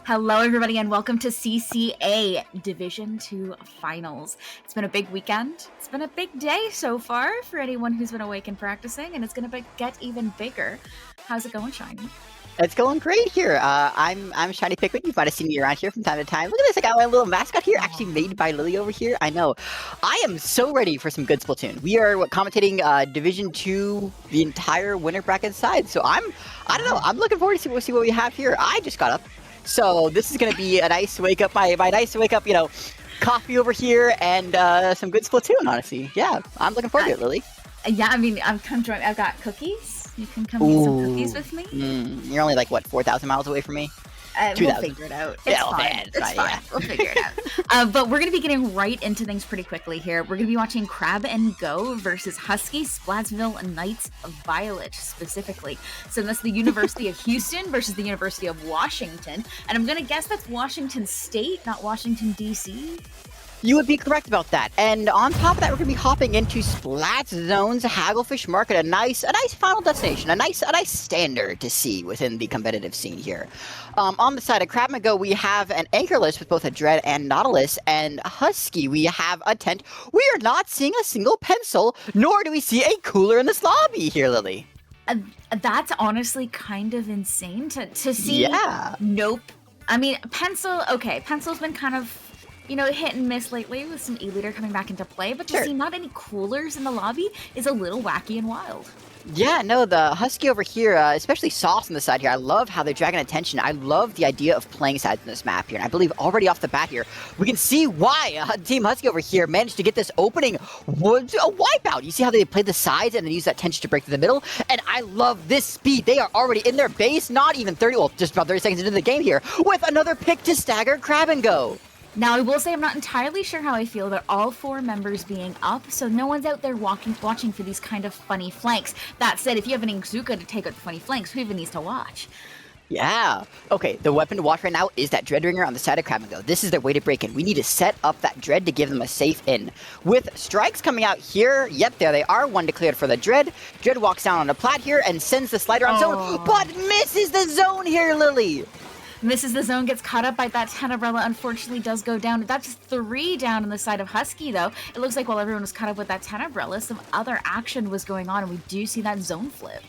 Hello, everybody, and welcome to CCA Division 2 Finals. It's been a big weekend. It's been a big day so far for anyone who's been awake and practicing, and it's going to get even bigger. How's it going, Shiny? It's going great here. I'm Shiny Pickwick. You might have seen me around here from time to time. Look at this, I got my little mascot here, actually made by Lily over here. I know. I am so ready for some good Splatoon. We are commentating Division 2, the entire winner bracket side. So I don't know. I'm looking forward to see what we have here. I just got up, so this is gonna be a nice wake up. My nice wake up. You know, coffee over here and some good Splatoon. Honestly, yeah, I'm looking forward to it, Lily. Yeah, I mean, I've got cookies. You can come eat some cookies with me. You're only like, what, 4,000 miles away from me? We'll figure it out. It's fine. It's fine. Yeah. We'll figure it out. But we're going to be getting right into things pretty quickly here. We're going to be watching Crab and Go versus Husky Splatsville Knights of Violet specifically. So that's the University of Houston versus the University of Washington. And I'm going to guess that's Washington State, not Washington, D.C.? You would be correct about that. And on top of that, we're going to be hopping into Splat Zone's Hagglefish Market, a nice final destination, a nice standard to see within the competitive scene here. On the side of Crab and Go, we have an anchorless with both a Dread and Nautilus, and Husky, we have a tent. We are not seeing a single pencil, nor do we see a cooler in this lobby here, Lily. That's honestly kind of insane to see. Yeah. Nope. I mean, pencil, okay, pencil's been kind of, you know, hit and miss lately with some E-Leader coming back into play, but to see not any coolers in the lobby is a little wacky and wild. Yeah, no, the Husky over here, especially Sauce on the side here, I love how they're dragging attention. I love the idea of playing sides in this map here, and I believe already off the bat here, we can see why Team Husky over here managed to get this opening was a wipeout. You see how they played the sides and then use that tension to break to the middle, and I love this speed. They are already in their base, not even 30, well, just about 30 seconds into the game here, with another pick to stagger Crab and Go. Now, I will say I'm not entirely sure how I feel about all four members being up, so no one's out there watching for these kind of funny flanks. That said, if you have an Inkzuka to take out the funny flanks, who even needs to watch? Yeah. Okay, the weapon to watch right now is that Dread Ringer on the side of Crab and Go. This is their way to break in. We need to set up that Dread to give them a safe in. With strikes coming out here, yep, there they are. One declared for the Dread. Dread walks down on a plat here and sends the slider on zone, but misses the zone here, Lily. Misses the zone, gets caught up by that Tenebrella, unfortunately does go down. That's 3 down on the side of Husky, though. It looks like while everyone was caught up with that Tenebrella, some other action was going on, and we do see that zone flip.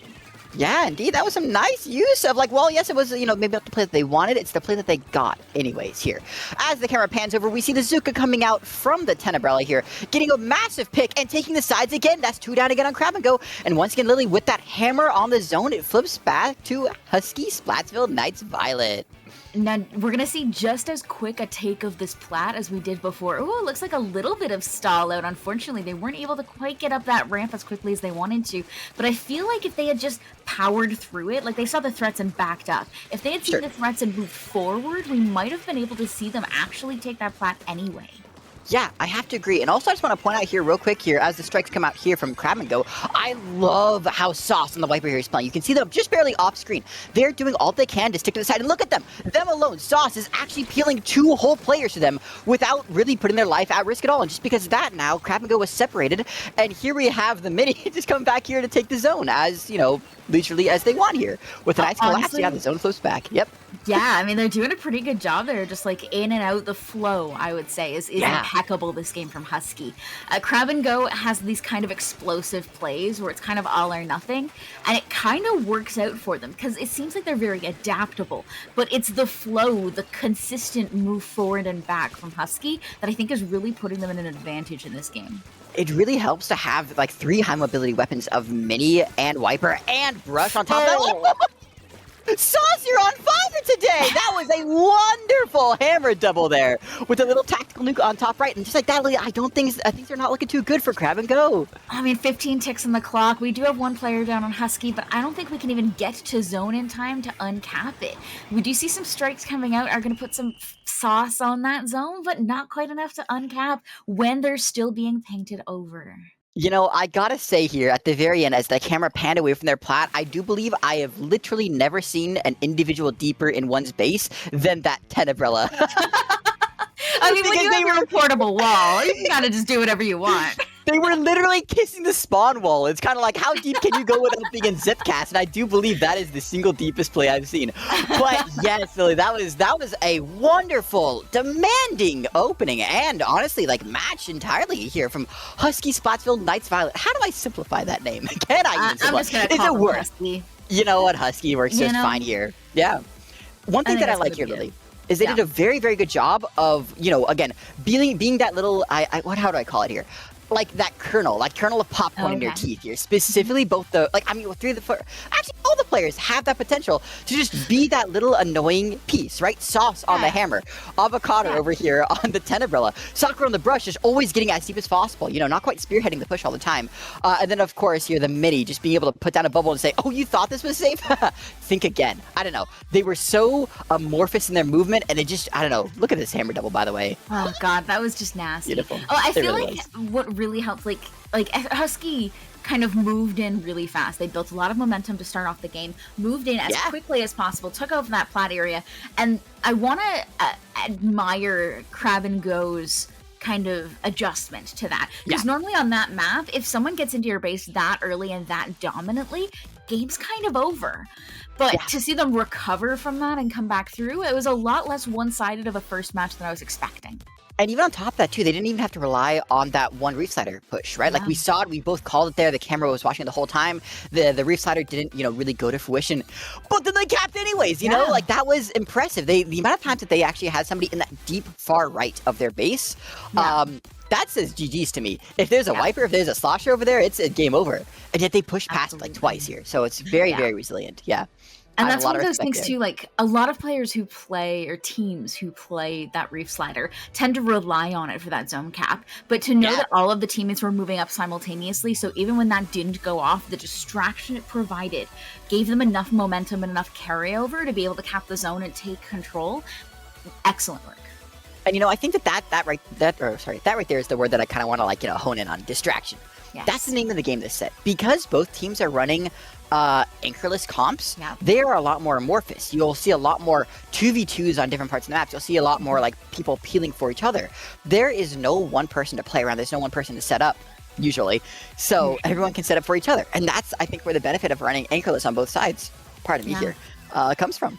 Yeah, indeed. That was some nice use of, like, well, yes, it was, you know, maybe not the play that they wanted. It's the play that they got anyways here. As the camera pans over, we see the Zuka coming out from the Tenebrella here, getting a massive pick and taking the sides again. That's 2 down again on Crab and Go. And once again, Lily, with that hammer on the zone, it flips back to Husky Splatsville Knights Violet. Now, we're going to see just as quick a take of this plat as we did before. Oh, it looks like a little bit of stall out. Unfortunately, they weren't able to quite get up that ramp as quickly as they wanted to. But I feel like if they had just powered through it, like they saw the threats and backed up, if they had seen the threats and moved forward, we might have been able to see them actually take that plat anyway. Yeah, I have to agree. And also, I just want to point out here real quick here, as the strikes come out here from Crab and Go, I love how Sauce and the Viper here is playing. You can see them just barely off screen. They're doing all they can to stick to the side. And look at them. Them alone. Sauce is actually peeling 2 whole players to them without really putting their life at risk at all. And just because of that now, Crab and Go was separated. And here we have the Mini just coming back here to take the zone as, you know, literally as they want here. With a nice collapse, yeah, the zone flips back. Yep. Yeah, I mean, they're doing a pretty good job there. Just like in and out, the flow, I would say, is impeccable this game from Husky. Crab and Go has these kind of explosive plays where it's kind of all or nothing. And it kind of works out for them because it seems like they're very adaptable. But it's the flow, the consistent move forward and back from Husky that I think is really putting them in an advantage in this game. It really helps to have like 3 high mobility weapons of Mini and Wiper and Brush on top of that. Sauce, you're on fire today! That was a wonderful hammer double there with a little tactical nuke on top right. And just like that, I think things are not looking too good for Crab and Go. I mean, 15 ticks on the clock. We do have 1 player down on Husky, but I don't think we can even get to zone in time to uncap it. We do see some strikes coming out, are going to put some sauce on that zone, but not quite enough to uncap when they're still being painted over. You know, I gotta say here, at the very end, as the camera panned away from their plat, I do believe I have literally never seen an individual deeper in one's base than that Tenebrella. I mean, when you have your portable wall, you can kind of just do whatever you want. They were literally kissing the spawn wall. It's kind of like, how deep can you go without being in Zipcast? And I do believe that is the single deepest play I've seen. But yes, Lily, that was a wonderful, demanding opening, and honestly, like, match entirely here from Husky Spotsville Knights Violet. How do I simplify that name? Can I even simplify? I'm just gonna call it Husky. You know what? Husky works just fine here. Yeah. One thing that I like here, Lily, is they did a very, very good job of, again, being that little, how do I call it here? Like that kernel of popcorn in their teeth here. Specifically, both the, actually, all the players have that potential to just be that little annoying piece, right? Sauce on the hammer, avocado over here on the Tenebrella, Sakura on the brush, just always getting as deep as possible, not quite spearheading the push all the time. And then, of course, here, the mini, just being able to put down a bubble and say, oh, you thought this was safe? Think again. I don't know. They were so amorphous in their movement, and it just, I don't know. Look at this hammer double, by the way. Oh, God, that was just nasty. Beautiful. Oh, I feel like what really helped, like Husky kind of moved in really fast. They built a lot of momentum to start off the game, moved in as quickly as possible, took over that plat area, and I want to admire Crab and Go's kind of adjustment to that. Because normally on that map, if someone gets into your base that early and that dominantly, game's kind of over. But to see them recover from that and come back through, it was a lot less one-sided of a first match than I was expecting. And even on top of that, too, they didn't even have to rely on that one Reef Slider push, right? Yeah. Like, we saw it, we both called it there, the camera was watching it the whole time, the Reef Slider didn't, really go to fruition, but then they capped anyways, you know? Like, that was impressive. The amount of times that they actually had somebody in that deep far right of their base, that says GG's to me. If there's a wiper, if there's a slosher over there, it's a game over. And yet they pushed past it like twice here, so it's very, very resilient, And that's one of those things too, like a lot of players who play, or teams who play that Reef Slider, tend to rely on it for that zone cap. But to know that all of the teammates were moving up simultaneously, so even when that didn't go off, the distraction it provided gave them enough momentum and enough carryover to be able to cap the zone and take control. Excellent work. And I think that right there is the word that I kind of want to hone in on, distraction. Yes. That's the name of the game this set. Because both teams are running anchorless comps, they are a lot more amorphous. You'll see a lot more 2v2s on different parts of the maps. You'll see a lot more like people peeling for each other. There is no one person to play around. There's no one person to set up, usually. So everyone can set up for each other. And that's, I think, where the benefit of running anchorless on both sides, pardon me here, comes from.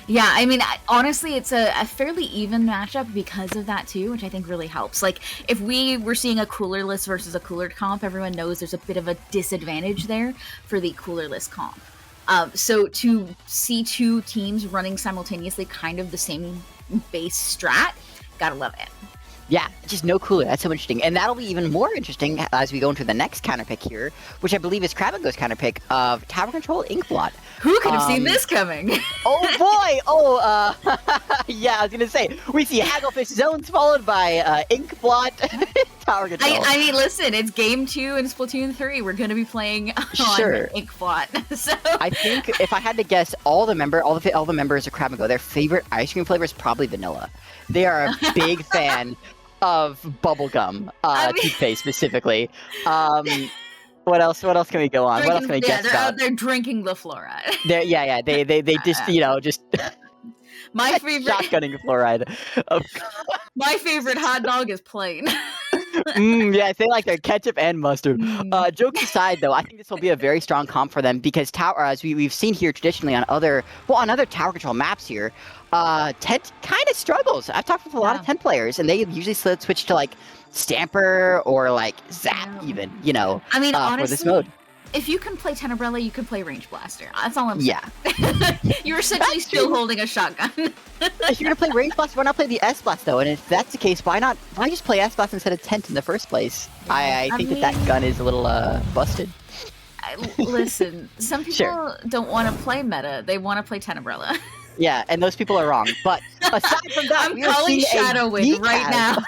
Yeah, I mean, honestly, it's a fairly even matchup because of that, too, which I think really helps. Like, if we were seeing a coolerless versus a cooler comp, everyone knows there's a bit of a disadvantage there for the coolerless comp. So to see two teams running simultaneously kind of the same base strat, gotta love it. Yeah, just no cooler. That's so interesting. And that'll be even more interesting as we go into the next counter pick here, which I believe is Crab and Go's counter pick of Tower Control Inkblot. Who could have seen this coming? Oh boy! Yeah, I was gonna say, we see Hagglefish Zones followed by Inkblot Tower Control. I mean, listen, it's game 2 in Splatoon 3. We're gonna be playing on Inkblot. So I think if I had to guess, all the members of Crab and Go, their favorite ice cream flavor is probably vanilla. They are a big fan of bubblegum, toothpaste specifically. What else can we go on? What else can we guess about? They're drinking the fluoride. They just my favorite shotgunning fluoride. My favorite hot dog is plain. Yeah, they like their ketchup and mustard. Jokes aside, though, I think this will be a very strong comp for them because Tower, as we've seen here traditionally on other Tower Control maps here, Tent kind of struggles. I've talked with a lot of Tent players, and they usually switch to like Stamper or like Zap, even, I mean, honestly, for this mode. If you can play Tenebrella, you can play Range Blaster. That's all I'm saying. Yeah. You're essentially still holding a shotgun. If you're gonna play Range Blast, why not play the S-Blast, though? And if that's the case, why just play S-Blast instead of Tent in the first place? Yeah, I think that gun is a little busted. Listen, some people don't want to play meta. They want to play Tenebrella. Yeah, and those people are wrong. But aside from that, I'm calling Shadow Wind right now.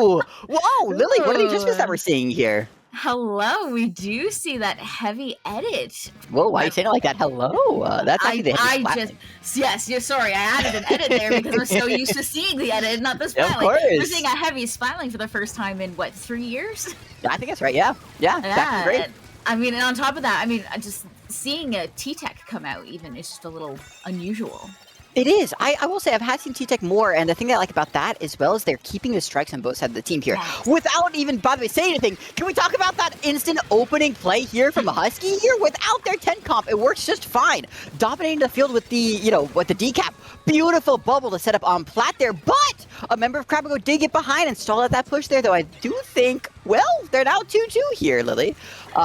Ooh! Whoa, Lily, what are the adjustments that we're seeing here? Hello, we do see that heavy edit. Whoa, why are you saying it like that? Hello, that's actually the heavy yes, sorry, I added an edit there because I'm so used to seeing the edit, not the spelling. Of course. We're seeing a heavy spelling for the first time in, 3 years? I think that's right, yeah. That's great. I mean, and on top of that, just seeing a T-Tech come out even is just a little unusual. It is. I will say I've had seen T-Tech more, and the thing that I like about that as well is they're keeping the strikes on both sides of the team here. Yes. Without even, by the way, saying anything, can we talk about that instant opening play here from Husky here? Without their 10 comp, it works just fine. Dominating the field with the, with the decap. Beautiful bubble to set up on plat there, but a member of Crab and Go did get behind and stall at that push there, though I do think, well, they're now 2-2 here, Lily.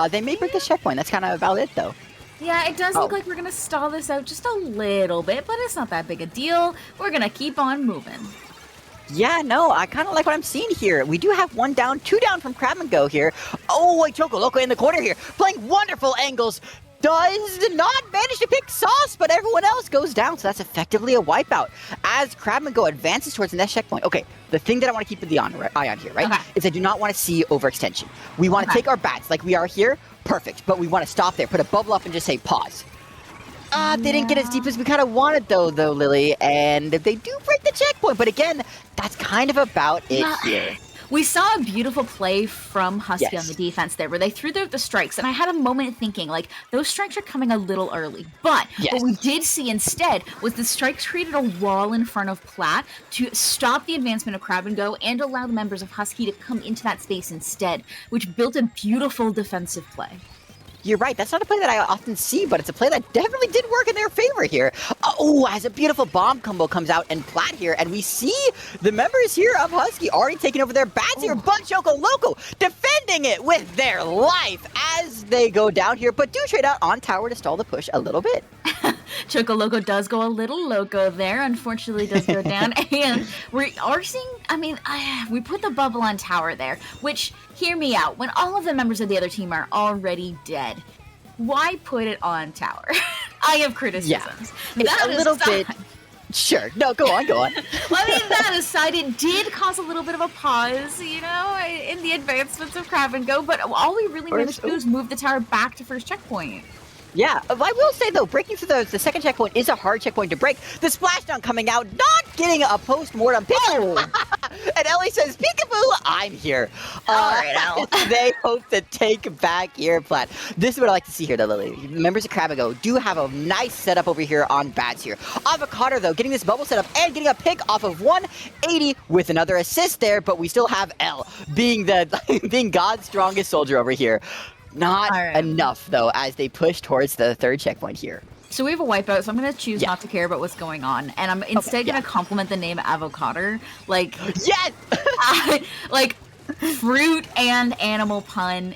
They may break the checkpoint. That's kind of about it, though. Yeah, it does look like we're going to stall this out just a little bit, but it's not that big a deal. We're going to keep on moving. Yeah, no, I kind of like what I'm seeing here. We do have 1 down, 2 down from Crab and Go here. Oh, wait, Choco Loco in the corner here, playing wonderful angles. Does not manage to pick Sauce, but everyone else goes down, so that's effectively a wipeout. As Crab and Go advances towards the next checkpoint. Okay, the thing that I want to keep the eye on here, right, is I do not want to see overextension. We want to take our bats like we are here, perfect, but we want to stop there, put a bubble up, and just say pause. They didn't get as deep as we kind of wanted, though, Lily, and they do break the checkpoint, but again, that's kind of about it here. We saw a beautiful play from Husky on the defense there, where they threw the strikes, and I had a moment thinking, like, those strikes are coming a little early. But what we did see instead was the strikes created a wall in front of Plat to stop the advancement of Crab and Go and allow the members of Husky to come into that space instead, which built a beautiful defensive play. You're right. That's not a play that I often see, but it's a play that definitely did work in their favor here. Oh, as a beautiful bomb combo comes out and Plat here, and we see the members here of Husky already taking over their bats here, but Choco Loco defending it with their life as they go down here, but do trade out on tower to stall the push a little bit. Choco Loco does go a little loco there, unfortunately does go down, and we are seeing, we put the bubble on tower there, which, hear me out, when all of the members of the other team are already dead, why put it on tower? I have criticisms. Yeah, a little bit. Sure. No, go on. That aside, it did cause a little bit of a pause, in the advancements of Crab and Go, but all we really managed to do is move the tower back to first checkpoint. Yeah, I will say, though, breaking through the second checkpoint is a hard checkpoint to break. The splashdown coming out, not getting a post-mortem pick. And Ellie says, peekaboo, I'm here. All right, Elle. They hope to take back here, Plat. This is what I like to see here, though, Lily. Members of Crab and Go do have a nice setup over here on bats here. Avocado, though, getting this bubble set up and getting a pick off of 180 with another assist there, but we still have Elle being being God's strongest soldier over here. Not enough, though, as they push towards the third checkpoint here. So we have a wipeout, so I'm going to choose not to care about what's going on. And I'm instead going to compliment the name Avocado. Like, yes! Like, fruit and animal pun.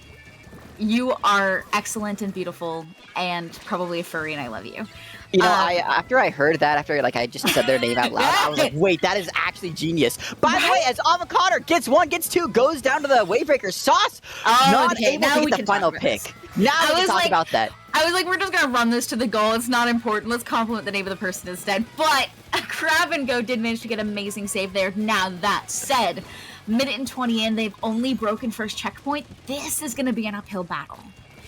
You are excellent and beautiful and probably a furry, and I love you. After I heard that, I just said their name out loud, I was like, wait, that is actually genius. By the way, as Avocado gets 1, gets 2, goes down to the Wavebreaker, Sauce not able to get the final pick. Now we can talk about that. I was like, we're just going to run this to the goal. It's not important. Let's compliment the name of the person instead. But Crab and Go did manage to get an amazing save there. Now, that said, minute and 20 in, they've only broken first checkpoint. This is going to be an uphill battle.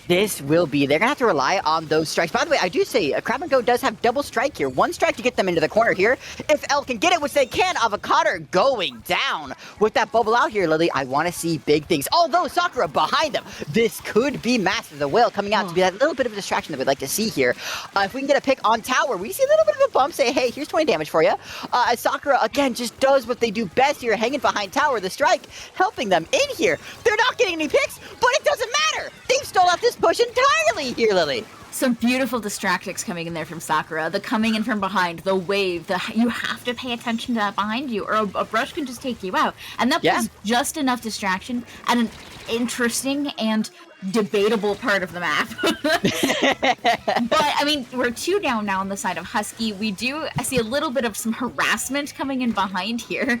This will be. They're going to have to rely on those strikes. By the way, I do say Crab and Go does have double strike here. 1 strike to get them into the corner here. If Elle can get it, which they can, Avocado going down with that bubble out here, Lily. I want to see big things. Although Sakura behind them. This could be massive. The whale coming out to be that little bit of a distraction that we'd like to see here. If we can get a pick on tower, we see a little bit of a bump. Say, hey, here's 20 damage for you. As Sakura, again, just does what they do best here, hanging behind tower. The strike helping them in here. They're not getting any picks, but it doesn't matter. They've stole out this push entirely here, Lily. Some beautiful distractics coming in there from Sakura. The coming in from behind, the wave, you have to pay attention to that behind you, or a brush can just take you out. And that was just enough distraction at an interesting and debatable part of the map. But, we're 2 down now on the side of Husky. We do see a little bit of some harassment coming in behind here,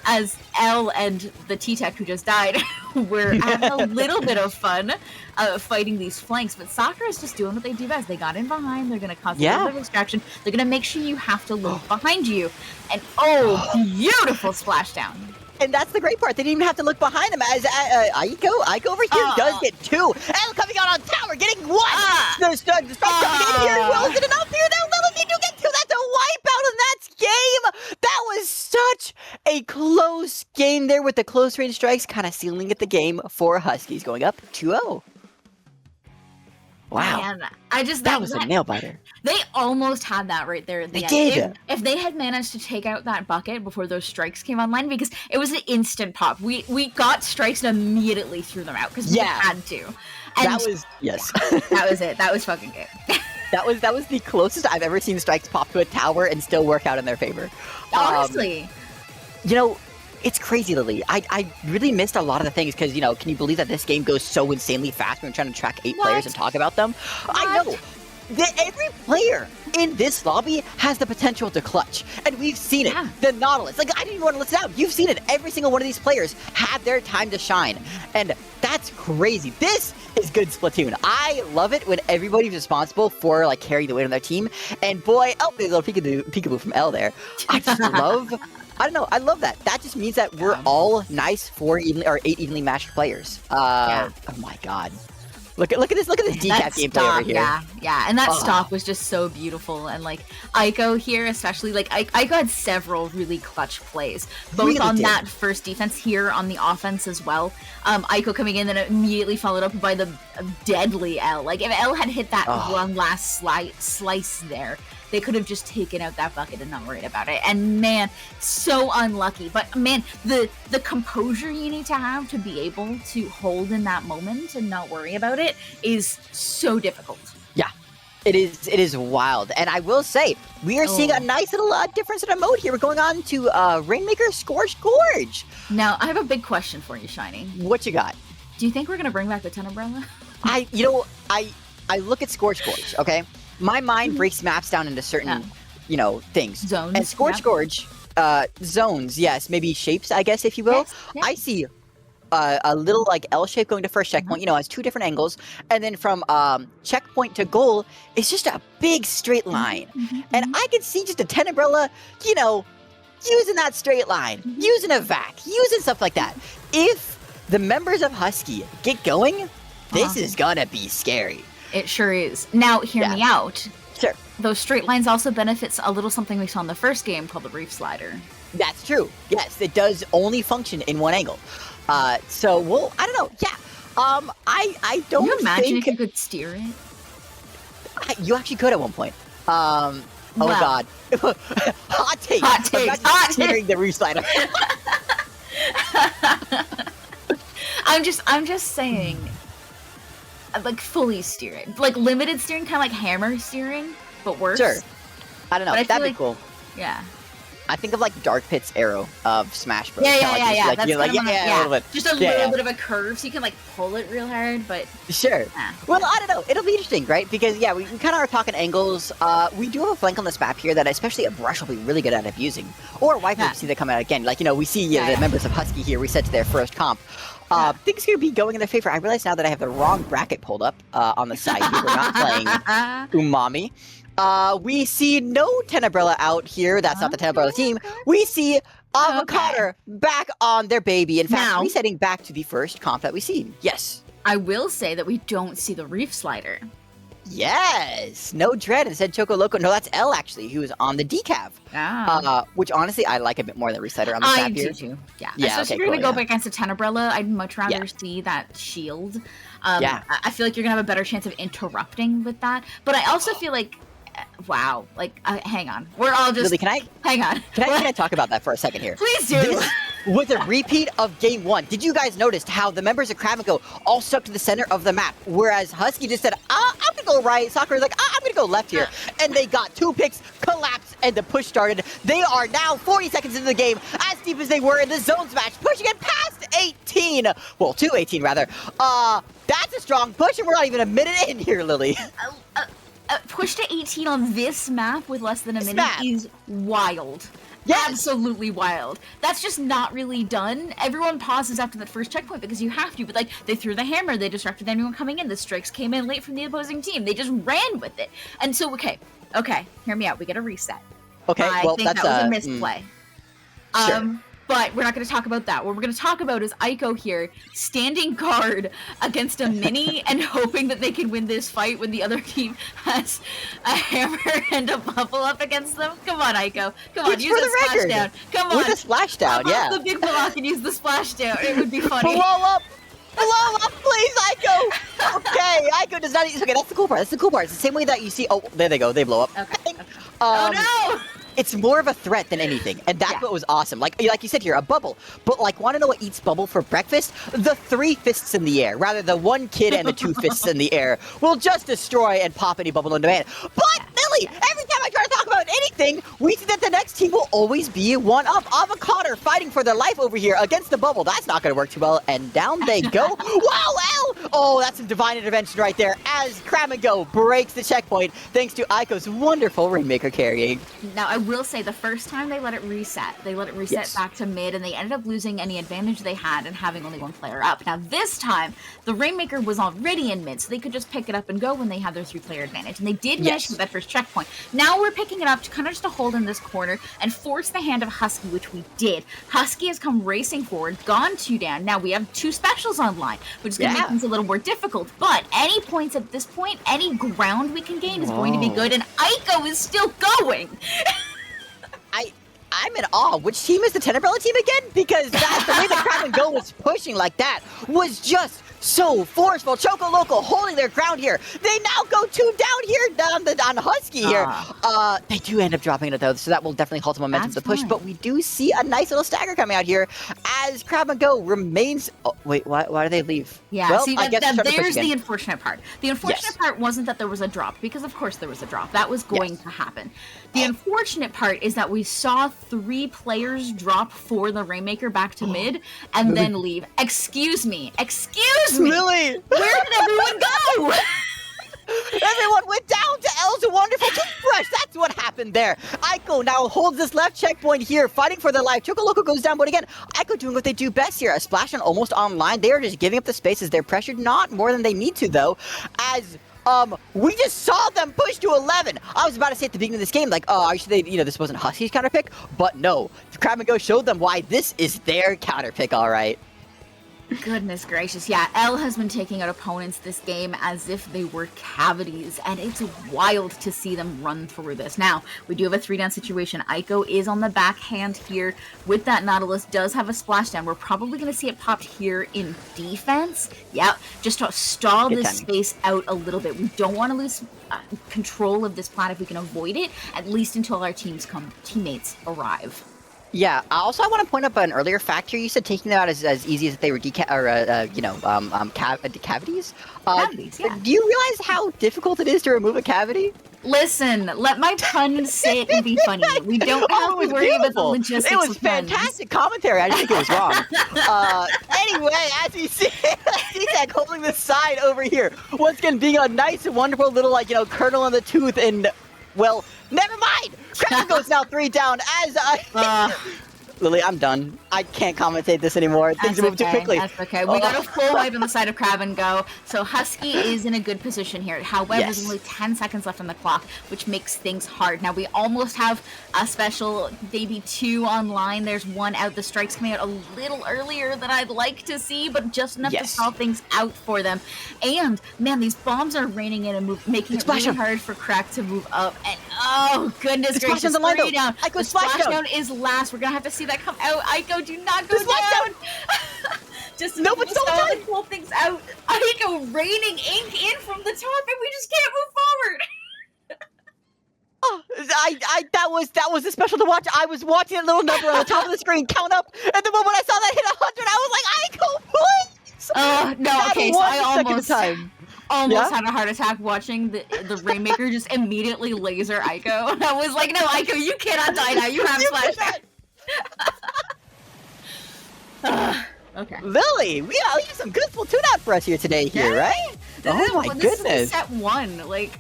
as Elle and the T-Tech who just died were having a little bit of fun fighting these flanks. But Sakura is just doing what they do best. They got in behind. They're going to cause a little bit of distraction. They're going to make sure you have to look behind you. And, beautiful splashdown. And that's the great part. They didn't even have to look behind them as Aiko over here does get 2. Elle coming out on tower, getting 1. The strike coming in here. Well, is it enough here? They do get 2. That's a wipeout, and that's game. That was such a close game there with the close range strikes kind of sealing it the game for Huskies, going up 2-0. Wow. Man, that was a nail biter. They almost had that right there at the end. Did. If they had managed to take out that bucket before those strikes came online, because it was an instant pop. We got strikes and immediately threw them out because we had to. And that was yes. That was it. That was fucking good. That was the closest I've ever seen strikes pop to a tower and still work out in their favor. Honestly. You know, it's crazy, Lily. I really missed a lot of the things because, you know, can you believe that this game goes so insanely fast when we're trying to track 8 players and talk about them? I know. Every player in this lobby has the potential to clutch, and we've seen it. The Nautilus, like, I didn't even want to listen out. You've seen it. Every single one of these players had their time to shine, and that's crazy. This is good Splatoon. I love it when everybody's responsible for, like, carrying the weight on their team, and boy, oh, there's a little peekaboo from L there. I just love... I don't know. I love that. That just means that we're all nice 8 evenly matched players. Oh my god. Look at this decaf gameplay over here. Yeah, and that stop was just so beautiful. And like Aiko here, especially, like Aiko had several really clutch plays, both on that first defense, here on the offense as well. Aiko coming in and immediately followed up by the deadly L. Like if L had hit that one last slice there, they could have just taken out that bucket and not worried about it. And man, so unlucky. But man, the composure you need to have to be able to hold in that moment and not worry about it is so difficult. Yeah. It is wild. And I will say, we are seeing a nice little difference in our mode here. We're going on to Rainmaker Scorched Gorge. Now, I have a big question for you, Shiny. What you got? Do you think we're going to bring back the 10 umbrella? I look at Scorched Gorge, okay? My mind breaks maps down into certain, things. Zones. And Scorched Gorge, zones, yes, maybe shapes, I guess, if you will. Yes. I see a little, like, L shape going to first checkpoint, has 2 different angles. And then from checkpoint to goal, it's just a big straight line. And I can see just a 10 umbrella, using that straight line, using a vac, using stuff like that. If the members of Husky get going, this is gonna be scary. It sure is. Now, hear me out. Sure. Those straight lines also benefits a little something we saw in the first game called the Reef Slider. That's true. Yes, it does only function in one angle. So, well, I don't know. Yeah. I don't Can you imagine if you could steer it? You actually could at one point. Oh, God. Hot take. Hot take. Steering the Reef Slider. I'm just saying... like fully steer it, like limited steering, kind of like hammer steering, but worse. Sure. I don't know. That'd be cool. Yeah. I think of like Dark Pit's arrow of Smash Bros. Yeah. That's a little bit. Just a little bit of a curve, so you can like pull it real hard, but sure. Well, I don't know. It'll be interesting, right? Because we kind of are talking angles. We do have a flank on this map here that especially a brush will be really good at abusing, or Wiper see that come out again. Like we see the members of Husky here reset to their first comp. Things are going to be going in their favor. I realize now that I have the wrong bracket pulled up on the side here. We're not playing Umami. We see no 10 umbrella out here. That's not the 10 umbrella team. We see Avocado back on their baby. In fact, resetting back to the first comp that we see. Yes. I will say that we don't see the Reef Slider. Yes, no Dread, instead Choco Loco. No, that's L actually, who is on the decav. Which honestly I like a bit more than Resetter on the map here. I do too. Yeah. Especially if you're gonna go up against a 10 umbrella, I'd much rather see that shield. I feel like you're gonna have a better chance of interrupting with that. But I also feel like wow, like hang on. We're all just Lily, hang on. Can I talk about that for a second here? Please do. This was a repeat of game 1. Did you guys notice how the members of Crab & Go all stuck to the center of the map, whereas Husky just said, I'm gonna go right, Soccer was like, I'm gonna go left here, and they got 2 picks, collapsed, and the push started. They are now 40 seconds into the game, as deep as they were in the zones match, pushing it past 18. Well, to 18 rather. That's a strong push, and we're not even a minute in here, Lily. Push to 18 on this map with less than a minute is wild. Yes. Absolutely wild. That's just not really done. Everyone pauses after that first checkpoint because you have to, but like they threw the hammer, they disrupted anyone coming in. The strikes came in late from the opposing team. They just ran with it. And so, okay, hear me out. We get a reset. Okay, I think that was a misplay. Sure. But we're not going to talk about that. What we're going to talk about is Aiko here standing guard against a mini and hoping that they can win this fight when the other team has a hammer and a bubble up against them. Come on, Aiko. Come on, use the splashdown. Come on. With the splashdown, the big block and use the splashdown. It would be funny. Blow up blow up, please, Aiko! Okay, Aiko does not... Okay, that's the cool part. That's the cool part. It's the same way that you see... Oh, there they go. They blow up. Okay. Oh, no! It's more of a threat than anything, and that's what was awesome. Like you said here, a bubble. But, like, want to know what eats bubble for breakfast? The 3 fists in the air. Rather, the 1 kid and the 2 fists in the air will just destroy and pop any bubble in demand. But, Lily, every time I try to talk about anything, we see that the next team will always be one up. Avocado fighting for their life over here against the bubble. That's not going to work too well, and down they go. Wow, L! Oh, that's some divine intervention right there as Crab and Go breaks the checkpoint thanks to Aiko's wonderful Rainmaker carrying. Now, I will say the first time they let it reset. They let it reset back to mid, and they ended up losing any advantage they had and having only 1 player up. Now, this time, the Rainmaker was already in mid, so they could just pick it up and go when they had their 3-player advantage. And they did manage with that first checkpoint. Now we're picking it up to kind of just to hold in this corner and force the hand of Husky, which we did. Husky has come racing forward, gone 2 down. Now we have 2 specials online, which is going to make things a little more difficult. But any points at this point, any ground we can gain is going to be good, and Aiko is still going. I'm in awe. Which team is the 10 umbrella team again? Because that's the way the Crab and Go was pushing like that was just so forceful. Choco Loco holding their ground here. They now go 2 down here on Husky here. They do end up dropping it though, so that will definitely halt the momentum of the push. But we do see a nice little stagger coming out here as Crab and Go remains. Oh, wait, why do they leave? Yeah, well, see, I guess there's the unfortunate part. The unfortunate part wasn't that there was a drop, because of course there was a drop. That was going to happen. The unfortunate part is that we saw 3 players drop for the Rainmaker back to mid and then leave. Excuse me. Lily! Where did everyone go? Everyone went down to L's wonderful toothbrush. That's what happened there. Aiko now holds this left checkpoint here, fighting for their life. Choco Loco goes down, but again, Aiko doing what they do best here. A splash on almost online. They are just giving up the spaces. They're pressured not more than they need to, though, as we just saw them push to 11. I was about to say at the beginning of this game, like, oh, are you sure this wasn't Husky's counter pick? But no, Crab and Go showed them why this is their counter pick, all right. Goodness gracious, yeah, L has been taking out opponents this game as if they were cavities, and it's wild to see them run through this. Now, we do have a 3-down situation. Aiko is on the backhand here with that Nautilus, does have a splashdown. We're probably going to see it popped here in defense. Yeah, just to stall this space out a little bit. We don't want to lose control of this plat if we can avoid it, at least until our teammates arrive. Yeah. Also, I want to point up an earlier fact here. You said taking them out as easy as if they were cavities. Cavities, yeah. Do you realize how difficult it is to remove a cavity? Listen, let my pun sit and be funny. We don't have to worry about the logistics. It was fantastic commentary. I didn't think it was wrong. Anyway, as you see, CSAC holding the side over here. Once again, being a nice and wonderful little, kernel in the tooth and, well, never mind! Crab goes now 3 down as Lily, I'm done. I can't commentate this anymore. Things are moving too quickly. That's okay. We got a full wipe on the side of Crab and Go, so Husky is in a good position here. However, there's only 10 seconds left on the clock, which makes things hard. Now, we almost have a special, maybe 2 online. There's 1 out. The strike's coming out a little earlier than I'd like to see, but just enough to stall things out for them. And, man, these bombs are raining in and making it really hard for Crack to move up. And, oh, goodness gracious, 3 down. The splashdown is last. We're going to have to see that come out. Aiko, do not go down. Just to pull things out. Aiko raining ink in from the top, and we just can't move forward. That was a special to watch. I was watching a little number on the top of the screen count up, and the moment I saw that hit 100, I was like, Aiko, please! No, okay, so I almost had a heart attack watching the Rainmaker just immediately laser Aiko. I was like, no, Aiko, you cannot die now. You have splashdown. Okay. Lily, we have some good Splatoon out for us here today, right? Oh my goodness. This is set 1. Like,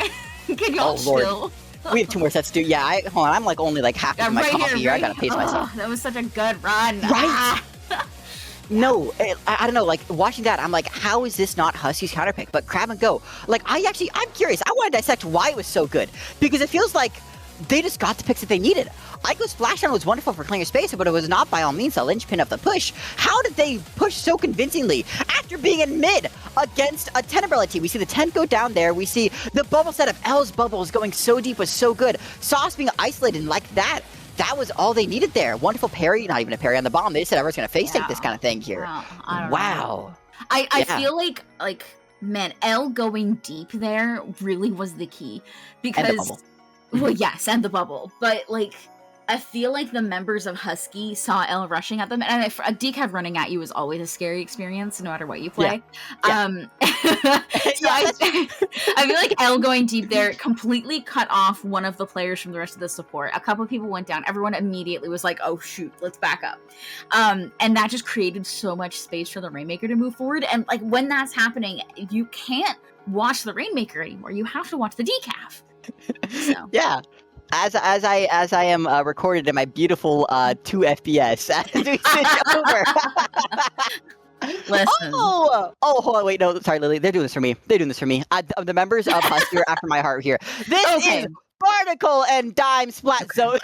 can y'all chill? We have 2 more sets to do. Yeah, hold on. I'm only half of my coffee here. I gotta pace myself. That was such a good run. Right. No, I don't know, watching that, I'm like, how is this not Husky's counterpick? But Crab and Go, I'm curious. I want to dissect why it was so good. Because it feels like they just got the picks that they needed. Aiko's splashdown was wonderful for clearing space, but it was not by all means a linchpin of the push. How did they push so convincingly after being in mid against a 10 umbrella team? We see the 10 go down there. We see the bubble set of L's bubbles going so deep was so good. Sauce being isolated like that. That was all they needed there. Wonderful parry, not even a parry on the bomb. They said I was going to face take this kind of thing here. I don't know. I feel like man, L going deep there really was the key because And the bubble. well, yes, and the bubble, but like I feel like the members of Husky saw L rushing at them, and a decaf running at you is always a scary experience, no matter what you play. Yeah. So I feel like L going deep there completely cut off one of the players from the rest of the support. A couple of people went down. Everyone immediately was like, "Oh shoot, let's back up," and that just created so much space for the Rainmaker to move forward. And like when that's happening, you can't watch the Rainmaker anymore. You have to watch the decaf. So. Yeah. As I am recorded in my beautiful 2 FPS as we switch over. Listen. Oh, hold on, wait, no, sorry, Lily. They're doing this for me. The members of Husky are after my heart here. This is Barnacle and Dime Splat Zone.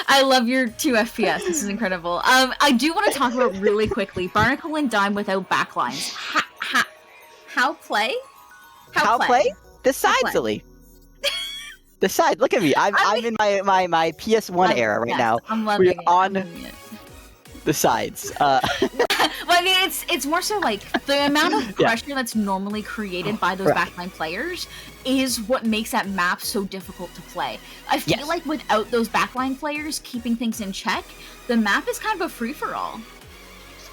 I love your 2 FPS. This is incredible. I do want to talk about really quickly Barnacle and Dime without backlines. How play? How play? Decides, Lily. Decide. Look at me. I'm in my PS1 era right now. I'm loving it. On the sides. Well, I mean, it's more so like the amount of pressure that's normally created by those backline players is what makes that map so difficult to play. I feel like without those backline players keeping things in check, the map is kind of a free-for-all.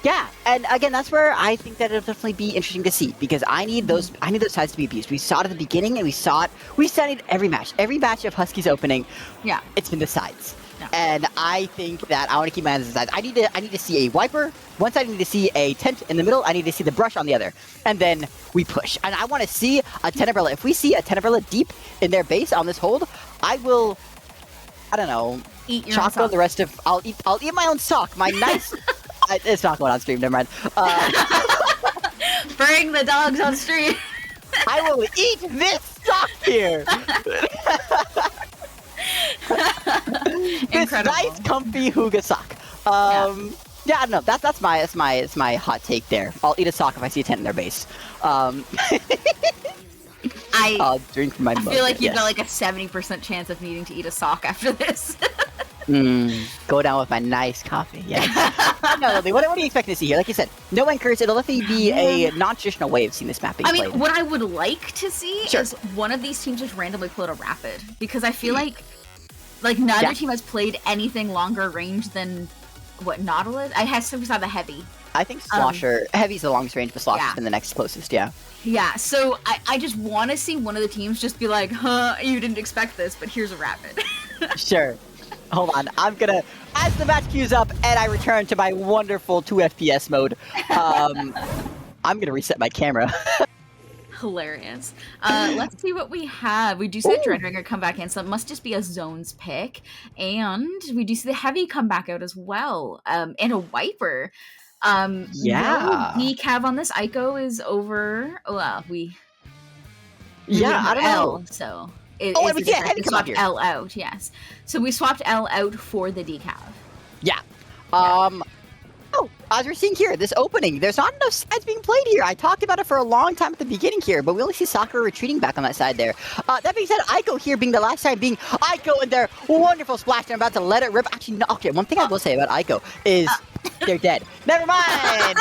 Yeah, and again, that's where I think that it'll definitely be interesting to see because I need those sides to be abused. We saw it at the beginning, and we saw it every match of Huskies opening. Yeah, it's been the sides, and I think that I want to keep my hands on the sides. I need to see a wiper. One side, I need to see a tent in the middle. I need to see the brush on the other, and then we push. And I want to see a 10 umbrella. If we see a 10 umbrella deep in their base on this hold, I will. I don't know. Eat your chocolate the rest of. I'll eat my own sock. My nice. It's not going on stream, never mind. Bring the dogs on stream. I will eat this sock here. This nice, comfy Huga sock. Yeah, I don't know. That's my hot take there. I'll eat a sock if I see a tent in their base. I'll drink from my mug. I feel like you've got like a 70% chance of needing to eat a sock after this. Go down with my nice coffee. Yeah. No, Lily, what are you expecting to see here? Like you said, no anchors. It'll definitely be a non-traditional way of seeing this map being played. What I would like to see is one of these teams just randomly pull out a rapid, because I feel like neither team has played anything longer range than what Nautilus. I have to the heavy. I think Slosher Heavy's the longest range, but Slosher's been the next closest. Yeah. Yeah, so I just want to see one of the teams just be like, huh, you didn't expect this, but here's a rapid. Sure. Hold on, I'm gonna, as the match queues up and I return to my wonderful 2 FPS mode, I'm gonna reset my camera. Hilarious. Let's see what we have. We do see the Dreadringer come back in, so it must just be a zones pick. And we do see the Heavy come back out as well, and a Wiper. No decav on this. Ico is over. Well, I don't know. So... we swapped L out, yes. So we swapped L out for the decav. Yeah. As we're seeing here, this opening, there's not enough sides being played here. I talked about it for a long time at the beginning here, but we only see Sakura retreating back on that side there. That being said, Ico here being the last side, being Ico and their wonderful splash. They're about to let it rip. Actually, no, okay, one thing I will say about Ico is they're dead. Never mind!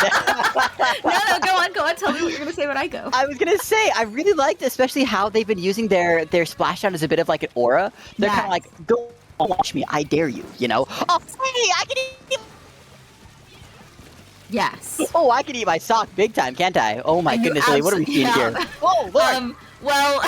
No, go on. Tell me what you're going to say about Ico. I was going to say, I really liked especially how they've been using their splashdown as a bit of like an aura. They're kind of like, go watch me, I dare you, you know? Oh, hey, I can eat... Yes. Oh, I can eat my sock big time, can't I? Oh my goodness, Lily, what are we seeing here? Oh, Lord! Well,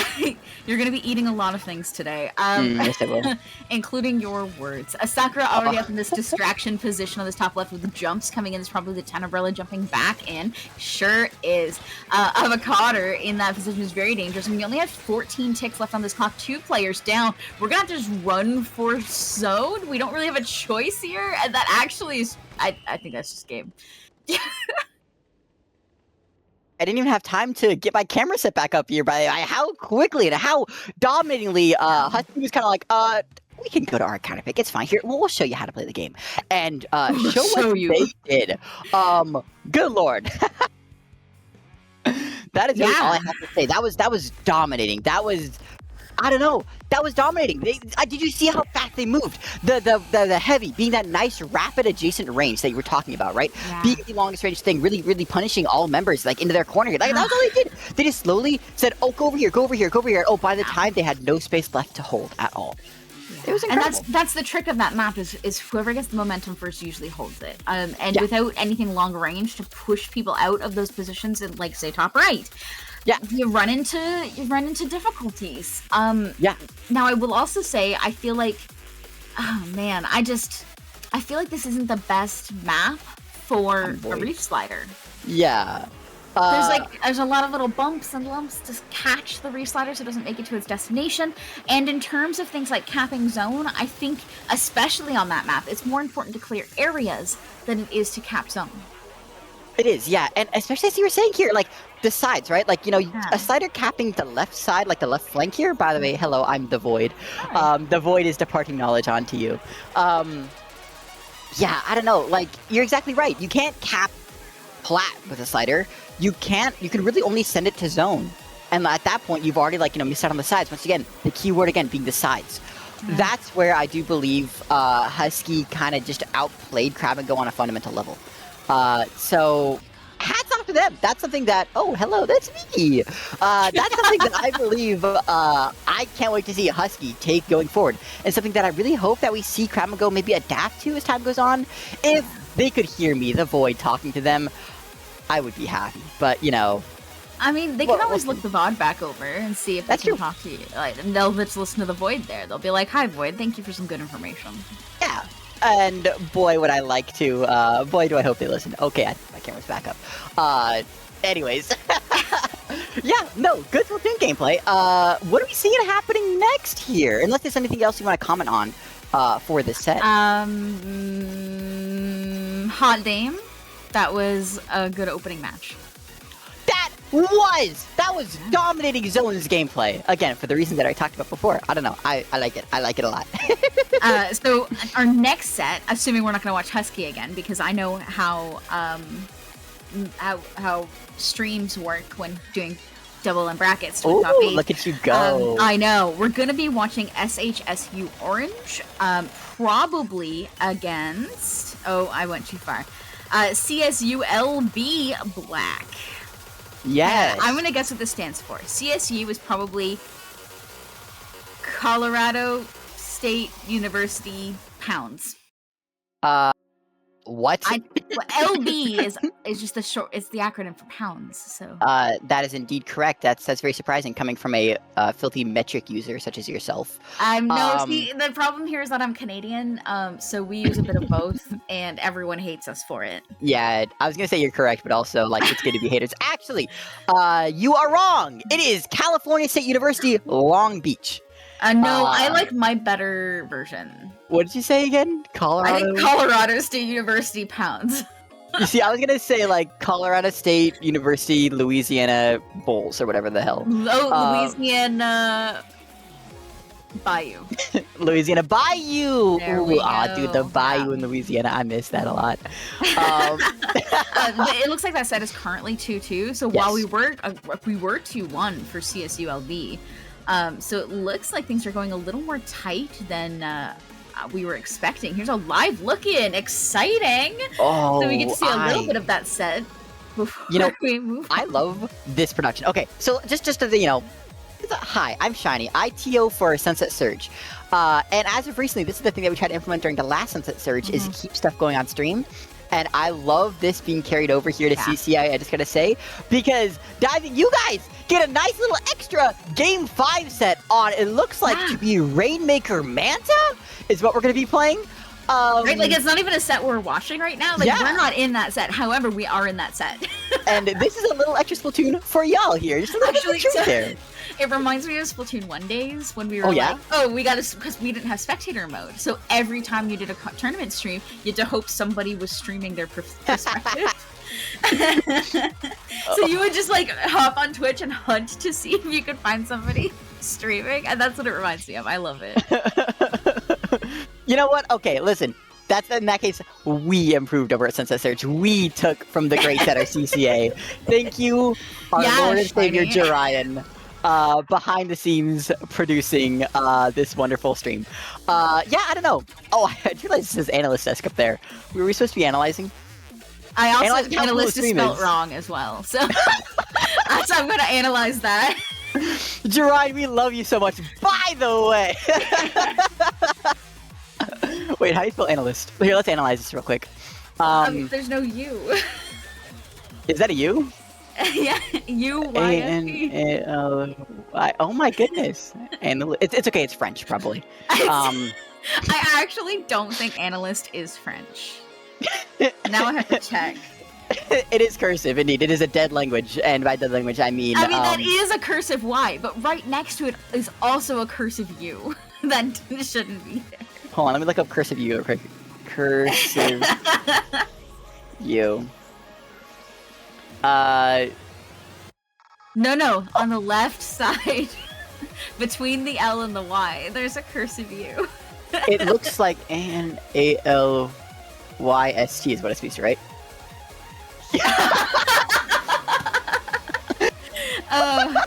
you're going to be eating a lot of things today, yes, I will. Including your words. Sakura already up in this distraction position on this top left with the jumps coming in. It's probably the 10 umbrella jumping back in. Sure is. Avocado in that position is very dangerous. And we only have 14 ticks left on this clock. 2 players down. We're going to have to just run for zone. We don't really have a choice here. And that actually is... I think that's just game. I didn't even have time to get my camera set back up here by how quickly and how dominatingly Husky was kind of like, we can go to our counter pick. It's fine. Here, we'll show you how to play the game. And show what they did. Good Lord. That is really all I have to say. That was dominating. That was I don't know. That was dominating. Did you see how fast they moved? The heavy being that nice rapid adjacent range that you were talking about, right? Yeah. Being the longest range thing, really, really punishing all members like into their corner. Like that was all they did. They just slowly said, "Oh, go over here, go over here, go over here." Oh, by the time they had no space left to hold at all. It was incredible. And that's the trick of that map is whoever gets the momentum first usually holds it. And without anything long range to push people out of those positions in, like, say, top right. Yeah, you run into difficulties. Now I will also say I feel like, oh man, I feel like this isn't the best map for a reef slider. Yeah. There's a lot of little bumps and lumps to catch the reef slider so it doesn't make it to its destination. And in terms of things like capping zone, I think especially on that map, it's more important to clear areas than it is to cap zone. It is, yeah, and especially as you were saying here, like the sides, right? Like, you know, a slider capping the left side, like the left flank here. By the way, hello, I'm the Void. The Void is departing knowledge onto you. Yeah, I don't know. Like, you're exactly right. You can't cap plat with a slider. You can really only send it to zone, and at that point, you've already, like, you know, missed out on the sides. Once again, the key word again being the sides. That's where I do believe Husky kind of just outplayed Crab and Go on a fundamental level. So hats off to them. That's something that, oh, hello, that's me. That's something that I believe I can't wait to see Husky take going forward. And something that I really hope that we see Crab and Go maybe adapt to as time goes on. If they could hear me, the Void, talking to them, I would be happy. But, you know. I mean, they can always look the VOD back over and see if they can talk to you. Like, and they'll just listen to the Void there. They'll be like, "Hi, Void, thank you for some good information." Yeah. And boy, would I like to, boy, do I hope they listen. Okay, my camera's back up. Anyways. Yeah, no, good Splatoon gameplay. What are we seeing happening next here? Unless there's anything else you want to comment on, for this set. Hot Dame. That was a good opening match. That was dominating Zone's gameplay. Again, for the reasons that I talked about before. I don't know. I like it. I like it a lot. So our next set, assuming we're not going to watch Husky again, because I know how streams work when doing double and brackets. Oh, look at you go. I know. We're going to be watching SHSU Orange, probably against, oh, I went too far, CSULB Black. Yes. I'm going to guess what this stands for. CSU is probably Colorado State University Pounds. What? LB is just the short. It's the acronym for pounds. So. That is indeed correct. That's very surprising coming from a filthy metric user such as yourself. No, see, the problem here is that I'm Canadian, so we use a bit of both, and everyone hates us for it. Yeah, I was gonna say you're correct, but also, like, it's good to be haters. Actually, you are wrong. It is California State University, Long Beach. No, I like my better version. What did you say again? Colorado? I think Colorado State University Pounds. You see, I was going to say, like, Colorado State University, Louisiana Bulls, or whatever the hell. Louisiana Bayou. Louisiana Bayou! There we go. Dude, the Bayou in Louisiana, I miss that a lot. It looks like that set is currently 2-2, so while we were 2-1 for CSULB, so it looks like things are going a little more tight than we were expecting. Here's a live look-in. Exciting! Oh, so we get to see a little bit of that set before we move on. I love this production. Okay, so just as you know, hi, I'm Shiny. I TO for Sunset Surge. And as of recently, this is the thing that we tried to implement during the last Sunset Surge, is keep stuff going on stream. And I love this being carried over here to CCA, I just gotta say, because you guys get a nice little extra Game 5 set on, it looks like to be Rainmaker Manta is what we're gonna be playing. Right, like, it's not even a set we're watching right now. Like, we're not in that set. However, we are in that set. And this is a little extra Splatoon for y'all here. Just a little bit of truth there. It reminds me of Splatoon 1 days when we were we got to, because we didn't have spectator mode. So every time you did a tournament stream, you had to hope somebody was streaming their perspective. So you would just, like, hop on Twitch and hunt to see if you could find somebody streaming. And that's what it reminds me of. I love it. You know what? Okay, listen. In that case, we improved over at Sunset Surge. We took from the great set our CCA. Thank you, our Lord and Savior Jorian. behind the scenes producing this wonderful stream. Yeah, I don't know. Oh, I realized this says analyst desk up there. Were we supposed to be analyzing? I also Analyze how analyst cool is the spelled stream is. wrong as well, so I'm gonna analyze that. Gerard, we love you so much. By the way. Wait, how do you spell analyst? Here, let's analyze this real quick. There's no U. Is that a U? Yeah, U-Y-S-T. A-N-A-L-Y. Oh my goodness. It's okay, it's French, probably. I actually don't think analyst is French. Now I have to check. It is cursive, indeed. It is a dead language, and by dead language, I mean... that is a cursive Y, but right next to it is also a cursive U. That shouldn't be there. Hold on, let me look up cursive U real quick. Cursive U. No, on the left side, between the L and the Y, there's a cursive U. It looks like N-A-L-Y-S-T is what it speaks to, right?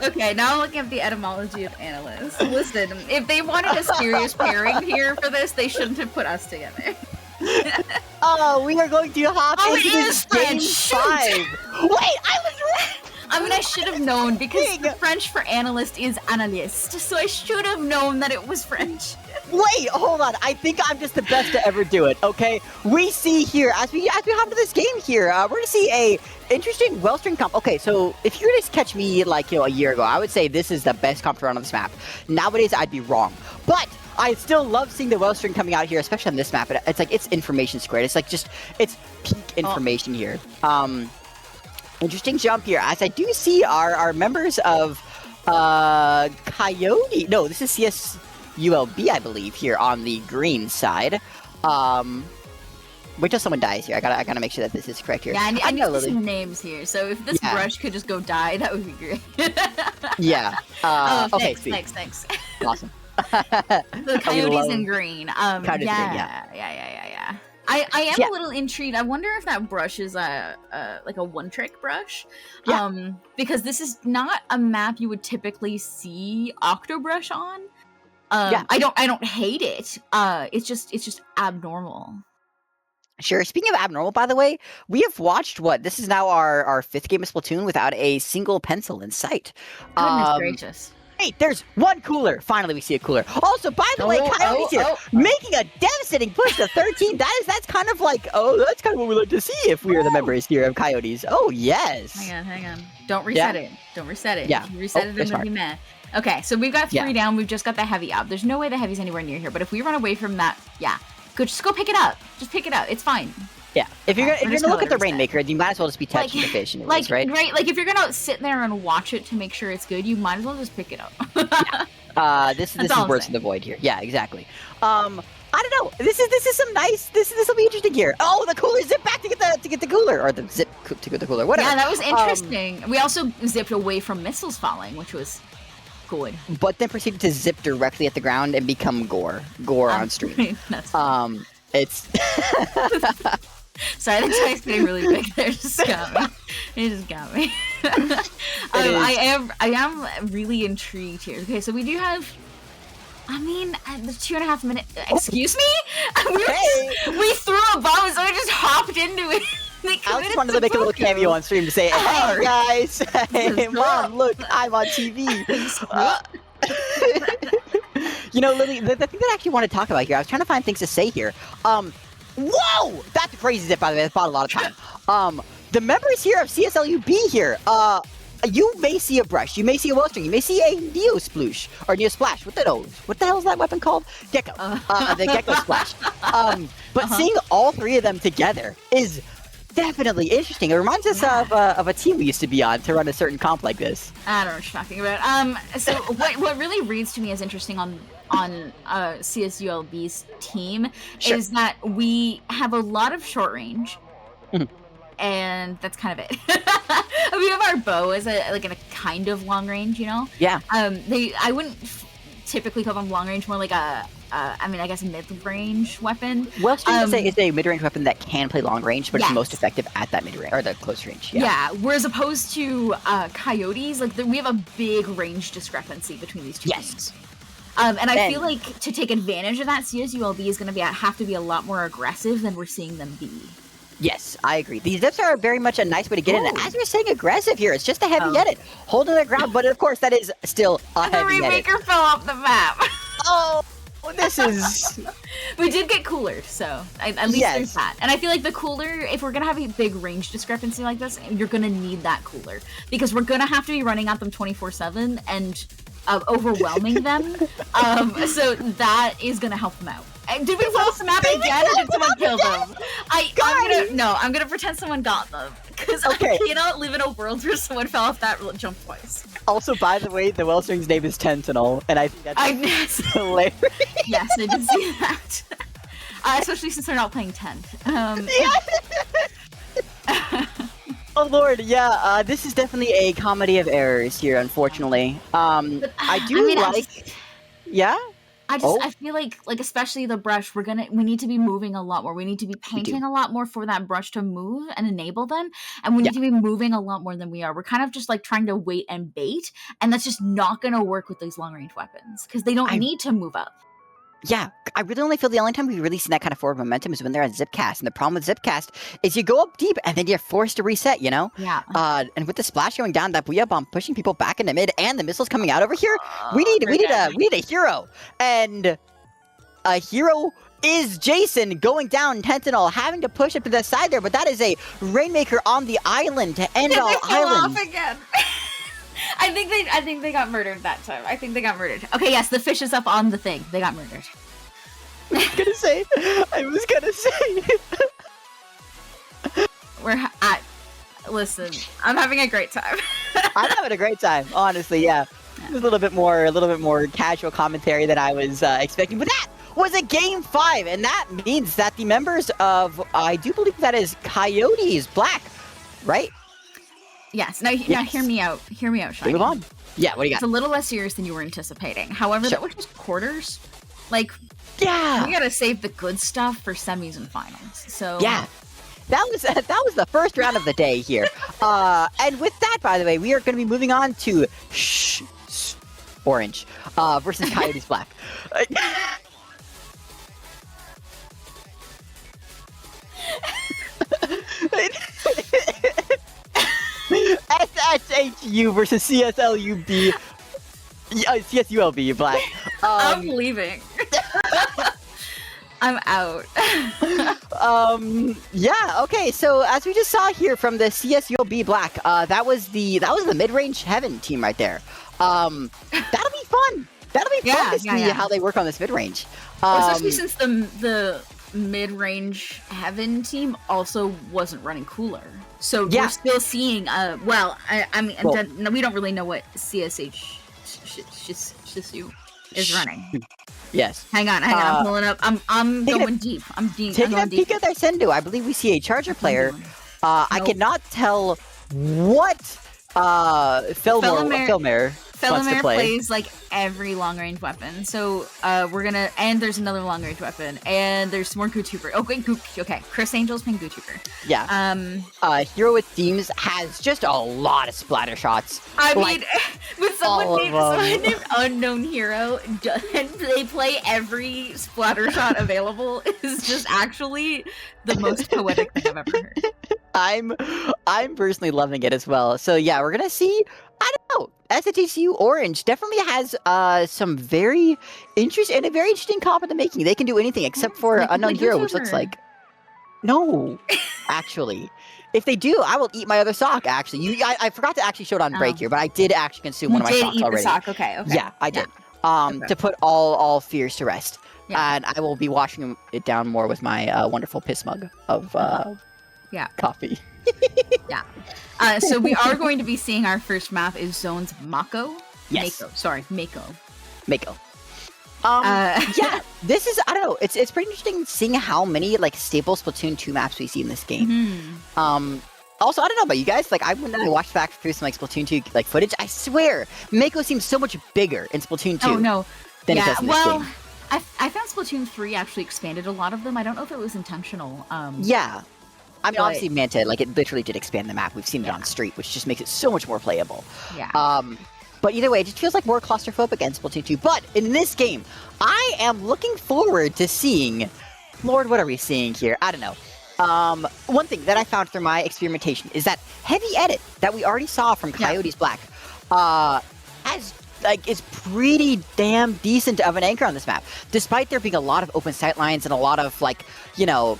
Okay, now I'm looking at the etymology of analyst. Listen, if they wanted a serious pairing here for this, they shouldn't have put us together. Oh, we are going to hop into this game Shoot! 5. Wait, I was right! I mean, I should have known, because the French for analyst is analyste, so I should have known that it was French. Wait, hold on. I think I'm just the best to ever do it, okay? We see here, as we hop into this game here, we're going to see a interesting Wellstring comp. Okay, so if you were to catch me, like, a year ago, I would say this is the best comp to run on this map. Nowadays, I'd be wrong. But I still love seeing the Wellstring coming out here, especially on this map. It's like, it's information squared. It's like it's peak information here. Interesting jump here, as I do see our members of Coyote. No, this is CSULB, I believe, here on the green side. Wait till someone dies here. I gotta make sure that this is correct here. Yeah, I need some names here. So if this brush could just go die, that would be great. Yeah. Okay. Thanks. Awesome. The Coyotes in green. Coyotes in green, Yeah. I am a little intrigued. I wonder if that brush is like a one-trick brush. Yeah. Because this is not a map you would typically see Octobrush on. Yeah. I don't hate it. It's just abnormal. Sure. Speaking of abnormal, by the way, we have watched this is now our 5th game of Splatoon without a single pencil in sight. Goodness gracious. Hey, there's one cooler. Finally, we see a cooler. Also, by the way, Coyotes here making a devastating push to 13. That's kind of like, that's kind of what we like to see if we are the members here of Coyotes. Oh, yes. Hang on. Don't reset it. Don't reset it. Yeah. If you reset it, I'm going to be mad. Okay, so we've got 3 down. We've just got the heavy up. There's no way the heavy's anywhere near here, but if we run away from that, just go pick it up. Just pick it up. It's fine. Yeah, if you're gonna look at the Rainmaker, you might as well just be touching the fish anyways, right? Right, like if you're gonna sit there and watch it to make sure it's good, you might as well just pick it up. This is words of the void here. Yeah, exactly. I don't know. This is some nice. This will be interesting here. Oh, the cooler zip back to get the cooler, or the zip to get the cooler. Whatever. Yeah, that was interesting. We also zipped away from missiles falling, which was good. But then proceeded to zip directly at the ground and become gore on stream. It's. Sorry, the text getting really big there. It just got me. I am really intrigued here. Okay, so we do have. I mean, the 2.5 minute. Excuse me. We threw a bomb, so I just hopped into it. I just wanted to make a little cameo on stream to say, "Hey guys, hey mom, look, I'm on TV." Lily, the thing that I actually want to talk about here, I was trying to find things to say here. Whoa! That's a crazy zip, by the way. That's bought a lot of time. The members here of CSULB here, you may see a brush, you may see a Wellstring, you may see a Neo Sploosh, or Neo Splash. What the hell is that weapon called? Gecko. The Gecko Splash. But seeing all 3 of them together is definitely interesting. It reminds us of a team we used to be on to run a certain comp like this. I don't know what you're talking about. So what really reads to me as interesting on CSULB's team is that we have a lot of short range, and that's kind of it. We have our bow as a kind of long range, Yeah. I wouldn't typically call them long range, more like a I mean, I guess mid-range weapon. Well, it's a mid-range weapon that can play long range, but it's most effective at that mid-range, or the close range. Yeah, whereas opposed to Coyotes, like we have a big range discrepancy between these two teams. And I feel like to take advantage of that, CSULB is going to have to be a lot more aggressive than we're seeing them be. Yes, I agree. These dips are very much a nice way to get in. As we're saying, aggressive here. It's just a heavy edit. Holding the ground, but of course that is still a heavy edit. The Remaker fell off the map. Oh, this is... We did get cooler, so at least there's that. And I feel like the cooler, if we're going to have a big range discrepancy like this, you're going to need that cooler. Because we're going to have to be running at them 24/7 and overwhelming them. So that is going to help them out. Did we fall off the map again, or did someone kill them? I'm gonna pretend someone got them, because I cannot live in a world where someone fell off that jump twice. Also, by the way, the Wellspring's name is Tentinel, and I think that's hilarious. Yes, I did see that. Especially since they're not playing 10. Oh lord, this is definitely a comedy of errors here, unfortunately. I feel like especially the brush, we need to be moving a lot more. We need to be painting a lot more for that brush to move and enable them, and we need to be moving a lot more than we are. We're kind of just like trying to wait and bait, and that's just not going to work with these long range weapons because they don't need to move up. Yeah, I really only feel the only time we really see that kind of forward momentum is when they're at Zipcast, and the problem with Zipcast is you go up deep and then you're forced to reset, you know? Yeah. And with the splash going down, that Booyah Bomb pushing people back into mid, and the missiles coming out over here, we need a hero, and a hero is Jason going down Tentinel, having to push up to the side there, but that is a Rainmaker on the island to end all islands. Off again. I think they got murdered that time. I think they got murdered. Okay, yes, the fish is up on the thing. They got murdered. I was gonna say. Listen, I'm having a great time. I'm having a great time, honestly, yeah. It was a little bit more casual commentary than I was expecting, but that was a game 5, and that means that the members of, I do believe that is Coyotes Black, right? Yes. Now hear me out. Hear me out, Shiny. Move on. Yeah, what do you got? It's a little less serious than you were anticipating. However, that was just quarters. We gotta save the good stuff for semis and finals. So yeah, that was the first round of the day here. And with that, by the way, we are going to be moving on to Orange versus Coyotes Black. SHSU versus CSLUB. CSULB Black. I'm leaving. I'm out. Okay, so as we just saw here from the CSULB Black, that was the mid-range heaven team right there. That'll be fun. That'll be fun to see how they work on this mid-range. Especially since the mid-range heaven team also wasn't running cooler. So we're still seeing, we don't really know what SHSU is running. Yes. Hang on, I'm pulling up. I'm going deep. Taking a peek at their Sendu, I believe we see a Charger player. I cannot tell what Felmare plays like every long range weapon. So and there's another long range weapon, and there's more Gootuber. Okay, Chris Angel's playing Gootuber. Yeah. Hero with Themes has just a lot of splatter shots. I mean, with someone named Unknown Hero, and they play every splatter shot available is just actually the most poetic thing I've ever heard. I'm personally loving it as well. So yeah, we're gonna see. I don't know. SHSU Orange definitely has some very interesting comp in the making. They can do anything except for Unknown Hero, which looks like no, actually. If they do, I will eat my other sock. Actually, I forgot to actually show it on break here, but I did actually consume one of my socks already. The sock. Okay. Yeah, I did. To put all fears to rest, and I will be washing it down more with my wonderful piss mug of coffee. Yeah. So we are going to be seeing our first map is Zone's Mako. Yes. Mako. Yeah, this is, I don't know, it's pretty interesting seeing how many like stable Splatoon 2 maps we see in this game. Mm-hmm. Also, I don't know about you guys, like when I watched back through some like Splatoon 2 like footage, I swear Mako seems so much bigger in Splatoon 2 than it does in this game. I found Splatoon 3 actually expanded a lot of them. I don't know if it was intentional. Yeah. I mean, obviously, Manta, like, it literally did expand the map. We've seen it on Street, which just makes it so much more playable. Yeah. But either way, it just feels like more claustrophobic against Splatoon 2. But in this game, I am looking forward to seeing... Lord, what are we seeing here? I don't know. One thing that I found through my experimentation is that Heavy Edit that we already saw from Coyotes Black is pretty damn decent of an anchor on this map. Despite there being a lot of open sight lines and a lot of, like, you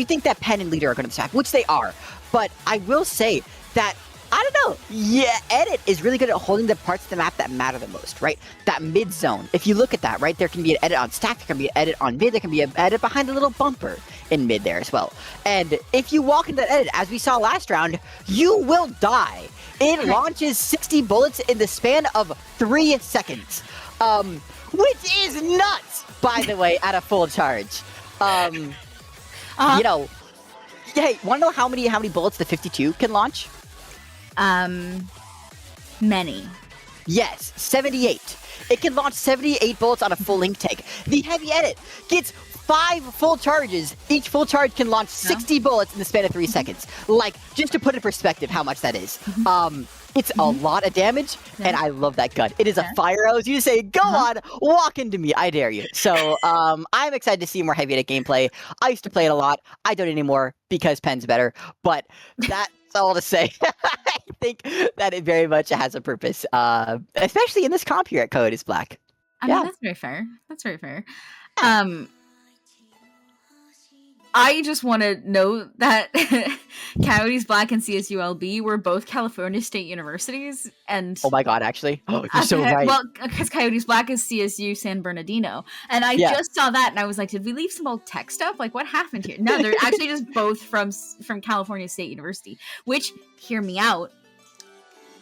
think that Pen and Leader are going to be map, which they are. But I will say that, I don't know, Edit is really good at holding the parts of the map that matter the most, right? That mid zone. If you look at that, right, there can be an edit on stack, there can be an edit on mid, there can be an edit behind a little bumper in mid there as well. And if you walk into that edit, as we saw last round, you will die. It launches 60 bullets in the span of 3 seconds, which is nuts, by the way, at a full charge. You know, hey, want to know how many bullets the 52 can launch? Many. Yes, 78. It can launch 78 bullets on a full link tank. The Heavy Edit gets 5 full charges. Each full charge can launch 60 bullets in the span of 3 seconds. Like, just to put in perspective how much that is. It's a lot of damage, and I love that gun. It is a fire hose. You say, go on, walk into me. I dare you. So, I'm excited to see more Heavy Edit gameplay. I used to play it a lot. I don't anymore because Pen's better. But that's all to say. I think that it very much has a purpose, especially in this comp here at Coyotes Black. I mean, that's very fair. That's very fair. I just want to note that Coyotes Black and CSULB were both California State Universities, and oh my god, actually, you're so right. Well, because Coyotes Black is CSU San Bernardino, and I just saw that, and I was like, did we leave some old tech stuff? Like, what happened here? No, they're actually just both from California State University. Which, hear me out.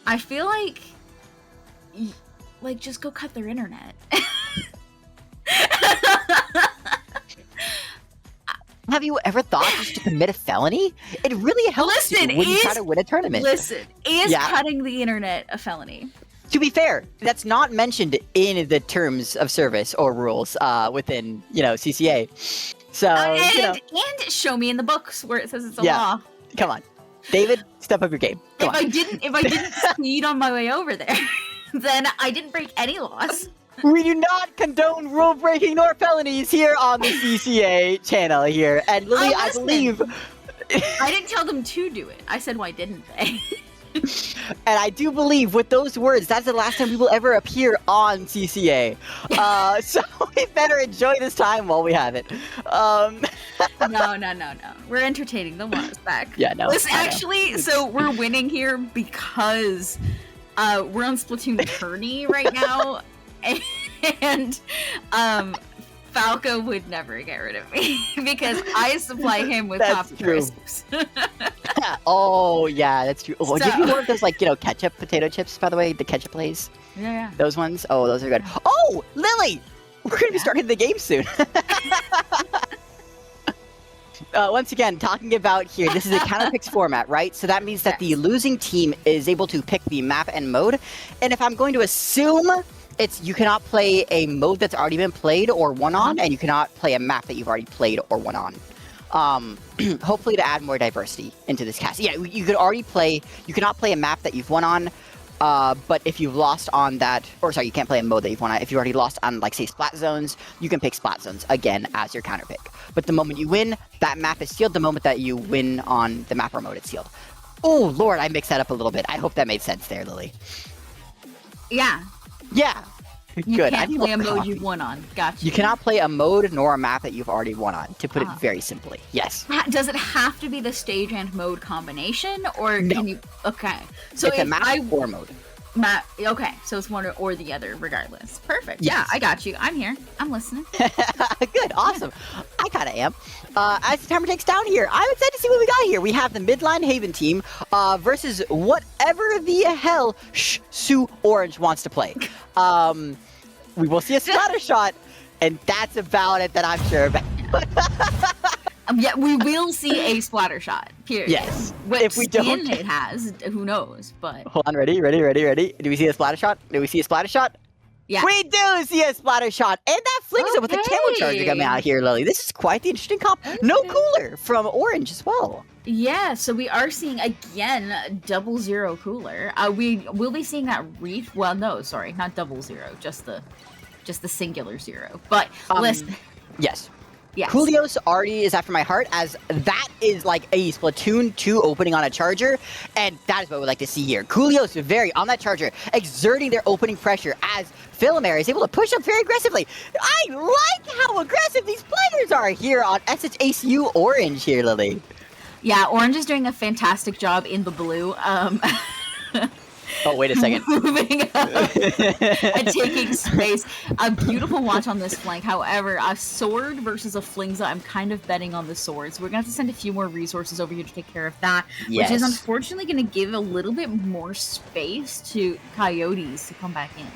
I feel like just go cut their internet. Have you ever thought just to commit a felony? It really helps you when you try to win a tournament. Is cutting the internet a felony? To be fair, that's not mentioned in the terms of service or rules within, CCA. So, and show me in the books where it says it's a law. Come on, David, step up your game. If I didn't speed on my way over there, then I didn't break any laws. We do not condone rule breaking nor felonies here on the CCA channel here. And Lily, I believe I didn't tell them to do it. I said, why didn't they? And I do believe with those words, that's the last time we will ever appear on CCA. So we better enjoy this time while we have it. No. We're entertaining the ones back. Yeah, no. Listen, actually, so we're winning here because we're on SplatoonTourney right now. And Falco would never get rid of me because I supply him with top crisps. Oh yeah, that's true. Oh, give me one of those ketchup potato chips, by the way, the ketchup Lays. Yeah. Those ones. Oh, those are good. Oh, Lily, we're gonna be starting the game soon. Once again, talking about here, this is a counter picks format, right? So that means that the losing team is able to pick the map and mode. And if I'm going to assume you cannot play a mode that's already been played or won on, and you cannot play a map that you've already played or won on. Hopefully to add more diversity into this cast. Yeah, you cannot play a map that you've won on, but if you've lost on that, you can't play a mode that you've won on. If you already lost on, say, Splat Zones, you can pick Splat Zones again as your counter pick. But the moment you win, that map is sealed. The moment that you win on the map or mode, it's sealed. Oh, Lord, I mixed that up a little bit. I hope that made sense there, Lily. Yeah. Yeah. You Good. can't play a mode you've won on. Gotcha. You cannot play a mode nor a map that you've already won on, to put it very simply. Yes. Does it have to be the stage and mode combination, or can you... Okay. So it's a map or mode. Okay, so it's one or the other, regardless. Perfect. Yes. Yeah, I got you. I'm here. I'm listening. Good. Awesome. I kind of am. As the timer takes down here, I'm excited to see what we got here. We have the Midline Haven team versus whatever the hell SHSU Orange wants to play. We will see a splatter shot, and that's about it that I'm sure about. Yeah, we will see a splatter shot. Period. Yes. What if we don't, it has. Who knows? But hold on, ready. Do we see a splatter shot? Yeah. We do see a splatter shot, and that flings it with the camo charger coming out here, Lily. This is quite the interesting comp. Okay. No cooler from Orange as well. Yeah, so we are seeing again 00 cooler. We will be seeing that Reef. Well, no, sorry, not 00, just the singular 0. But listen, yes. Yes. Coolios already is after my heart, as that is like a Splatoon 2 opening on a charger, and that is what we'd like to see here. Coolios very on that charger, exerting their opening pressure as Philomer is able to push up very aggressively. I like how aggressive these players are here on SHSU Orange here, Lily. Yeah, Orange is doing a fantastic job in the blue. Oh, wait a second. Moving up and taking space. A beautiful watch on this flank. However, a sword versus a Flingza, I'm kind of betting on the swords. We're going to have to send a few more resources over here to take care of that, which is unfortunately going to give a little bit more space to Coyotes to come back in.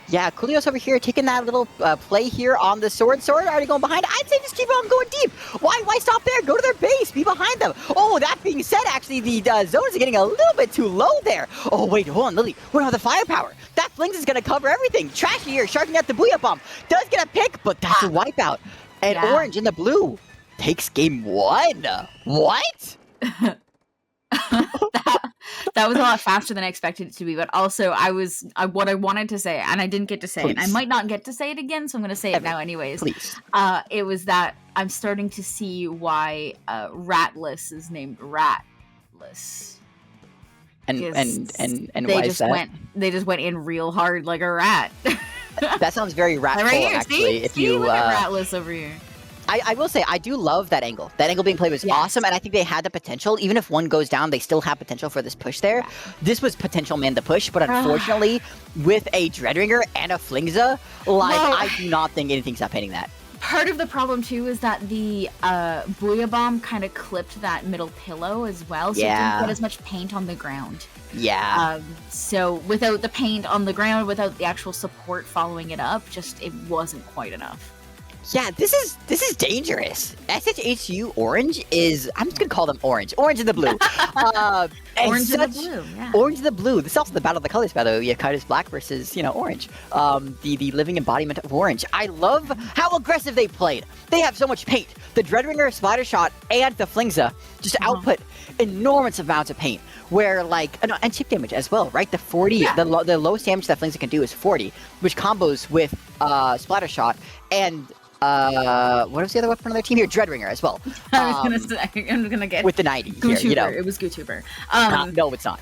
Yeah, Coolios over here taking that little play here on the sword. Sword already going behind. I'd say just keep on going deep. Why stop there? Go to their base. Be behind them. Oh, that being said, actually, the zone is getting a little bit too low there. Oh, wait, hold on, Lily. We don't have the firepower. That Flings is going to cover everything. Trashy here, sharking out the Booyah Bomb. Does get a pick, but that's a wipeout. And Orange in the blue takes game 1. What? That was a lot faster than I expected it to be, but also what I wanted to say, and I didn't get to say it. I might not get to say it again, so I'm going to say it now anyways. Please. It was that I'm starting to see why Ratless is named Ratless. And they why just is that? They just went in real hard like a rat. That sounds very ratful, right here, actually. see, look at Ratless over here. I will say, I do love that angle. That angle being played was awesome, and I think they had the potential. Even if one goes down, they still have potential for this push there. This was potential man to push, but unfortunately, with a Dreadringer and a Flingza, I do not think anything's not hitting that. Part of the problem, too, is that the Booyah Bomb kind of clipped that middle pillow as well, so it didn't get as much paint on the ground. Yeah. So without the paint on the ground, without the actual support following it up, it wasn't quite enough. Yeah, this is dangerous. SHSU Orange is, I'm just gonna call them Orange. Orange and the blue. Orange and the blue, yeah. Orange and the blue. This is also the battle of the colors, by the way. We have Coyotes Black versus, Orange. The living embodiment of Orange. I love how aggressive they played. They have so much paint. The Dreadringer, Splatter Shot, and the Flingza just output enormous amounts of paint. Where and chip damage as well, right? The 40, the lowest damage that Flingza can do is 40, which combos with Splatter Shot and what was the other weapon on their team here? Dreadringer as well. I'm gonna get with the 90 Gootuber. here, It was Gootuber. No, it's not.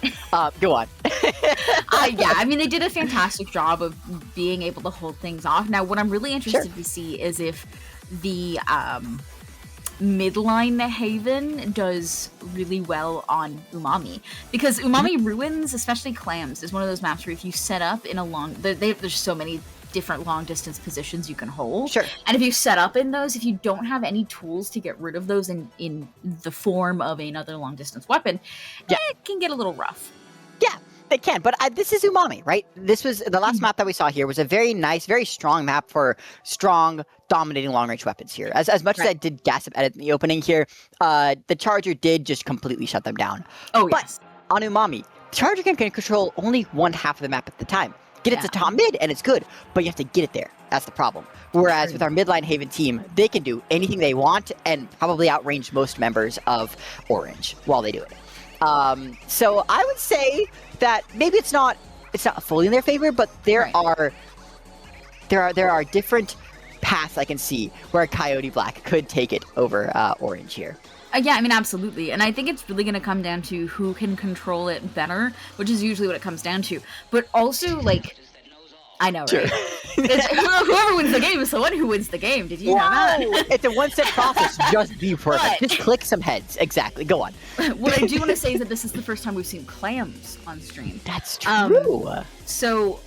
Go on. Yeah, I mean, they did a fantastic job of being able to hold things off. Now, what I'm really interested to see is if the midline Haven does really well on Umami, because Umami Ruins, especially Clams, is one of those maps where if you set up in a long, there's so many different long distance positions you can hold. Sure. And if you set up in those, if you don't have any tools to get rid of those in the form of another long distance weapon, it can get a little rough. Yeah, they can. But this is Umami, right? This was the last map that we saw here was a very nice, very strong map for strong, dominating long range weapons here. As much as I did Gossip edit in the opening here, the Charger did just completely shut them down. Oh, yes. But on Umami, the Charger can control only one half of the map at the time. Get it to top mid, and it's good, but you have to get it there. That's the problem. Whereas with our midline Haven team, they can do anything they want and probably outrange most members of Orange while they do it. So I would say that maybe it's not fully in their favor, but there are different paths I can see where Coyote Black could take it over Orange here. Yeah, I mean, absolutely. And I think it's really going to come down to who can control it better, which is usually what it comes down to. But also, I know, right? Whoever wins the game is the one who wins the game. Did you know that? It's a one-step process. Just be perfect. Just click some heads. Exactly. Go on. What I do want to say is that this is the first time we've seen Clams on stream. That's true. So,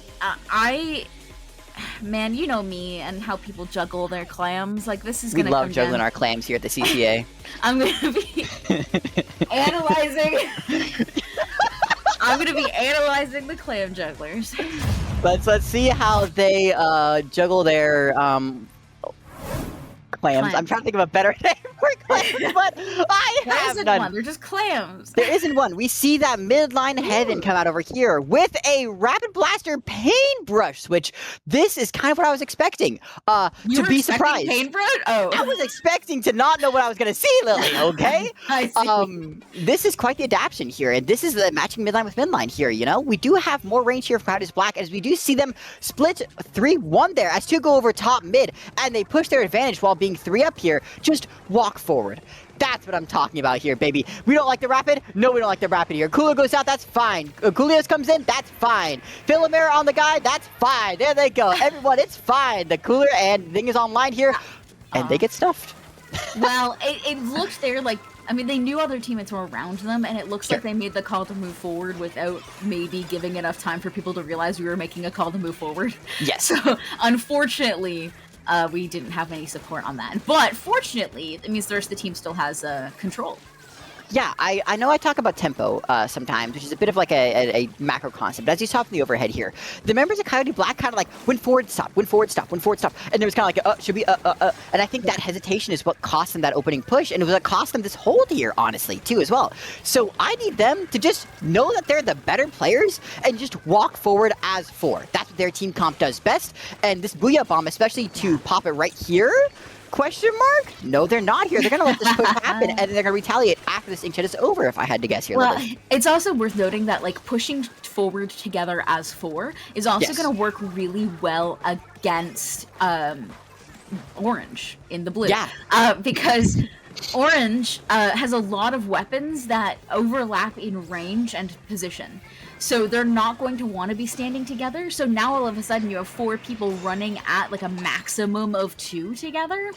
man, you know me and how people juggle their clams. This is going to come down. We love juggling our clams here at the CCA. I'm going to be analyzing. I'm going to be analyzing the clam jugglers. Let's see how they juggle their clams. I'm trying to think of a better name. more clams, but I There have isn't none. one. They're just clams. There isn't one. We see that midline heaven come out over here with a Rapid Blaster paintbrush switch. This is kind of what I was expecting. To be surprised. Paintbrush? Oh. I was expecting to not know what I was going to see, Lily, okay? I see. This is quite the adaptation here, and this is the matching midline with midline here, you know? We do have more range here from Coyotes Black, as we do see them split 3-1 there, as two go over top mid, and they push their advantage while being 3 up here. Just walk forward. That's what I'm talking about here, baby. We don't like the Rapid? No, we don't like the Rapid here. Cooler goes out, that's fine. Coolios comes in, that's fine. Philomera on the guy, that's fine. There they go. Everyone, it's fine. The Cooler and thing is online here, and they get stuffed. Well, it looked there like, I mean, they knew other teammates were around them, and it looks like they made the call to move forward without maybe giving enough time for people to realize we were making a call to move forward. Yes. So, unfortunately, we didn't have any support on that. But fortunately, it means the rest of the team still has control. Yeah, I know I talk about tempo sometimes, which is a bit of like a macro concept. But as you saw from the overhead here, the members of Coyote Black kind of like went forward, stop, went forward, stop, went forward, stop. And there was kind of like, should we, And I think that hesitation is what cost them that opening push. And it was what cost them this hold here, honestly, too, as well. So I need them to just know that they're the better players and just walk forward as 4. That's what their team comp does best. And this Booyah Bomb, especially to pop it right here, question mark? No, they're not here. They're going to let this push happen, and they're going to retaliate after this inkjet is over, if I had to guess here. Well, it's also worth noting that, like, pushing forward together as 4 is also going to work really well against Orange in the blue. Yeah. Because Orange has a lot of weapons that overlap in range and position. So they're not going to want to be standing together. So now all of a sudden you have 4 people running at like a maximum of 2 together.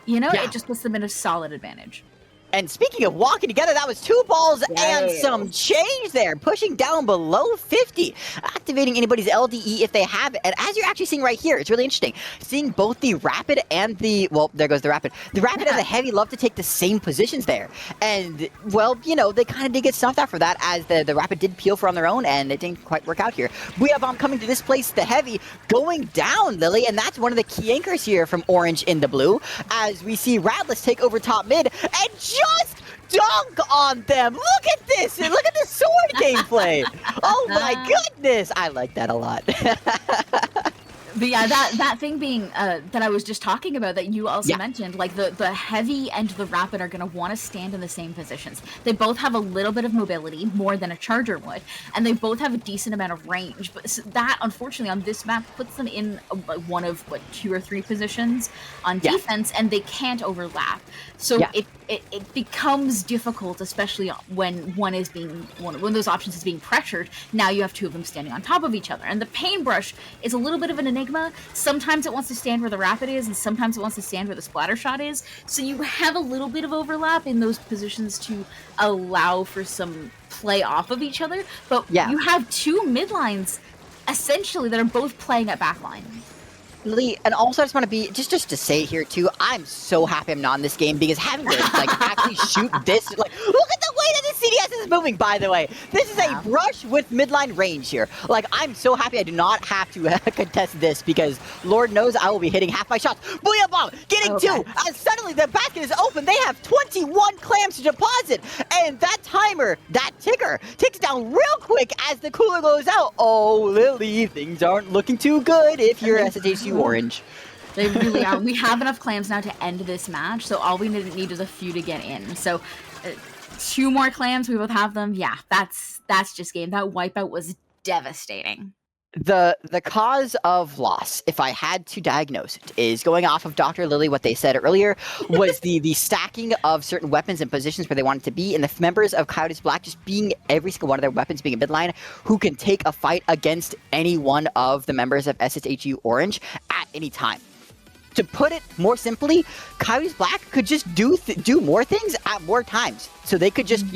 You know, it just puts them in a solid advantage. And speaking of walking together, that was 2 balls and some change there, pushing down below 50, activating anybody's LDE if they have it. And as you're actually seeing right here, it's really interesting, seeing both the Rapid and the, well, there goes the Rapid. The Rapid and the Heavy love to take the same positions there. And, well, you know, they kind of did get snuffed out for that, as the Rapid did peel for on their own, and it didn't quite work out here. Booyah Bomb coming to displace the Heavy, going down, Lily, and that's one of the key anchors here from Orange in the blue, as we see Radless take over top mid, and just dunk on them. Look at this. Look at the sword gameplay. Oh my goodness. I like that a lot. But yeah, that thing being that I was just talking about that you also mentioned, like the Heavy and the Rapid are going to want to stand in the same positions. They both have a little bit of mobility, more than a Charger would, and they both have a decent amount of range. But that, unfortunately, on this map puts them in one of, 2 or 3 positions on defense, and they can't overlap. So it becomes difficult, especially when one those options is being pressured. Now you have 2 of them standing on top of each other, and the paintbrush is a little bit of an enigma. Sometimes it wants to stand where the Rapid is, and sometimes it wants to stand where the splatter shot is. So you have a little bit of overlap in those positions to allow for some play off of each other. But you have 2 midlines essentially that are both playing at backline. Lee, and also I just want to be, just to say here too, I'm so happy I'm not in this game, because having to like actually shoot this, like, look at the way that the CDS is moving, by the way. This is a brush with midline range here. Like, I'm so happy I do not have to contest this, because Lord knows I will be hitting half my shots. Booyah Bomb getting 2, and suddenly the basket is open. They have 21 clams to deposit, and that timer, that ticker, ticks down real quick as the cooler goes out. Oh, Lily, things aren't looking too good if you're SHSU Orange. They really are. We have enough clams now to end this match, so all we need is a few to get in. So 2 more clams, we both have them. Yeah, that's just game. That wipeout was devastating. The cause of loss, if I had to diagnose it, is going off of Dr. Lily, what they said earlier, was the stacking of certain weapons and positions where they wanted to be, and the members of Coyotes Black just being every single one of their weapons being a midline who can take a fight against any one of the members of SHSU Orange at any time. To put it more simply, Coyotes Black could just do more things at more times. So they could just,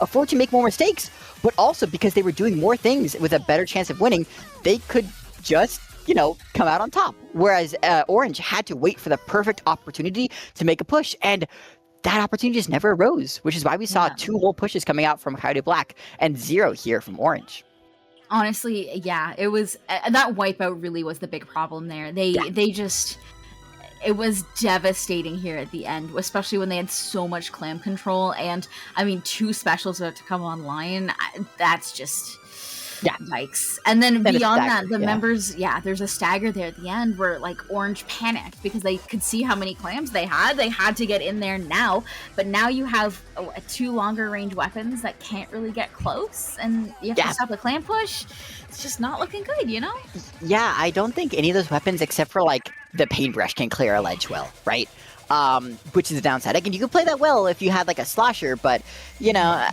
afford to make more mistakes, but also because they were doing more things with a better chance of winning, they could just, come out on top. Whereas Orange had to wait for the perfect opportunity to make a push, and that opportunity just never arose, which is why we saw 2 whole pushes coming out from Coyote Black and 0 here from Orange. Honestly, yeah, it was that wipeout really was the big problem there. They just... It was devastating here at the end, especially when they had so much clam control. And, I mean, 2 specials about to come online. That's just... Yeah. Yikes. And then beyond that, the members, there's a stagger there at the end where, like, Orange panicked because they could see how many clams they had. They had to get in there now. But now you have 2 longer range weapons that can't really get close. And you have to stop the clam push. It's just not looking good, you know? Yeah, I don't think any of those weapons, except for, like, the paintbrush, can clear a ledge well, right? Which is the downside. Again, you could play that well if you had, like, a slosher, but, you know,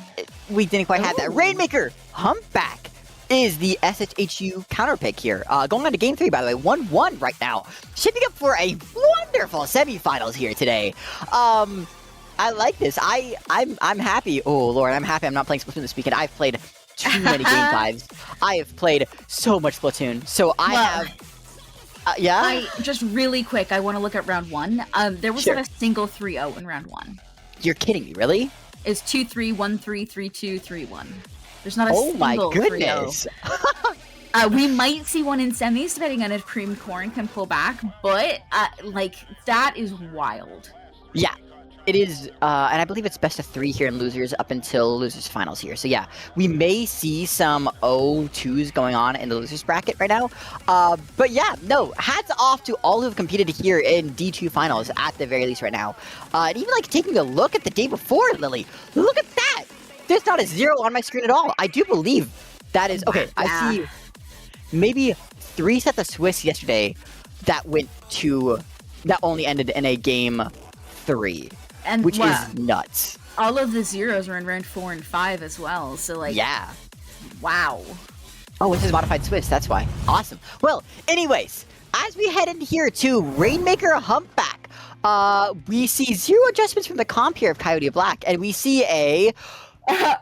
we didn't quite have that. Rainmaker, Humpback is the SHSU counter pick here. Going on to game 3, by the way, 1-1 right now. Shaping up for a wonderful semifinals here today. I like this. I'm happy. Oh, Lord, I'm happy I'm not playing Splatoon this weekend. I've played too many game 5s. I have played so much Splatoon. So I have... just really quick, I want to look at round 1. There was not a single 3-0 in round 1. You're kidding me, really? It's 2-3, 1-3, 3-2, 3-1. There's not a single 3-0. Oh my goodness. We might see one in semis, depending on if Cream Corn can pull back, but, like, that is wild. Yeah, it is, and I believe it's best of 3 here in losers up until losers finals here. So yeah, we may see some 0-2s going on in the losers bracket right now. But yeah, no, hats off to all who have competed here in D2 finals at the very least right now. And even like taking a look at the day before, Lily, look at that. There's not a 0 on my screen at all. I do believe that is... Okay, I see maybe 3 sets of Swiss yesterday that went to... That only ended in a game 3, and which is nuts. All of the 0s are in round 4 and 5 as well, so like... Yeah. Wow. Oh, this is modified Swiss, that's why. Awesome. Well, anyways, as we head in here to Rainmaker Humpback, we see 0 adjustments from the comp here of Coyote Black, and we see a...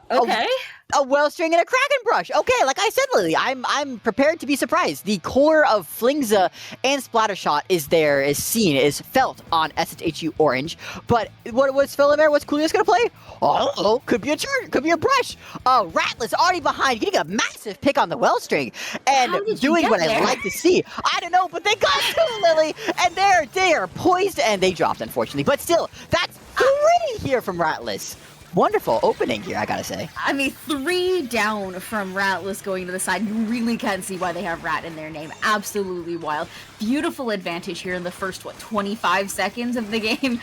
Okay. A Wellstring and a Kraken Brush. Okay, like I said, Lily, I'm prepared to be surprised. The core of Flingza and Splattershot is there, is seen, is felt on SHSU Orange. But what was Philomer? What's Coolius gonna play? Oh, could be a charge, could be a brush. Rattler's already behind, getting a massive pick on the Wellstring and doing what I like to see. I don't know, but they got to Lily, and they are poised, and they dropped, unfortunately. But still, that's pretty here from Rattlers. Wonderful opening here, I gotta say. I mean, 3 down from Ratless going to the side. You really can see why they have Rat in their name. Absolutely wild. Beautiful advantage here in the first, 25 seconds of the game.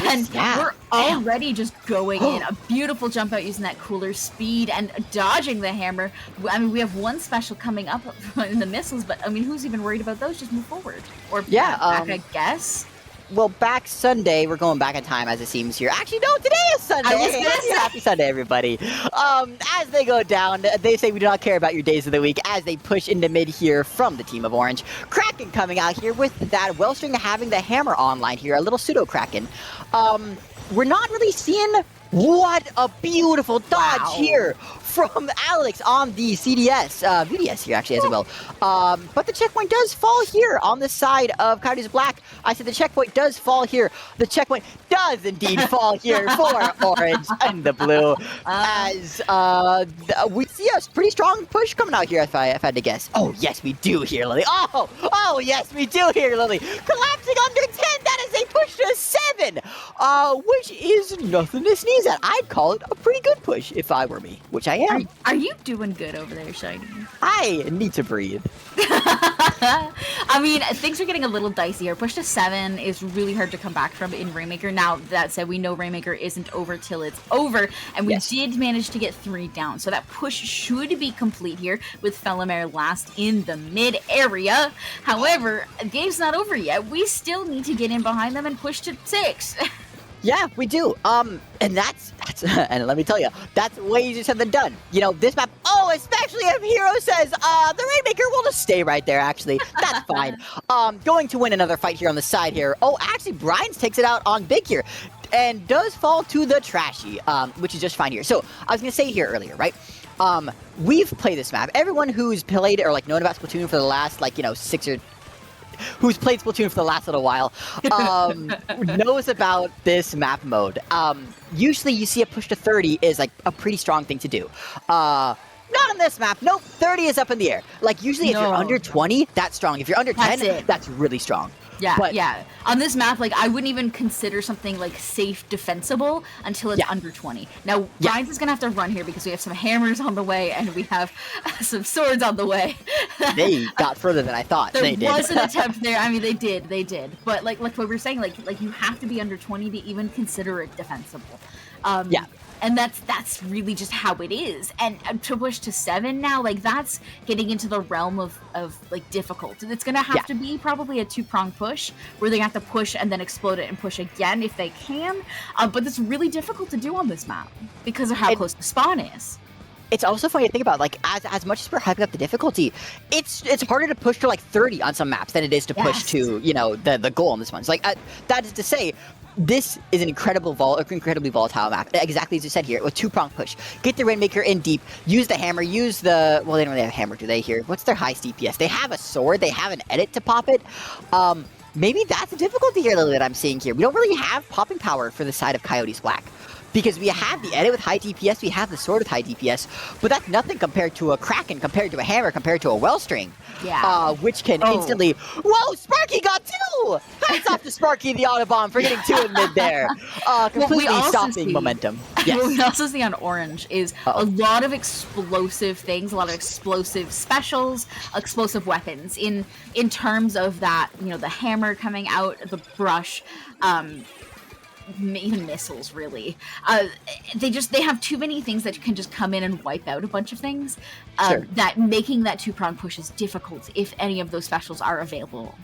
And we're already just going in. A beautiful jump out using that cooler speed and dodging the hammer. I mean, we have one special coming up in the missiles, but I mean, who's even worried about those? Just move forward. Or back, I guess. Well, back Sunday, we're going back in time as it seems here. Actually, no, today is Sunday. Happy Sunday, everybody. As they go down, they say we do not care about your days of the week as they push into mid here from the team of Orange. Kraken coming out here with that Wellstring having the hammer online here, a little pseudo Kraken. We're not really seeing what a beautiful dodge here from Alex on the CDS, VDS here actually as well. But the checkpoint does fall here on the side of Coyotes Black. I said the checkpoint does fall here. The checkpoint does indeed fall here for Orange and the Blue. As we see a pretty strong push coming out here if I had to guess. Oh, yes, we do here, Lily. Oh, yes, we do here, Lily. Collapsing under 10, that is a push to 7, which is nothing to sneeze at. I'd call it a pretty good push if I were me, which I am. Are you doing good over there, Shiny? I need to breathe. I mean, things are getting a little dicey here. Push to 7 is really hard to come back from in Rainmaker. Now, that said, we know Rainmaker isn't over till it's over, and we did manage to get 3 down. So that push should be complete here with Felomare last in the mid area. However, the game's not over yet. We still need to get in behind them and push to 6. Yeah, we do. And that's and let me tell you, that's way easier said than done. You know, this map, especially if Hero says, the Rainmaker will just stay right there, actually. That's fine. Going to win another fight here on the side here. Oh, actually, Brian's takes it out on Big here and does fall to the Trashy, which is just fine here. So, I was going to say here earlier, right? We've played this map. Everyone who's played or, like, known about Splatoon for the last, like, 6 or who's played Splatoon for the last little while, knows about this map mode. Usually you see a push to 30 is like a pretty strong thing to do. Not on this map. Nope, 30 is up in the air. Like usually if you're under 20, that's strong. If you're under 10, that's really strong. Yeah, but, yeah. On this map, like, I wouldn't even consider something, like, safe defensible until it's under 20. Now, Ryan's is gonna have to run here because we have some hammers on the way and we have some swords on the way. They got further than I thought. There they did. was an attempt there. I mean, they did. But, like what we were saying, like, you have to be under 20 to even consider it defensible. Yeah. And that's really just how it is. And to push to 7 now, like, that's getting into the realm of like, difficult. It's gonna have to be probably a 2-prong push where they have to push and then explode it and push again if they can. But it's really difficult to do on this map because of how close the spawn is. It's also funny to think about, like, as much as we're hyping up the difficulty, it's harder to push to, like, 30 on some maps than it is to push to, you know, the goal on this one. So, like, that is to say, this is an incredibly volatile map, exactly as you said here, with 2-prong push. Get the Rainmaker in deep, use the hammer, use the... Well, they don't really have a hammer, do they, here? What's their highest DPS? They have a sword, they have an edit to pop it. Maybe that's the difficulty here, Lily, that I'm seeing here. We don't really have popping power for the side of Coyotes Black. Because we have the edit with high DPS, we have the sword with high DPS, but that's nothing compared to a Kraken, compared to a hammer, compared to a Wellstring. Yeah. Which can instantly... Whoa, Sparky got 2! Hats off to Sparky the Autobomb for getting 2 in mid there. Completely stopping momentum. Yes. What we also see on Orange is a lot of explosive things, a lot of explosive specials, explosive weapons in terms of that, you know, the hammer coming out, the brush, even missiles, really. They have too many things that can just come in and wipe out a bunch of things. That making that 2-prong push is difficult if any of those specials are available.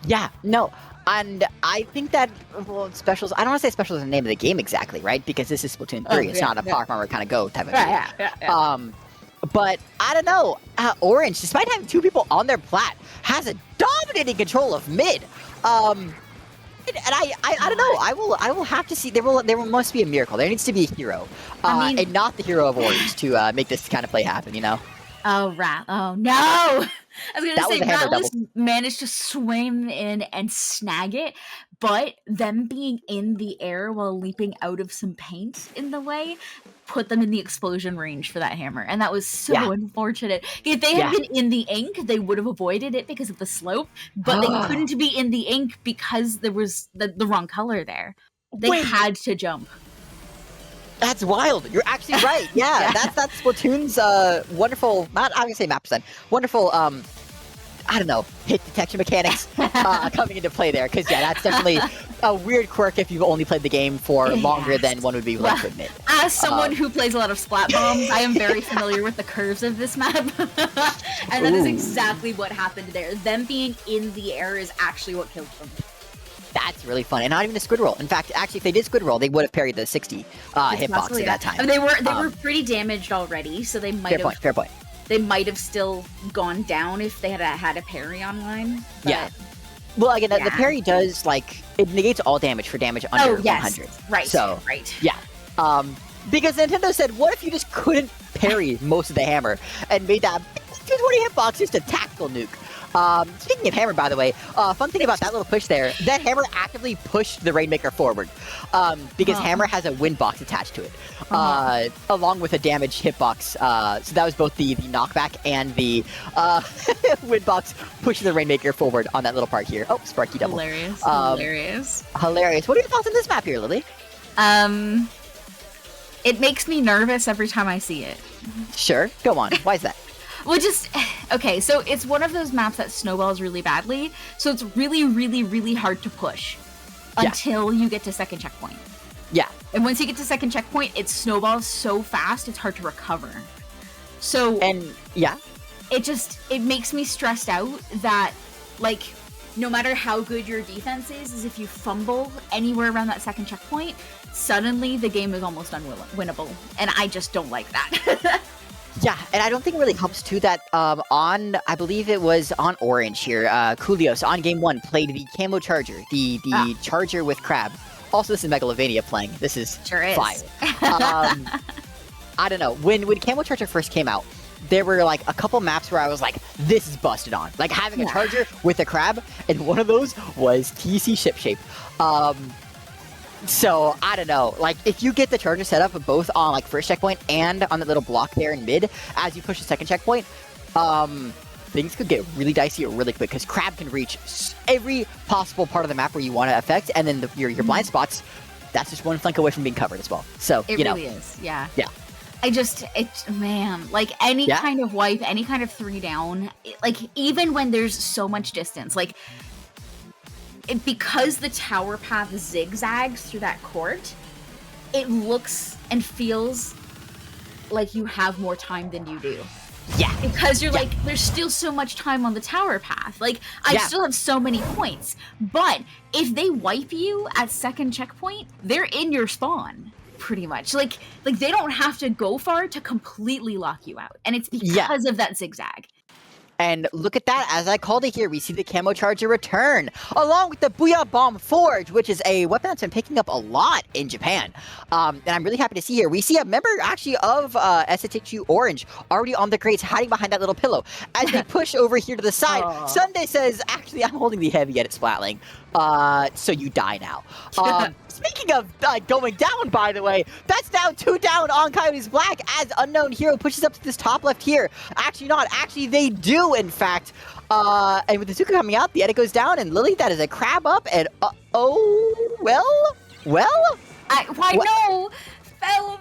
Yeah, no, and I think that, well, specials, I don't want to say specials is the name of the game exactly, right? Because this is Splatoon 3, it's not a Power Armor kind of go type of game. But I don't know, Orange, despite having 2 people on their plat, has a dominating control of mid. And I don't know. I will have to see. There must be a miracle. There needs to be a hero, and not the hero of Orange to make this kind of play happen. You know. Oh, oh no! I was gonna say Rattlers managed to swim in and snag it, but them being in the air while leaping out of some paint in the way put them in the explosion range for that hammer, and that was so unfortunate. If they had been in the ink, they would have avoided it because of the slope, but they couldn't be in the ink because there was the wrong color there. They had to jump. That's wild. You're actually right. Yeah, that's Splatoon's wonderful, I'm gonna say map percent, wonderful, I don't know, hit detection mechanics coming into play there. Because, that's definitely a weird quirk if you've only played the game for longer than one would be willing to admit. As someone who plays a lot of Splat Bombs, I am very familiar with the curves of this map. And that is exactly what happened there. Them being in the air is actually what killed them. That's really fun, and not even a squid roll. In fact, actually, if they did squid roll, they would have parried the 60 hitbox at that time. I mean, they were pretty damaged already, so they might have... Fair point. They might have still gone down if they had a parry online. But, yeah. Well, again, the parry does, like, it negates all damage for damage under 100. Right. So, right. Yeah. Because Nintendo said, what if you just couldn't parry most of the hammer and made that 220 hitbox just a tactical nuke? Speaking of hammer, by the way, fun thing about that little push there, that hammer actively pushed the Rainmaker forward, because hammer has a wind box attached to it, along with a damaged hitbox, so that was both the knockback and the wind box pushing the Rainmaker forward on that little part here. Oh, Sparky double. Hilarious. Hilarious. What are your thoughts on this map here, Lily? It makes me nervous every time I see it. Sure, go on. Why is that? Well, okay, so it's one of those maps that snowballs really badly, so it's really, really, really hard to push until you get to second checkpoint. Yeah. And once you get to second checkpoint, it snowballs so fast, it's hard to recover. So... And, it makes me stressed out that, like, no matter how good your defense is if you fumble anywhere around that second checkpoint, suddenly the game is almost unwinnable, and I just don't like that. Yeah, and I don't think it really helps too that I believe it was on Orange here, Coolios on game 1 played the Camo Charger, the Charger with Crab. Also, this is Megalovania playing. This is fire. I don't know. When Camo Charger first came out, there were like a couple maps where I was like, this is busted on. Like having a Charger with a Crab, and one of those was TC Shipshape. So, I don't know, like, if you get the Charger set up both on, like, first checkpoint and on that little block there in mid, as you push the second checkpoint, things could get really dicey really quick because Crab can reach every possible part of the map where you want to affect, and then your blind spots, that's just one flank away from being covered as well. So, it really is, yeah. Yeah. Man, like any kind of wipe, any kind of 3 down, like even when there's so much distance, like because the tower path zigzags through that court, it looks and feels like you have more time than you do. Yeah. Because you're like, there's still so much time on the tower path. Like, I still have so many points. But if they wipe you at second checkpoint, they're in your spawn. Pretty much. Like they don't have to go far to completely lock you out. And it's because of that zigzag. And look at that, as I called it here, we see the Camo Charger return, along with the Booyah Bomb Forge, which is a weapon that's been picking up a lot in Japan. And I'm really happy to see here. We see a member, actually, of SHSU Orange already on the crates, hiding behind that little pillow. As they push over here to the side, Sunday says, actually, I'm holding the heavy yet it's Splatling. So you die now. Speaking of going down, by the way, that's now 2 down on Coyotes Black as Unknown Hero pushes up to this top left here. Actually not. Actually, they do, in fact. And with the Zuka coming out, the edit goes down, and Lily, that is a crab up, and well? Why no?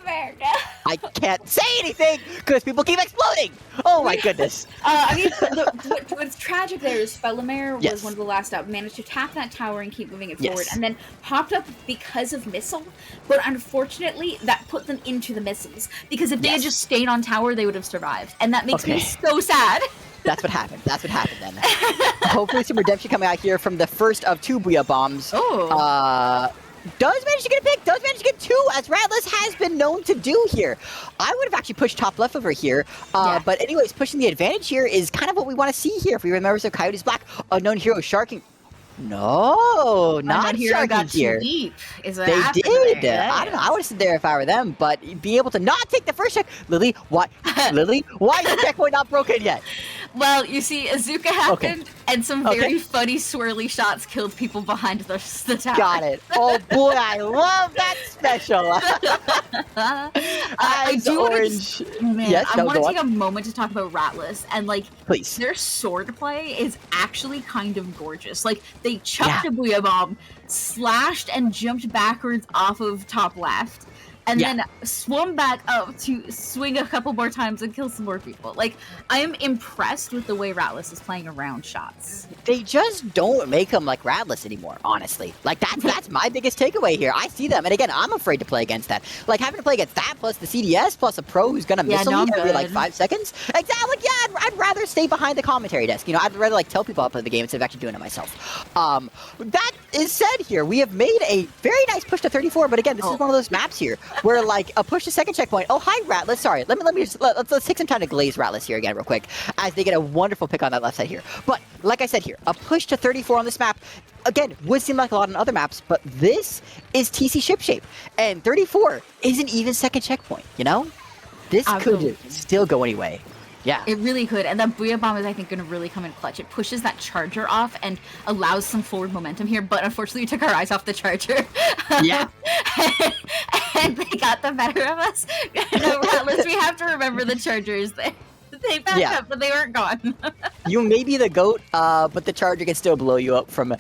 America. I can't say anything because people keep exploding. Oh my goodness. I mean, what's tragic there is Felomare was one of the last up, managed to tap that tower and keep moving it forward, and then popped up because of missile. But unfortunately, that put them into the missiles because if they had just stayed on tower, they would have survived, and that makes me so sad. That's what happened. That's what happened then. Hopefully, some redemption coming out here from the first of 2 Booyah bombs. Does manage to get a pick, does manage to get 2, as Ratless has been known to do here. I would have actually pushed top left over here, but anyways, pushing the advantage here is kind of what we want to see here. If we remember, so Coyotes Black, Unknown Hero sharking. No, not Hero got here. Too deep, is what they did. There. I don't know. I would have stood there if I were them, but being able to not take the first check, Lily, why? Lily, why is the checkpoint not broken yet? Well, you see, Azuka happened, and some very funny swirly shots killed people behind the tower. Got it. Oh boy, I love that special. I do Orange. I want to take a moment to talk about Ratless, and please. Their sword play is actually kind of gorgeous. Like, they chucked a Booyah Bomb, slashed and jumped backwards off of top left, and then swung back up to swing a couple more times and kill some more people. Like, I am impressed with the way Ratless is playing around shots. They just don't make them like Ratless anymore, honestly. Like, that's my biggest takeaway here. I see them, and again, I'm afraid to play against that. Like, having to play against that, plus the CDS, plus a pro who's gonna missile me every, 5 seconds. Exactly, I'd rather stay behind the commentary desk. You know, I'd rather, tell people how to play the game instead of actually doing it myself. That is said here, we have made a very nice push to 34, but again, this is one of those maps here where, a push to second checkpoint. Oh, hi, Ratless. Sorry, let's take some time to glaze Ratless here again real quick, as they get a wonderful pick on that left side here. But, like I said here, a push to 34 on this map, again, would seem like a lot on other maps, but this is TC ship shape, and 34 isn't even second checkpoint, you know? This could still go anyway. Yeah. It really could. And that Booyah Bomb is, I think, going to really come in clutch. It pushes that charger off and allows some forward momentum here, but unfortunately we took our eyes off the charger. Yeah. And they got the better of us. No, Ratless, we have to remember the chargers. They backed up, but they weren't gone. You may be the GOAT, but the charger can still blow you up from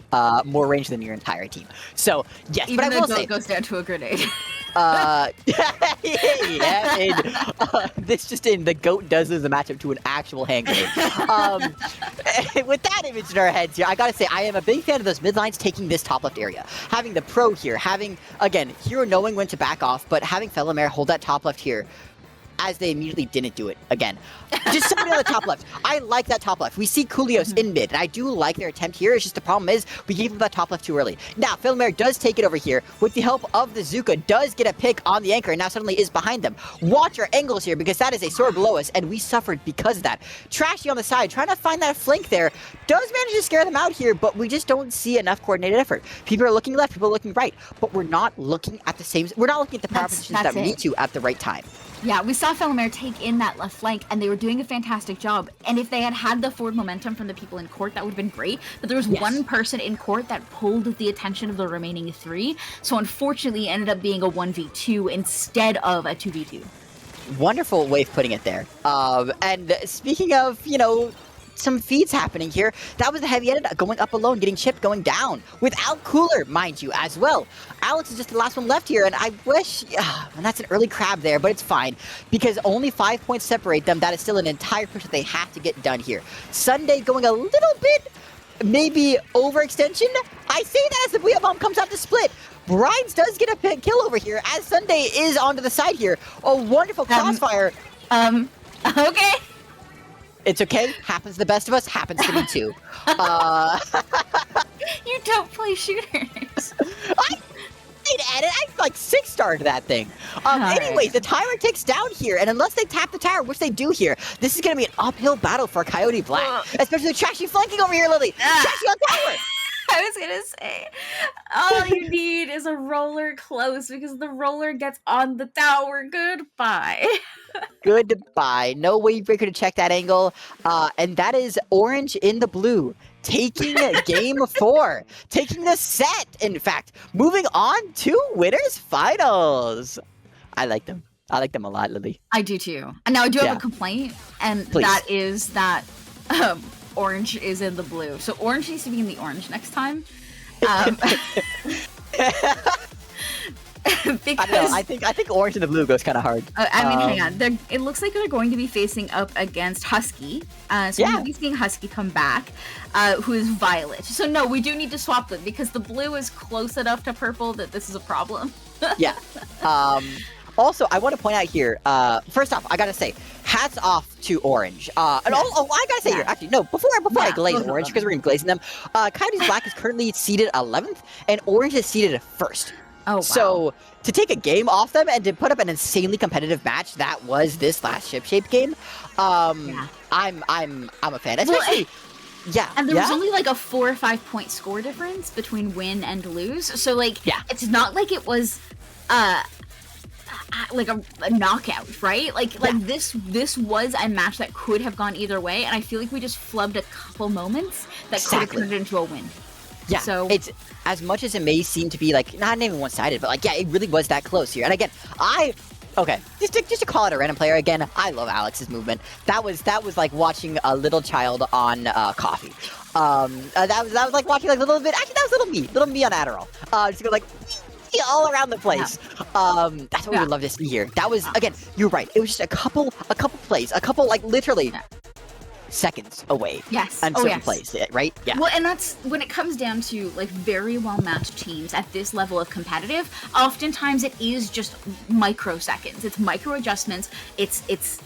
more range than your entire team. So, yes, even but I will say... Even goes down to a grenade. This just in, the GOAT does lose the matchup to an actual hand grenade. With that image in our heads here, I gotta say, I am a big fan of those mid lines taking this top left area. Having the pro here, having, again, Hero knowing when to back off, but having Felomare hold that top left here, as they immediately didn't do it again. Just somebody on the top left. I like that top left. We see Coolios in mid, and I do like their attempt here. It's just the problem is we gave them that top left too early. Now, Felomare does take it over here with the help of the Zuka, does get a pick on the anchor, and now suddenly is behind them. Watch our angles here, because that is a sword below us, and we suffered because of that. Trashy on the side, trying to find that flank there, does manage to scare them out here, but we just don't see enough coordinated effort. People are looking left, people are looking right, but we're not looking at the same, we're not looking at the power positions that we need to at the right time. Yeah, we saw Felomare take in that left flank, and they were doing a fantastic job. And if they had had the forward momentum from the people in court, that would have been great. But there was one person in court that pulled the attention of the remaining 3. So unfortunately, it ended up being a 1v2 instead of a 2v2. Wonderful way of putting it there. And speaking of, some feeds happening here. That was the heavy edit going up alone, getting chipped, going down without cooler, mind you, as well. Alex is just the last one left here, and I wish, and that's an early crab there, but it's fine because only 5 points separate them. That is still an entire push that they have to get done here. Sunday going a little bit, maybe overextension. I say that as the Booyah Bomb comes out to split. Brides does get a kill over here as Sunday is onto the side here. A wonderful crossfire. Okay. It's okay. Happens to the best of us. Happens to me too. You don't play shooters. I like 6-starred that thing. Anyways, the timer ticks down here, and unless they tap the tower, which they do here, this is going to be an uphill battle for Coyote Black. Especially with Trashy flanking over here, Lily. Trashy on tower. I was gonna say, all you need is a roller close because the roller gets on the tower. Goodbye. Goodbye. No wave breaker to check that angle. And that is Orange in the blue, taking game 4, taking the set. In fact, moving on to winners finals. I like them. I like them a lot, Lily. I do too. And now I do have a complaint, and Please. that is that Orange is in the blue. So Orange needs to be in the orange next time. Because I don't know. I think Orange and the blue goes kind of hard. I mean, hang on. It looks like they're going to be facing up against Husky. So we'll be seeing Husky come back, who is Violet. So no, we do need to swap them because the blue is close enough to purple that this is a problem. Yeah. Also, I want to point out here, first off, I gotta say, hats off to Orange. I gotta say here, actually, no, before I glaze Orange, because we're gonna glaze them, Coyotes Black is currently seeded 11th, and Orange is seeded 1st. Oh, wow. So, to take a game off them and to put up an insanely competitive match, that was this last ship-shape game, I'm a fan. Especially, and there was only like a 4 or 5 point score difference between win and lose. So, like, it's not like it was, like a knockout, right? Like this was a match that could have gone either way, and I feel like we just flubbed a couple moments that could have turned it into a win. Yeah, so it's as much as it may seem to be like not even one-sided, but like it really was that close here. And again, just to call it a random player again, I love Alex's movement. That was like watching a little child on coffee. That was like watching like a little bit. Actually, that was little me on Adderall. Just go like all around the place. That's what we would love to see here. That was, again, you're right. It was just a couple plays, like literally seconds away. Yes. And certain plays, right? Yeah. Well, and that's when it comes down to like very well matched teams at this level of competitive. Oftentimes, it is just microseconds. It's micro adjustments. It's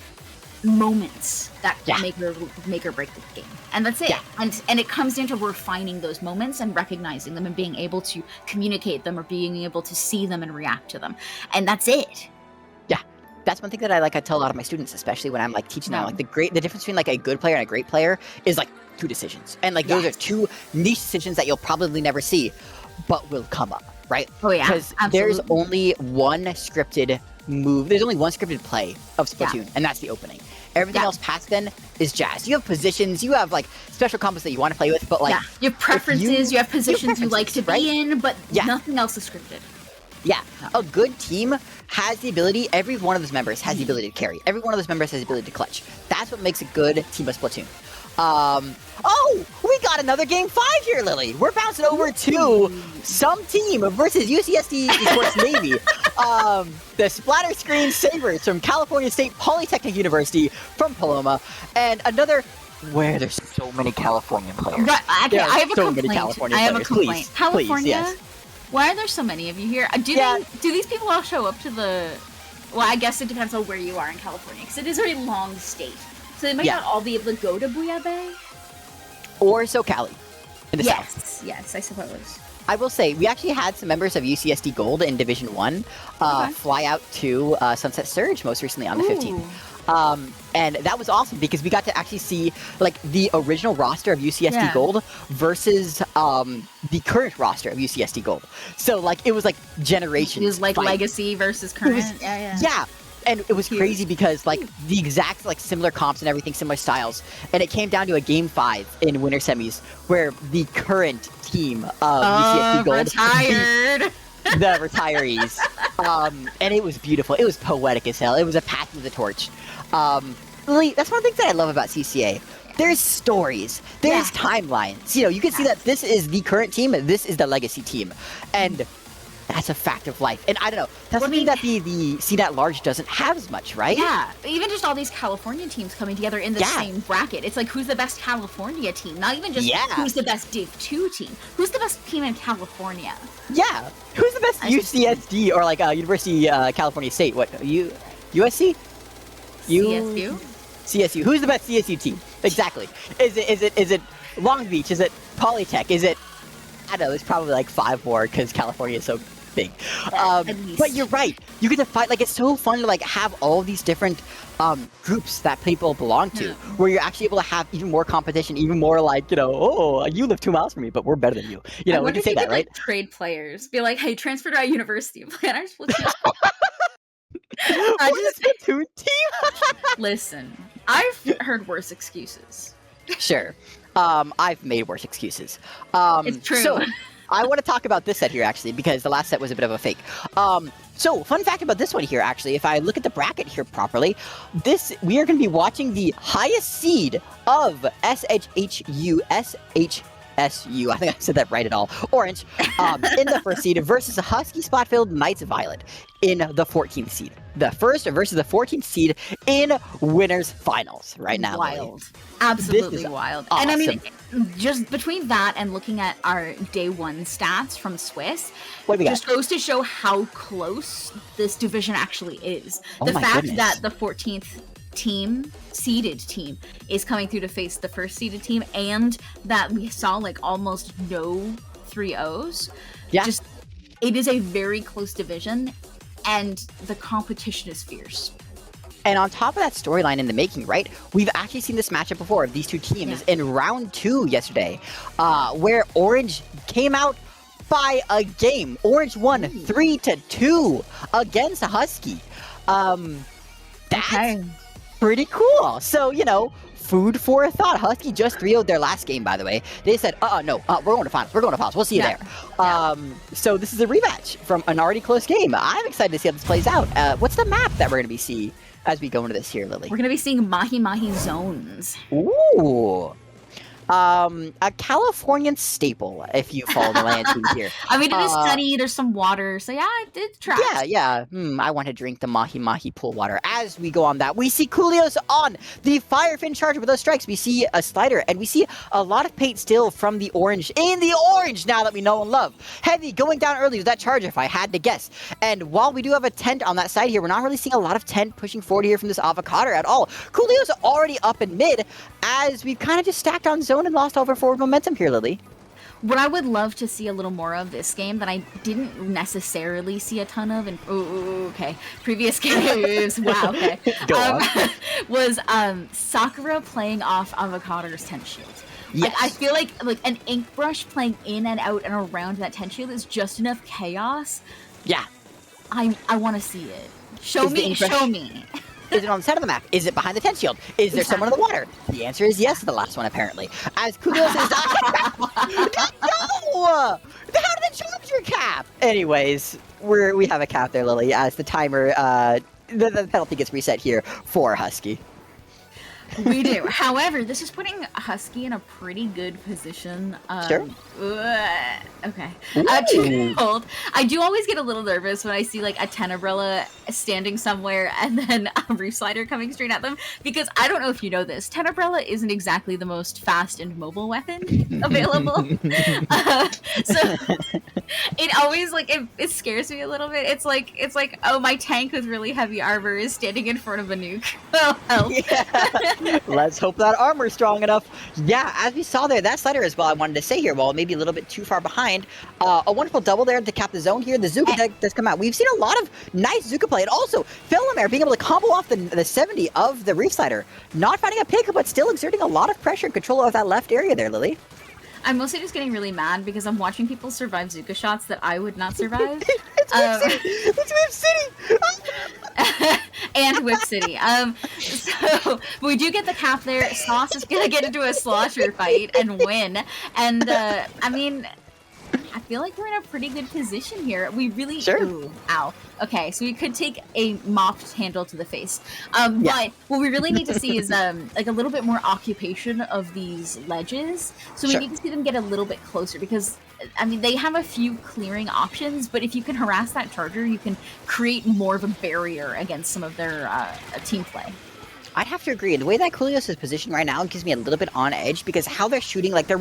moments that make or break the game. And that's it. Yeah. And it comes down to refining those moments and recognizing them and being able to communicate them or being able to see them and react to them. And that's it. Yeah. That's one thing that I tell a lot of my students, especially when I'm like teaching them, like the difference between like a good player and a great player is like 2 decisions. And like those are 2 niche decisions that you'll probably never see, but will come up, right? Oh yeah. Because there's only one scripted move. There's only one scripted play of Splatoon, and that's the opening. Everything else past then is jazz. You have positions, you have like special combos that you want to play with, but like you have preferences, you have positions you like to be in, but nothing else is scripted. Yeah, a good team has the ability, every one of those members has the ability to carry. Every one of those members has the ability to clutch. That's what makes a good team of Splatoon. We got another game 5 here, Lily. We're bouncing over to some team versus UCSD Esports Navy. The Splatter Screen Sabres from California State Polytechnic University from Paloma. And another where there's so many Californian players. Right, okay, I have a so complaint. many California I have players. a complaint. Please, California? yes. Why are there so many of you here? Do these people all show up to the... Well, I guess it depends on where you are in California, because it is a very long state. So they might not all be able to go to Booyah Bay. Or SoCali in the south. Yes, I suppose. I will say, we actually had some members of UCSD Gold in Division 1 fly out to Sunset Surge most recently on the 15th. And that was awesome because we got to actually see like the original roster of UCSD Gold versus the current roster of UCSD Gold. So like it was like generations. It was like legacy versus current. Yeah. And it was crazy because like the exact like similar comps and everything, similar styles, and it came down to a game 5 in winter semis where the current team of UCSD Gold retired. The retirees, and it was beautiful. It was poetic as hell. It was a passing of the torch. Lily, that's one of the things that I love about CCA. there's stories, there's timelines. You know, you can see that this is the current team, this is the legacy team, and that's a fact of life. And I don't know, that's something that the scene at large doesn't have as much, right? Yeah, even just all these California teams coming together in the same bracket. It's like, who's the best California team? Not even just who's the best Div 2 team. Who's the best team in California? Yeah, who's the best UCSD or like University California State? What, USC? CSU? CSU. Who's the best CSU team? Exactly. Is it Long Beach? Is it Polytech? Is it, I don't know, there's probably like 5 more because California is so big. But you're right. You get to fight, like, it's so fun to like have all these different groups that people belong to, where you're actually able to have even more competition, even more like, you know, oh, you live 2 miles from me, but we're better than you. You know, we can say that, right? Like, trade players. Be like, hey, transfer to our university. Play on our Splatoon. Splatoon team? Listen, I've heard worse excuses. Sure. I've made worse excuses. It's true. So, I want to talk about this set here, actually, because the last set was a bit of a fake. So, fun fact about this one here, actually, if I look at the bracket here properly, we are going to be watching the highest seed of SHSU, SHSU, I think I said that right at all, Orange, in the first seed versus the Husky Splatfield Knights Violet in the 14th seed. The first versus the 14th seed in winners finals right now. Wild. Absolutely wild. Awesome. And I mean, just between that and looking at our day 1 stats from Swiss, just goes to show how close this division actually is. The fact that the 14th seeded team is coming through to face the first seeded team, and that we saw like almost no 3-0s. Just, it is a very close division, and the competition is fierce. And on top of that storyline in the making, right, we've actually seen this matchup before of these two teams in round 2 yesterday, where Orange came out by a game. Orange won 3-2 against the Husky. That's pretty cool. So, you know, food for thought. Husky just 3-0'd their last game, by the way. They said, no, we're going to finals. We're going to finals. We'll see you there. So this is a rematch from an already close game. I'm excited to see how this plays out. What's the map that we're going to be seeing as we go into this here, Lily? We're going to be seeing Mahi Mahi zones. Ooh. A Californian staple, if you follow the land team here. I mean, it is sunny, there's some water, so yeah, I did try. Yeah. I want to drink the Mahi Mahi pool water. As we go on that, we see Coolios on the Firefin charger with those strikes. We see a slider, and we see a lot of paint still from the orange in the orange now that we know and love. Heavy going down early with that charger, if I had to guess. And while we do have a tent on that side here, we're not really seeing a lot of tent pushing forward here from this avocado at all. Coolios already up in mid, as we've kind of just stacked on zone and lost over forward momentum here, Lily. What I would love to see a little more of this game that I didn't necessarily see a ton of in previous games, was Sakura playing off Avocado's tent shield. Like, I feel like an ink brush playing in and out and around that tent shield is just enough chaos. Yeah. I want to see it. Show me. Is it on the side of the map? Is it behind the tent shield? Is there someone in the water? The answer is yes to the last one, apparently. As Kudos is no! How did they charge your cap? Anyways, we have a cap there, Lily, as the timer, the penalty gets reset here for Husky. We do. However, this is putting Husky in a pretty good position. Sure. Okay. I do always get a little nervous when I see like a Tenebrella standing somewhere and then a Reef Slider coming straight at them, because I don't know if you know this, Tenebrella isn't exactly the most fast and mobile weapon available. So it always it scares me a little bit. It's like, oh, my tank with really heavy armor is standing in front of a nuke. Oh, help. Yeah. Let's hope that armor's strong enough. Yeah, as we saw there, that slider as well, I wanted to say here, while maybe a little bit too far behind, a wonderful double there to cap the zone here. The Zuka deck does come out. We've seen a lot of nice Zuka play, and also Philomer being able to combo off the 70 of the Reef Slider. Not finding a pick, but still exerting a lot of pressure and control of that left area there, Lily. I'm mostly just getting really mad because I'm watching people survive Zuka shots that I would not survive. It's Whip City! And Whip City. So we do get the cap there. Sauce is gonna get into a slosher fight and win. And I mean, feel like we're in a pretty good position here. We really... Sure. Ooh, ow. Okay, so we could take a mopped handle to the face. But what we really need to see is like a little bit more occupation of these ledges. So we need to see them get a little bit closer because, I mean, they have a few clearing options, but if you can harass that charger, you can create more of a barrier against some of their team play. I'd have to agree. The way that Coolios is positioned right now gives me a little bit on edge because how they're shooting, like they're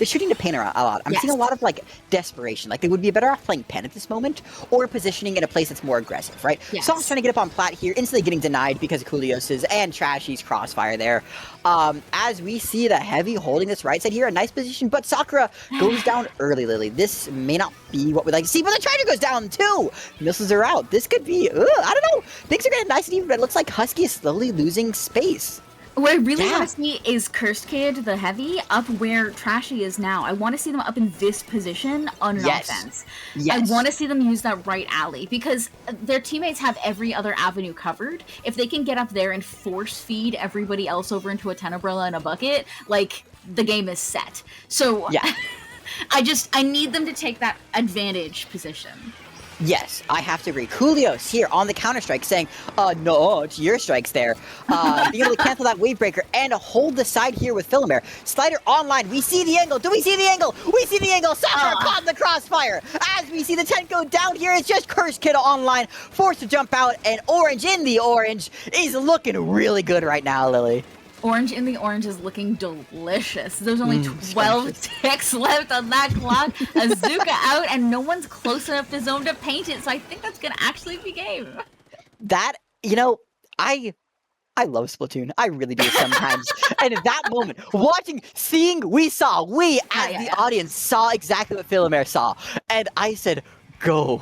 shooting to paint a lot. I'm seeing a lot of like desperation. Like they would be better off playing pen at this moment or positioning in a place that's more aggressive, right? Yes. So I'm trying to get up on plat here, instantly getting denied because of Coolios's and Trashy's crossfire there. As we see the heavy holding this right side here, a nice position, but Sakura goes down early, Lily. This may not be what we'd like to see, but the Charger goes down too. Missiles are out. This could be, I don't know. Things are getting nice and even, but it looks like Husky is slowly losing space. What I really want to see is Cursed Kid, the heavy, up where Trashy is now. I want to see them up in this position on an offense. Yes. I want to see them use that right alley because their teammates have every other avenue covered. If they can get up there and force feed everybody else over into a Tenebrella and a bucket, like, the game is set. So I need them to take that advantage position. Yes, I have to agree. Coolios here on the counter-strike saying, no, it's your strikes there. Being able to cancel that wave breaker and hold the side here with Philomere. Slider online, we see the angle. Do we see the angle? We see the angle. Sakura caught the crossfire. As we see the tent go down here, it's just Cursed Kid online, forced to jump out, and Orange in the orange is looking really good right now, Lily. Orange in the orange is looking delicious. There's only 12 ticks left on that clock. Azuka out, and no one's close enough to zone to paint it, so I think that's going to actually be game. That, I love Splatoon. I really do sometimes. And at that moment, we as the audience saw exactly what Philomere saw. And I said, go.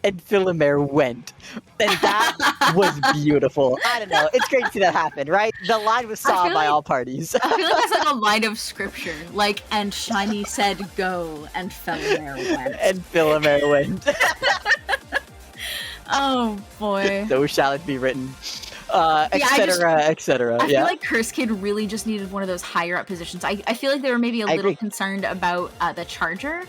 And Philomere went. And that was beautiful. I don't know. It's great to see that happen, right? The line was saw by all parties. I feel like that's like a line of scripture. Like, and Shiny said go, and Philomere went. And Philomere went. Oh, boy. So shall it be written. Etc., etc. I feel like Cursed Kid really just needed one of those higher up positions. I feel like they were maybe a little concerned about the charger.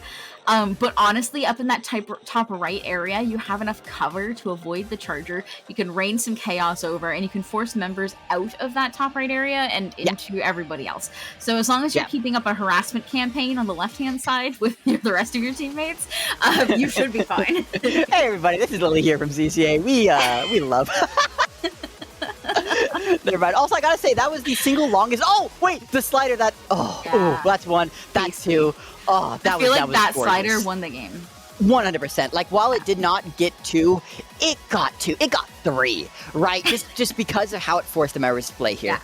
But honestly, up in that top right area, you have enough cover to avoid the charger. You can rain some chaos over, and you can force members out of that top right area and into everybody else. So as long as you're keeping up a harassment campaign on the left-hand side with the rest of your teammates, you should be fine. Hey everybody, this is Lily here from CCA. We love... Never mind. Also, I gotta say, that was the single longest... Oh, wait! The slider that... that's one. That's two. Oh, that was gorgeous. I feel like that slider won the game. 100%. Like, while it did not get two, it got two. It got three, right? just because of how it forced the members to play here.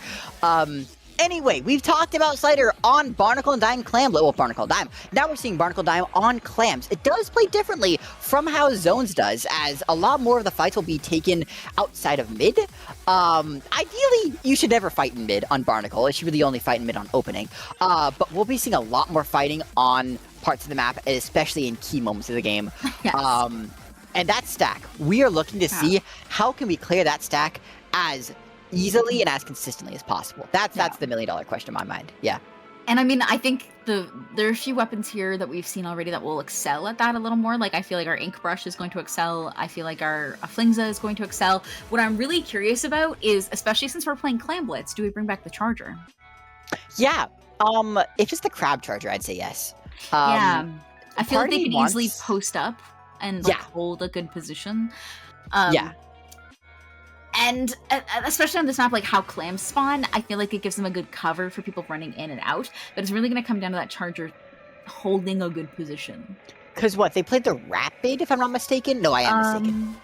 Anyway, we've talked about Slider on Barnacle and Dime Clam. Well, Barnacle and Dime. Now we're seeing Barnacle and Dime on Clams. It does play differently from how Zones does, as a lot more of the fights will be taken outside of mid. Ideally, you should never fight in mid on Barnacle. It should be the only fight in mid on opening. But we'll be seeing a lot more fighting on parts of the map, especially in key moments of the game. Yes. And that stack, we are looking to see how can we clear that stack as easily and as consistently as possible. That's the $1 million question in my mind. Yeah. And I mean, I think there are a few weapons here that we've seen already that will excel at that a little more. Like, I feel like our Ink Brush is going to excel. I feel like our Flingza is going to excel. What I'm really curious about is, especially since we're playing Clam Blitz, do we bring back the Charger? Yeah. If it's the Crab Charger, I'd say yes. I feel like they could easily post up and hold a good position. And especially on this map, like how clams spawn, I feel like it gives them a good cover for people running in and out. But it's really going to come down to that Charger holding a good position. Because they played the Rapid, if I'm not mistaken? No, I am mistaken.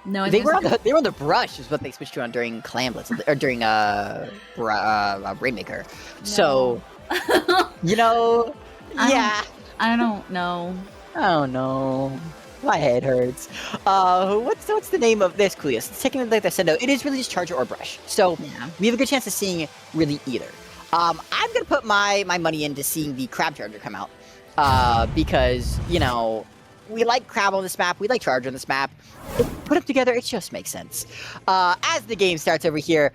No, they were on the Brush, is what they switched to on during Clam Blitz, or during Rainmaker. No. So, I don't know. Oh no. My head hurts. What's the name of this Coolios? It's taking like the sendo. It is really just Charger or Brush. So we have a good chance of seeing really either. I'm gonna put my money into seeing the Crab Charger come out. Because, We like Crab on this map. We like Charger on this map. Put them together, it just makes sense. As the game starts over here,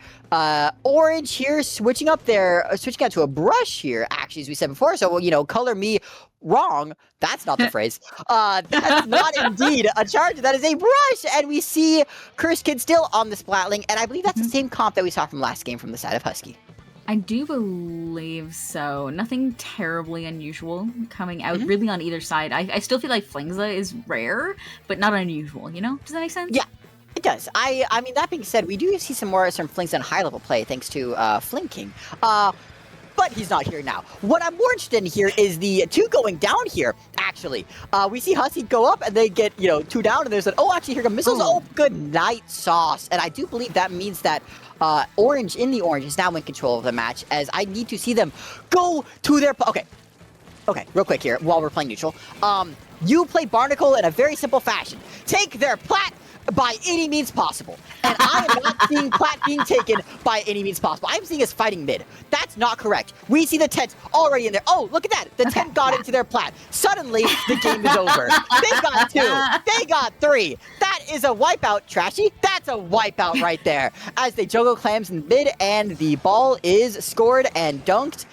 Orange here switching out to a brush here, actually, as we said before. So, you know, color me wrong. That's not the phrase. That's not indeed a Charger. That is a brush. And we see Cursed Kid still on the Splatling. And I believe that's the same comp that we saw from last game from the side of Husky. I do believe so. Nothing terribly unusual coming out really on either side. I still feel like Flingza is rare, but not unusual, you know? Does that make sense? Yeah, it does. I mean, that being said, we do see some Flingza in high-level play thanks to Fling King. But he's not here now. What I'm more interested in here is the two going down here, actually. We see Husky go up, and they get, you know, two down, and there's an, actually, here come missiles. Oh, good night, Sauce. And I do believe that means that Orange is now in control of the match, as I need to see them go to their... Okay, real quick here, while we're playing neutral. You play Barnacle in a very simple fashion. Take their plat by any means possible. And I am not seeing plat being taken by any means possible. I'm seeing us fighting mid. That's not correct. We see the tent already in there. Oh, look at that. The tent got into their plat. Suddenly, the game is over. They got 2. They got 3. That is a wipeout, Trashy. That's a wipeout right there. As they juggle clams in mid, and the ball is scored and dunked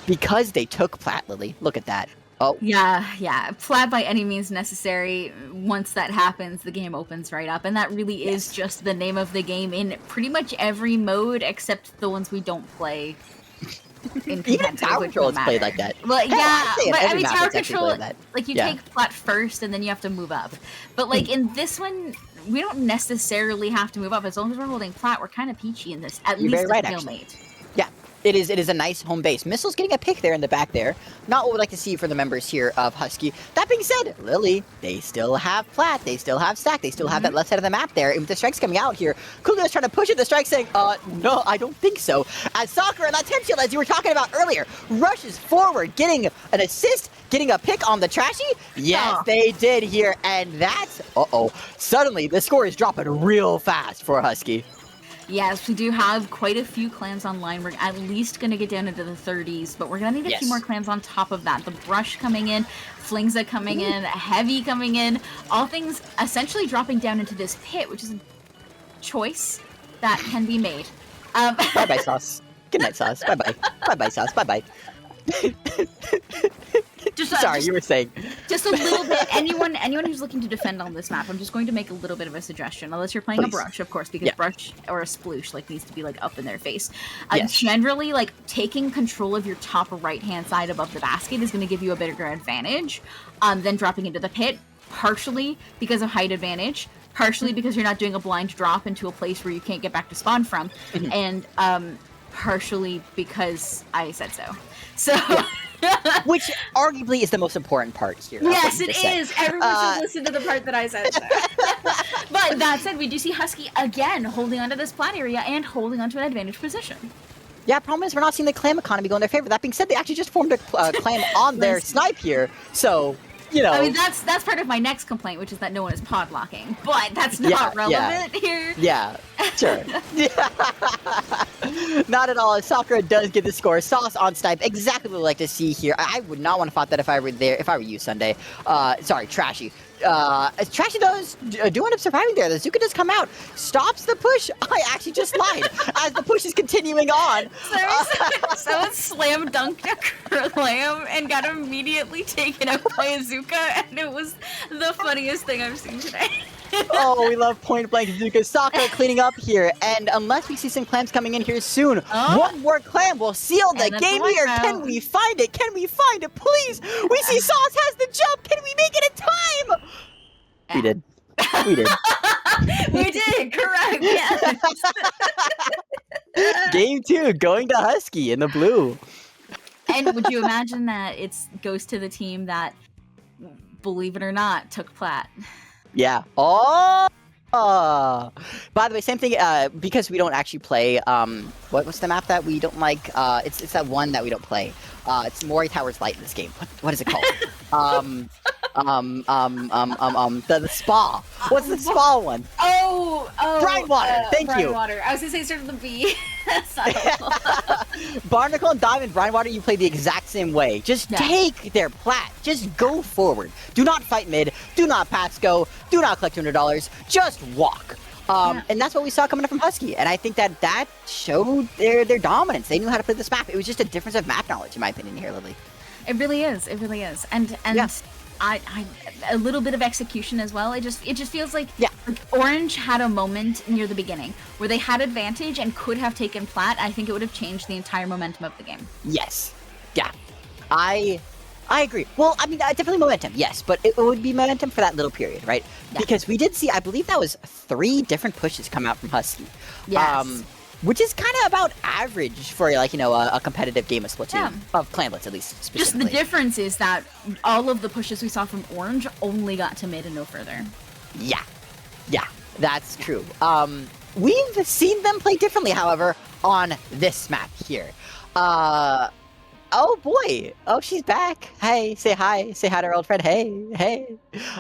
because they took plat, Lily. Look at that. Oh. Yeah. Plat by any means necessary. Once that happens, the game opens right up. And that really is just the name of the game in pretty much every mode except the ones we don't play in Even Tower Control is played like that. Well, yeah, but I mean, Tower Control, like, you take plat first and then you have to move up. But, like, in this one, we don't necessarily have to move up. As long as we're holding plat, we're kind of peachy in this. At least a stalemate. Yeah. It is a nice home base. Missile's getting a pick there in the back there. Not what we'd like to see for the members here of Husky. That being said, Lily, they still have plat. They still have stack. They still have that left side of the map there. And with the strikes coming out here, Kuga's trying to push it. The strike saying, no, I don't think so. As Soccer and that Temp Shield, as you were talking about earlier, rushes forward, getting an assist, getting a pick on the Trashy. Yes, they did here. And that's, suddenly the score is dropping real fast for Husky. Yes, we do have quite a few clans online. We're at least going to get down into the 30s, but we're going to need a few more clans on top of that. The Brush coming in, Flingza coming in, Heavy coming in, all things essentially dropping down into this pit, which is a choice that can be made. Bye-bye, Sauce. Good night, Sauce. Bye-bye. Bye-bye, Sauce. Bye-bye. Sorry, you were saying. Just a little bit. Anyone who's looking to defend on this map, I'm just going to make a little bit of a suggestion. Unless you're playing a Brush, of course, because Brush or a Sploosh needs to be up in their face. Generally, taking control of your top right-hand side above the basket is going to give you a bigger advantage than dropping into the pit. Partially because of height advantage. Partially because you're not doing a blind drop into a place where you can't get back to spawn from. And partially because I said so. So... Which arguably is the most important part here. Yes, it is. Everyone should listen to the part that I said. So. But that said, we do see Husky again holding onto this plat area and holding onto an advantage position. Yeah, problem is we're not seeing the clam economy go in their favor. That being said, they actually just formed a clam on their snipe here. So, you know. I mean, that's part of my next complaint, which is that no one is pod locking. But that's not relevant here. Yeah, sure. Not at all. Sakura does get the score. Sauce on snipe, exactly what we like to see here. I would not want to fight that if I were there. If I were you, Sunday. Sorry, Trashy. Trashy does do end up surviving there. The Zuka does come out, stops the push. I actually just lied. As the push is continuing on. Someone slam dunked a Clam and got immediately taken out by a Zuka, and it was the funniest thing I've seen today. Oh, we love point blank Zuka. Sakura cleaning up here, and unless we see some clams coming in here soon, one more clam will seal the game here. Can we find it? Can we find it, please? We see Sauce has the jump. Can we make it in time? We did. We did. We did, correct, yes. Game 2, going to Husky in the blue. And would you imagine that it goes to the team that, believe it or not, took plat? Yeah. Oh! By the way, same thing, because we don't actually play, what's the map that we don't like? It's that one that we don't play. It's Mori Towers Light in this game. What is it called? The spa. What's the spa one? Oh, Brine Water. Thank you. Brine Water. I was gonna say start with the B. Barnacle and Diamond, Brindwater, you play the exact same way. Just take their plat. Just go forward. Do not fight mid. Do not pass go. Do not collect $200. Just walk. And that's what we saw coming up from Husky. And I think that showed their dominance. They knew how to play this map. It was just a difference of map knowledge, in my opinion, here, Lily. It really is. It really is. And I a little bit of execution as well. It just feels like, like Orange had a moment near the beginning where they had advantage and could have taken plat. I think it would have changed the entire momentum of the game. Yes. Yeah. I agree. Well, I mean, definitely momentum, yes, but it would be momentum for that little period, right? Yeah. Because we did see, I believe that was 3 different pushes come out from Husky. Yes. Which is kind of about average for, like, you know, a competitive game of Splatoon, of Clanblitz at least, specifically. Just the difference is that all of the pushes we saw from Orange only got to mid and no further. Yeah. Yeah, that's true. We've seen them play differently, however, on this map here. Oh boy! Oh, she's back. Hey, say hi. Say hi to our old friend. Hey, hey.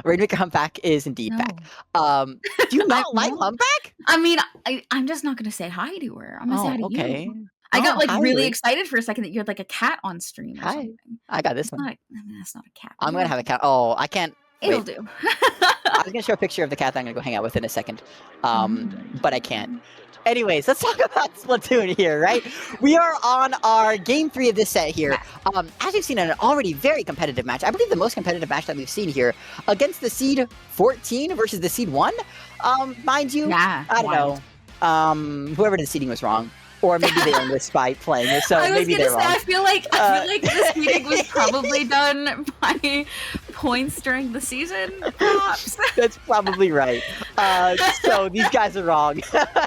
Rainmaker Humpback is indeed back. Do you not like Humpback? I mean, I'm just not gonna say hi to her. I'm gonna say hi to you. I got hi, really excited for a second that you had like a cat on stream. Or something. I got this one. I mean, that's not a cat. I'm gonna have a cat. Oh, I can't. It'll do. I was gonna show a picture of the cat that I'm gonna go hang out with in a second, but I can't. Anyways, let's talk about Splatoon here, right? We are on our game 3 of this set here. As we've seen in an already very competitive match, I believe the most competitive match that we've seen here, against the seed 14 versus the seed 1. Mind you, I don't know. Whoever did the seeding was wrong. Or maybe they owned this by playing it, so maybe they're wrong. I feel like this seeding was probably done by points during the season. Perhaps. That's probably right. So these guys are wrong.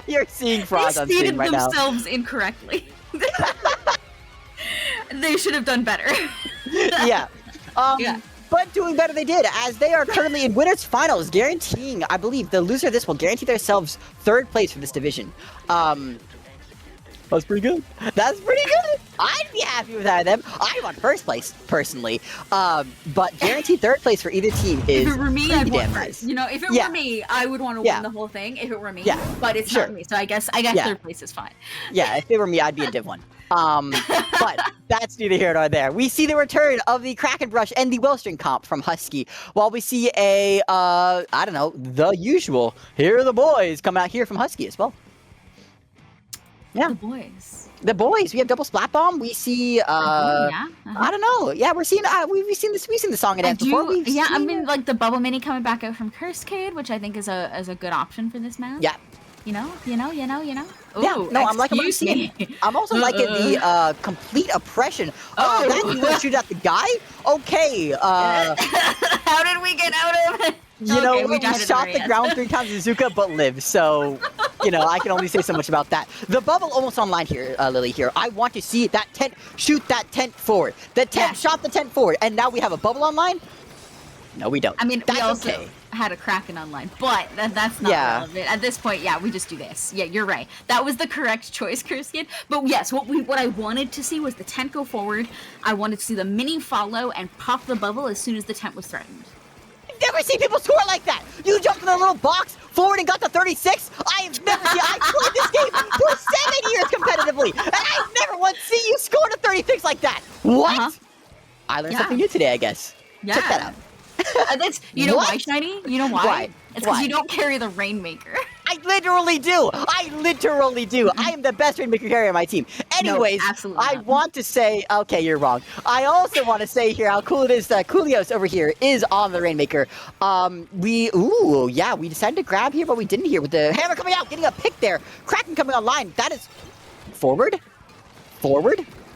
You're seeing frauds on stream right now. They seeded themselves incorrectly. They should have done better. Yeah. But doing better they did, as they are currently in winners finals, guaranteeing, I believe, the loser of this will guarantee themselves 3rd place for this division. That's pretty good. That's pretty good. I'd be happy with either of them. I want 1st place, personally. But guaranteed 3rd place for either team is if it were me, I'd want nice. You know, if it were me, I would want to win the whole thing. If it were me, but it's not me, so I guess 3rd place is fine. Yeah, if it were me, I'd be a Div 1. But that's neither here nor there. We see the return of the Kraken Brush and the Wellstring comp from Husky, while we see a, I don't know, the usual, here are the boys, come out here from Husky as well. Yeah. The boys. We have double splat bomb. We see. I don't know. Yeah, we're seeing. We've seen this. We've seen the song and dance before. I mean, like the Bubble Mini coming back out from Cursecade, which I think is a good option for this map. Yeah. You know. Ooh, yeah. No, I'm liking what I'm seeing. I'm also liking the complete oppression. Oh, that you want to shoot at the guy? Okay. How did we get out of it? You know, we shot the ground 3 times Azuka, but lived. So, you know, I can only say so much about that. The bubble almost online here, Lily, here. I want to see that tent, shoot that tent forward. The tent shot the tent forward, and now we have a bubble online? No, we don't. I mean, we also had a Kraken online, but that's not relevant. At this point, we just do this. Yeah, you're right. That was the correct choice, Kirsten. But yes, what I wanted to see was the tent go forward. I wanted to see the mini follow and pop the bubble as soon as the tent was threatened. Never seen people score like that. You jumped in a little box forward and got to 36. I have never seen. I played this game for 7 years competitively, and I've never once seen you score to 36 like that. What? I learned something new today, I guess. Yeah. Check that out. That's why, Shiny? You know why? Why? It's because you don't carry the Rainmaker. I literally do. I am the best Rainmaker carrier on my team. Anyways, no, I want to say, okay, you're wrong. I also want to say here how cool it is that Coolios over here is on the Rainmaker. We decided to grab here, but we didn't here with the hammer coming out, getting a pick there. Kraken coming online. That is forward.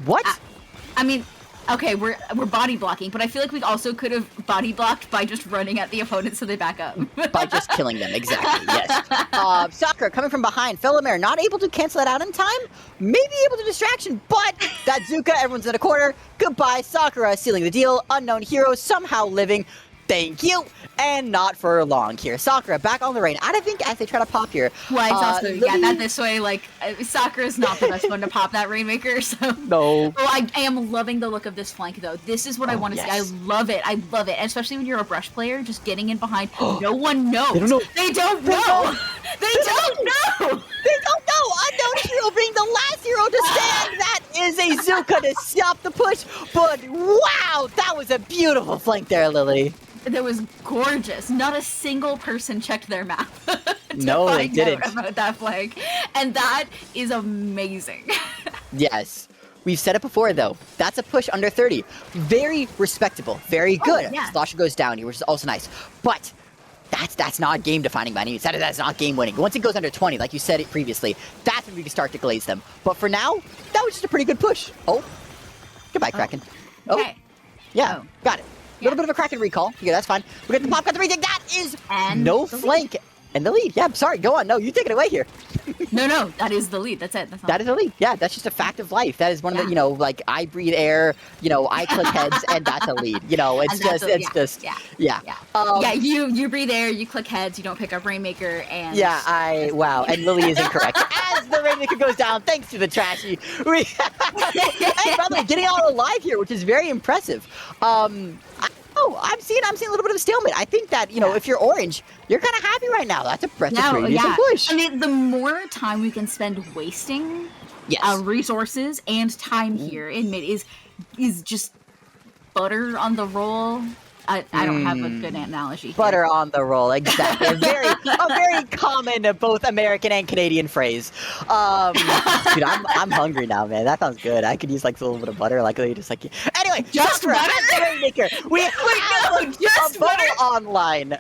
What? I mean, okay, we're body blocking, but I feel like we also could have body blocked by just running at the opponent so they back up. By just killing them, exactly, yes. Sakura coming from behind, Felomare not able to cancel that out in time, maybe able to distraction, but that Zuka, everyone's in a corner. Goodbye, Sakura sealing the deal, unknown hero somehow living. Thank you, and not for long here. Sakura back on the rain. I think as they try to pop here. Well, it's also that this way. Like Sakura's not the best one to pop that Rainmaker. So no. Well, I am loving the look of this flank though. This is what I want to see. I love it. And especially when you're a brush player, just getting in behind. No one knows. They don't know. They don't know. They don't know! They don't know! Unknown hero being the last hero to stand! That is a Zuka to stop the push! But wow! That was a beautiful flank there, Lily. That was gorgeous. Not a single person checked their map. No, they didn't. About that flank. And that is amazing. Yes. We've said it before, though. That's a push under 30. Very respectable. Very good. Oh, yeah. Slasher goes down here, which is also nice. But that's not game-defining by any means. That's not game-winning. Once it goes under 20, like you said it previously, that's when we can start to glaze them. But for now, that was just a pretty good push. Oh. Goodbye, Kraken. Okay. Yeah, got it. A little bit of a Kraken recall. Yeah, that's fine. We got the pop cut the retake. That is no flank. And the lead. Yeah, sorry. Go on. No, you take it away here. No, that is the lead. That's it. That is the lead. Yeah, that's just a fact of life. That is one of the, like I breathe air, I click heads, and that's a lead. Yeah, you breathe air, you click heads, you don't pick up Rainmaker, and wow. And Lily is incorrect. As the Rainmaker goes down, thanks to the trashy. And by the way, getting all alive here, which is very impressive. I'm seeing a little bit of a stalemate. I think that, if you're orange, you're kind of happy right now. That's a pretty decent push. I mean, the more time we can spend wasting resources and time here in mid is just butter on the roll. I don't have a good analogy here. Butter on the roll, exactly. A very common both American and Canadian phrase. Dude, I'm hungry now, man. That sounds good. I could use like a little bit of butter, Anyway, just butter. Rainmaker. We have a bubble online.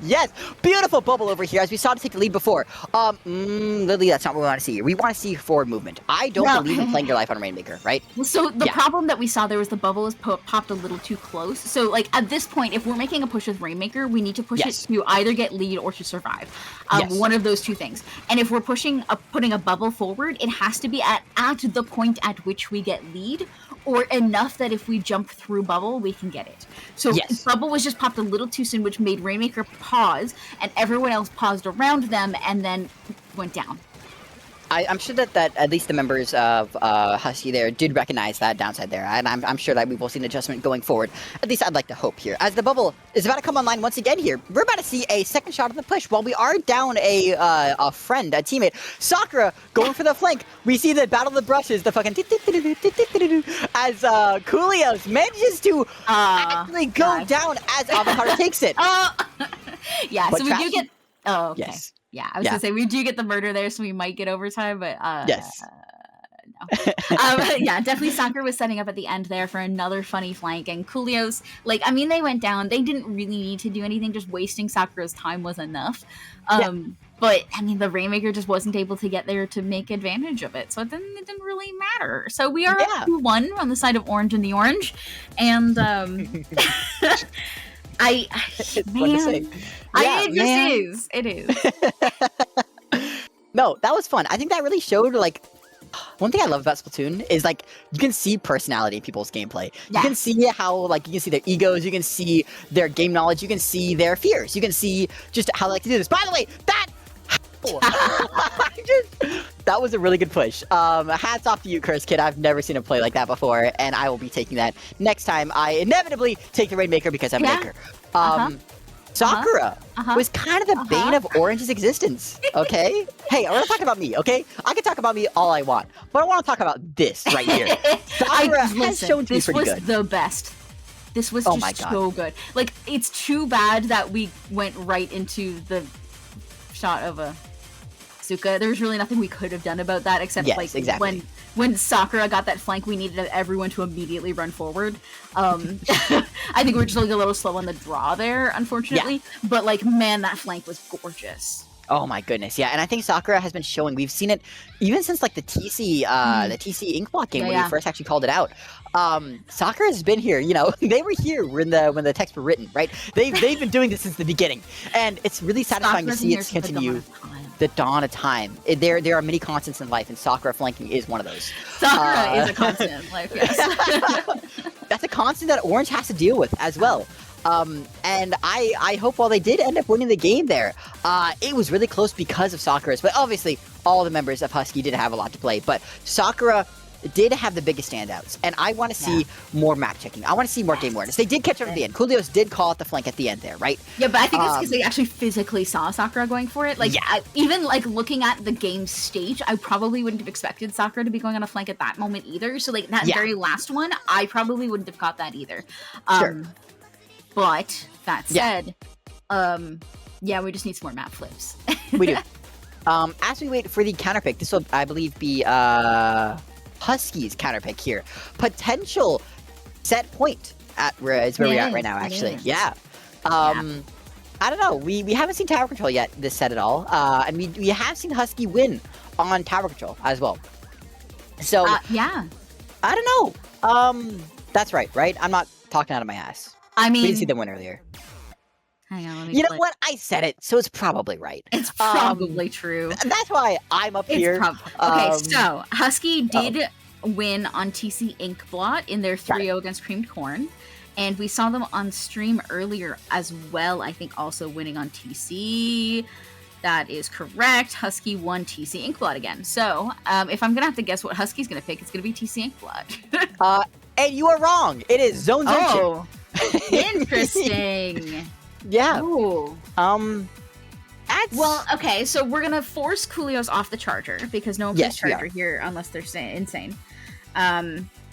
Yes, beautiful bubble over here, as we saw to take the lead before. Lily, that's not what we want to see here. We want to see forward movement. I don't believe in playing your life on Rainmaker, right? So the problem that we saw there was the bubble was popped a little too close. So at this point, if we're making a push with Rainmaker, we need to push it to either get lead or to survive. One of those two things. And if we're putting a bubble forward, it has to be at the point at which we get lead, or enough that if we jump through bubble, we can get it. So bubble was just popped a little too soon, which made Rainmaker pause, and everyone else paused around them, and then went down. I'm sure that at least the members of Husky there did recognize that downside there, and I'm sure that we will see an adjustment going forward. At least I'd like to hope here. As the bubble is about to come online once again here, we're about to see a second shot of the push. While we are down a friend, a teammate, Sakura going for the flank. We see the battle of the brushes, the fucking as Coolios manages to actually go down as Avocado takes it. Yeah, but so we do get. Oh, okay. Yes. Yeah, I was gonna say we do get the murder there, so we might get overtime, but yes. No. Yeah, definitely Sakura was setting up at the end there for another funny flank, and Coolios, they went down. They didn't really need to do anything, just wasting Sakura's time was enough. But, the Rainmaker just wasn't able to get there to make advantage of it, so it didn't really matter. So we are 2-1 on the side of Orange and the Orange, and It is. No, that was fun. I think that really showed, one thing I love about Splatoon is, you can see personality in people's gameplay. You can see how, you can see their egos, you can see their game knowledge, you can see their fears, you can see just how they like to do this. By the way, that was a really good push. Hats off to you, Curse Kid. I've never seen him play like that before, and I will be taking that next time I inevitably take the Rainmaker because I'm a maker. Sakura was kind of the bane of Orange's existence, okay? Hey, we're not talking about me, okay? I can talk about me all I want, but I want to talk about this right here. Sakura has shown to be pretty good. This was the best. This was just so good. It's too bad that we went right into the shot of a Zuka. There was really nothing we could have done about that, except when Sakura got that flank, we needed everyone to immediately run forward. I think we're just a little slow on the draw there, unfortunately. But man, that flank was gorgeous. Oh my goodness, yeah, and I think Sakura has been showing. We've seen it even since the TC Inkblock game when we first actually called it out. Sakura has been here. They were here when the texts were written, right? They've been doing this since the beginning, and it's really satisfying to see it continue. The dawn of time. There are many constants in life, and Sakura flanking is one of those. Sakura is a constant in life, yes. That's a constant that Orange has to deal with as well. And I hope while they did end up winning the game there, it was really close because of Sakura's. But obviously, all the members of Husky didn't have a lot to play. But Sakura did have the biggest standouts, and I want to see more map checking. I want to see more game awareness. They did catch up at the end. Coolios did call out the flank at the end there, right? Yeah, but I think it's because they actually physically saw Sakura going for it. Like, even like looking at the game stage, I probably wouldn't have expected Sakura to be going on a flank at that moment either. So like that very last one, I probably wouldn't have caught that either. Sure. But that said, we just need some more map flips. We do. As we wait for the counter pick, this will, I believe, be Husky's counter pick here. Potential set point is where we're at right now, actually. Yeah. I don't know. We haven't seen tower control yet this set at all. And we have seen Husky win on tower control as well. So, I don't know. That's right? I'm not talking out of my ass. I mean, we didn't see them win earlier. Hang on, let me You know what? I said it, so it's probably right. It's probably true. That's why I'm up here. Okay, so Husky did win on TC Inkblot in their 3-0 against Creamed Corn. And we saw them on stream earlier as well, I think also winning on TC. That is correct. Husky won TC Inkblot again. So if I'm going to have to guess what Husky's going to pick, it's going to be TC Inkblot. And you are wrong. It is Zone Zone. Oh, interesting. Yeah. Ooh. Well, okay, so we're gonna force Coolios off the charger because no one plays charger here unless they're insane.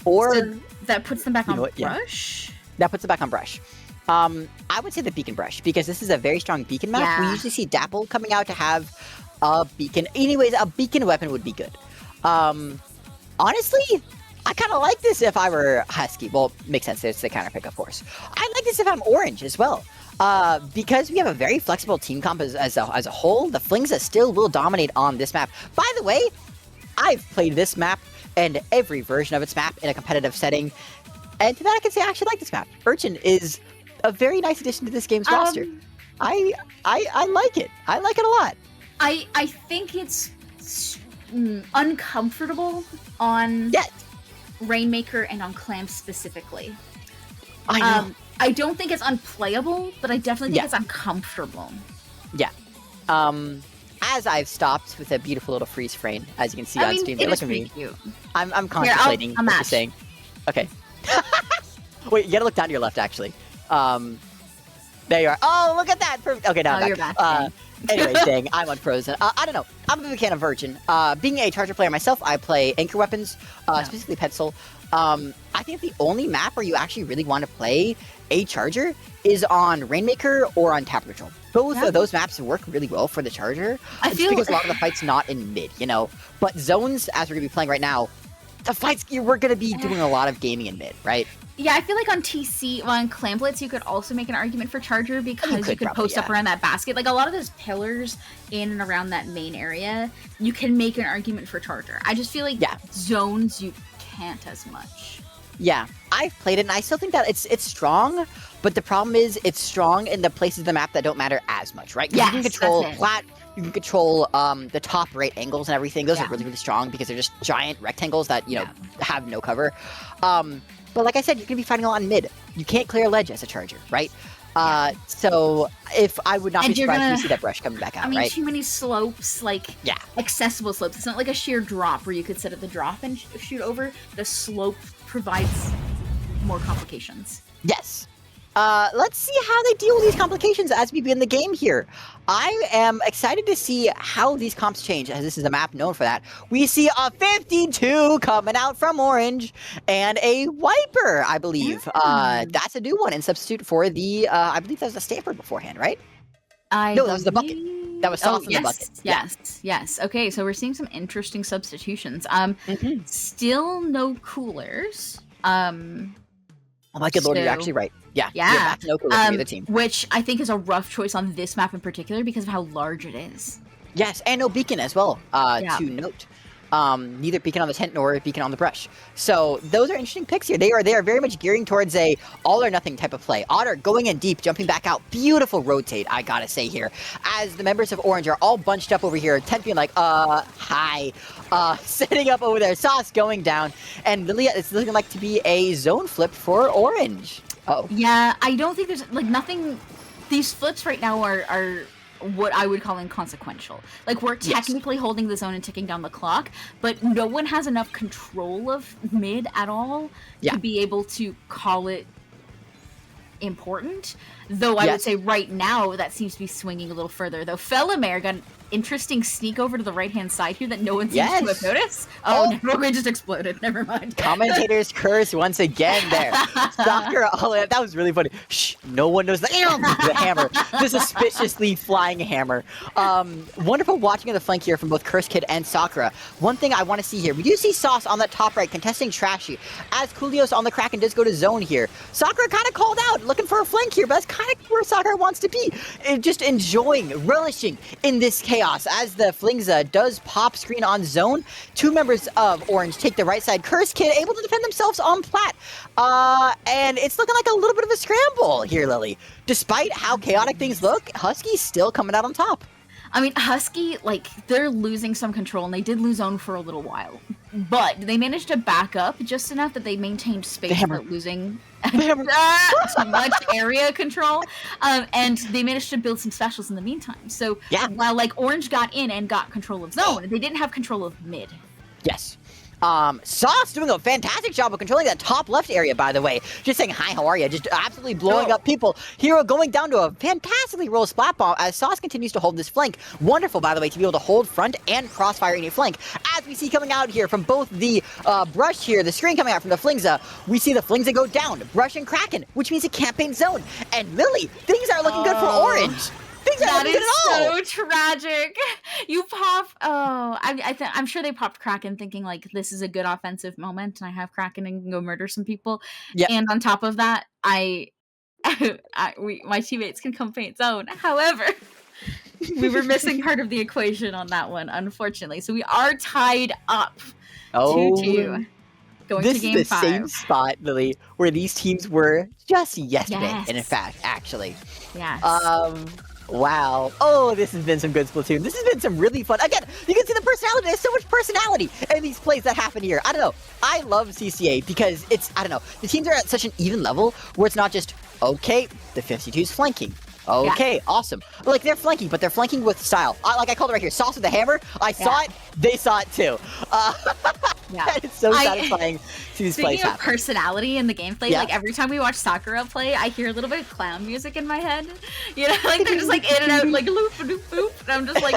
Or so that puts them back on brush. That puts them back on brush. I would say the beacon brush because this is a very strong beacon map. Yeah. We usually see Dapple coming out to have a beacon. Anyways, a beacon weapon would be good. Honestly, I kind of like this if I were Husky. Well, makes sense. It's the counter pick, of course. I like this if I'm Orange as well. Because we have a very flexible team comp as a whole, the Flings still will dominate on this map. By the way, I've played this map and every version of its map in a competitive setting, and to that I can say I actually like this map. Urchin is a very nice addition to this game's roster. I like it. I like it a lot. I think it's uncomfortable on Rainmaker and on Clam specifically. I know. I don't think it's unplayable, but I definitely think it's uncomfortable. Yeah. As I've stopped with a beautiful little freeze frame, as you can see on Steam. It is pretty cute. I'm contemplating what you're saying. Okay. Wait, you gotta look down to your left, actually. There you are. Oh, look at that! Okay, now I'm back. Anyway, saying I'm unfrozen. I don't know. I'm a big fan of Virgin. Being a charger player myself, I play anchor weapons, specifically Pencil. I think the only map where you actually really want to play a charger is on Rainmaker or on Tower Control. Both of those maps work really well for the charger. Because a lot of the fight's not in mid, you know. But zones, as we're gonna be playing right now, the fights we're gonna be doing a lot of gaming in mid, right? Yeah, I feel like on TC, on Clamblitz, you could also make an argument for charger because you could post up around that basket. Like a lot of those pillars in and around that main area, you can make an argument for charger. I just feel like zones you can't as much. Yeah, I've played it and I still think that it's strong, but the problem is it's strong in the places of the map that don't matter as much, right? Yes, you can control flat, you can control the top right angles and everything. Those are really, really strong because they're just giant rectangles that, you know, have no cover. But like I said, you're going to be fighting a lot in mid. You can't clear a ledge as a charger, right? So if I would not be surprised to see that brush coming back out, right? Too many slopes, like accessible slopes. It's not like a sheer drop where you could set up the drop and shoot over. The slope provides more complications. Yes. Let's see how they deal with these complications as we begin the game here. I am excited to see how these comps change, as this is a map known for that. We see a 52 coming out from Orange, and a Wiper, I believe. That's a new one in substitute for the, I believe that was the Stanford beforehand, right? No, that was the Bucket. That was Sauce in the Bucket. Yes. Okay, so we're seeing some interesting substitutions. Still no coolers. Oh my good lord, you're actually right. Yeah. Back to no coolers for the team. Which I think is a rough choice on this map in particular because of how large it is. Yes, and no beacon as well, to note. Neither beacon on the tent nor beacon on the brush. So those are interesting picks here. They are very much gearing towards a all or nothing type of play. Otter going in deep, jumping back out. Beautiful rotate, I gotta say here. As the members of Orange are all bunched up over here, Tent being like, hi. Setting up over there. Sauce going down. And Lilia, it's looking like to be a zone flip for Orange. Yeah, I don't think there's, like, nothing. These flips right now are what I would call inconsequential. Like, we're technically holding the zone and ticking down the clock, but no one has enough control of mid at all to be able to call it important. Though I would say right now that seems to be swinging a little further. Though Felomare got an interesting sneak over to the right-hand side here that no one seems to have noticed. Oh, no, it just exploded. Never mind. Commentators curse once again there. Sakura, that was really funny. Shh, no one knows the hammer. The suspiciously flying hammer. Wonderful watching of the flank here from both Curse Kid and Sakura. One thing I want to see here, we do see Sauce on the top right contesting Trashy as Coolios on the Kraken does go to zone here. Sakura kind of called out, looking for a flank here, but that's kind of where Sakura wants to be. Just enjoying, relishing in this chaos as the Flingza does pop screen on zone. Two members of Orange take the right side. Curse Kid able to defend themselves on plat. And it's looking like a little bit of a scramble here, Lily. Despite how chaotic things look, Husky's still coming out on top. I mean, Husky, like, they're losing some control, and they did lose zone for a little while. But they managed to back up just enough that they maintained space without losing much area control. And they managed to build some specials in the meantime. So while, like, Orange got in and got control of zone, they didn't have control of mid. Yes. Sauce doing a fantastic job of controlling that top left area, by the way. Just saying, hi, how are you? Just absolutely blowing up people. Hero going down to a fantastically rolled splat bomb as Sauce continues to hold this flank. Wonderful, by the way, to be able to hold front and crossfire any flank. As we see coming out here from both the Brush here, the screen coming out from the Flingza, we see the Flingza go down. Brush and Kraken, which means a campaign zone. And Lily, things are looking good for Orange. That is so tragic. You pop. Oh, I'm sure they popped Kraken thinking like this is a good offensive moment, and I have Kraken and can go murder some people. Yep. And on top of that, my teammates can come paint zone. However, we were missing part of the equation on that one, unfortunately. So we are tied up 2-2. Going this to game is the 5. same spot, Lily, where these teams were just yesterday. Yes. And in fact, actually. Yes. Wow. Oh, this has been some good Splatoon. This has been some really fun. Again, you can see the personality. There's so much personality in these plays that happen here. I don't know. I love CCA because it's, I don't know, the teams are at such an even level where it's not just, okay, the 52's flanking. Okay, awesome. Like, they're flanking, but they're flanking with style. Like I called it right here, Sauce with the hammer. I saw it, they saw it too. It's so satisfying to see these plays happen. Speaking of personality in the gameplay, like every time we watch Sakura play, I hear a little bit of clown music in my head. You know, like they're just like in and out, like loop, loop, loop, and I'm just like,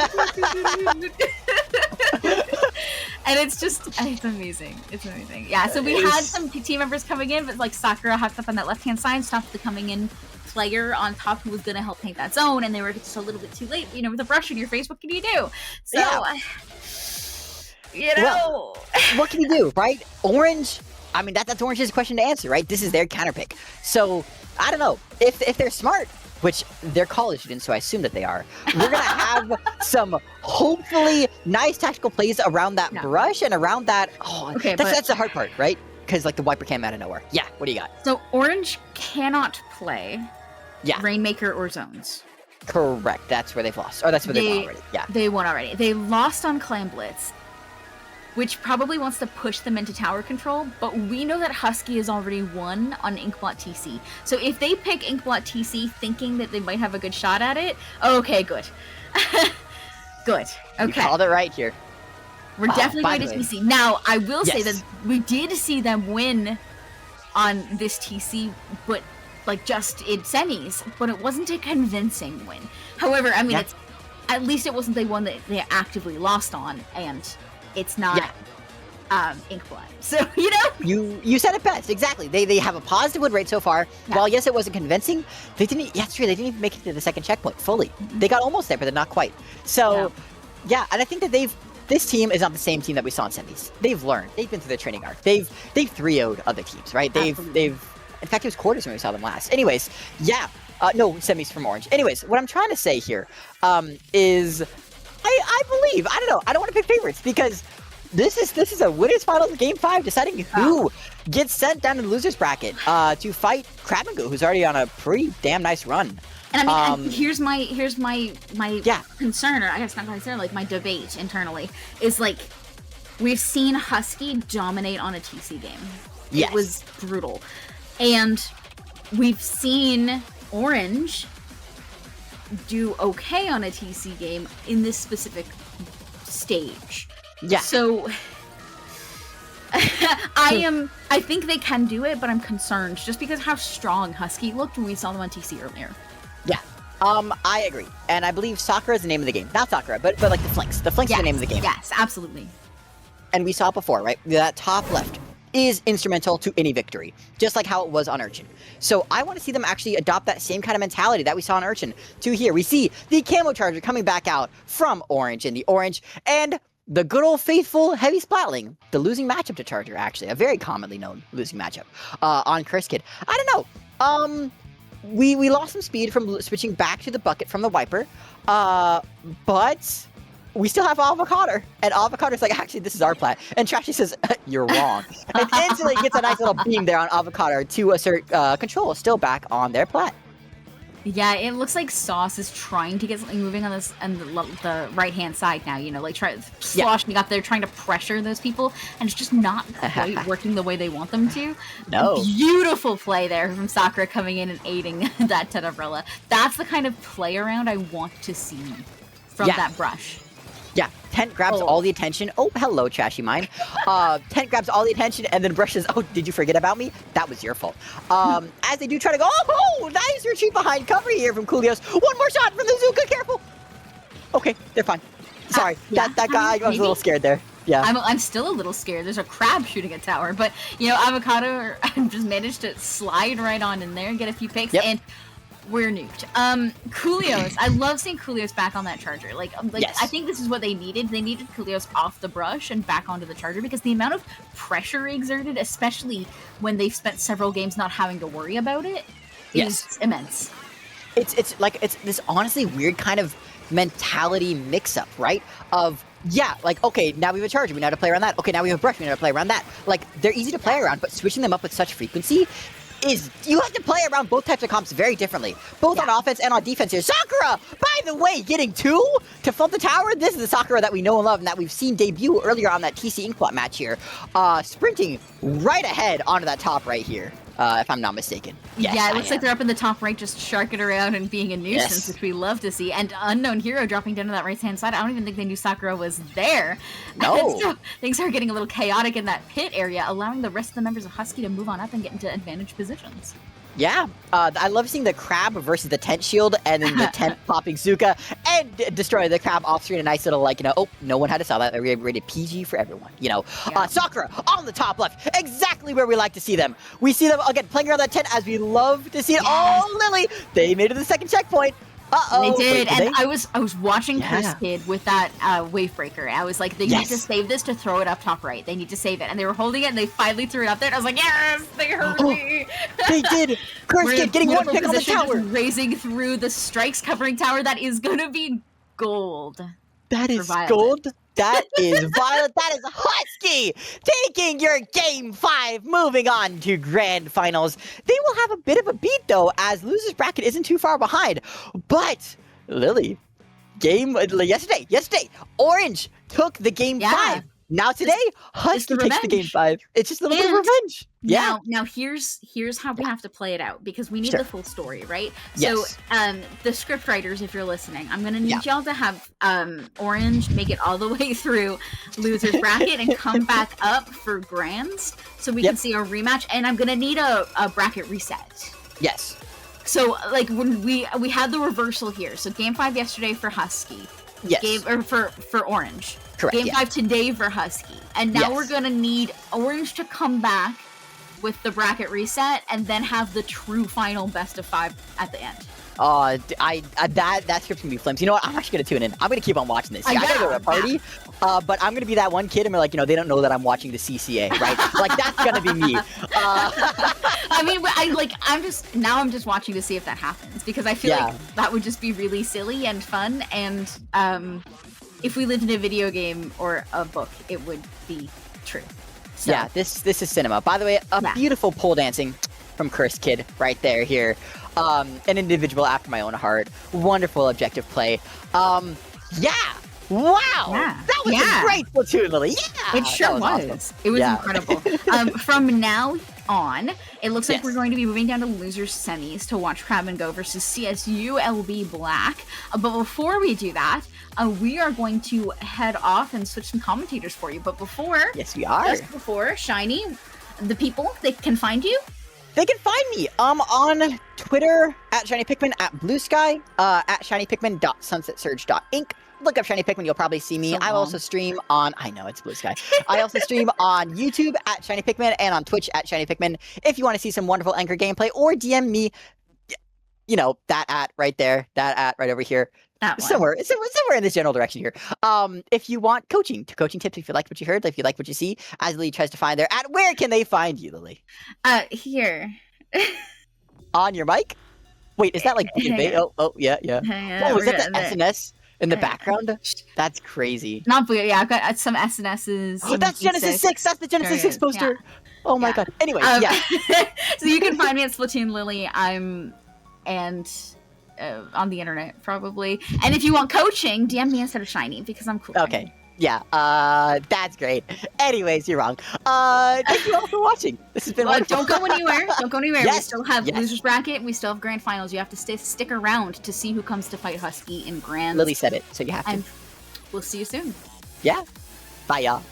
and it's amazing. It's amazing. Yeah, so we had some team members coming in, but like Sakura hopped up on that left-hand side, stopped the coming in player on top who was going to help paint that zone, and they were just a little bit too late. You know, with a brush in your face, what can you do? So, you know. Well, what can you do, right? Orange, I mean, that's Orange's question to answer, right? This is their counterpick. So, I don't know. If they're smart, which they're college students, so I assume that they are, we're going to have some hopefully nice tactical plays around that brush and around that. That's the hard part, right? Because, like, the wiper came out of nowhere. Yeah, what do you got? So, Orange cannot play Rainmaker or zones. Correct. That's where they've lost. Or that's where they won already. Yeah. They won already. They lost on Clan Blitz, which probably wants to push them into tower control, but we know that Husky has already won on Inkblot TC. So if they pick Inkblot TC thinking that they might have a good shot at it, okay, good. Good. Okay. You called it right here. We're definitely going to TC. Now, I will say that we did see them win on this TC, but like just in semis, but it wasn't a convincing win. However, I mean, it's at least it wasn't the one that they actively lost on, and it's not Inkblot. So, you know, you said it best. Exactly. They have a positive win rate so far. Yeah. While yes, it wasn't convincing, they didn't. Yeah, it's true. They didn't even make it to the second checkpoint fully. Mm-hmm. They got almost there, but they're not quite. So, and I think that this team is not the same team that we saw in semis. They've learned. They've been through their training arc. They've 3-0'd other teams, right? They've in fact, it was quarters when we saw them last. Anyways, no, semis from Orange. Anyways, what I'm trying to say here is I believe, I don't know, I don't want to pick favorites because this is a winners finals game 5 deciding who gets sent down to the losers bracket to fight Krabengu, who's already on a pretty damn nice run. And I mean, here's my concern, or I guess not concern, like my debate internally, is like, we've seen Husky dominate on a TC game. It was brutal. And we've seen Orange do okay on a TC game in this specific stage. Yeah. So I think they can do it, but I'm concerned just because how strong Husky looked when we saw them on TC earlier. Yeah. I agree. And I believe Sakura is the name of the game. Not Sakura, but like the flanks. The flanks is the name of the game. Yes, absolutely. And we saw it before, right? That top left is instrumental to any victory, just like how it was on Urchin. So I want to see them actually adopt that same kind of mentality that we saw on Urchin to here. We see the Camo Charger coming back out from Orange in the orange, and the good old faithful Heavy Splatling, the losing matchup to Charger, actually. A very commonly known losing matchup on Chris Kid. I don't know. We lost some speed from switching back to the bucket from the Wiper, but we still have Avocado, and Avocado's like, actually, this is our plat. And Trashy says, you're wrong. And instantly gets a nice little beam there on Avocado to assert control, still back on their plat. Yeah, it looks like Sauce is trying to get something moving on this and the right-hand side now, you know, like sloshing up there, trying to pressure those people, and it's just not quite working the way they want them to. No. A beautiful play there from Sakura coming in and aiding that Ted Umbrella. That's the kind of play around I want to see from that brush. Yeah, Tent grabs all the attention. Oh, hello, Trashy Mine. Tent grabs all the attention and then brushes, oh, did you forget about me? That was your fault. As they do try to go, oh, nice retreat behind cover here from Coolios. One more shot from the Zuka, careful. Okay, they're fine. Sorry, that guy, I was a little scared there. Yeah. I'm still a little scared. There's a crab shooting a tower, but, you know, Avocado just managed to slide right on in there and get a few picks, and we're nuked. Coolios. I love seeing Coolios back on that Charger. Like yes. I think this is what they needed. They needed Coolios off the brush and back onto the Charger because the amount of pressure exerted, especially when they've spent several games not having to worry about it, is immense. It's this honestly weird kind of mentality mix-up, right? Of like, okay, now we have a Charger, we know how to play around that. Okay, now we have a brush, we know how to play around that. Like, they're easy to play around, but switching them up with such frequency is you have to play around both types of comps very differently, both on offense and on defense here. Sakura, by the way, getting 2 to flip the tower. This is the Sakura that we know and love and that we've seen debut earlier on that TC Inkblot match here, sprinting right ahead onto that top right here, if I'm not mistaken. Yes, yeah, it looks like they're up in the top right, just sharking around and being a nuisance, which we love to see. And Unknown Hero dropping down to that right-hand side. I don't even think they knew Sakura was there. No. So things are getting a little chaotic in that pit area, allowing the rest of the members of Husky to move on up and get into advantage positions. Yeah, I love seeing the crab versus the tent shield, and then the tent popping Zuka and destroy the crab off screen. A nice little, like, you know, oh, no one had to saw that. They rated PG for everyone, you know. Sakura on the top left, exactly where we like to see them. We see them again playing around that tent as we love to see it. Yes. Oh, Lily, they made it to the second checkpoint. They did, and I was watching Chris Kid with that wave breaker. I was like, they need to save this to throw it up top right. They need to save it, and they were holding it, and they finally threw it up there. And I was like, yes, they heard me. They did. Chris Kid getting one pick on the tower, raising through the strikes covering tower. That is gonna be gold. That is gold. That is Violet. That is Husky taking your Game 5, moving on to Grand Finals. They will have a bit of a beat, though, as Losers Bracket isn't too far behind. But, Lily, yesterday, Orange took the Game 5. Now today, Husky takes the Game 5. It's just a little bit of revenge. Yeah. Now here's how we have to play it out, because we need the full story, right? Yes. So the script writers, if you're listening, I'm gonna need y'all to have Orange make it all the way through Losers Bracket and come back up for Grands so we can see a rematch. And I'm gonna need a bracket reset. Yes. So like when we had the reversal here. So Game 5 yesterday for Husky. Yes. For Orange. Correct. Game 5 today for Husky. And now we're gonna need Orange to come back with the bracket reset and then have the true final best of 5 at the end. That script's gonna be flames. You know what? I'm actually gonna tune in. I'm gonna keep on watching this. I gotta go to a party, but I'm gonna be that one kid and be like, you know, they don't know that I'm watching the CCA, right? Like, that's gonna be me. I mean, I'm just watching to see if that happens, because I feel like that would just be really silly and fun, and if we lived in a video game or a book, it would be true. So. Yeah, this is cinema. By the way, beautiful pole dancing from Chris Kid right there here. An individual after my own heart. Wonderful objective play. Wow! Yeah. That was a great Splatoon, Lily. Yeah! It sure was. Awesome. It was incredible. From now on. It looks like Yes. we're going to be moving down to losers semis to watch Crab and Go versus CSULB Black. But before we do that, we are going to head off and switch some commentators for you. But before, yes, we are. Just before, Shiny, the people, they can find you. They can find me on Twitter at Shiny Pikmin, at Blue Sky, at shinypikmin.sunsetsurge.inc. Look up Shiny Pikmin, you'll probably see me. I also stream on, I know it's Blue Sky. I also stream on YouTube at Shiny Pikmin and on Twitch at Shiny Pikmin. If you want to see some wonderful Anchor gameplay or DM me, you know, that at right there, that at right over here. Somewhere in this general direction here. If you want coaching tips, if you liked what you heard, if you like what you see, as Lily tries to find their at, where can they find you, Lily? Here. On your mic? Wait, is that like oh yeah. Oh, is that the SNS in the background? That's crazy. Not blue, yeah, I've got some SNSs. Oh, that's Genesis 6. That's the Genesis 6 poster. Yeah. Oh my god. Anyway, yeah. So you can find me at Splatoon Lily. On the internet, probably. And if you want coaching, DM me instead of Shiny, because I'm cool. Okay. Yeah, that's great. Anyways, you're wrong. Thank you all for watching. This has been wonderful. Don't go anywhere. Yes. We still have losers bracket. We still have grand finals. You have to stick around to see who comes to fight Husky in grand. Lily said it, so you have to. And we'll see you soon. Yeah. Bye, y'all.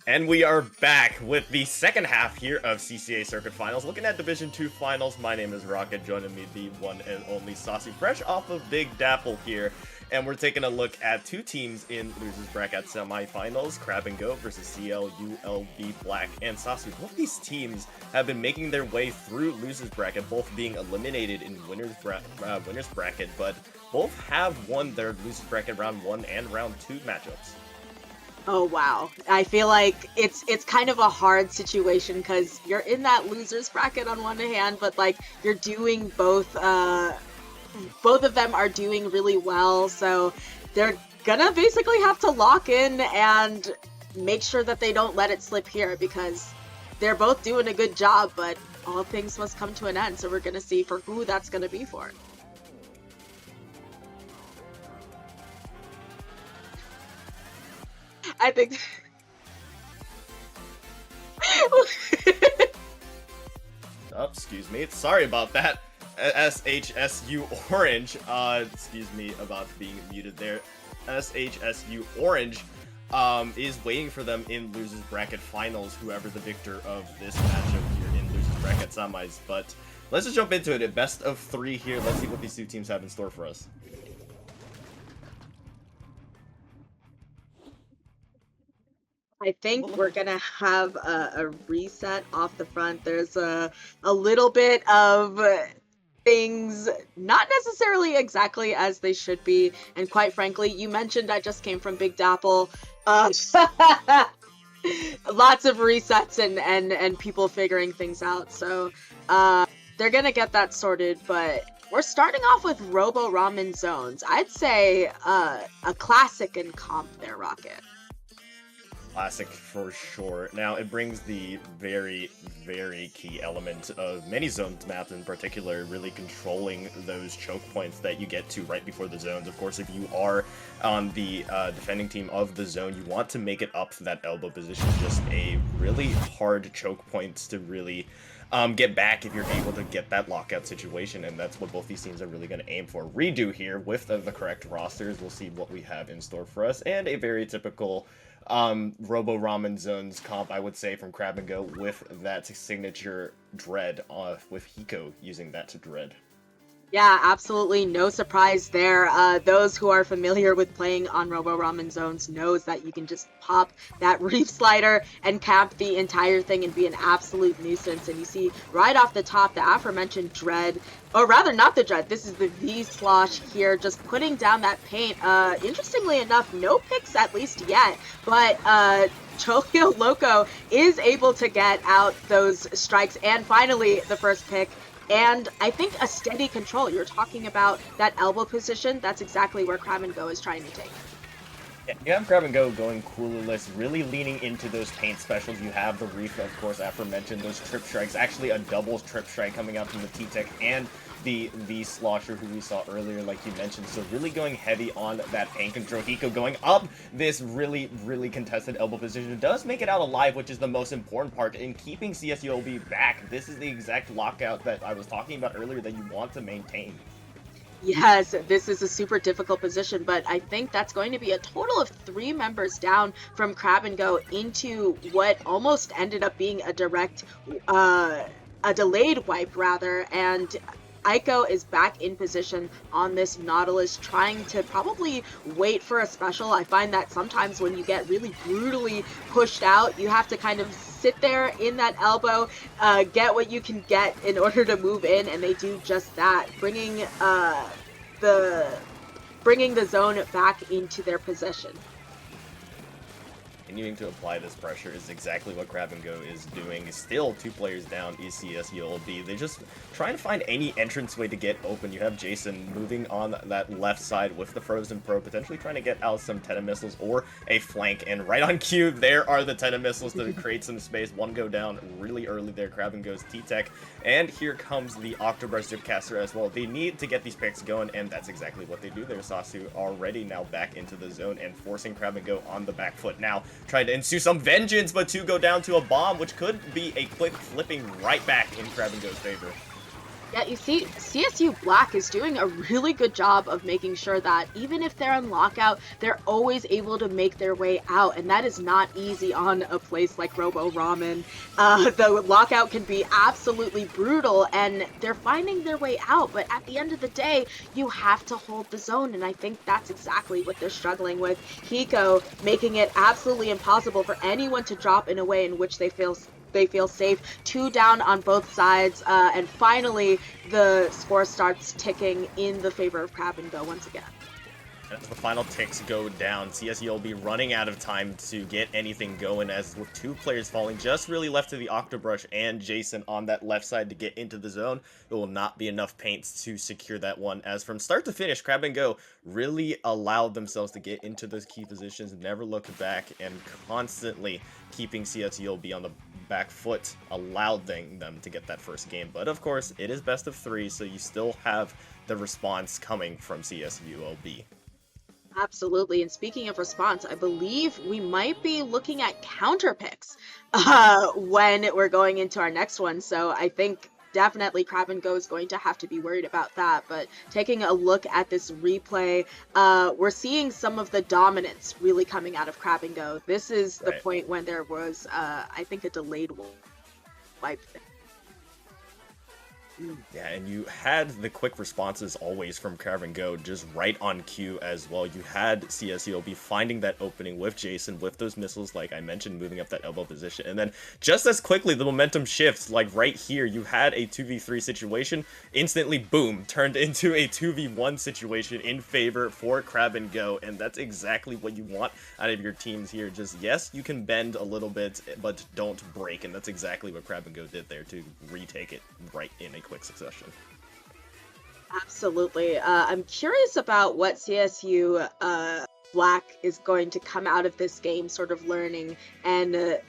And we are back with the second half here of CCA Circuit Finals. Looking at Division 2 Finals, my name is Rockit, joining me the one and only Sasu, fresh off of Big Dapple here. And we're taking a look at two teams in Losers Bracket Semifinals, Crab and Go versus CSULB Black and Sasu. Both these teams have been making their way through Losers Bracket, both being eliminated in Winners Bracket, but both have won their Losers Bracket Round 1 and Round 2 matchups. Oh wow, I feel like it's kind of a hard situation because you're in that losers bracket on one hand, but like you're doing both of them are doing really well, so they're gonna basically have to lock in and make sure that they don't let it slip here because they're both doing a good job, but all things must come to an end, so we're gonna see for who that's gonna be for. I think. Oh, excuse me. Sorry about that. SHSU Orange. Excuse me about being muted there. SHSU Orange is waiting for them in Losers Bracket Finals, whoever the victor of this matchup here in Losers Bracket Semis. But let's just jump into it. A best of 3 here. Let's see what these two teams have in store for us. I think we're gonna have a reset off the front. There's a little bit of things not necessarily exactly as they should be, and quite frankly, you mentioned I just came from Big Dapple. Lots of resets and people figuring things out, so they're gonna get that sorted, but we're starting off with Robo Ramen Zones. I'd say a classic in comp there, Rockit. Classic for sure. Now, it brings the very, very key element of many zones maps in particular, really controlling those choke points that you get to right before the zones. Of course, if you are on the defending team of the zone, you want to make it up to that elbow position. Just a really hard choke points to really get back if you're able to get that lockout situation, and that's what both these teams are really going to aim for. Redo here with the correct rosters. We'll see what we have in store for us, and a very typical Robo Ramen Zones comp, I would say, from Crab and Go with that signature dread, with Hiko using that to dread. Yeah, absolutely. No surprise there. Those who are familiar with playing on Robo Ramen Zones knows that you can just pop that reef slider and cap the entire thing and be an absolute nuisance. And you see right off the top, the aforementioned dread, or rather not the dread, this is the V-Slosh here, just putting down that paint. Interestingly enough, no picks at least yet, but Cholio Loco is able to get out those strikes, and finally the first pick. And I think a steady control. You're talking about that elbow position. That's exactly where Crab and Go is trying to take. Yeah, you have Crab and Go going coolerless, really leaning into those paint specials. You have the Reef, of course, aforementioned, those trip strikes. Actually, a double trip strike coming out from the T-Tech and the V-Slosher, who we saw earlier, like you mentioned. So really going heavy on that paint control. Hiko going up this really, really contested elbow position. It does make it out alive, which is the most important part in keeping CSULB back. This is the exact lockout that I was talking about earlier that you want to maintain. Yes, this is a super difficult position, but I think that's going to be a total of 3 members down from Crab and Go into what almost ended up being a direct, a delayed wipe rather, and Aiko is back in position on this Nautilus, trying to probably wait for a special. I find that sometimes when you get really brutally pushed out, you have to kind of sit there in that elbow, get what you can get in order to move in, and they do just that, bringing the zone back into their possession. Continuing to apply this pressure is exactly what Crab and Go is doing. Still 2 players down is CSULB. They're just trying to find any entranceway to get open. You have Jason moving on that left side with the Frozen Pro, potentially trying to get out some Tenon missiles or a flank. And right on cue, there are the Tenon missiles to create some space. One go down really early there. Crab and Go's T-Tech. And here comes the Octobar Zipcaster as well. They need to get these picks going, and that's exactly what they do there. Sasu already now back into the zone and forcing Crab and Go on the back foot. Now, trying to ensue some vengeance, but 2 go down to a bomb, which could be a quick flipping right back in Crab and Go's favor. Yeah, you see, CSU Black is doing a really good job of making sure that even if they're on lockout, they're always able to make their way out, and that is not easy on a place like Robo Ramen. The lockout can be absolutely brutal, and they're finding their way out, but at the end of the day, you have to hold the zone, and I think that's exactly what they're struggling with. Hiko making it absolutely impossible for anyone to drop in a way in which they feel safe. 2 down on both sides, and finally the score starts ticking in the favor of Crab and Go once again. As the final ticks go down, CSU will be running out of time to get anything going, as with 2 players falling just really left to the Octobrush and Jason on that left side to get into the zone. It will not be enough paints to secure that one, as from start to finish, Crab and Go really allowed themselves to get into those key positions, never looked back, and constantly keeping CSULB on the back foot, allowing them to get that first game. But of course, it is best of 3, so you still have the response coming from CSULB. Absolutely, and speaking of response, I believe we might be looking at counter picks when we're going into our next one, so I think definitely Crab and Go is going to have to be worried about that. But taking a look at this replay, we're seeing some of the dominance really coming out of Crab and Go. This is the point when there was, I think, a delayed wipe. Yeah, and you had the quick responses always from Crab and Go, just right on cue as well. You had CSULB finding that opening with Jason, with those missiles, like I mentioned, moving up that elbow position. And then just as quickly, the momentum shifts, like right here, you had a 2v3 situation, instantly, boom, turned into a 2v1 situation in favor for Crab and Go. And that's exactly what you want out of your teams here. Just, yes, you can bend a little bit, but don't break. And that's exactly what Crab and Go did there to retake it right in a quick succession. Absolutely. I'm curious about what CSU Black is going to come out of this game sort of learning and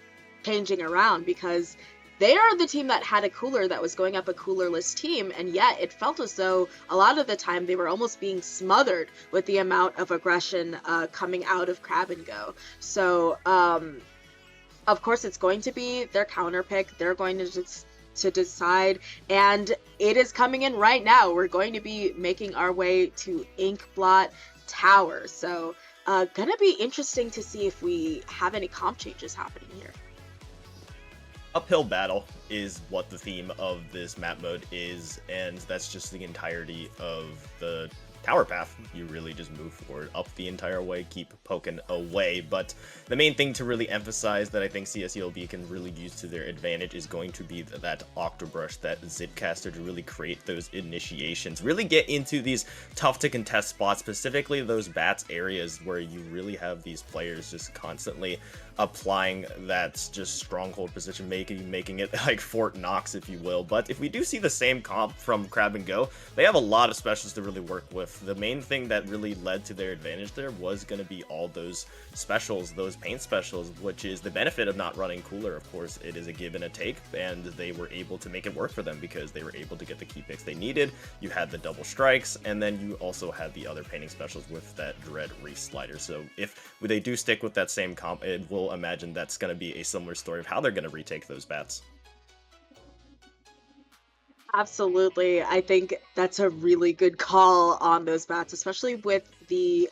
changing around, because they are the team that had a cooler that was going up a coolerless team, and yet it felt as though a lot of the time they were almost being smothered with the amount of aggression coming out of Crab and Go. So of course it's going to be their counter pick. They're going to decide, and it is coming in right now. We're going to be making our way to Inkblot Tower, so gonna be interesting to see if we have any comp changes happening here. Uphill battle is what the theme of this map mode is, and that's just the entirety of the tower path. You really just move forward up the entire way, keep poking away. But the main thing to really emphasize that I think CSULB can really use to their advantage is going to be that Octobrush, that Zipcaster, to really create those initiations, really get into these tough to contest spots, specifically those bats areas where you really have these players just constantly applying that just stronghold position, making it like Fort Knox, if you will. But if we do see the same comp from Crab and Go, they have a lot of specials to really work with. The main thing that really led to their advantage there was going to be all those specials, those paint specials, which is the benefit of not running cooler. Of course, it is a give and a take, and they were able to make it work for them because they were able to get the key picks they needed. You had the double strikes, and then you also had the other painting specials with that Dread Reef Slider. So if they do stick with that same comp, it will imagine that's going to be a similar story of how they're going to retake those bats. Absolutely. I think that's a really good call on those bats, especially with the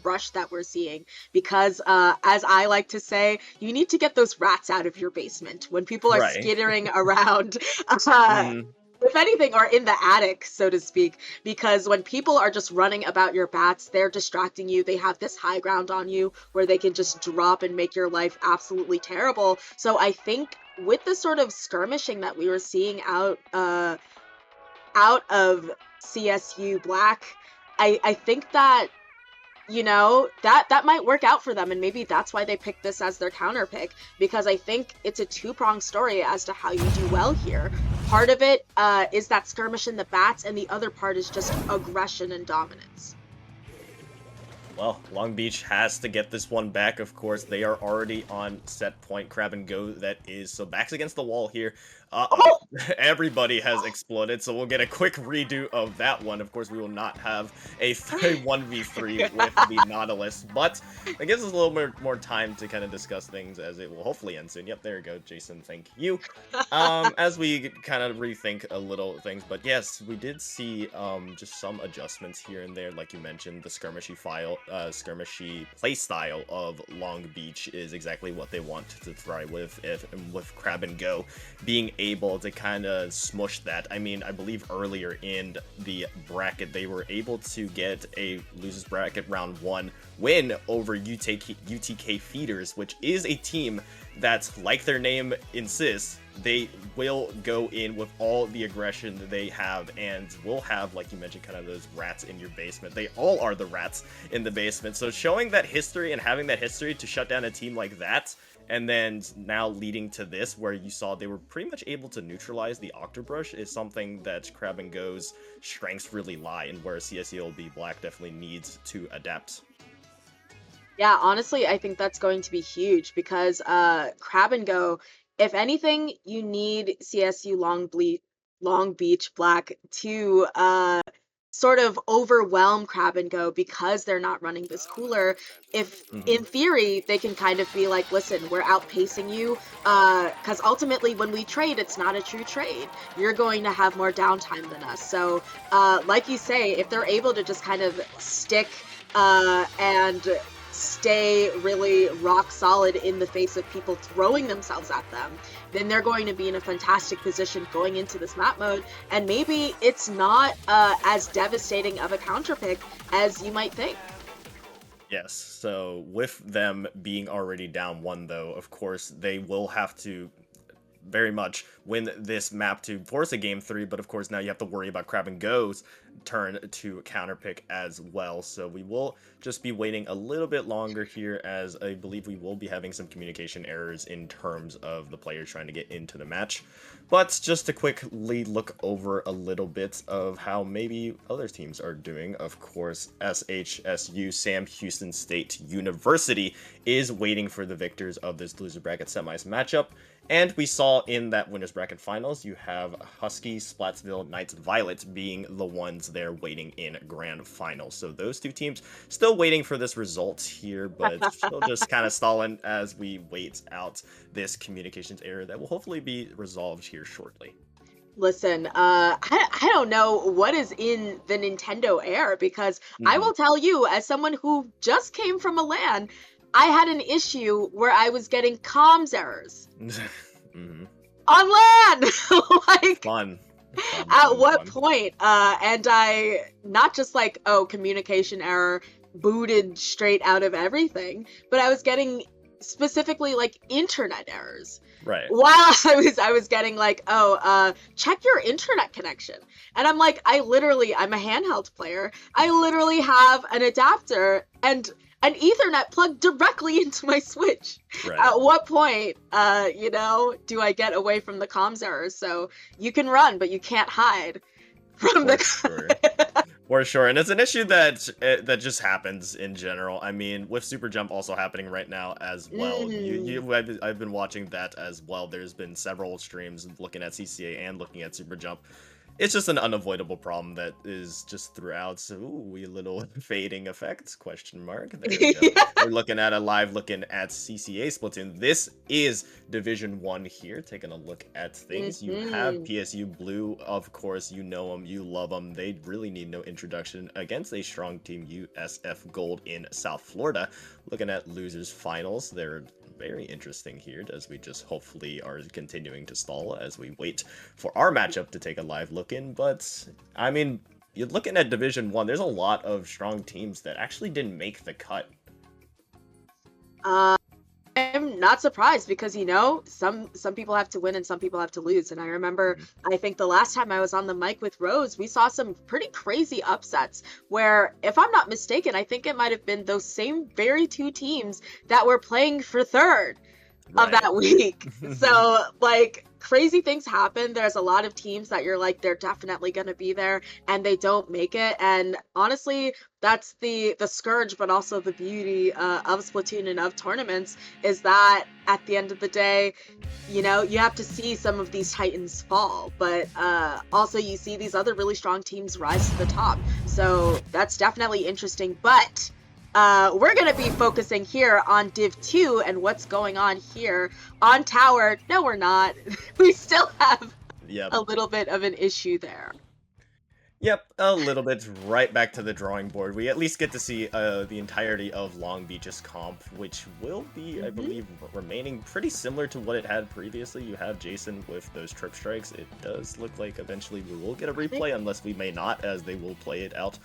brush that we're seeing, because as I like to say, you need to get those rats out of your basement when people are skittering around. If anything, or in the attic, so to speak, because when people are just running about your bats, they're distracting you. They have this high ground on you where they can just drop and make your life absolutely terrible. So I think with the sort of skirmishing that we were seeing out of CSU Black, I think that, you know, that might work out for them, and maybe that's why they picked this as their counter pick, because I think it's a two-pronged story as to how you do well here. Part of it is that skirmish in the bats, and the other part is just aggression and dominance. Well, Long Beach has to get this one back, of course. They are already on set point. Crab and Go, that is. So backs against the wall here. everybody has exploded, so we'll get a quick redo of that one. Of course, we will not have a 1v3 with the Nautilus, but it gives us a little more time to kind of discuss things as it will hopefully end soon. Yep, there you go, Jason, thank you. As we kind of rethink a little things, but yes, we did see just some adjustments here and there, like you mentioned, the skirmishy play style of Long Beach is exactly what they want to thrive with, with Crab and Go being able to kind of smush that. I mean, I believe earlier in the bracket, they were able to get a losers bracket round 1 win over UTK Feeders, which is a team that's, like their name insists, they will go in with all the aggression that they have, and will have, like you mentioned, kind of those rats in your basement. They all are the rats in the basement. So showing that history and having that history to shut down a team like that, and then now leading to this, where you saw they were pretty much able to neutralize the Octobrush, is something that Crab and Go's strengths really lie, and where CSULB Black definitely needs to adapt. Yeah, honestly, I think that's going to be huge because Crab and Go, if anything, you need CSU Long Beach Black to sort of overwhelm Crab and Go because they're not running this cooler. If in theory they can kind of be like, listen, we're outpacing you, because ultimately when we trade, it's not a true trade. You're going to have more downtime than us. So like you say, if they're able to just kind of stick and stay really rock solid in the face of people throwing themselves at them, then they're going to be in a fantastic position going into this map mode, and maybe it's not as devastating of a counter pick as you might think. Yes, so with them being already down 1 though, of course they will have to very much win this map to force a game 3, but of course now you have to worry about Crab and Go's turn to counterpick as well. So we will just be waiting a little bit longer here, as I believe we will be having some communication errors in terms of the players trying to get into the match. But just to quickly look over a little bit of how maybe other teams are doing. Of course, SHSU, Sam Houston State University, is waiting for the victors of this loser bracket semis matchup. And we saw in that winners bracket finals, you have Husky, Splatsville, Knights, Violet being the ones there waiting in grand finals. So those two teams still waiting for this result here, but still just kind of stalling as we wait out this communications error that will hopefully be resolved here shortly. Listen, I don't know what is in the Nintendo Air, because I will tell you, as someone who just came from a LAN, I had an issue where I was getting comms errors on LAN. Like, fun. At what point? And I, not just like, oh, communication error, booted straight out of everything, but I was getting specifically like internet errors. Right. While I was getting like, oh, check your internet connection. And I'm like, I'm a handheld player. I literally have an adapter and an Ethernet plugged directly into my Switch. Right. At what point, do I get away from the comms errors? So you can run, but you can't hide from For sure, and it's an issue that just happens in general. I mean, with Super Jump also happening right now as well. I've been watching that as well. There's been several streams looking at CCA and looking at Super Jump. It's just an unavoidable problem that is just throughout. So, a little fading effects, question mark. There we go. We're looking at CCA Splatoon. This is Division 1 here, taking a look at things. You have PSU Blue, of course, you know them, you love them. They really need no introduction against a strong team, USF Gold in South Florida. Looking at losers finals, they're very interesting here, as we just hopefully are continuing to stall as we wait for our matchup to take a live look in. But I mean, you're looking at Division 1, there's a lot of strong teams that actually didn't make the cut. I'm not surprised, because some people have to win and some people have to lose. And I remember, I think the last time I was on the mic with Rose, we saw some pretty crazy upsets where, if I'm not mistaken, I think it might have been those same very two teams that were playing for third. of that week. So, like, crazy things happen. There's a lot of teams that you're like, they're definitely going to be there, and they don't make it. And honestly, that's the scourge, but also the beauty of Splatoon and of tournaments, is that at the end of the day, you know, you have to see some of these titans fall, but also you see these other really strong teams rise to the top. So that's definitely interesting. But we're going to be focusing here on Div 2 and what's going on here. On Tower, no, we're not. We still have a little bit of an issue there. Yep, a little bit. Right back to the drawing board. We at least get to see the entirety of Long Beach's comp, which will be, I believe, remaining pretty similar to what it had previously. You have Jason with those trip strikes. It does look like eventually we will get a replay, unless we may not, as they will play it out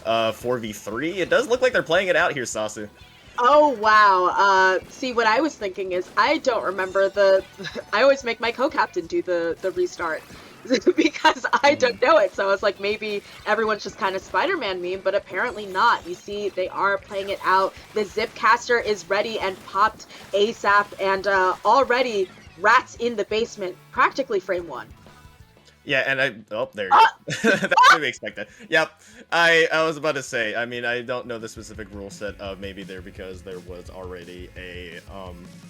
4v3. It does look like they're playing it out here, Sasu. Oh, wow. See, what I was thinking is, I don't remember I always make my co-captain do the restart. Because I don't know it, so I was like, maybe everyone's just kind of Spider-Man meme, but apparently not. You see, they are playing it out. The Zipcaster is ready and popped ASAP, and already rats in the basement, practically frame 1. Yeah, and there you go. That's to be expected. Yep, I was about to say, I mean, I don't know the specific rule set of maybe there, because there was already a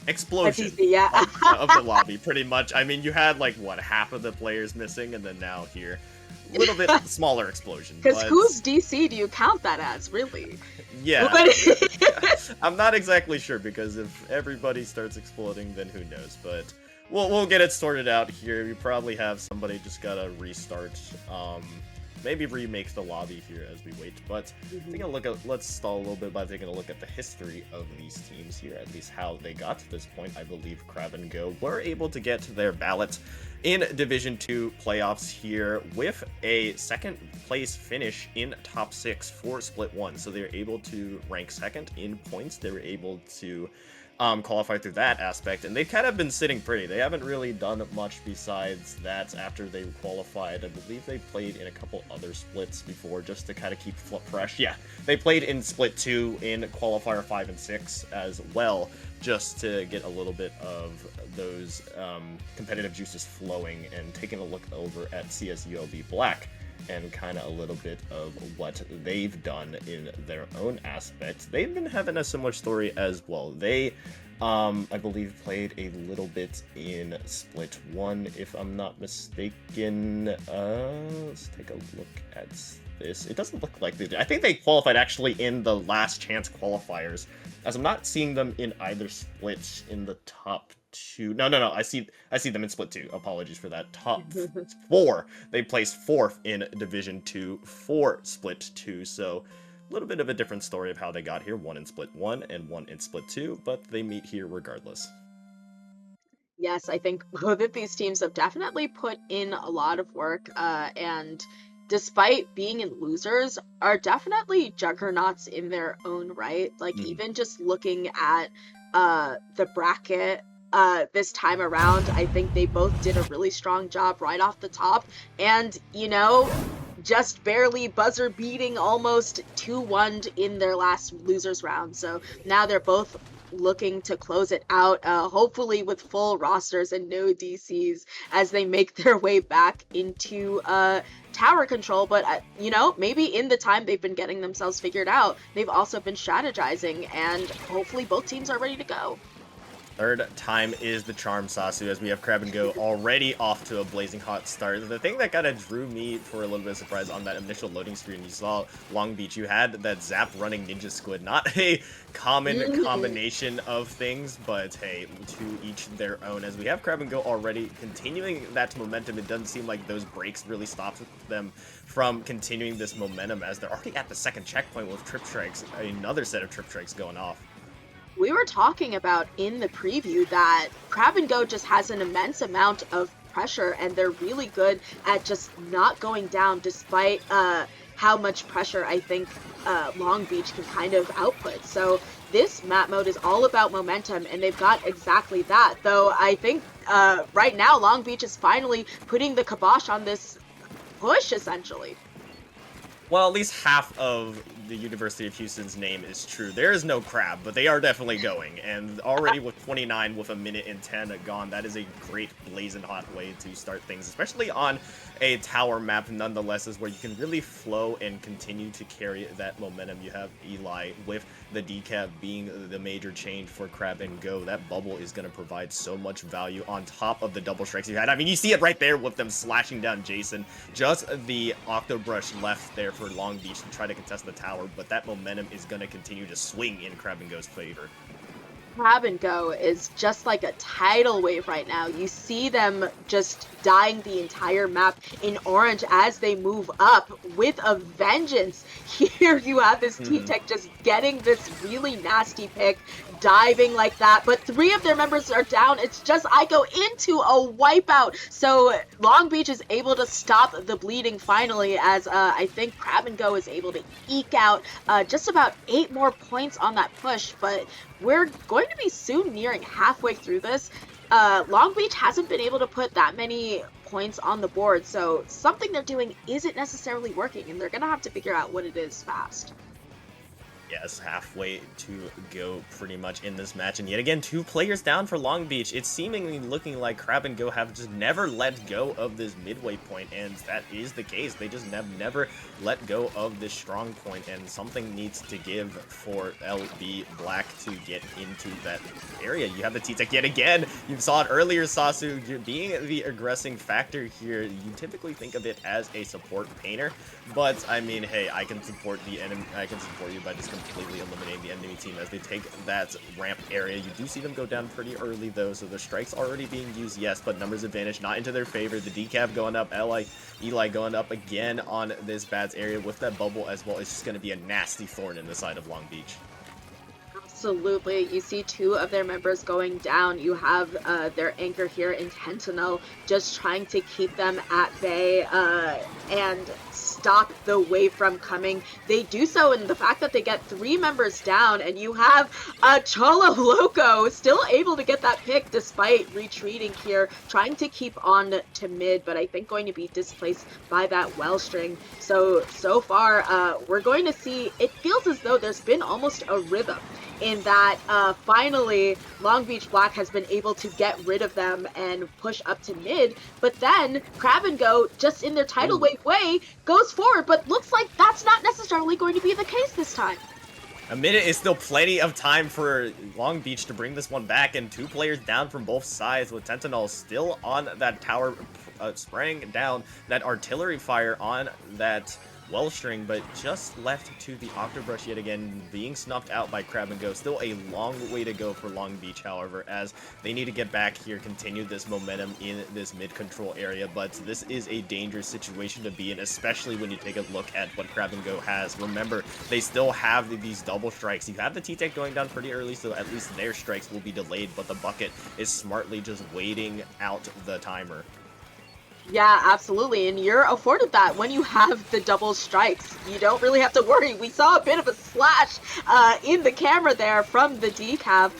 explosion of the lobby, pretty much. I mean, you had, like, what, half of the players missing, and then now here, a little bit smaller explosion. Because whose DC do you count that as, really? Yeah, I'm not exactly sure, because if everybody starts exploding, then who knows, but... We'll get it sorted out here. You probably have somebody just gotta restart. Maybe remake the lobby here as we wait. But taking a look at, let's stall a little bit by taking a look at the history of these teams here, at least how they got to this point. I believe Crab and Go were able to get their ballot in Division 2 playoffs here with a second place finish in top 6 for Split 1. So they're able to rank second in points. They were able to qualify through that aspect, and they've kind of been sitting pretty. They haven't really done much besides that after they qualified. I believe they played in a couple other splits before, just to kind of keep fresh. Yeah, they played in Split 2 in Qualifier 5 and 6 as well, just to get a little bit of those competitive juices flowing, and taking a look over at CSULB Black and kind of a little bit of what they've done in their own aspects. They've been having a similar story as well. They, I believe, played a little bit in Split 1, if I'm not mistaken. Let's take a look at this. It doesn't look like they did. I think they qualified actually in the last chance qualifiers, as I'm not seeing them in either split in the top 2. No. I see them in Split 2. Apologies for that. Top 4. They placed 4th in Division 2 for Split 2. So a little bit of a different story of how they got here. One in Split 1 and one in Split 2, but they meet here regardless. Yes, I think both of these teams have definitely put in a lot of work, and despite being in losers, are definitely juggernauts in their own right. Like, even just looking at the bracket this time around, I think they both did a really strong job right off the top, and, you know, just barely buzzer beating almost 2-1 in their last losers round. So now they're both looking to close it out, hopefully with full rosters and no DCs, as they make their way back into tower control. But you know, maybe in the time they've been getting themselves figured out, they've also been strategizing, and hopefully both teams are ready to go. Third time is the charm, Sasu, as we have Crab and Go already off to a blazing hot start. The thing that kind of drew me for a little bit of surprise on that initial loading screen, you saw Long Beach, you had that Zap running Ninja Squid. Not a common combination of things, but hey, to each their own. As we have Crab and Go already continuing that momentum, it doesn't seem like those breaks really stopped them from continuing this momentum, as they're already at the second checkpoint with trip strikes, another set of trip strikes going off. We were talking about in the preview that Crab and Go just has an immense amount of pressure, and they're really good at just not going down, despite how much pressure I think Long Beach can kind of output. So this map mode is all about momentum, and they've got exactly that. Though I think right now Long Beach is finally putting the kibosh on this push, essentially. Well, at least half of the University of Houston's name is true. There is no crab, but they are definitely going. And already with 29 with a minute and 10 gone, that is a great blazing hot way to start things, especially on a tower map nonetheless, is where you can really flow and continue to carry that momentum. You have Eli with the decap being the major change for Crab and Go. That bubble is going to provide so much value on top of the double strikes you had. I mean, you see it right there with them slashing down Jason. Just the Octobrush left there for Long Beach to try to contest the tower, but that momentum is going to continue to swing in Crab and Go's favor. Crab and Go is just like a tidal wave right now. You see them just dyeing the entire map in orange as they move up with a vengeance. Here you have this T-Tech just getting this really nasty pick, diving like that, but 3 of their members are down. It's just I go into a wipeout. So Long Beach is able to stop the bleeding finally, as I think Crab and Go is able to eke out just about 8 more points on that push, but we're going to be soon nearing halfway through this. Long Beach hasn't been able to put that many points on the board, so something they're doing isn't necessarily working, and they're going to have to figure out what it is fast. Yes, halfway to go pretty much in this match, and yet again 2 players down for Long Beach. It's seemingly looking like Crab and Go have just never let go of this midway point, and that is the case. They just have never let go of this strong point, and something needs to give for LB Black to get into that area. You have the T-Tech yet again. You saw it earlier, Sasu. You're being the aggressing factor here. You typically think of it as a support painter, but I mean, hey, I can support the enemy. I can support you by just completely eliminating the enemy team as they take that ramp area. You do see them go down pretty early though, so the strike's already being used, yes, but numbers advantage not into their favor. The decap going up, Eli going up again on this bats area with that bubble as well. It's just going to be a nasty thorn in the side of Long Beach. Absolutely. You see 2 of their members going down. You have their anchor here, Intentional, just trying to keep them at bay and stop the wave from coming. They do so, and the fact that they get 3 members down, and you have Cholo Loco still able to get that pick despite retreating here, trying to keep on to mid, but I think going to be displaced by that Wellstring. So far, we're going to see, it feels as though there's been almost a rhythm in that finally Long Beach Black has been able to get rid of them and push up to mid, but then Crab and Go, just in their tidal wave way, goes forward, but looks like that's not necessarily going to be the case this time. A minute is still plenty of time for Long Beach to bring this one back, and 2 players down from both sides with Tentinol still on that tower, spraying down that artillery fire on that Wellstring, but just left to the Octobrush yet again, being snuffed out by Crab and Go. Still a long way to go for Long Beach, however, as they need to get back here, continue this momentum in this mid-control area, but this is a dangerous situation to be in, especially when you take a look at what Crab and Go has. Remember, they still have these double strikes. You have the T-Tech going down pretty early, so at least their strikes will be delayed, but the Bucket is smartly just waiting out the timer. Yeah, absolutely, and you're afforded that when you have the double strikes. You don't really have to worry. We saw a bit of a slash in the camera there from the decap.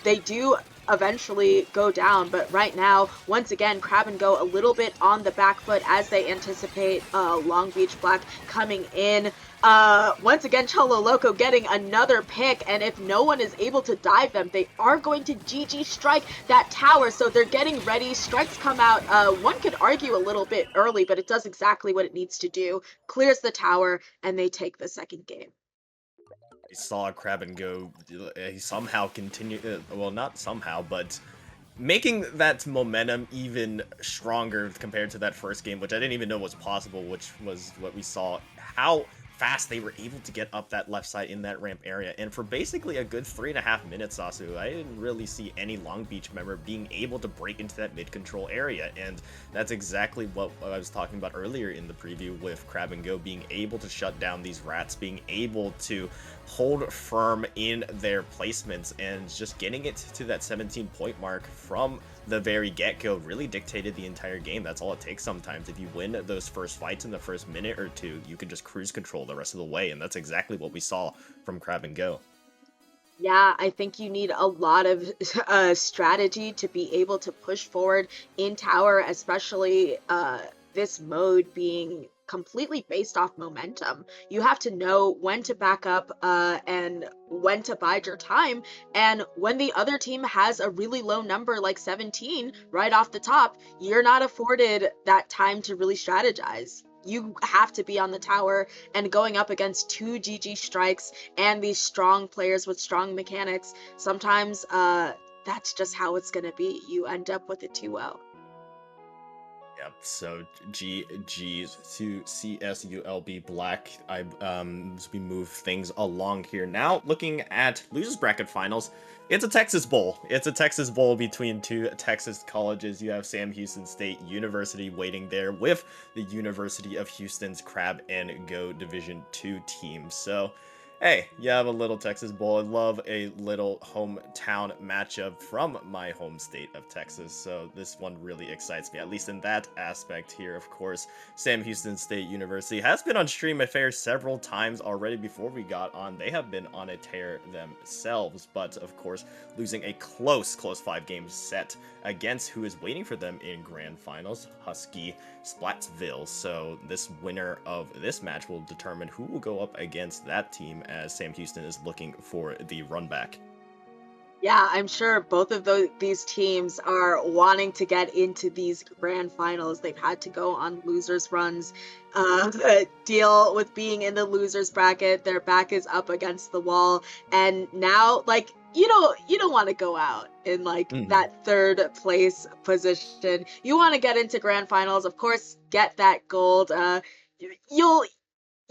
They do eventually go down, but right now, once again, Crab and Go a little bit on the back foot as they anticipate Long Beach Black coming in. Once again, Cholo Loco getting another pick, and if no one is able to dive them, they are going to GG strike that tower, so they're getting ready. Strikes come out, one could argue a little bit early, but it does exactly what it needs to do. Clears the tower, and they take the second game. We saw Crab and Go somehow continue, well, not somehow, but making that momentum even stronger compared to that first game, which I didn't even know was possible, which was what we saw, how fast they were able to get up that left side in that ramp area. And for basically a good 3.5 minutes, Sasu, I didn't really see any Long Beach member being able to break into that mid-control area. And that's exactly what I was talking about earlier in the preview with Crab and Go being able to shut down these rats, being able to hold firm in their placements, and just getting it to that 17-point mark from the very get-go really dictated the entire game. That's all it takes sometimes. If you win those first fights in the first minute or two, you can just cruise control the rest of the way, and that's exactly what we saw from Crab and Go. Yeah, I think you need a lot of strategy to be able to push forward in tower, especially this mode being completely based off momentum. You have to know when to back up and when to bide your time. And when the other team has a really low number like 17 right off the top, you're not afforded that time to really strategize. You have to be on the tower, and going up against 2 GG strikes and these strong players with strong mechanics, sometimes that's just how it's going to be. You end up with a 2-0. Yep, so GG to CSULB Black. As we move things along here. Now, looking at losers bracket finals, it's a Texas Bowl. It's a Texas Bowl between 2 Texas colleges. You have Sam Houston State University waiting there with the University of Houston's Crab and Go Division II team. So, hey, you have a little Texas Bowl. I love a little hometown matchup from my home state of Texas, so this one really excites me, at least in that aspect here. Of course, Sam Houston State University has been on Stream Affairs several times already before we got on. They have been on a tear themselves, but of course, losing a close 5-game set against who is waiting for them in Grand Finals, Husky Splatsville. So this winner of this match will determine who will go up against that team, as Sam Houston is looking for the run back. Yeah, I'm sure both of these teams are wanting to get into these grand finals. They've had to go on losers runs, deal with being in the losers bracket. Their back is up against the wall, and now, like, you don't want to go out in that 3rd place position. You want to get into grand finals, of course, get that gold.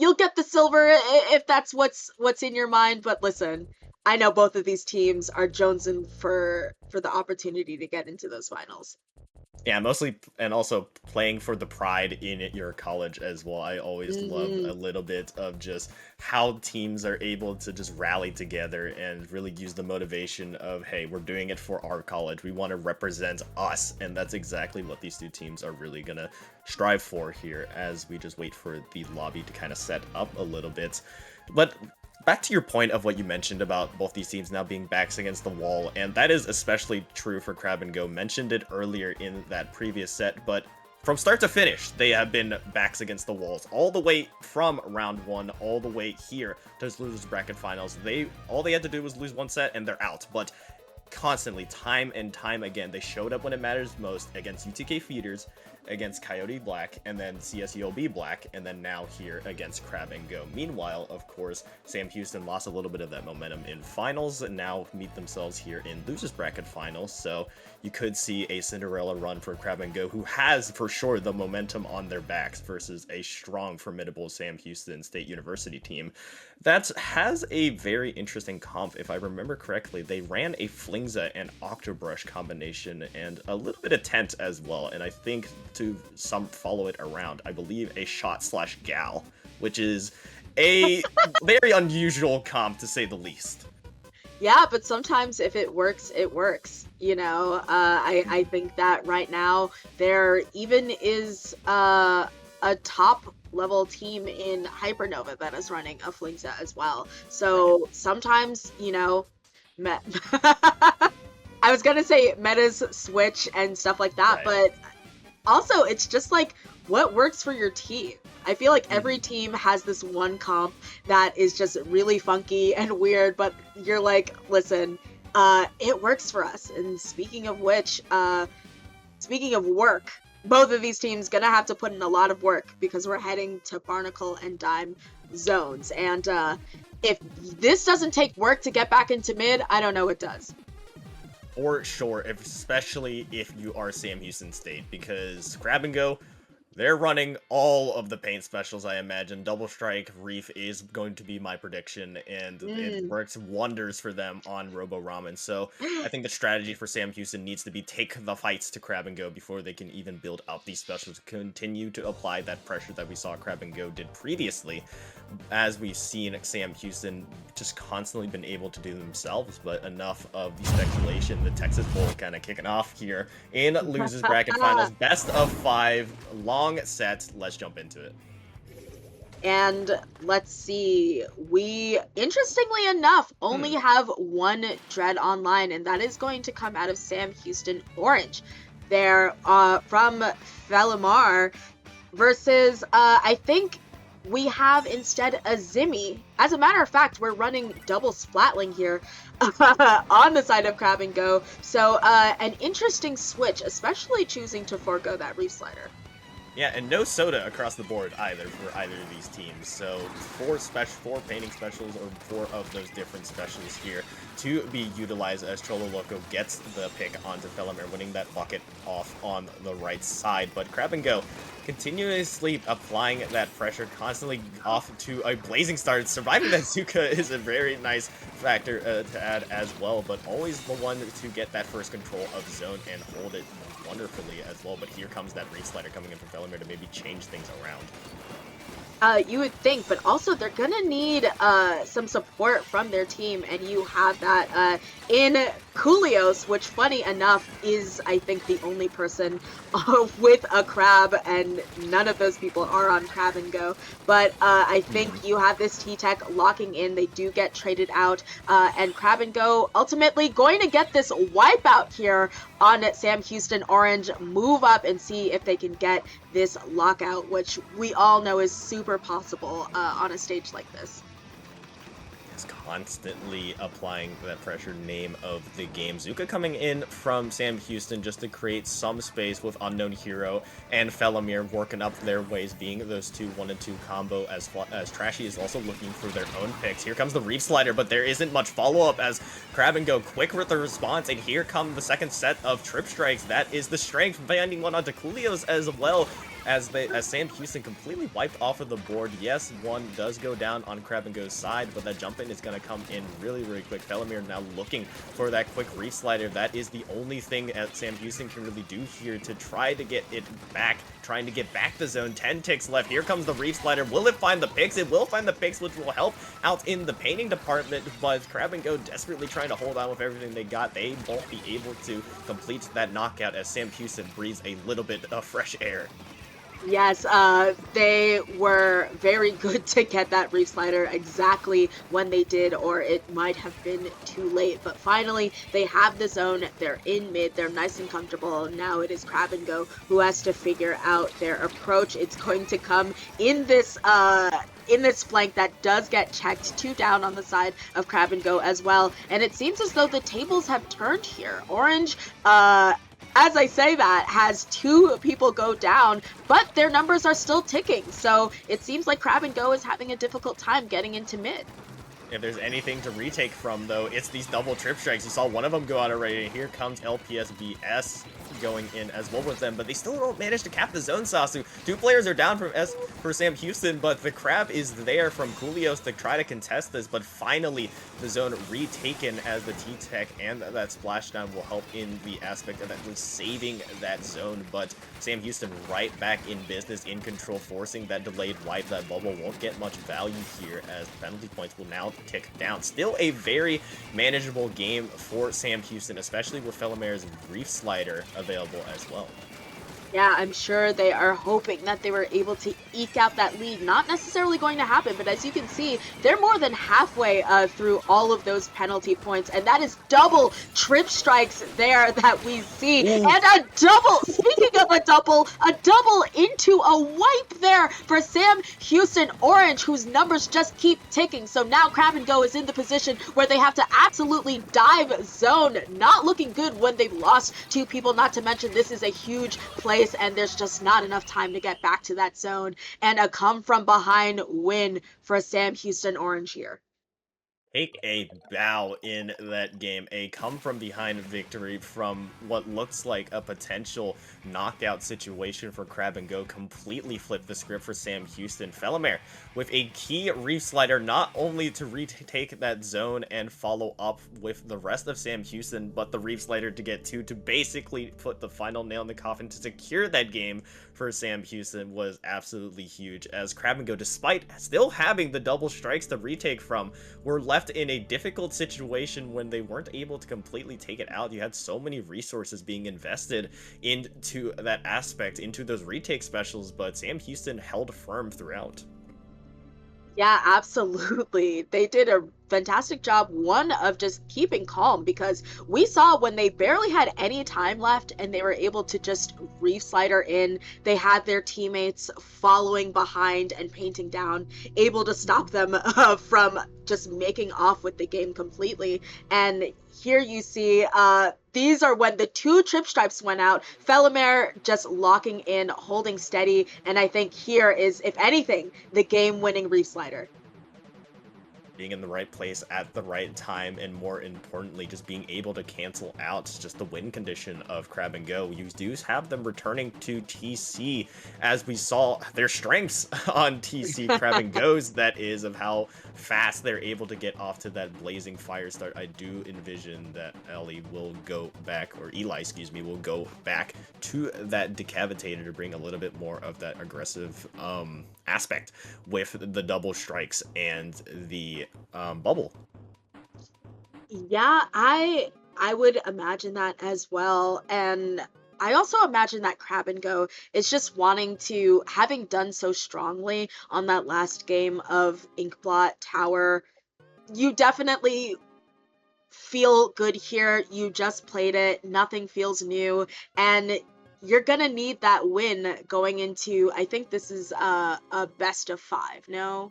You'll get the silver if that's what's in your mind. But listen, I know both of these teams are jonesing for the opportunity to get into those finals. Yeah, mostly, and also playing for the pride in your college as well. I always love a little bit of just how teams are able to just rally together and really use the motivation of, hey, we're doing it for our college. We want to represent us, and that's exactly what these 2 teams are really going to strive for here as we just wait for the lobby to kind of set up a little bit. But back to your point of what you mentioned about both these teams now being backs against the wall, and that is especially true for Crab and Go. Mentioned it earlier in that previous set, but from start to finish, they have been backs against the walls all the way from round 1 all the way here to losers bracket finals. All they had to do was lose 1 set and they're out, but constantly, time and time again, they showed up when it matters most against UTK Feeders, against Coyote Black, and then CSULB Black, and then now here against Crab and Go. Meanwhile, of course, Sam Houston lost a little bit of that momentum in finals and now meet themselves here in losers bracket finals. So you could see a Cinderella run for Crab and Go, who has for sure the momentum on their backs versus a strong, formidable Sam Houston State University team that has a very interesting comp. If I remember correctly, they ran a Flingza and Octobrush combination and a little bit of Tent as well, and I think to some follow it around, I believe a Shot/Gal, which is a very unusual comp to say the least. Yeah, but sometimes if it works, it works. I think that right now there even is a top level team in Hypernova that is running a Flingza as well. So sometimes, I was gonna say metas switch and stuff like that, right. But also it's just like what works for your team. I feel like every team has this one comp that is just really funky and weird, but you're like, listen, it works for us. And speaking of which, speaking of work, both of these teams gonna have to put in a lot of work because we're heading to Barnacle and Dime zones. And if this doesn't take work to get back into mid, I don't know what does. For sure, especially if you are Sam Houston State, because Crab and Go, they're running all of the paint specials, I imagine. Double Strike, Reef is going to be my prediction, and it works wonders for them on Robo Ramen. So I think the strategy for Sam Houston needs to be take the fights to Crab and Go before they can even build up these specials to continue to apply that pressure that we saw Crab and Go did previously. As we've seen Sam Houston just constantly been able to do themselves, but enough of the speculation. The Texas Bowl kind of kicking off here in losers bracket finals, best of 5, long set. Let's jump into it. And let's see, we, interestingly enough, only have one Dread online, and that is going to come out of Sam Houston Orange. They're from Felomar. versus, I think we have instead a Zimmy. As a matter of fact, we're running double Splatling here on the side of Crab and Go. So an interesting switch, especially choosing to forego that Reef Slider. Yeah, and no soda across the board either for either of these teams. So four painting specials, or 4 of those different specials here to be utilized as Cholo Loco gets the pick onto Felomir, winning that bucket off on the right side. But Crab and Go continuously applying that pressure, constantly off to a blazing start. Surviving that Zuka is a very nice factor to add as well, but always the one to get that first control of zone and hold it wonderfully as well. But here comes that Reef Slider coming in from Felomir to maybe change things around. You would think, but also they're gonna need some support from their team, and you have that in Coolios, which funny enough is, I think, the only person with a Crab, and none of those people are on Crab and Go. But I think you have this T-Tech locking in. They do get traded out, and Crab and Go ultimately going to get this wipeout here on Sam Houston Orange, move up and see if they can get this lockout, which we all know is super possible on a stage like this. Constantly applying that pressure, name of the game. Zuka coming in from Sam Houston just to create some space with Unknown Hero and Felomir working up their ways, being those 2 1-2 combo, as Trashy is also looking for their own picks. Here comes the Reef Slider, but there isn't much follow-up as Crab and Go quick with the response, and here come the second set of Trip Strikes. That is the strength, finding one onto Coolios as well, as Sam Houston completely wiped off of the board. Yes, one does go down on Crab and Go's side, but that jump in is going to come in really, really quick. Felomir now looking for that quick Reef Slider. That is the only thing that Sam Houston can really do here to try to get it back, trying to get back the zone. 10 ticks left. Here comes the Reef Slider. Will it find the picks? It will find the picks, which will help out in the painting department, but Crab and Go desperately trying to hold on with everything they got. They won't be able to complete that knockout as Sam Houston breathes a little bit of fresh air. Yes, they were very good to get that Reef Slider exactly when they did, or it might have been too late. But finally, they have the zone, they're in mid, they're nice and comfortable. Now it is Crab and Go who has to figure out their approach. It's going to come in this flank that does get checked. 2 down on the side of Crab and Go as well. And it seems as though the tables have turned here. Orange, as I say that, has 2 people go down, but their numbers are still ticking. So it seems like Crab and Go is having a difficult time getting into mid. If there's anything to retake from, though, it's these double Trip Strikes. You saw one of them go out already. Here comes LPSBS going in as well with them, but they still don't manage to cap the zone, Sasu. 2 players are down for Sam Houston, but the Crab is there from Coolios to try to contest this, but finally the zone retaken as the T-Tech and that splashdown will help in the aspect of at least saving that zone, but Sam Houston right back in business, in control, forcing that delayed wipe. That bubble won't get much value here as penalty points will now tick down. Still a very manageable game for Sam Houston, especially with Felomir's Reef Slider available as well. Yeah, I'm sure they are hoping that they were able to eke out that lead. Not necessarily going to happen, but as you can see, they're more than halfway through all of those penalty points, and that is double Trip Strikes there that we see. Ooh. And a double, speaking of a double into a wipe there for Sam Houston Orange, whose numbers just keep ticking. So now Crab and Go is in the position where they have to absolutely dive zone. Not looking good when they've lost 2 people, not to mention this is a huge play, and there's just not enough time to get back to that zone. And a come from behind win for Sam Houston Orange here. Take a bow in that game. A come-from-behind victory from what looks like a potential knockout situation for Crab and Go. Completely flipped the script for Sam Houston. Felomir with a key Reef Slider, not only to retake that zone and follow up with the rest of Sam Houston, but the Reef Slider to get 2 to basically put the final nail in the coffin to secure that game for Sam Houston was absolutely huge, as Crab and Go, despite still having the double strikes to retake from, were left in a difficult situation when they weren't able to completely take it out. You had so many resources being invested into that aspect, into those retake specials, but Sam Houston held firm throughout. Yeah, absolutely. They did a fantastic job, one, of just keeping calm, because we saw when they barely had any time left and they were able to just reef slider in, they had their teammates following behind and painting down, able to stop them from just making off with the game completely. And here you see these are when the 2 trip stripes went out, Felomare just locking in, holding steady, and I think here is, if anything, the game-winning reef slider. Being in the right place at the right time, and more importantly, just being able to cancel out just the win condition of Crab and Go. You do have them returning to TC, as we saw their strengths on TC Crab and Go's, that is, of how fast they're able to get off to that blazing fire start. I do envision that Ellie will go back, or Eli, excuse me, will go back to that decavitator to bring a little bit more of that aggressive aspect with the double strikes and the bubble. Yeah, I would imagine that as well. And I also imagine that Crab and Go is just wanting to, having done so strongly on that last game of Inkblot Tower, you definitely feel good here. You just played it, nothing feels new, and you're gonna need that win going into, I think this is a best of 5, no?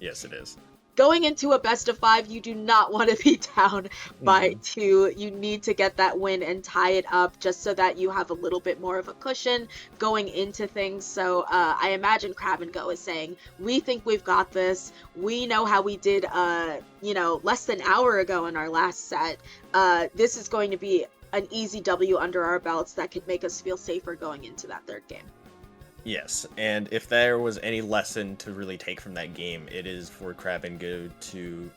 Yes, it is. Going into a best of 5, you do not want to be down by 2. You need to get that win and tie it up, just so that you have a little bit more of a cushion going into things. So I imagine Crab and Go is saying, we think we've got this. We know how we did, less than an hour ago in our last set. This is going to be an easy W under our belts that could make us feel safer going into that 3rd game. Yes, and if there was any lesson to really take from that game, it is for Crab and Go to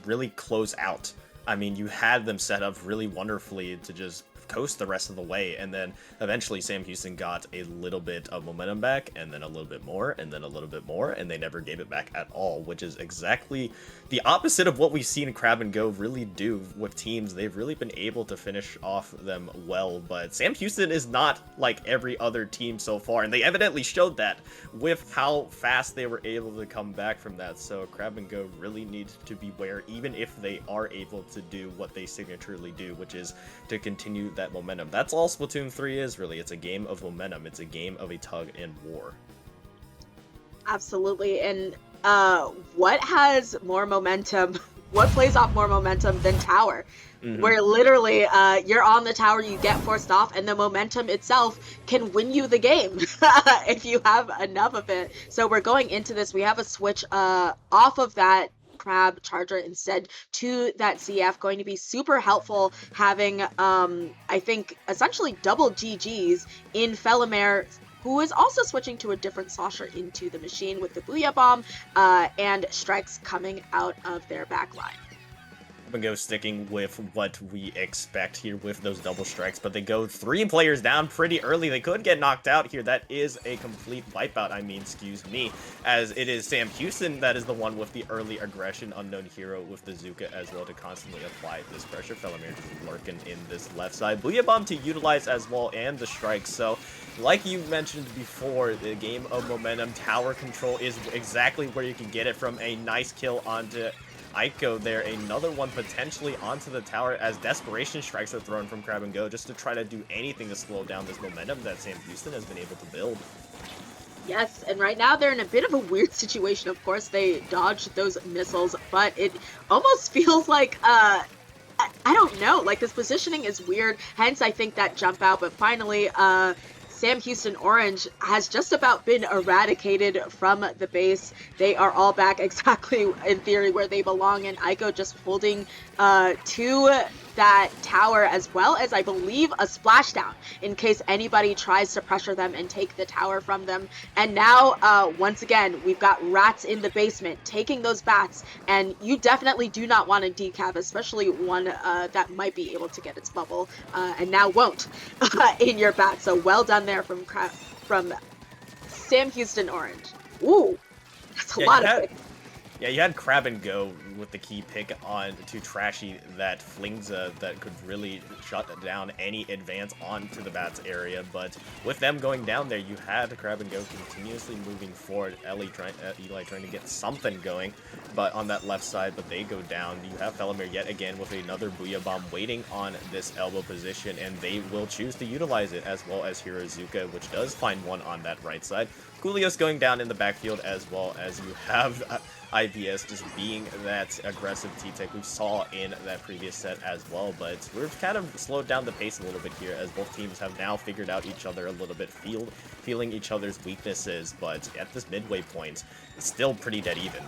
really close out. I mean, you had them set up really wonderfully to just coast the rest of the way, and then eventually Sam Houston got a little bit of momentum back, and then a little bit more, and then a little bit more, and they never gave it back at all, which is exactly the opposite of what we've seen Crab and Go really do with teams. They've really been able to finish off them well, but Sam Houston is not like every other team so far, and they evidently showed that with how fast they were able to come back from that. So Crab and Go really need to beware, even if they are able to do what they signaturely do, which is to continue that momentum. That's all Splatoon 3 is, really. It's a game of momentum. It's a game of a tug and war. Absolutely. And what has more momentum, what plays off more momentum than Tower? Where literally you're on the tower, you get forced off, and the momentum itself can win you the game if you have enough of it. So we're going into this, we have a switch off of that Crab charger instead to that ZF, going to be super helpful, having I think essentially double GGs in Felomare, who is also switching to a different slosher into the machine with the Booyah Bomb and strikes coming out of their backline. Go sticking with what we expect here with those double strikes, but they go 3 players down pretty early. They could get knocked out here. That is a complete wipeout. I mean, excuse me, as it is Sam Houston that is the one with the early aggression. Unknown Hero with the Zuka as well to constantly apply this pressure. Felomare just lurking in this left side. Booyah Bomb to utilize as well, and the strikes. So like you mentioned before, the game of momentum, tower control is exactly where you can get it from. A nice kill onto Aiko there, another one potentially onto the tower as desperation strikes are thrown from Crab and Go just to try to do anything to slow down this momentum that Sam Houston has been able to build. Yes, and right now they're in a bit of a weird situation. Of course, they dodged those missiles, but it almost feels like, I don't know, like this positioning is weird, hence I think that jump out, but finally, Sam Houston Orange has just about been eradicated from the base. They are all back exactly, in theory, where they belong, and Aiko just holding to that tower, as well as, I believe, a splashdown in case anybody tries to pressure them and take the tower from them. And now, once again, we've got rats in the basement taking those bats, and you definitely do not want to decav, especially one that might be able to get its bubble, and now won't, in your bat. So well done there from Sam Houston Orange. Ooh, that's a lot of it. Yeah, you had Crab and Go with the key pick on to Trashy that flings that could really shut down any advance onto the Bats area, but with them going down there, you had Crab and Go continuously moving forward. Eli trying to get something going, but on that left side, but they go down. You have Felomir yet again with another Booyah Bomb waiting on this elbow position, and they will choose to utilize it, as well as Hirozuka, which does find one on that right side. Coolios going down in the backfield, as well as you have IBS just being that aggressive T-Tech we saw in that previous set as well, but we've kind of slowed down the pace a little bit here as both teams have now figured out each other a little bit, feeling each other's weaknesses, but at this midway point, it's still pretty dead even.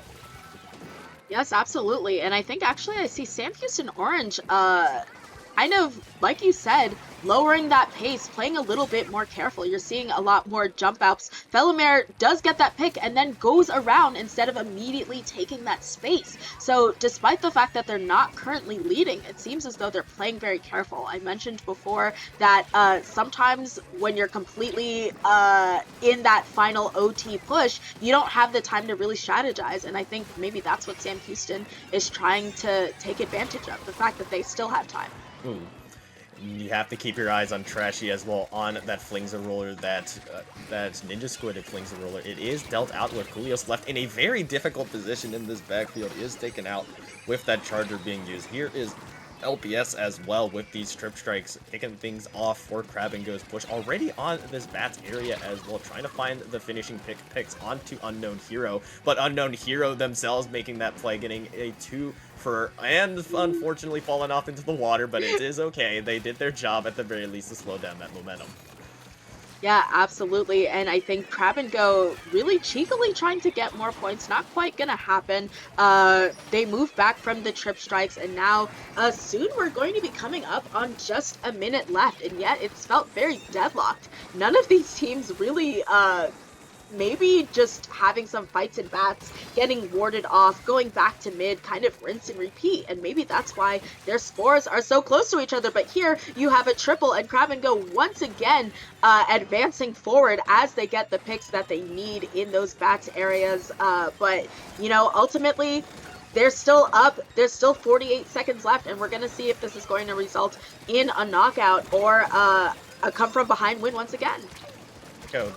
Yes, absolutely. And I think actually I see Sam Houston Orange kind of, like you said, lowering that pace, playing a little bit more careful. You're seeing a lot more jump outs. Felomir does get that pick and then goes around instead of immediately taking that space. So despite the fact that they're not currently leading, it seems as though they're playing very careful. I mentioned before that sometimes when you're completely in that final OT push, you don't have the time to really strategize. And I think maybe that's what Sam Houston is trying to take advantage of, the fact that they still have time. You have to keep your eyes on Trashy as well on that Flingza roller, that Ninja Squid Flingza roller. It is dealt out with Coolios left in a very difficult position in this backfield. Is taken out with that charger being used. Here is LPS as well with these strip strikes, kicking things off for Crab and Go's push already on this Bats area as well, trying to find the finishing picks onto Unknown Hero, but Unknown Hero themselves making that play, getting a 2 for, and unfortunately falling off into the water, but it is okay. They did their job at the very least to slow down that momentum. Yeah, absolutely. And I think Crab and Go really cheekily trying to get more points. Not quite gonna happen. They move back from the trip strikes, and now soon we're going to be coming up on just a minute left, and yet it's felt very deadlocked. None of these teams really maybe just having some fights in bats, getting warded off, going back to mid, kind of rinse and repeat, and maybe that's why their scores are so close to each other. But here you have a triple, and Crab and Go once again advancing forward as they get the picks that they need in those bats areas. But, you know, ultimately, they're still up. There's still 48 seconds left, and we're going to see if this is going to result in a knockout or a come from behind win once again.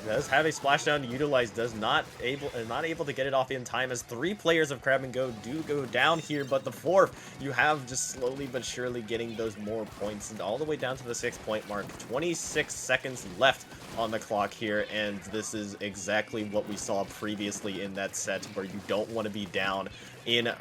Does have a splashdown to utilize, not able to get it off in time as 3 players of Crab and Go do go down here, but the 4th, you have just slowly but surely getting those more points and all the way down to the 6-point mark. 26 seconds left on the clock here, and this is exactly what we saw previously in that set, where you don't want to be down in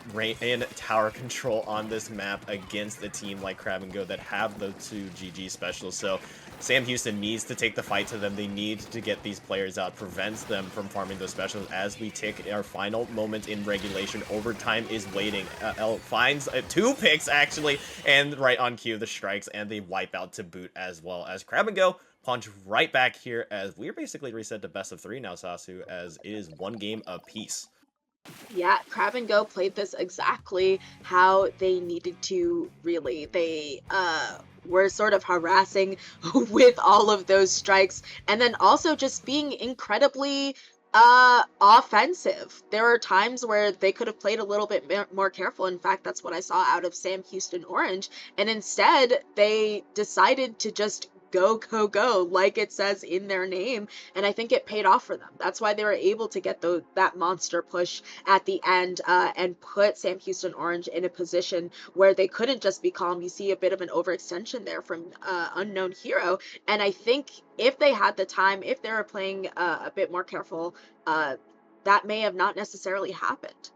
tower control on this map against a team like Crab and Go that have the 2 GG specials. So Sam Houston needs to take the fight to them. They need to get these players out, prevents them from farming those specials as we take our final moment in regulation. Overtime is waiting. L finds 2 picks, actually, and right on cue, the strikes, and they wipe out to boot as well, as Crab and Go punch right back here as we're basically reset to best of 3 now, Sasu, as it is 1 game apiece. Yeah, Crab and Go played this exactly how they needed to, really. They were sort of harassing with all of those strikes, and then also just being incredibly offensive. There are times where they could have played a little bit more careful. In fact, that's what I saw out of Sam Houston Orange, and instead they decided to just go, like it says in their name, and I think it paid off for them. That's why they were able to get that monster push at the end and put Sam Houston Orange in a position where they couldn't just be calm. You see a bit of an overextension there from Unknown Hero, and I think if they had the time, if they were playing a bit more careful, that may have not necessarily happened.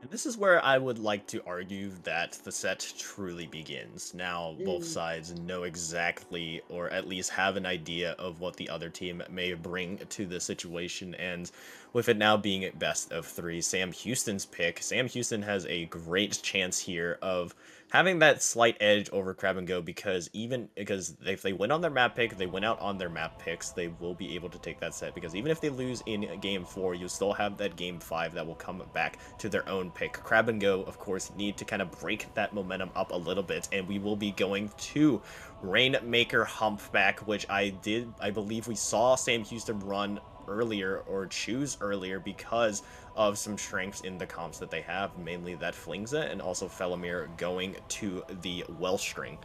And this is where I would like to argue that the set truly begins. Now, both sides know exactly, or at least have an idea of what the other team may bring to the situation, and with it now being at best of 3, Sam Houston's pick, Sam Houston has a great chance here of having that slight edge over Crab and Go, because if they win on their map pick, they win out on their map picks, they will be able to take that set, because even if they lose in game 4, you still have that game 5 that will come back to their own pick. Crab and Go, of course, need to kind of break that momentum up a little bit, and we will be going to Rainmaker Humpback, which I believe we saw Sam Houston run earlier, or choose earlier, because of some strengths in the comps that they have, mainly that Flingza and also Felomir going to the Wellstring.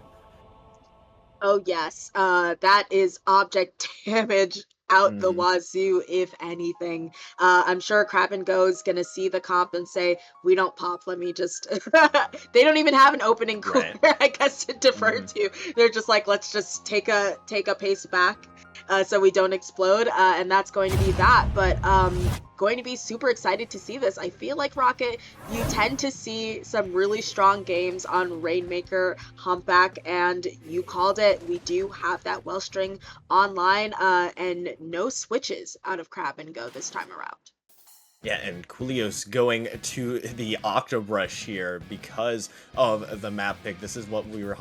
Oh yes, that is object damage out the wazoo, if anything. I'm sure Crab and Go's gonna see the comp and say, we don't pop, let me just... They don't even have an opening cooler, Right. I guess, to defer to. They're just like, let's just take a pace back so we don't explode, and that's going to be that. But going to be super excited to see this. I feel like, Rockit, you tend to see some really strong games on Rainmaker, Humpback, and you called it. We do have that Wellstring online, and no switches out of Crab and Go this time around. Yeah, and Coolios going to the Octobrush here because of the map pick. This is what we were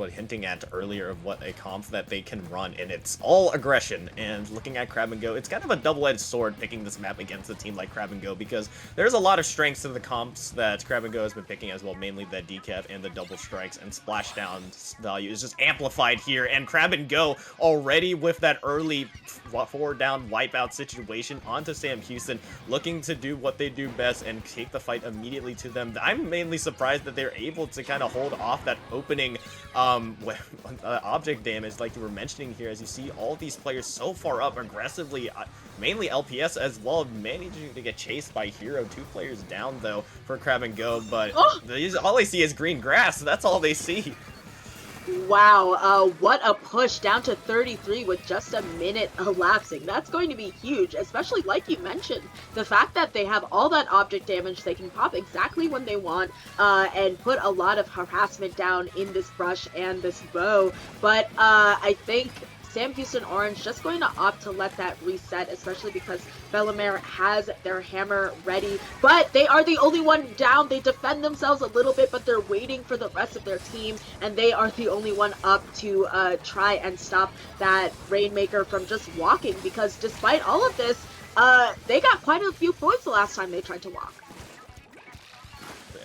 hinting at earlier of what a comp that they can run, and it's all aggression. And looking at Crab and Go, it's kind of a double-edged sword picking this map against a team like Crab and Go, because there's a lot of strengths to the comps that Crab and Go has been picking as well, mainly that decap and the double strikes, and splashdown value is just amplified here. And Crab and Go already with that early 4-down wipeout situation onto Sam Houston, looking to do what they do best and take the fight immediately to them. I'm mainly surprised that they're able to kind of hold off that opening object damage like you were mentioning here, as you see all these players so far up aggressively, mainly LPS as well, managing to get chased by Hero. 2 players down though for Crab and Go, but all they see is green grass. That's all they see. Wow, what a push, down to 33 with just a minute elapsing. That's going to be huge, especially like you mentioned, the fact that they have all that object damage, they can pop exactly when they want, and put a lot of harassment down in this brush and this bow. But I think Sam Houston Orange just going to opt to let that reset, especially because Felomir has their hammer ready. But they are the only one down. They defend themselves a little bit, but they're waiting for the rest of their team, and they are the only one up to try and stop that Rainmaker from just walking, because despite all of this, they got quite a few points the last time they tried to walk.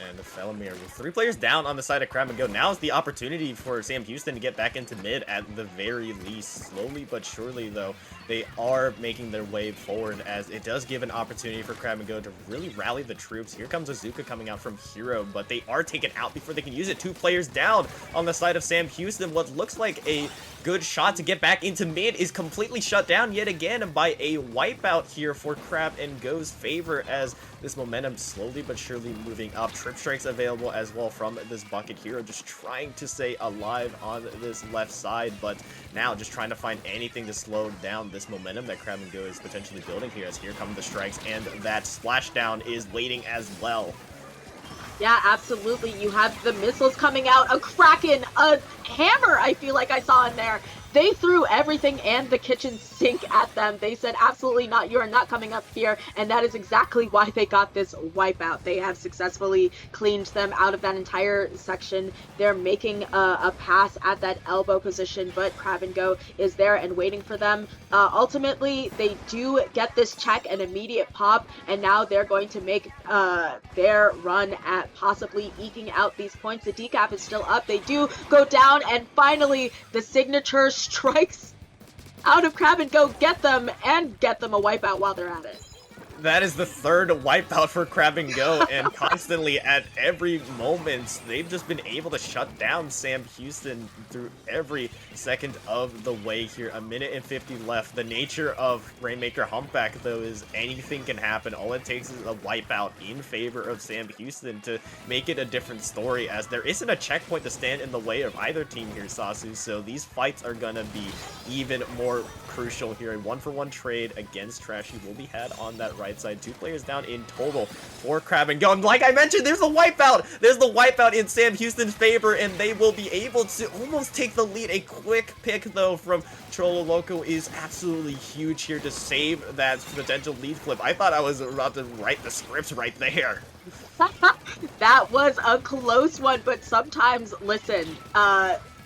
And Felomir with 3 players down on the side of Crab and Go. Now is the opportunity for Sam Houston to get back into mid at the very least. Slowly but surely, though, they are making their way forward, as it does give an opportunity for Crab and Go to really rally the troops. Here comes Azuka coming out from Hero, but they are taken out before they can use it. 2 players down on the side of Sam Houston. What looks like a good shot to get back into mid is completely shut down yet again by a wipeout here for Crab and Go's favor, as this momentum slowly but surely moving up. Trip strikes available as well from this bucket. Hero just trying to stay alive on this left side, but now just trying to find anything to slow down this momentum that Crab and Go is potentially building here, as here come the strikes, and that splashdown is waiting as well. Yeah, absolutely. You have the missiles coming out, a Kraken, a hammer I feel like I saw in there. They threw everything and the kitchen sink at them. They said, absolutely not, you are not coming up here, and that is exactly why they got this wipeout. They have successfully cleaned them out of that entire section. They're making a pass at that elbow position, but Crab and Go is there and waiting for them. Ultimately, they do get this check, an immediate pop, and now they're going to make their run at possibly eking out these points. The decap is still up. They do go down, and finally, the signature strikes out of Crab and Go get them a wipeout while they're at it. That is the 3rd wipeout for Crab and Go, and constantly at every moment, they've just been able to shut down Sam Houston through every second of the way here. 1:50 left. The nature of Rainmaker Humpback, though, is anything can happen. All it takes is a wipeout in favor of Sam Houston to make it a different story, as there isn't a checkpoint to stand in the way of either team here, Sasu, so these fights are gonna be even more crucial here. A 1-for-1 trade against Trashy will be had on that right side. 2 players down in total for Crab and Go. And like I mentioned, there's the wipeout! There's the wipeout in Sam Houston's favor, and they will be able to almost take the lead. A quick pick, though, from Cholo Loco is absolutely huge here to save that potential lead flip. I thought I was about to write the script right there. That was a close one, but sometimes, listen,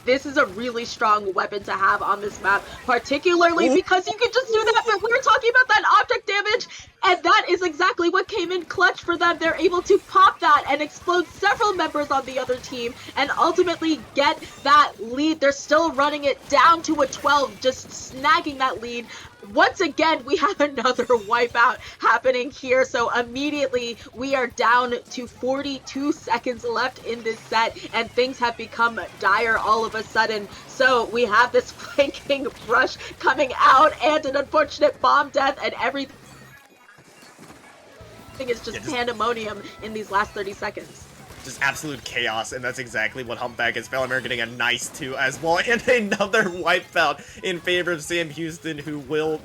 this is a really strong weapon to have on this map, particularly because you can just do that. But we were talking about that object damage, and that is exactly what came in clutch for them. They're able to pop that and explode several members on the other team and ultimately get that lead. They're still running it down to a 12, just snagging that lead. once again, we have another wipeout happening here. So immediately we are down to 42 seconds left in this set, and things have become dire all of a sudden. So we have this flanking rush coming out and an unfortunate bomb death, and everything is just pandemonium in these last 30 seconds. Just absolute chaos, and that's exactly what Humpback is. Felomir getting a nice 2 as well, and another wipeout in favor of Sam Houston, who will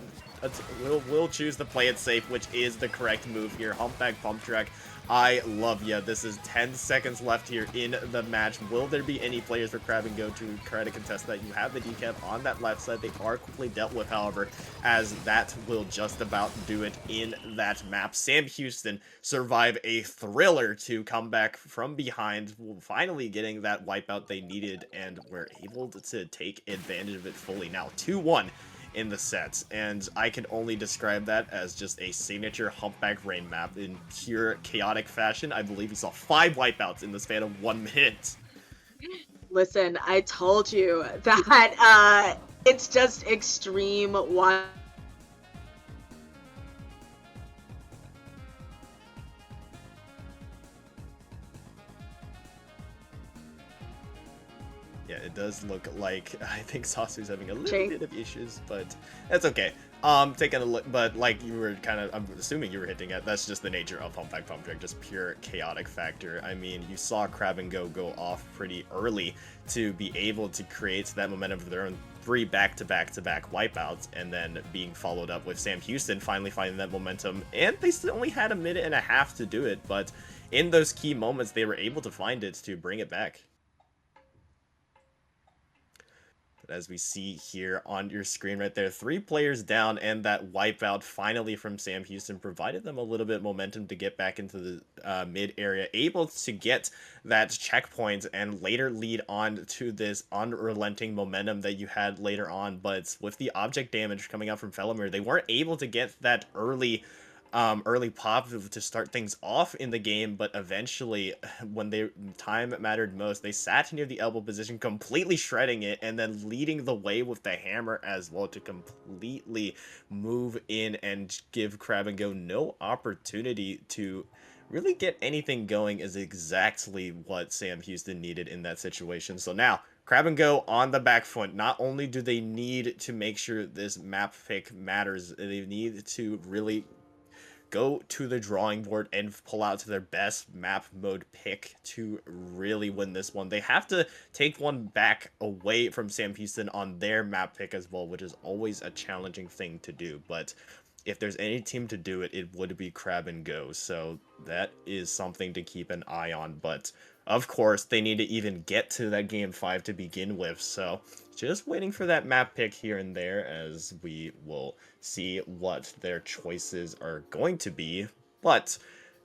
choose to play it safe, which is the correct move here. Humpback Pump Track, I love ya. This is 10 seconds left here in the match. Will there be any players for Crab and Go to try to contest that? You have the decap on that left side. They are quickly dealt with, however, as that will just about do it in that map. Sam Houston survive a thriller to come back from behind, finally getting that wipeout they needed, and were able to take advantage of it fully. Now 2-1 in the sets, and I can only describe that as just a signature Humpback Rain map in pure chaotic fashion. I believe we saw 5 wipeouts in the span of 1 minute. Listen, I told you that it's just extreme wild. Yeah, it does look like I think Sasu's having a little bit of issues, but that's okay. Taking a look, but like you were kind of, I'm assuming you were hinting at, that's just the nature of Humpback Pump Track, just pure chaotic factor. I mean, you saw Crab and Go off pretty early to be able to create that momentum of their own 3 back-to-back-to-back wipeouts, and then being followed up with Sam Houston finally finding that momentum, and they still only had a minute and a half to do it, but in those key moments, they were able to find it to bring it back. As we see here on your screen right there, 3 players down, and that wipeout finally from Sam Houston provided them a little bit of momentum to get back into the mid area, able to get that checkpoint and later lead on to this unrelenting momentum that you had later on. But with the object damage coming out from Felomir, they weren't able to get that early pop to start things off in the game, but eventually, when time mattered most, they sat near the elbow position, completely shredding it, and then leading the way with the hammer as well to completely move in and give Crab and Go no opportunity to really get anything going, is exactly what Sam Houston needed in that situation. So now, Crab and Go on the back foot. Not only do they need to make sure this map pick matters, they need to really go to the drawing board and pull out to their best map mode pick to really win this one. They have to take one back away from Sam Houston on their map pick as well, which is always a challenging thing to do. But if there's any team to do it, it would be Crab and Go. So that is something to keep an eye on. But of course, they need to even get to that game 5 to begin with. So just waiting for that map pick here and there, as we will see what their choices are going to be. But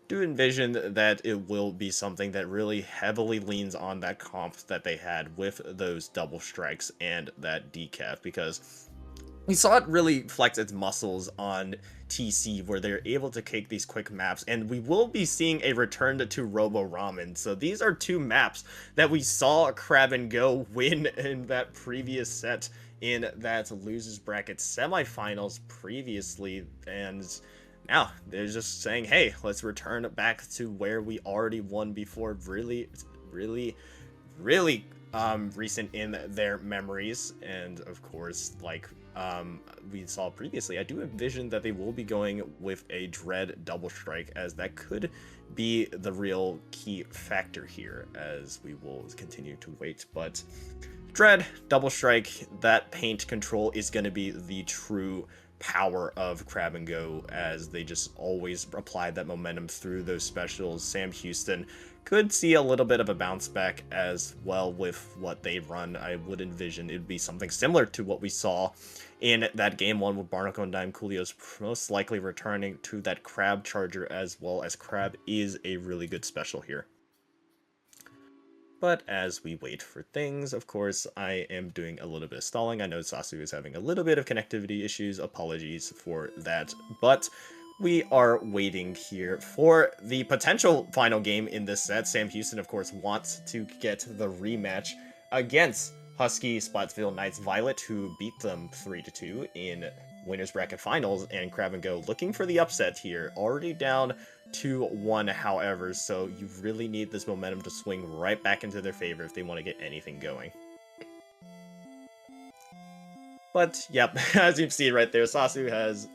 do envision that it will be something that really heavily leans on that comp that they had with those double strikes and that decaf, because we saw it really flex its muscles on TC, where they're able to take these quick maps, and we will be seeing a return to Robo Ramen. So these are 2 maps that we saw Crab and Go win in that previous set in that losers bracket semifinals previously, and now they're just saying, hey, let's return back to where we already won before. Really recent in their memories. And of course, like we saw previously, I do envision that they will be going with a Dread double strike, as that could be the real key factor here as we will continue to wait. But Dread double strike, that paint control is going to be the true power of Crab and Go, as they just always apply that momentum through those specials. Sam Houston could see a little bit of a bounce back as well with what they run. I would envision it'd be something similar to what we saw in that game 1 with Barnacle and Dime Coolio's most likely returning to that Crab charger, as well, as Crab is a really good special here. But as we wait for things, of course, I am doing a little bit of stalling. I know Sasu is having a little bit of connectivity issues. Apologies for that. But we are waiting here for the potential final game in this set. Sam Houston, of course, wants to get the rematch against Husky Splatsville Knights Violet, who beat them 3-2 in winners bracket finals, and Crab and Go looking for the upset here. Already down 2-1, however, so you really need this momentum to swing right back into their favor if they want to get anything going. But, yep, as you see right there, Sasu has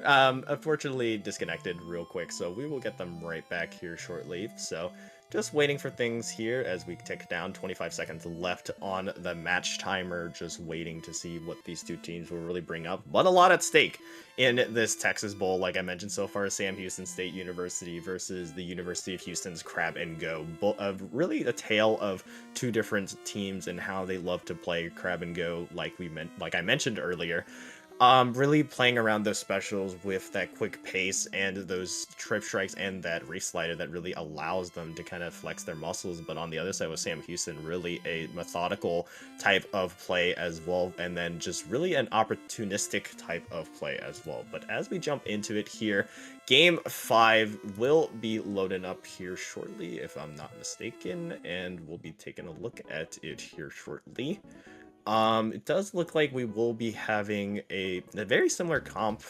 unfortunately disconnected real quick, so we will get them right back here shortly. So, just waiting for things here as we tick down. 25 seconds left on the match timer, just waiting to see what these two teams will really bring up. But a lot at stake in this Texas Bowl, like I mentioned so far, Sam Houston State University versus the University of Houston's Crab and Go. Really a tale of two different teams and how they love to play Crab and Go, like I mentioned earlier. Really playing around those specials with that quick pace and those trip strikes and that reef slider that really allows them to kind of flex their muscles. But on the other side with Sam Houston, really a methodical type of play as well, and then just really an opportunistic type of play as well. But as we jump into it here, Game 5 will be loading up here shortly, if I'm not mistaken, and we'll be taking a look at it here shortly. It does look like we will be having a very similar comp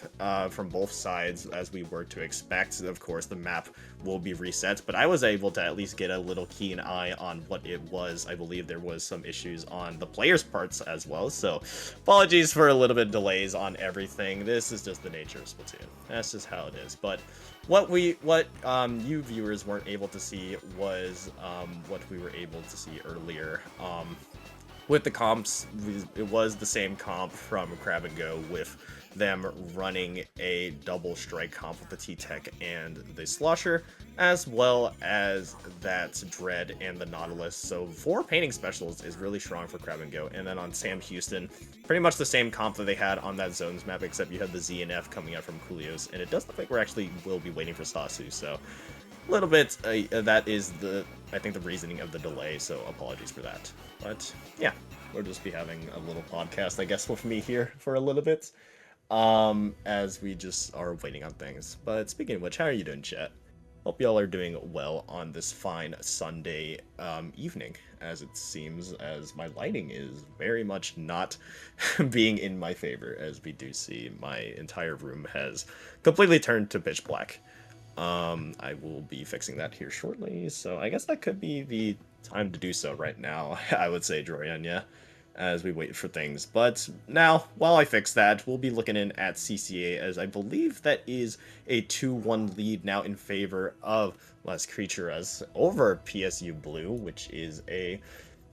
from both sides as we were to expect. Of course, the map will be reset, but I was able to at least get a little keen eye on what it was. I believe there was some issues on the players' parts as well, so apologies for a little bit of delays on everything. This is just the nature of Splatoon. That's just how it is. But what you viewers weren't able to see was what we were able to see earlier. With the comps, it was the same comp from Crab and Go, with them running a double strike comp with the T-Tech and the Slosher, as well as that Dread and the Nautilus. So 4 painting specials is really strong for Crab and Go. And then on Sam Houston, pretty much the same comp that they had on that Zones map, except you have the Z and F coming out from Coolios. And it does look like we're actually will be waiting for Sasu, so a little bit, that is I think the reasoning of the delay, so apologies for that. But yeah, we'll just be having a little podcast, I guess, with me here for a little bit, as we just are waiting on things. But speaking of which, how are you doing, chat? Hope y'all are doing well on this fine Sunday evening, as it seems as my lighting is very much not being in my favor, as we do see my entire room has completely turned to pitch black. I will be fixing that here shortly, so I guess that could be the time to do so right now, I would say, Dorian, yeah, as we wait for things. But now, while I fix that, we'll be looking in at CCA, as I believe that is a 2-1 lead now in favor of Las Creaturas over PSU Blue, which is a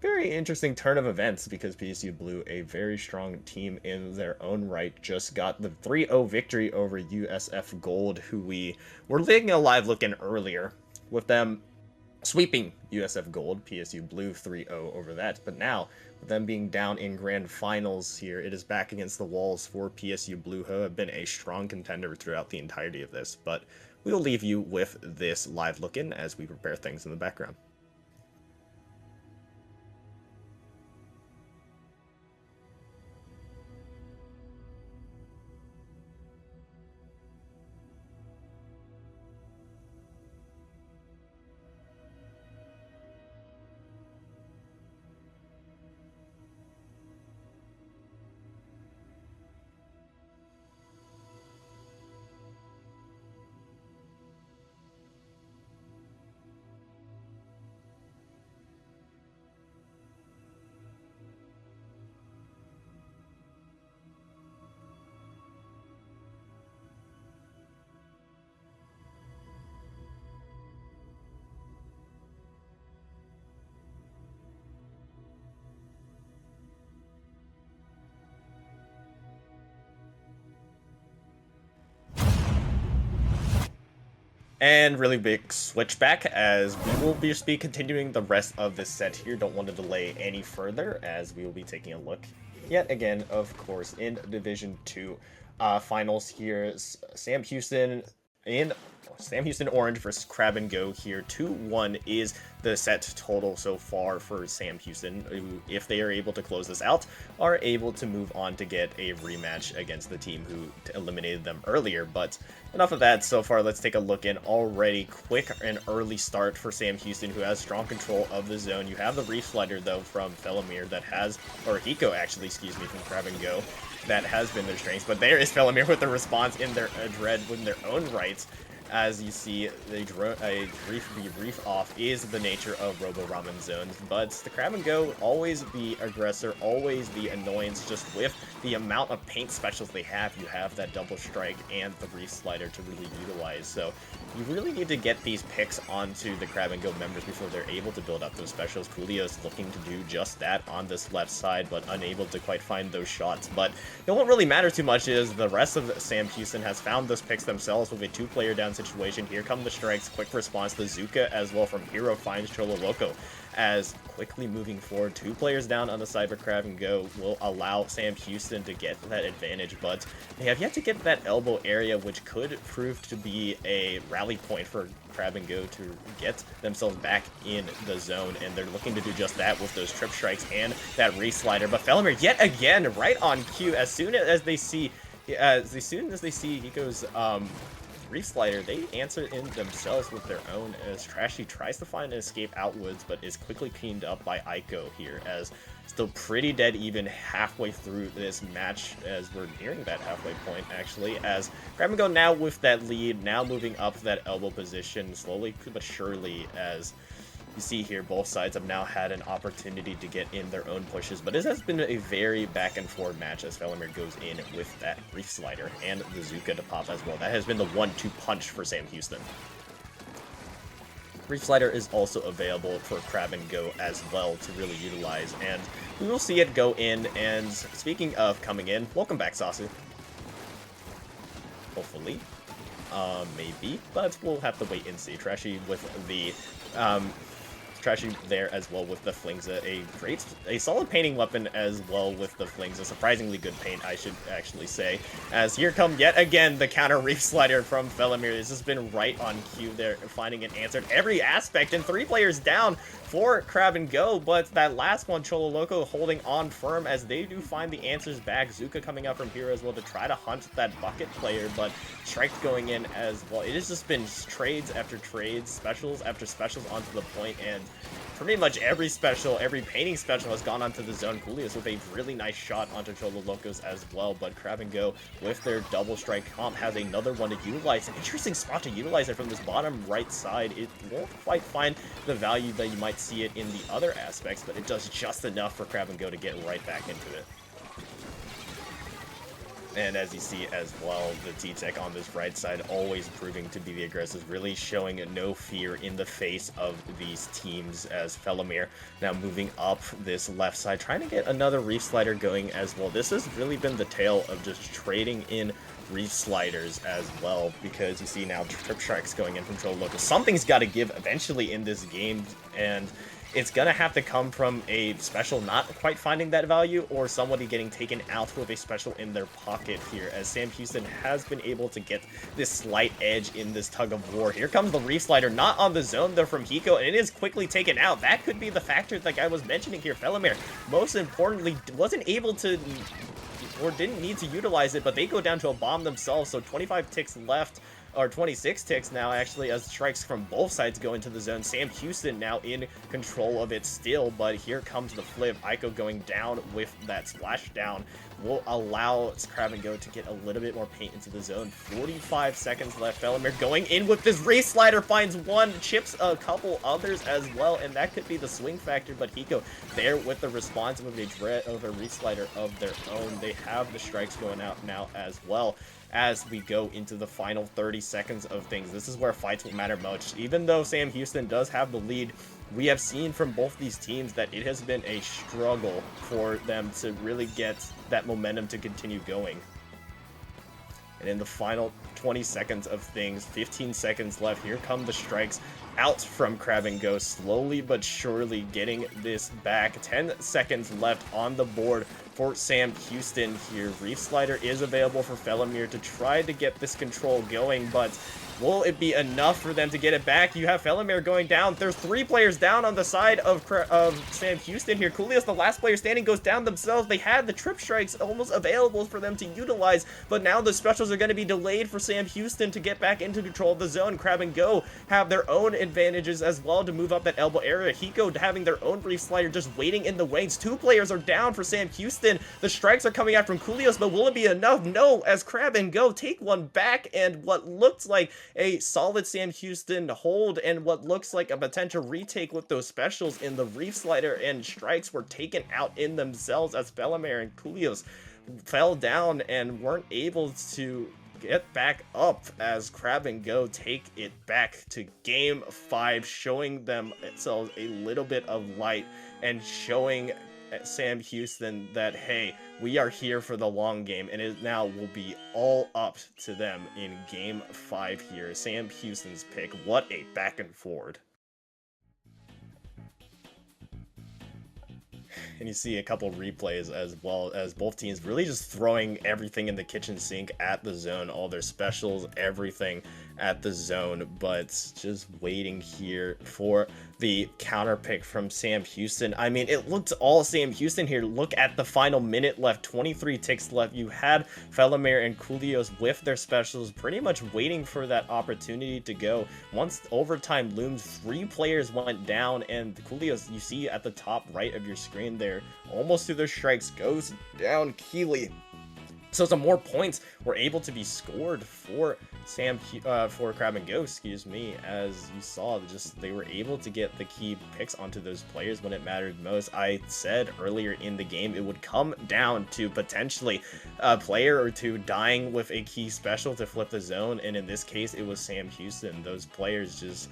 very interesting turn of events, because PSU Blue, a very strong team in their own right, just got the 3-0 victory over USF Gold, who we were taking a live look in earlier, with them sweeping USF Gold, PSU Blue 3-0 over that. But now, with them being down in grand finals here, it is back against the walls for PSU Blue, who have been a strong contender throughout the entirety of this. But we'll leave you with this live look in as we prepare things in the background. And really big switchback, as we will just be continuing the rest of this set here. Don't want to delay any further, as we will be taking a look yet again, of course, in Division 2 finals here. Sam Houston in Sam Houston Orange versus Crab and Go here. 2-1 is the set total so far for Sam Houston, who, if they are able to close this out, are able to move on to get a rematch against the team who eliminated them earlier. But enough of that so far. Let's take a look in. Already quick and early start for Sam Houston, who has strong control of the zone. You have the Reef Slider, though, from Felomir that has, or Hiko, actually, excuse me, from Crab and Go, that has been their strengths. But there is Felomir with the response in their Dread in their own right. As you see, a reef off is the nature of Robo Ramen zones, but the Crab and Go always the aggressor, always the annoyance. Just with the amount of paint specials they have, you have that double strike and the Reef Slider to really utilize. So you really need to get these picks onto the Crab and Go members before they're able to build up those specials. Coolio's looking to do just that on this left side, but unable to quite find those shots. But it won't really matter too much, is the rest of Sam Houston has found those picks themselves with a 2-player down situation. Here come the strikes, quick response. The Zuka as well from Hero finds Cholo Loco, as quickly moving forward, 2 players down on the side for Crab and Go will allow Sam Houston to get that advantage, but they have yet to get that elbow area, which could prove to be a rally point for Crab and Go to get themselves back in the zone, and they're looking to do just that with those trip strikes and that re-slider. But Felomir yet again right on cue. As soon as they see Hiko's Reef Slider, they answer in themselves with their own, as Trashy tries to find an escape outwards, but is quickly cleaned up by Aiko here, as still pretty dead even halfway through this match, as we're nearing that halfway point, actually, as Crab and Go now with that lead, now moving up that elbow position, slowly but surely, as you see here, both sides have now had an opportunity to get in their own pushes, but this has been a very back and forth match as Felomir goes in with that Reef Slider and the Zuka to pop as well. That has been the 1-2 punch for Sam Houston. Reef Slider is also available for Crab and Go as well to really utilize, and we will see it go in. And speaking of coming in, welcome back, Sasu. Hopefully. Maybe, but we'll have to wait and see. Trashy with the Trashy there as well with the flings, a solid painting weapon as well with the flings, a surprisingly good paint, I should actually say, as here come yet again the counter Reef Slider from Felomir. This has been right on cue there, finding it answered every aspect, and 3 players down for Crab and Go, but that last one, Cholo Loco holding on firm as they do find the answers back. Zuka coming out from here as well to try to hunt that bucket player, but strike going in as well. It has just been trades after trades, specials after specials onto the point, and pretty much every special, every painting special has gone onto the zone. Coolios with a really nice shot onto Cholo Locos as well, but Crab and Go with their double strike comp has another one to utilize. An interesting spot to utilize it from this bottom right side. It won't quite find the value that you might see it in the other aspects, but it does just enough for Crab and Go to get right back into it. And as you see as well, the T-Tech on this right side always proving to be the aggressors, really showing no fear in the face of these teams, as Felomir now moving up this left side, trying to get another Reef Slider going as well. This has really been the tale of just trading in Reef Sliders as well, because you see now trip strikes going in from Cholo Loco. Something's got to give eventually in this game, and it's gonna have to come from a special not quite finding that value, or somebody getting taken out with a special in their pocket here, as Sam Houston has been able to get this slight edge in this tug of war. Here comes the Reef Slider, not on the zone though from Hiko, and it is quickly taken out. That could be the factor like I was mentioning here. Felomir, most importantly, wasn't able to, or didn't need to utilize it, but they go down to a bomb themselves, so 25 ticks left, or 26 ticks now, actually, as strikes from both sides go into the zone. Sam Houston now in control of it still, but here comes the flip. Aiko going down with that splashdown will allow Crab and Go to get a little bit more paint into the zone. 45 seconds left. Felomir going in with this Reef Slider, finds one, chips a couple others as well, and that could be the swing factor, but Hiko there with the response with a dread of a Reef Slider of their own. They have the strikes going out now as well. As we go into the final 30 seconds of things, this is where fights will matter most. Even though Sam Houston does have the lead, we have seen from both these teams that it has been a struggle for them to really get that momentum to continue going. And in the final 20 seconds of things, 15 seconds left, here come the strikes. out from Crab and Go, slowly but surely getting this back. 10 seconds left on the board for Sam Houston here. Reef Slider is available for Felomir to try to get this control going, but will it be enough for them to get it back? You have Felomir going down. There's 3 players down on the side of Sam Houston here. Coolios, the last player standing, goes down themselves. They had the trip strikes almost available for them to utilize, but now the specials are going to be delayed for Sam Houston to get back into control of the zone. Crab and Go have their own advantages as well to move up that elbow area. Hiko having their own Reef Slider just waiting in the wings. 2 players are down for Sam Houston. The strikes are coming out from Coolios, but will it be enough? No, as Crab and Go take one back, and what looks like a solid Sam Houston hold and what looks like a potential retake with those specials in the Reef Slider and strikes were taken out in themselves as Felomir and Coolios fell down and weren't able to get back up as Crab and Go take it back to game 5, showing themselves a little bit of light and showing Sam Houston that, hey, we are here for the long game, and it now will be all up to them in game 5 here. Sam Houston's pick. What a back and forward. And you see a couple replays as well as both teams really just throwing everything in the kitchen sink at the zone, all their specials, everything at the zone, but just waiting here for the counter pick from Sam Houston. I mean, it looked all Sam Houston here. Look at the final minute left, 23 ticks left. You had Felomir and Coolios with their specials pretty much waiting for that opportunity to go. Once overtime loomed, 3 players went down, and Coolios, you see at the top right of your screen there, almost through their strikes, goes down Keeley. So some more points were able to be scored for for Crab and Go, excuse me, as you saw, just they were able to get the key picks onto those players when it mattered most. I said earlier in the game it would come down to potentially a player or 2 dying with a key special to flip the zone, and in this case it was Sam Houston. Those players just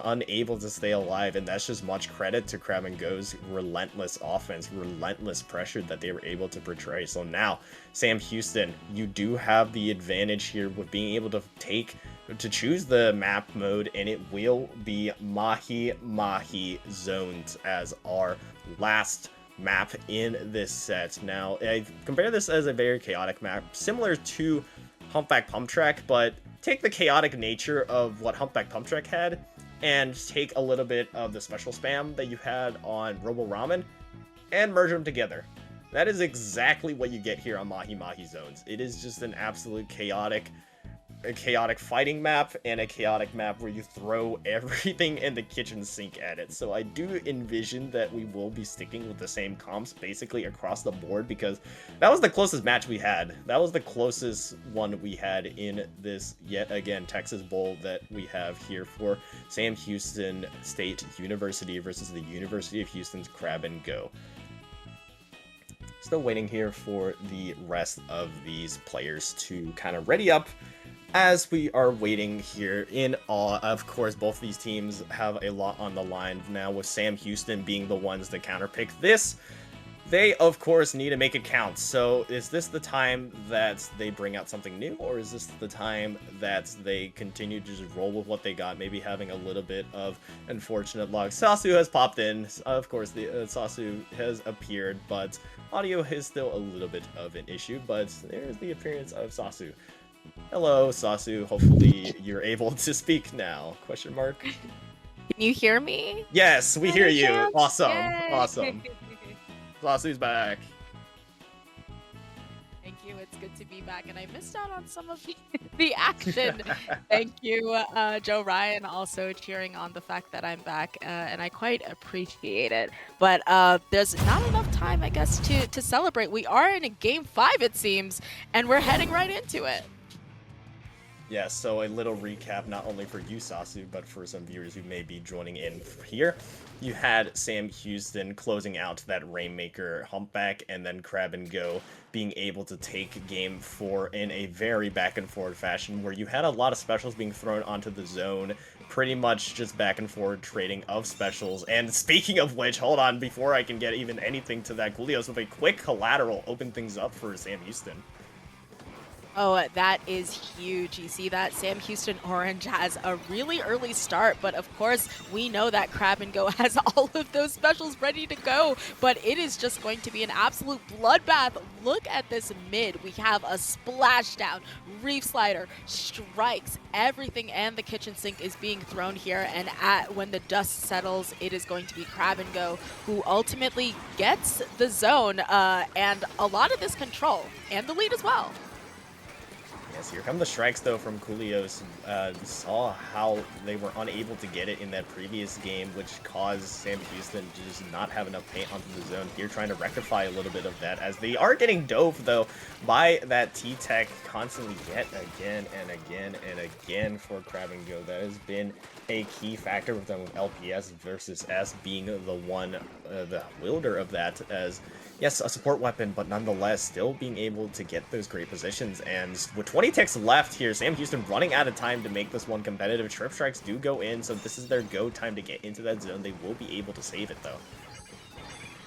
unable to stay alive, and that's just much credit to Crab and Go's relentless offense, relentless pressure that they were able to portray. So now, Sam Houston, you do have the advantage here with being able to choose the map mode, and it will be Mahi Mahi Zones as our last map in this set. Now, I compare this as a very chaotic map, similar to Humpback Pump Track, but take the chaotic nature of what Humpback Pump Track had and take a little bit of the special spam that you had on Robo Ramen and merge them together. That is exactly what you get here on Mahi Mahi Zones. It is just an absolute chaotic fighting map and a chaotic map where you throw everything in the kitchen sink at it. So I do envision that we will be sticking with the same comps basically across the board, because that was the closest match we had. That was the closest one we had in this, yet again, Texas Bowl that we have here for Sam Houston State University versus the University of Houston's Crab and Go. Still waiting here for the rest of these players to kind of ready up as we are waiting here in awe. Of course, both these teams have a lot on the line now, with Sam Houston being the ones to counterpick this. They, of course, need to make it count. So is this the time that they bring out something new, or is this the time that they continue to just roll with what they got, maybe having a little bit of unfortunate luck? Sasu has popped in. Of course, the Sasu has appeared, but audio is still a little bit of an issue, but there's the appearance of Sasu. Hello, Sasu. Hopefully you're able to speak now. Question mark. Can you hear me? Yes, we hear you. Chance. Awesome. Yay. Awesome. Sasu's back. Thank you. It's good to be back, and I missed out on some of the action. Thank you, Joe Ryan, also cheering on the fact that I'm back, and I quite appreciate it. But there's not enough time, I guess, to celebrate. We are in a game 5, it seems, and we're heading right into it. Yes, so a little recap, not only for you, Sasu, but for some viewers who may be joining in here. You had Sam Houston closing out that Rainmaker Humpback, and then Crab and Go being able to take game 4 in a very back and forth fashion, where you had a lot of specials being thrown onto the zone, pretty much just back and forth trading of specials. And speaking of which, hold on, before I can get even anything to that, Coolios with a quick collateral opened things up for Sam Houston. Oh, that is huge. You see that Sam Houston Orange has a really early start, but of course we know that Crab and Go has all of those specials ready to go, but it is just going to be an absolute bloodbath. Look at this mid. We have a splashdown, reef slider, strikes, everything, and the kitchen sink is being thrown here, and when the dust settles, it is going to be Crab and Go who ultimately gets the zone and a lot of this control and the lead as well. Yes, here come the strikes, though, from Coolios. Saw how they were unable to get it in that previous game, which caused Sam Houston to just not have enough paint onto the zone. Here, trying to rectify a little bit of that, as they are getting dove, though, by that T-Tech constantly yet again and again and again for Crab and Go. That has been a key factor with them, with LPS versus S being the one, the wielder of that, as yes, a support weapon, but nonetheless still being able to get those great positions. And with 20 ticks left here, Sam Houston running out of time to make this one competitive. Trip strikes do go in, so this is their go time to get into that zone. They will be able to save it, though.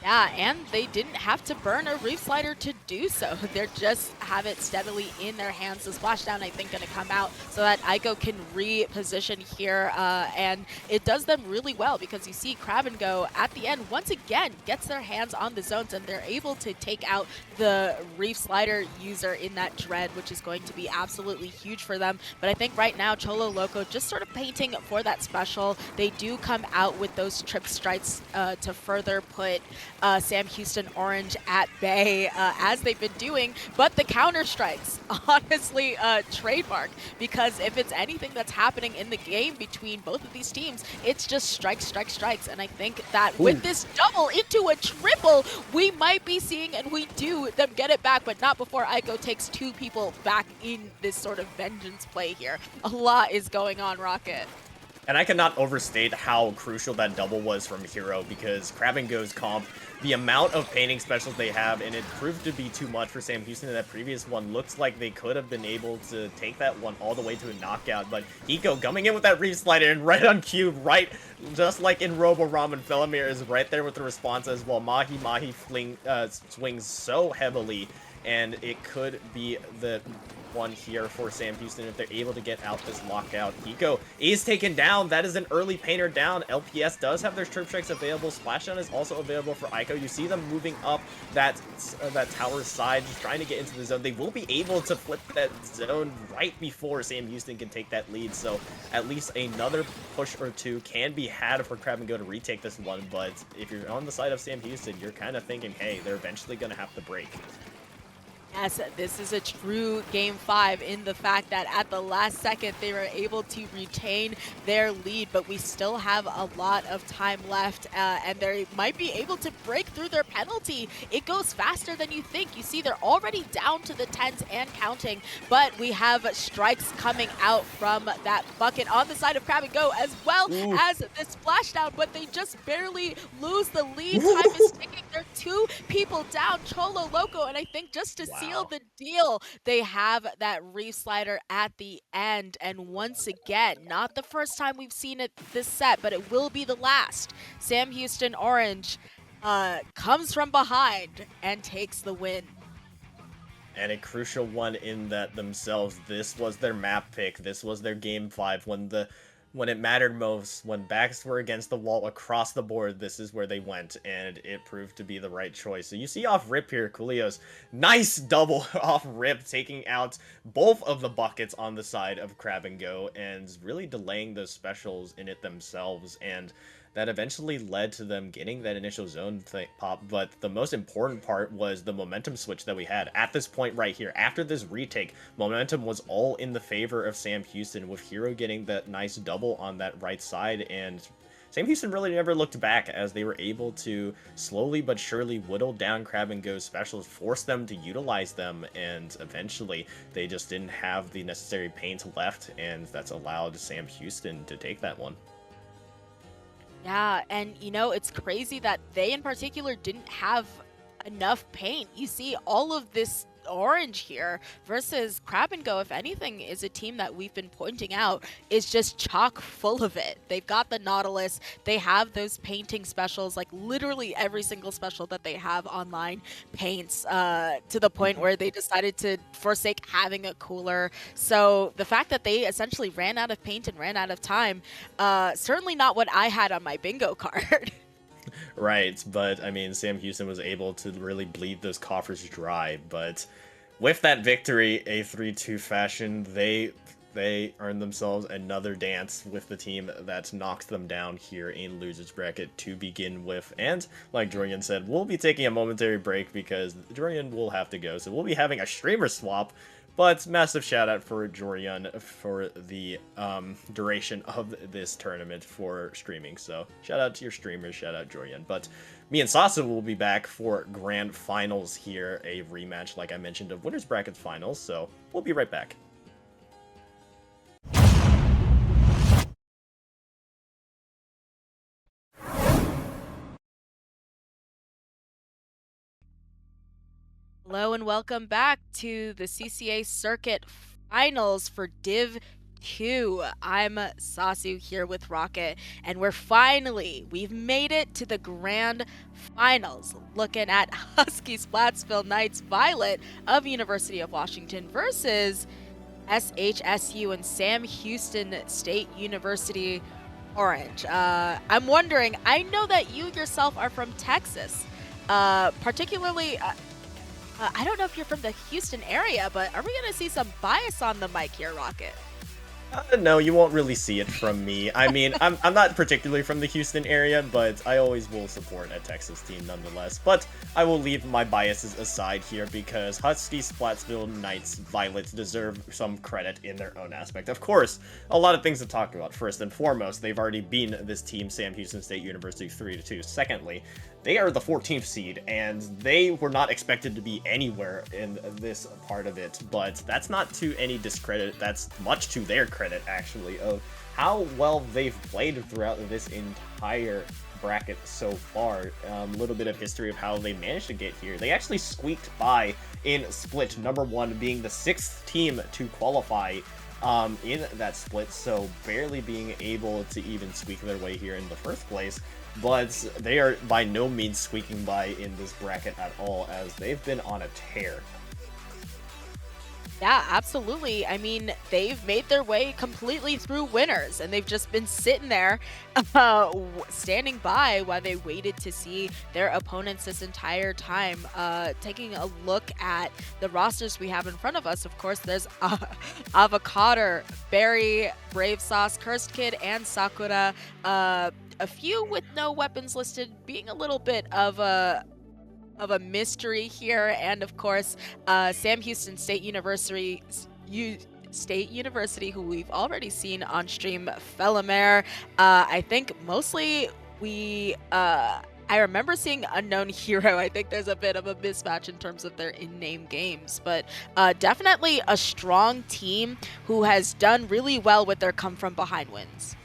Yeah, and they didn't have to burn a reef slider to do so. They just have it steadily in their hands. The splashdown, I think, going to come out so that Aiko can reposition here, and it does them really well because you see Crab and Go at the end once again gets their hands on the zones, and they're able to take out the reef slider user in that dread, which is going to be absolutely huge for them. But I think right now Cholo Loco just sort of painting for that special. They do come out with those trip strikes to further put Sam Houston Orange at bay, as they've been doing, but the counter strikes, honestly, trademark, because if it's anything that's happening in the game between both of these teams, it's just strikes, strikes, strikes, and I think that with this double into a triple, we might be seeing, and we do, them get it back, but not before Aiko takes two people back in this sort of vengeance play here. A lot is going on, Rockit. And I cannot overstate how crucial that double was from Hero, because Crab and Go's comp, the amount of painting specials they have, and it proved to be too much for Sam Houston in that previous one. Looks like they could have been able to take that one all the way to a knockout, but Hiko coming in with that reef slider and right on cue, right, just like in Robo Ramen, Felomir is right there with the response as well. Mahi swings so heavily, and it could be the one here for Sam Houston if they're able to get out this lockout. Hiko is taken down. That is an early painter down. LPS does have their trip strikes available. Splashdown is also available for Aiko. You see them moving up that tower side, just trying to get into the zone. They will be able to flip that zone right before Sam Houston can take that lead. So at least another push or two can be had for Crab and Go to retake this one. But if you're on the side of Sam Houston, you're kind of thinking, hey, they're eventually going to have to break. Yes, this is a true Game 5 in the fact that at the last second they were able to retain their lead, but we still have a lot of time left, and they might be able to break through their penalty. It goes faster than you think. You see they're already down to the 10s and counting, but we have strikes coming out from that bucket on the side of Crab and Go, as well as the splashdown, but they just barely lose the lead. Time is ticking. They're two people down, Cholo Loco, and I think just to seal the deal, they have that reef slider at the end. And once again, not the first time we've seen it this set, but it will be the last. Sam Houston Orange comes from behind and takes the win. And a crucial one in that themselves. This was their map pick. This was their Game 5 when it mattered most, when backs were against the wall across the board. This is where they went, and it proved to be the right choice. So you see off rip here, Coolios, nice double off rip, taking out both of the buckets on the side of Crab and Go, and really delaying those specials in it themselves, and that eventually led to them getting that initial zone pop. But the most important part was the momentum switch that we had at this point right here. After this retake, momentum was all in the favor of Sam Houston, with Hero getting that nice double on that right side, and Sam Houston really never looked back as they were able to slowly but surely whittle down Crab and Go's specials, force them to utilize them, and eventually they just didn't have the necessary paint left, and that's allowed Sam Houston to take that one. Yeah, and you know, it's crazy that they in particular didn't have enough paint. You see all of this Orange here versus Grab and Go, if anything, is a team that we've been pointing out is just chock full of it. They've got the Nautilus, they have those painting specials, like literally every single special that they have online paints to the point where they decided to forsake having a cooler. So the fact that they essentially ran out of paint and ran out of time, certainly not what I had on my bingo card. Right, but I mean, Sam Houston was able to really bleed those coffers dry, but with that victory, a 3-2 fashion, they earned themselves another dance with the team that knocked them down here in losers bracket to begin with. And like Jordan said, we'll be taking a momentary break because Jordan will have to go, so we'll be having a streamer swap. But massive shout out for Jorian for the duration of this tournament for streaming. So shout out to your streamers, shout out Jorian. But me and Sasu will be back for grand finals here, a rematch, like I mentioned, of winners bracket finals. So we'll be right back. Hello and welcome back to the CCA Circuit Finals for Div 2. I'm Sasu here with Rockit, and we've made it to the grand finals, looking at Husky Splatsville Knights Violet of University of Washington versus SHSU and Sam Houston State University Orange. I'm wondering, I know that you yourself are from Texas, particularly... I don't know if you're from the Houston area, but are we going to see some bias on the mic here, Rockit? No, you won't really see it from me. I mean, I'm not particularly from the Houston area, but I always will support a Texas team nonetheless. But I will leave my biases aside here because Husky Splatsville Knights Violets deserve some credit in their own aspect. Of course, a lot of things to talk about. First and foremost, they've already beaten this team, Sam Houston State University, 3-2. Secondly, they are the 14th seed, and they were not expected to be anywhere in this part of it, but that's not to any discredit, that's much to their credit, actually, of how well they've played throughout this entire bracket so far. A little bit of history of how they managed to get here. They actually squeaked by in split number 1, being the 6th team to qualify in that split, so barely being able to even squeak their way here in the first place. But they are by no means squeaking by in this bracket at all, as they've been on a tear. Yeah, absolutely. I mean, they've made their way completely through winners, and they've just been sitting there, standing by while they waited to see their opponents this entire time. Taking a look at the rosters we have in front of us, of course, there's Avocado, Barry, Brave Sauce, Cursed Kid, and Sakura. A few with no weapons listed, being a little bit of a mystery here, and of course Sam Houston State University, who we've already seen on stream, Felomare. I think mostly I remember seeing Unknown Hero. I think there's a bit of a mismatch in terms of their in-name games, but definitely a strong team who has done really well with their come-from-behind wins.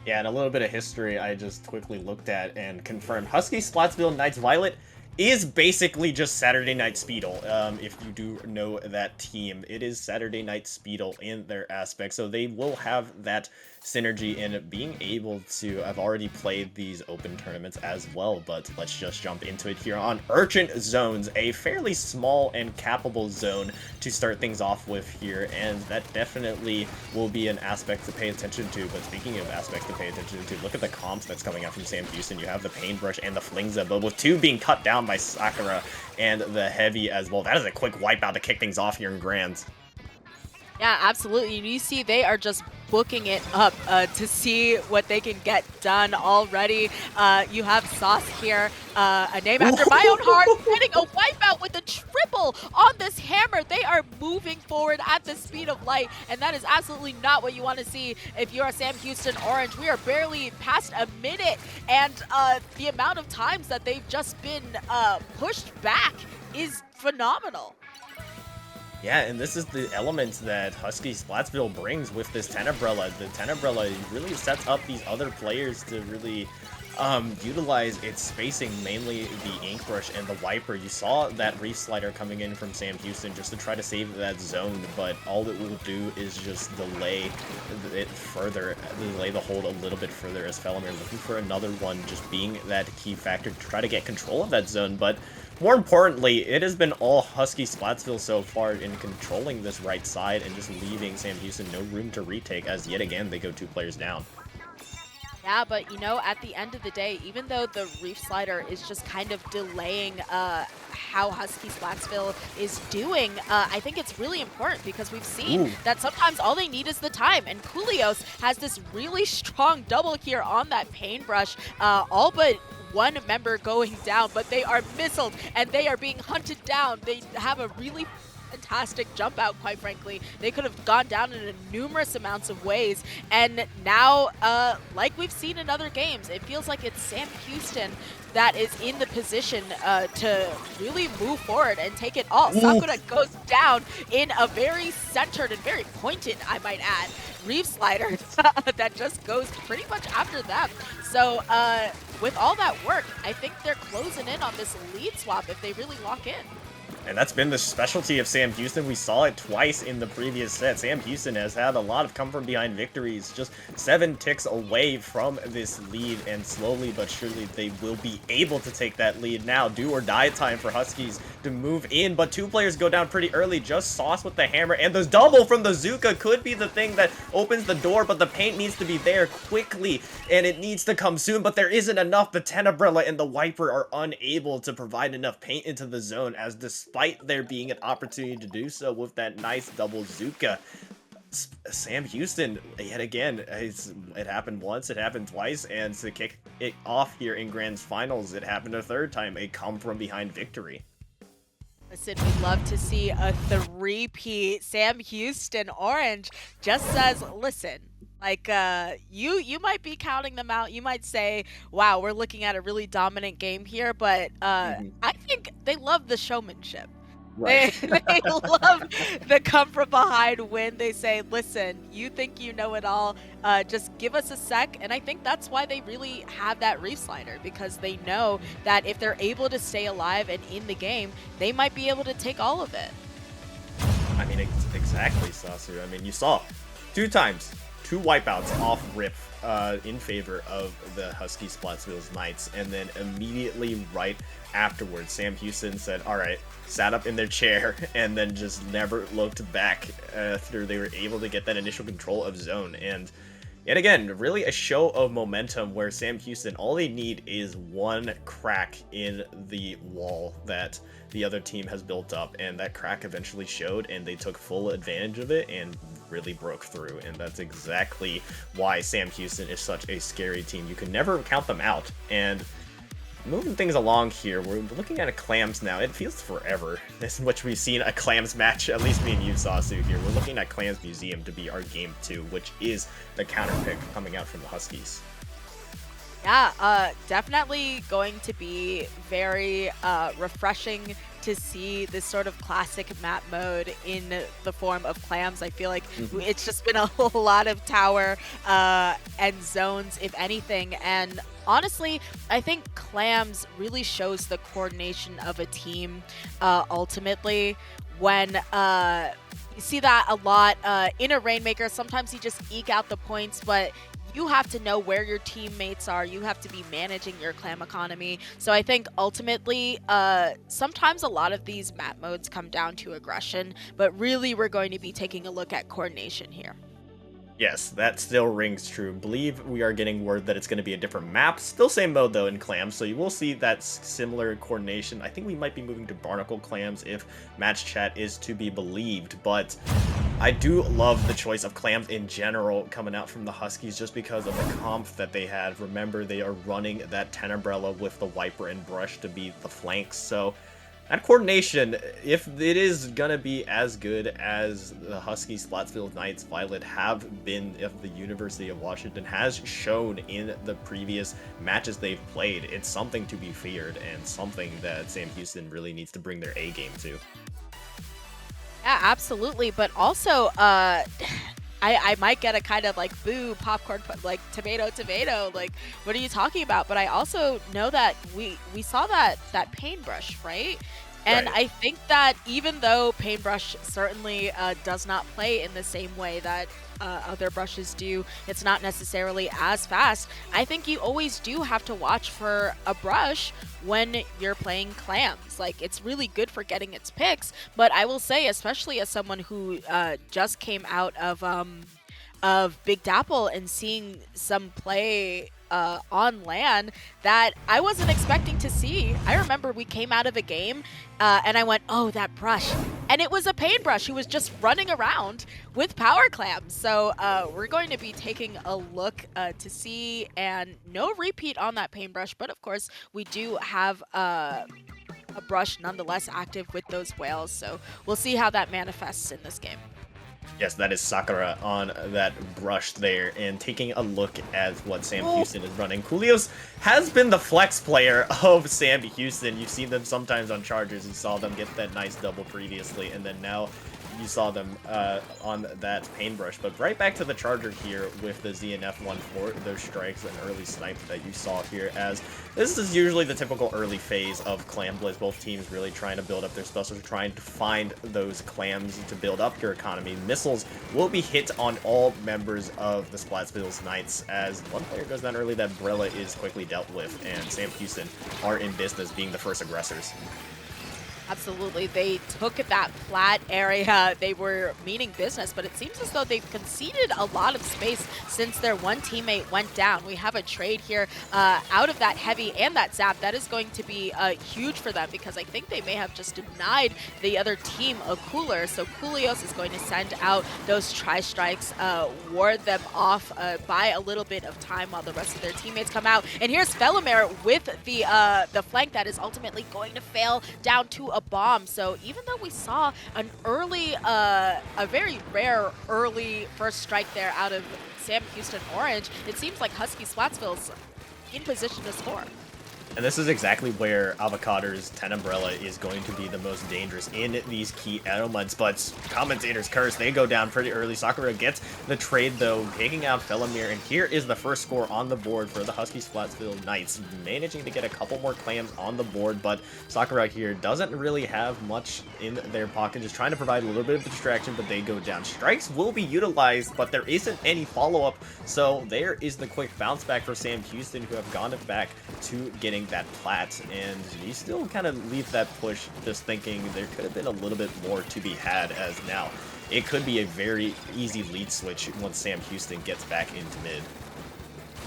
Yeah, and a little bit of history I just quickly looked at and confirmed. Husky Splatsville Knights Violet is basically just Saturday Night Speedle. If you do know that team, it is Saturday Night Speedle in their aspect, so they will have that synergy in being able to have already played these open tournaments as well. But let's just jump into it here on Urchin Zones, a fairly small and capable zone to start things off with here, and that definitely will be an aspect to pay attention to. But speaking of aspects to pay attention to, look at the comps that's coming out from Sam Houston. You have the Paintbrush and the Flingza, but with 2 being cut down by Sakura and the Heavy as well. That is a quick wipeout to kick things off here in Grands. Yeah, absolutely. You see they are just booking it up to see what they can get done already. You have Sauce here, a name after my own heart, getting a wipeout with a triple on this hammer. They are moving forward at the speed of light, and that is absolutely not what you want to see if you're a Sam Houston Orange. We are barely past a minute, and the amount of times that they've just been pushed back is phenomenal. Yeah, and this is the element that Husky Splatsville brings with this Tenebrella. The Tenebrella really sets up these other players to really utilize its spacing, mainly the Ink Brush and the Wiper. You saw that Reef Slider coming in from Sam Houston just to try to save that zone, but all it will do is just delay it further, delay the hold a little bit further, as Felomir looking for another one, just being that key factor to try to get control of that zone. But more importantly, it has been all Husky Splatsville so far in controlling this right side and just leaving Sam Houston no room to retake, as yet again they go 2 players down. Yeah, but you know, at the end of the day, even though the Reef Slider is just kind of delaying how Husky Splatsville is doing, I think it's really important because we've seen that sometimes all they need is the time, and Coolios has this really strong double here on that Paintbrush, all but one member going down, but they are missiled and they are being hunted down. They have a really fantastic jump out, quite frankly. They could have gone down in numerous amounts of ways, and now, like we've seen in other games, it feels like it's Sam Houston that is in the position to really move forward and take it all. Sakura goes down in a very centered and very pointed, I might add, Reef Slider that just goes pretty much after them. So with all that work, I think they're closing in on this lead swap if they really lock in. And that's been the specialty of Sam Houston. We saw it twice in the previous set. Sam Houston has had a lot of come-from-behind victories, just 7 ticks away from this lead, and slowly but surely they will be able to take that lead now. Do or die time for Huskies to move in, but 2 players go down pretty early. Just Sauce with the hammer, and the double from the Zuka could be the thing that opens the door, but the paint needs to be there quickly, and it needs to come soon, but there isn't enough. The Tenebrella and the Wiper are unable to provide enough paint into the zone, as despite there being an opportunity to do so with that nice double Zuka. Sam Houston, yet again, it happened once, it happened twice, and to kick it off here in Grand Finals, it happened a 3rd time, a come-from-behind victory. Listen, we'd love to see a 3-peat. Sam Houston Orange just says, listen, like, you might be counting them out. You might say, wow, we're looking at a really dominant game here, but I think they love the showmanship. Right. They love the come from behind win. They say, listen, you think you know it all, just give us a sec. And I think that's why they really have that Reef Slider, because they know that if they're able to stay alive and in the game, they might be able to take all of it. I mean, exactly, Sasu. I mean, you saw 2 times, 2 wipeouts off rip in favor of the Husky Splatsville's Knights, and then immediately right afterwards, Sam Houston said, all right, sat up in their chair, and then just never looked back after they were able to get that initial control of zone. And yet again, really a show of momentum where Sam Houston, all they need is 1 crack in the wall that the other team has built up, and that crack eventually showed, and they took full advantage of it and really broke through. And that's exactly why Sam Houston is such a scary team. You can never count them out. And moving things along here, we're looking at a Clams now. It feels forever in which we've seen a Clams match, at least me and you, Sasu, here. We're looking at Clams Museum to be our game 2, which is the counter pick coming out from the Huskies. Yeah, definitely going to be very refreshing to see this sort of classic map mode in the form of Clams. I feel like it's just been a whole lot of tower and zones, if anything. And honestly, I think Clams really shows the coordination of a team ultimately. When you see that a lot in a Rainmaker, sometimes you just eke out the points, but you have to know where your teammates are. You have to be managing your clam economy. So I think ultimately, sometimes a lot of these map modes come down to aggression, but really we're going to be taking a look at coordination here. Yes, that still rings true. Believe we are getting word that it's going to be a different map. Still same mode though in Clams, so you will see that similar coordination. I think we might be moving to Barnacle Clams if match chat is to be believed, but I do love the choice of Clams in general coming out from the Huskies just because of the comp that they had. Remember, they are running that Tenebrella with the Wiper and Brush to be the flanks, so that coordination, if it is gonna be as good as the Husky Splatsville Knights Violet have been of the University of Washington has shown in the previous matches they've played, it's something to be feared and something that Sam Houston really needs to bring their A game to. Yeah, absolutely. But also, I might get a kind of like boo popcorn like tomato, like what are you talking about? But I also know that we saw that paintbrush, right? And Right. I think that even though paintbrush certainly does not play in the same way that other brushes do, it's not necessarily as fast. I think you always do have to watch for a brush when you're playing clams. Like, it's really good for getting its picks, but I will say, especially as someone who just came out of Big Dapple and seeing some play on LAN that I wasn't expecting to see. I remember we came out of a game and I went, oh, that brush. And it was a paintbrush who was just running around with power clams. So we're going to be taking a look to see, and no repeat on that paintbrush, but of course we do have a brush nonetheless active with those whales. So we'll see how that manifests in this game. Yes, that is Sakura on that brush there, and taking a look at what Sam Houston is running. Coolios has been the flex player of Sam Houston. You've seen them sometimes on Chargers. You saw them get that nice double previously, and then now you saw them on that paintbrush. But right back to the Charger here with the ZNF1 for those strikes and early snipe that you saw here, as this is usually the typical early phase of Clam Blitz. Both teams really trying to build up their specials, trying to find those clams to build up your economy. Missiles will be hit on all members of the Splatsville's Knights, as one player goes down early. That Brella is quickly dealt with, and Sam Houston are in business being the first aggressors. Absolutely. They took that flat area. They were meaning business, but it seems as though they've conceded a lot of space since their one teammate went down. We have a trade here out of that heavy and that zap. That is going to be huge for them, because I think they may have just denied the other team a cooler. So Coolios is going to send out those tri-strikes, ward them off by a little bit of time while the rest of their teammates come out. And here's Felomir with the flank that is ultimately going to fail down to a bomb. So even though we saw an early, a very rare early first strike there out of Sam Houston Orange, it seems like Husky Splatsville's in position to score. And this is exactly where Avocado's 10 Umbrella is going to be the most dangerous in these key elements. But Commentator's Curse, they go down pretty early. Sakura gets the trade, though, taking out Felomir. And here is the first score on the board for the Husky Splatsville Knights, managing to get a couple more clams on the board. But Sakura here doesn't really have much in their pocket, just trying to provide a little bit of a distraction, but they go down. Strikes will be utilized, but there isn't any follow-up. So there is the quick bounce back for Sam Houston, who have gone back to getting that plat, and you still kind of leave that push just thinking there could have been a little bit more to be had, as now it could be a very easy lead switch once Sam Houston gets back into mid.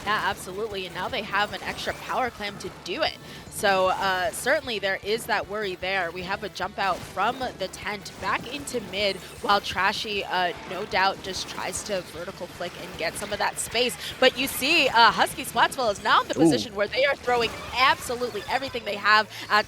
Yeah, absolutely. And now they have an extra power clam to do it. So certainly there is that worry there. We have a jump out from the tent back into mid, while Trashy no doubt just tries to vertical flick and get some of that space. But you see Husky Splatsville is now in the position where they are throwing absolutely everything they have at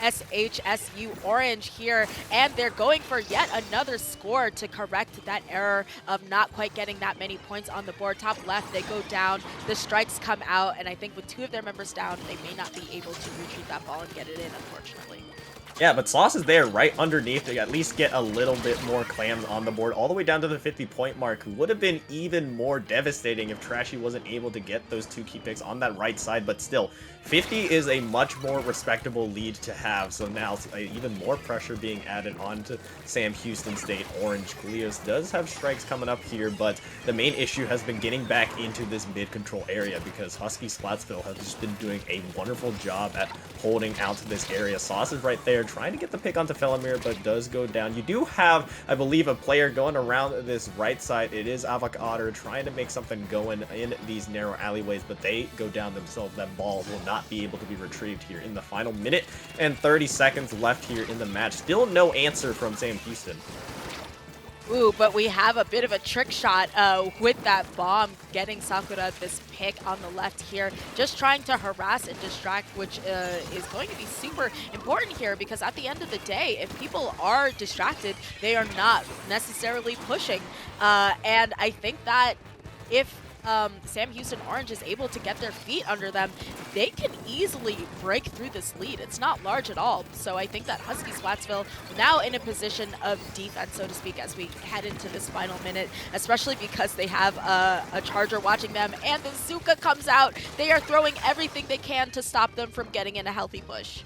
SHSU Orange here, and they're going for yet another score to correct that error of not quite getting that many points on the board. Top left, they go down, the strikes come out, and I think with two of their members down, they may not be able to retrieve that ball and get it in, unfortunately. Yeah, but Sauce is there right underneath to at least get a little bit more clams on the board, all the way down to the 50-point mark. Would have been even more devastating if Trashy wasn't able to get those two key picks on that right side, but still, 50 is a much more respectable lead to have, so now even more pressure being added on to Sam Houston State Orange. Coolios does have strikes coming up here, but the main issue has been getting back into this mid-control area, because Husky Splatsville has just been doing a wonderful job at holding out to this area. Sauce is right there, trying to get the pick onto Felomir, but does go down. You do have, I believe, a player going around this right side. It is Avocado trying to make something going in these narrow alleyways, but they go down themselves. That ball will not be able to be retrieved here in the final minute and 30 seconds left here in the match. Still no answer from Sam Houston. Ooh, but we have a bit of a trick shot with that bomb, getting Sakura this pick on the left here, just trying to harass and distract, which is going to be super important here, because at the end of the day, if people are distracted, they are not necessarily pushing. And I think that if Sam Houston Orange is able to get their feet under them, they can easily break through this lead. It's not large at all. So I think that Husky Splatsville now in a position of defense, so to speak, as we head into this final minute, especially because they have a Charger watching them and the Zuka comes out. They are throwing everything they can to stop them from getting in a healthy push.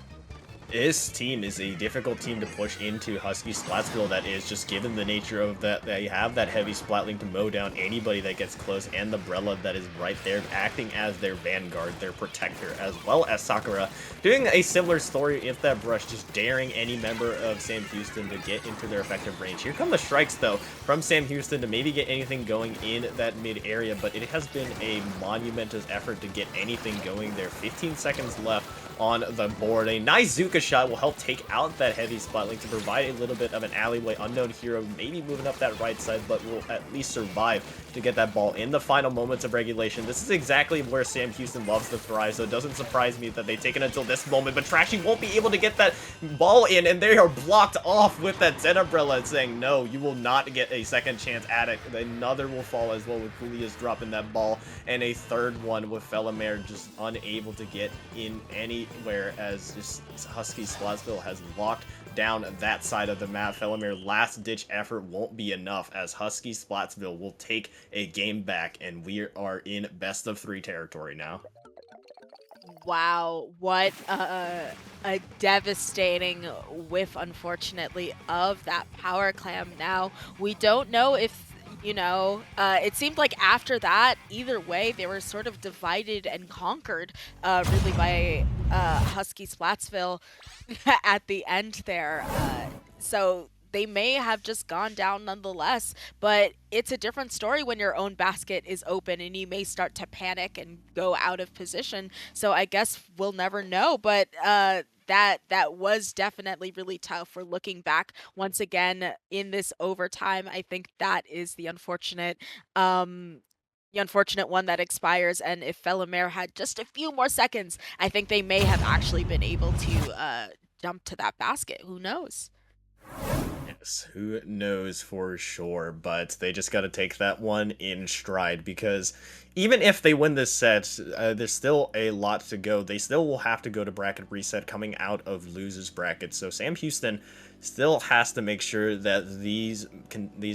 This team is a difficult team to push into Husky Splatsville, that is, just given the nature of that they have that heavy Splatling to mow down anybody that gets close, and the Brella that is right there acting as their vanguard, their protector, as well as Sakura doing a similar story if that brush, just daring any member of Sam Houston to get into their effective range. Here come the strikes though from Sam Houston to maybe get anything going in that mid area, but it has been a monumentous effort to get anything going there. 15 seconds left on the board. A nice Zuka shot will help take out that heavy Splatling to provide a little bit of an alleyway. Unknown Hero maybe moving up that right side, but will at least survive to get that ball in the final moments of regulation. This is exactly where Sam Houston loves to thrive, so it doesn't surprise me that they take it until this moment, but Trashy won't be able to get that ball in, and they are blocked off with that Zen Umbrella saying, no, you will not get a second chance at it. Another will fall as well with Kulias dropping that ball, and a third one with Felomare just unable to get in anywhere as just Husky Splatsville has locked down that side of the map. Felomare last ditch effort won't be enough as Husky Splatsville will take a game back, and we are in best of 3 territory now. Wow, what a devastating whiff, unfortunately, of that power clam. Now, we don't know if, you know, it seemed like after that, either way, they were sort of divided and conquered, really by Husky Splatsville at the end there. So they may have just gone down nonetheless, but it's a different story when your own basket is open and you may start to panic and go out of position. So I guess we'll never know, but that was definitely really tough. For looking back once again in this overtime, I think that is the unfortunate one that expires. And if Felomare had just a few more seconds, I think they may have actually been able to jump to that basket. Who knows? Yes, who knows for sure, but they just got to take that one in stride, because even if they win this set, there's still a lot to go. They still will have to go to bracket reset coming out of losers bracket, so Sam Houston still has to make sure that these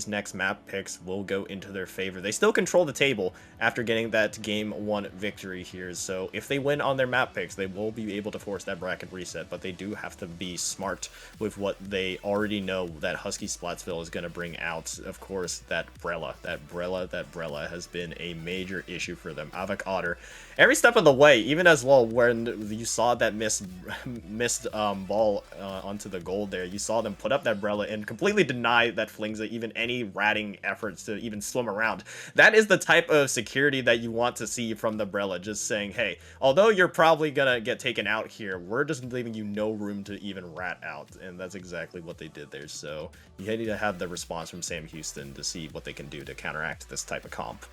next map picks will go into their favor. They still control the table after getting that game 1 victory here, so if they win on their map picks, they will be able to force that bracket reset, but they do have to be smart with what they already know that Husky Splatsville is going to bring out. Of course, that Brella has been a major issue for them. Avak Otter, every step of the way, even as well when you saw that missed ball onto the goal there, you saw them put up that Brella and completely deny that Flingza even any ratting efforts to even swim around. That is the type of security that you want to see from the Brella, just saying, hey, although you're probably gonna get taken out here, we're just leaving you no room to even rat out, and that's exactly what they did there. So you need to have the response from Sam Houston to see what they can do to counteract this type of comp.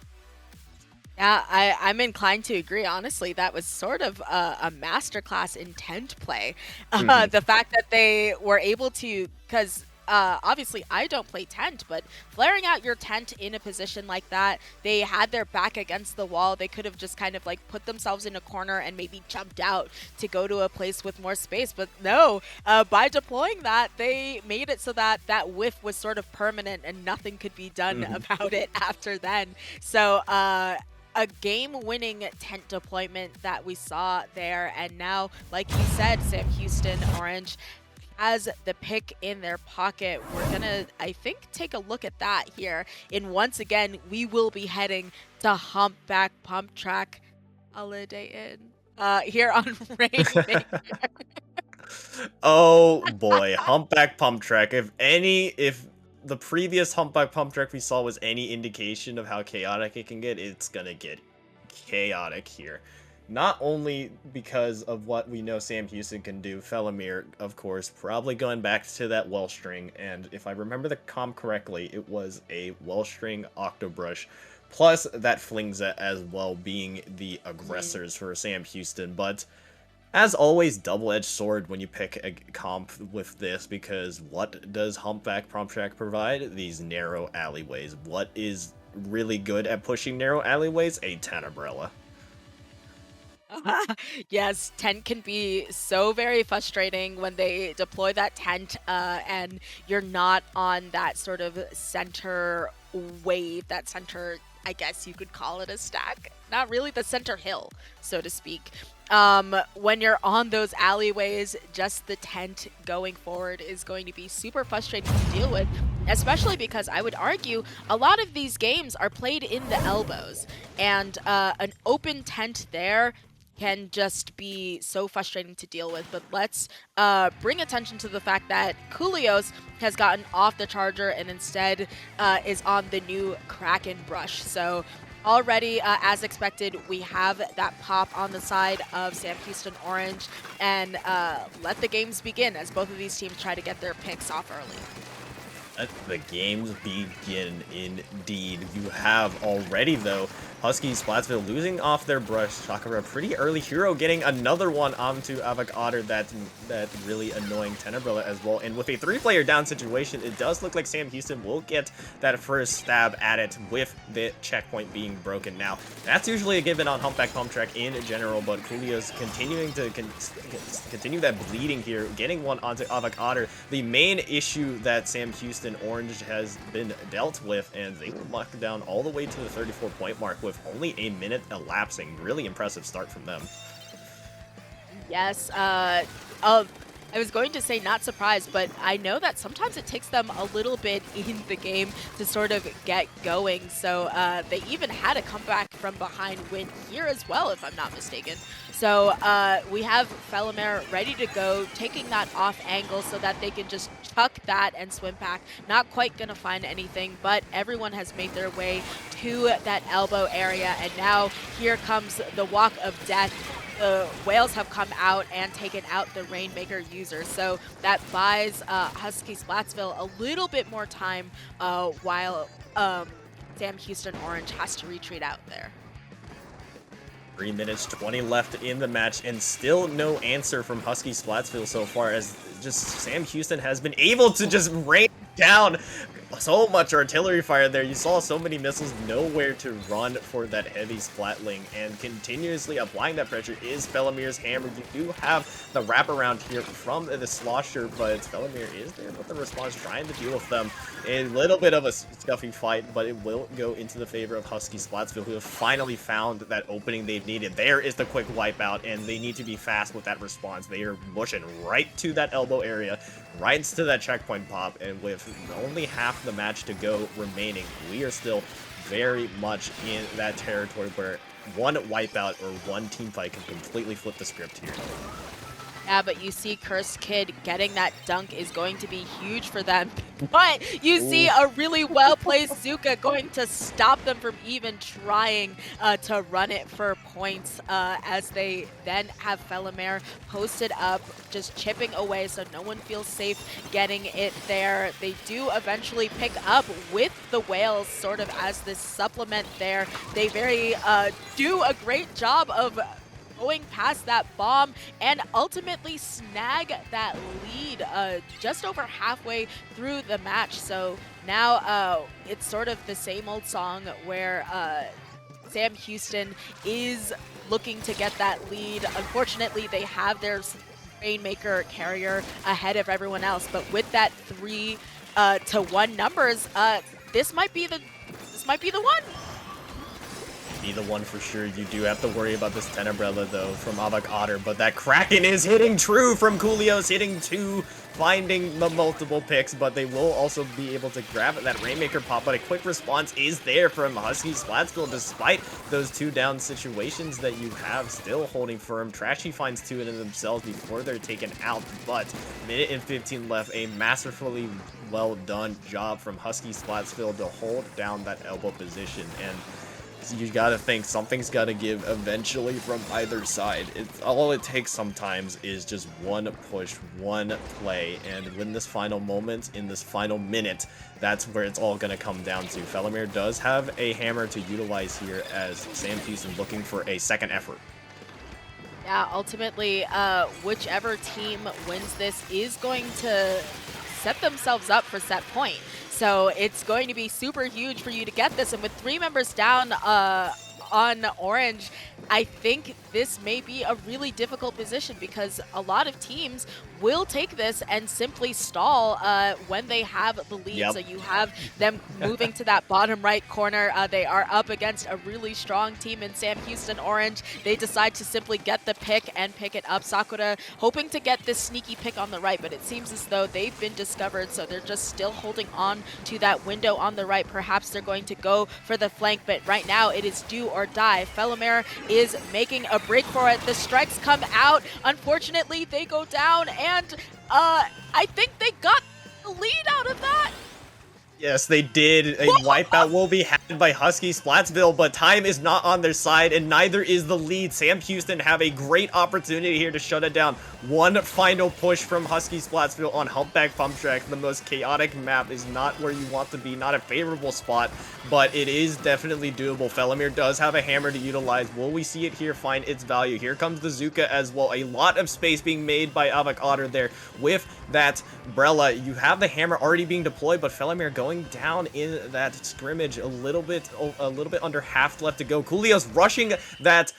Yeah, I'm inclined to agree. Honestly, that was sort of a masterclass in tent play. The fact that they were able to, because obviously I don't play tent, but flaring out your tent in a position like that, they had their back against the wall. They could have just kind of like put themselves in a corner and maybe jumped out to go to a place with more space. But no, by deploying that, they made it so that that whiff was sort of permanent and nothing could be done about it after then. So a game-winning tent deployment that we saw there, and now, like you said, Sam Houston Orange has the pick in their pocket. We're gonna, I think, take a look at that here. And once again, we will be heading to Humpback Pump Track Holiday Inn here on Rainmaker. Oh boy, Humpback Pump Track. If the previous Humpback Pump Track we saw was any indication of how chaotic it can get, it's gonna get chaotic here. Not only because of what we know Sam Houston can do, Felomare, of course, probably going back to that Wellstring, and if I remember the comp correctly, it was a Wellstring Octobrush, plus that Flingza as well being the aggressors for Sam Houston, but as always, double-edged sword when you pick a comp with this, because what does Humpback Pump Track provide? These narrow alleyways. What is really good at pushing narrow alleyways, a 10 umbrella. Yes, tent can be so very frustrating when they deploy that tent and you're not on that sort of center wave, that center, I guess you could call it a stack. Not really the center hill, so to speak. When you're on those alleyways, just the tent going forward is going to be super frustrating to deal with, especially because I would argue a lot of these games are played in the elbows, and an open tent there can just be so frustrating to deal with. But let's bring attention to the fact that Coolios has gotten off the charger and instead is on the new Kraken brush. So already, as expected, we have that pop on the side of Sam Houston Orange, and let the games begin as both of these teams try to get their picks off early. Let the games begin, indeed. You have already, though, Husky Splatsville losing off their brush. Sakura, pretty early hero, getting another one onto Avocado. That really annoying 10 umbrella as well. And with a 3-player down situation, it does look like Sam Houston will get that first stab at it with the checkpoint being broken. Now, that's usually a given on Humpback Pump Track in general, but Coolio's continuing to continue that bleeding here, getting one onto Avocado. The main issue that Sam Houston Orange has been dealt with, and they will lock down all the way to the 34-point mark with only a minute elapsing. Really impressive start from them. Yes, I was going to say not surprised, but I know that sometimes it takes them a little bit in the game to sort of get going. So they even had a comeback from behind win here as well, if I'm not mistaken. So we have Felomare ready to go, taking that off angle so that they can just chuck that and swim back. Not quite going to find anything, but everyone has made their way to that elbow area. And now here comes the walk of death. The whales have come out and taken out the Rainmaker user, so that buys Husky Splatsville a little bit more time while Sam Houston Orange has to retreat out there. 3 minutes, 20 left in the match, and still no answer from Husky Splatsville so far, as just Sam Houston has been able to just rain down so much artillery fire there. You saw so many missiles, nowhere to run for that heavy splatling, and continuously applying that pressure is Felomir's hammer. You do have the wraparound here from the Slosher, but Felomir is there with the response, trying to deal with them. A little bit of a scuffy fight, but it will go into the favor of Husky Splatsville, who have finally found that opening they've needed. There is the quick wipeout, and they need to be fast with that response. They are pushing right to that elbow area, right to that checkpoint pop, and with only half the match to go remaining, we are still very much in that territory where one wipeout or one team fight can completely flip the script here. Yeah, but you see Cursed Kid getting that dunk is going to be huge for them. But you see a really well-placed Zuka going to stop them from even trying to run it for points as they then have Felomare posted up, just chipping away so no one feels safe getting it there. They do eventually pick up with the whales sort of as this supplement there. They do a great job of going past that bomb and ultimately snag that lead just over halfway through the match. So now it's sort of the same old song where Sam Houston is looking to get that lead. Unfortunately, they have their Rainmaker carrier ahead of everyone else, but with that 3-1 numbers, this might be the one. Be the one for sure. You do have to worry about this 10 umbrella though from Avocado, but that Kraken is hitting true from Coolios, hitting 2, finding the multiple picks, but they will also be able to grab that Rainmaker pop, but a quick response is there from Husky Splatsville despite those 2 down situations that you have still holding firm. Trashy finds 2 in themselves before they're taken out, but minute and 15 left, a masterfully well done job from Husky Splatsville to hold down that elbow position, and you gotta think something's gotta give eventually from either side. All it takes sometimes is just one push, one play, and when this final moment, in this final minute, that's where it's all gonna come down to. Felomir does have a hammer to utilize here as Sam Houston looking for a second effort. Yeah, ultimately, whichever team wins this is going to set themselves up for set point. So it's going to be super huge for you to get this. And with 3 members down on orange, I think this may be a really difficult position because a lot of teams will take this and simply stall when they have the lead. Yep. So you have them moving to that bottom right corner. They are up against a really strong team in Sam Houston Orange. They decide to simply get the pick and pick it up. Sakura hoping to get this sneaky pick on the right, but it seems as though they've been discovered, so they're just still holding on to that window on the right. Perhaps they're going to go for the flank, but right now it is do or die. Felomir is making a break for it. The strikes come out. Unfortunately, they go down, and I think they got the lead out of that. Yes, they did. A wipeout will be had by Husky Splatsville, but time is not on their side, and neither is the lead. Sam Houston have a great opportunity here to shut it down. One final push from Husky Splatsville on Humpback Pump Track. The most chaotic map is not where you want to be, not a favorable spot, but it is definitely doable. Felomir does have a hammer to utilize. Will we see it here find its value? Here comes the Zuka as well. A lot of space being made by Avocado there with that Brella. You have the hammer already being deployed, but Felomir going down in that scrimmage. A little bit under half left to go. Coolio's rushing that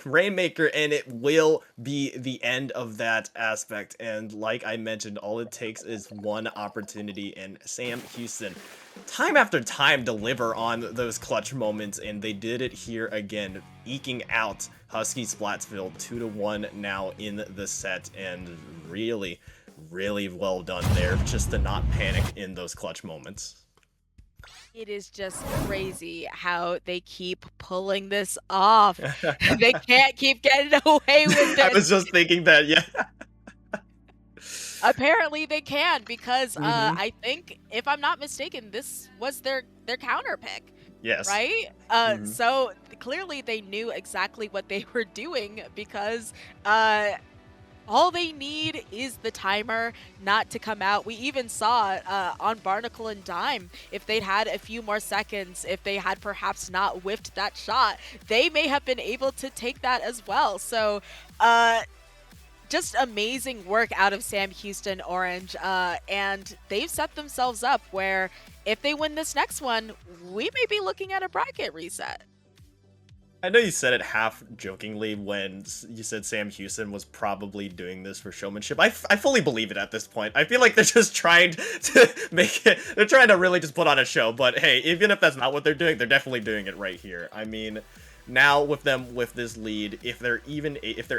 Rainmaker, and it will be the end of that aspect. And like I mentioned, all it takes is one opportunity, and Sam Houston time after time deliver on those clutch moments, and they did it here again, eking out Husky Splatsville 2-1 now in the set, and really well done there just to not panic in those clutch moments. It is just crazy how they keep pulling this off. They can't keep getting away with it. I was just thinking that, yeah. Apparently they can, because I think, if I'm not mistaken, this was their counter pick. Yes. Right? So clearly they knew exactly what they were doing, because all they need is the timer not to come out. We even saw on Barnacle and Dime, if they'd had a few more seconds, if they had perhaps not whiffed that shot, they may have been able to take that as well. So just amazing work out of Sam Houston Orange, and they've set themselves up where if they win this next one, we may be looking at a bracket reset. I know you said it half jokingly when you said Sam Houston was probably doing this for showmanship. I fully believe it at this point. I feel like they're just trying to make it, they're trying to really just put on a show, but hey, even if that's not what they're doing, they're definitely doing it right here. I mean, now with them with this lead, if they're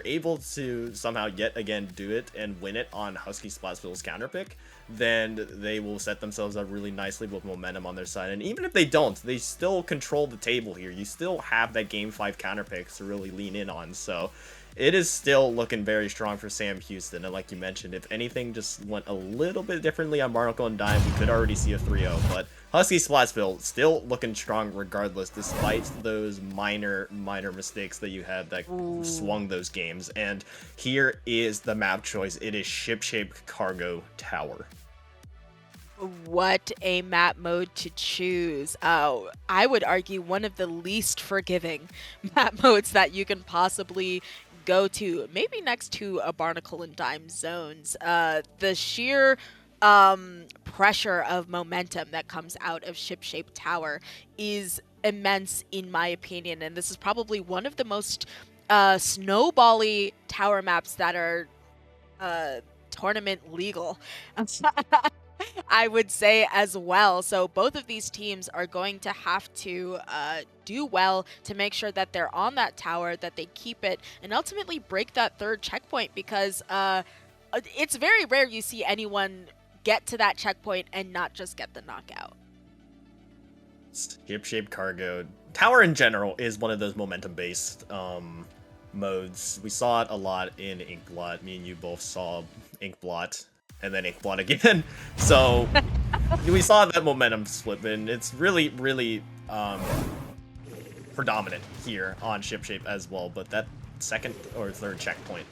able to somehow yet again do it and win it on Husky Splatsville's counter pick, then they will set themselves up really nicely with momentum on their side. And even if they don't, they still control the table here. You still have that game 5 counter picks to really lean in on. So it is still looking very strong for Sam Houston. And like you mentioned, if anything just went a little bit differently on Barnacle and Dime, we could already see a 3-0. But Husky Splatsville still looking strong regardless, despite those minor mistakes that you had that swung those games. And here is the map choice. It is Ship-Shaped Cargo Tower. What a map mode to choose. I would argue one of the least forgiving map modes that you can possibly go to, maybe next to a Barnacle and Dime zones. The sheer pressure of momentum that comes out of Ship-Shaped Tower is immense in my opinion, and this is probably one of the most snowbally tower maps that are tournament legal. I would say as well. So both of these teams are going to have to do well to make sure that they're on that tower, that they keep it, and ultimately break that third checkpoint, because it's very rare you see anyone get to that checkpoint and not just get the knockout. Ship-Shaped Cargo Tower in general is one of those momentum-based modes. We saw it a lot in Inkblot. Me and you both saw Inkblot. And then Inkblot again. So we saw that momentum slip, and it's really predominant here on Ship-Shape as well. But that second or third checkpoint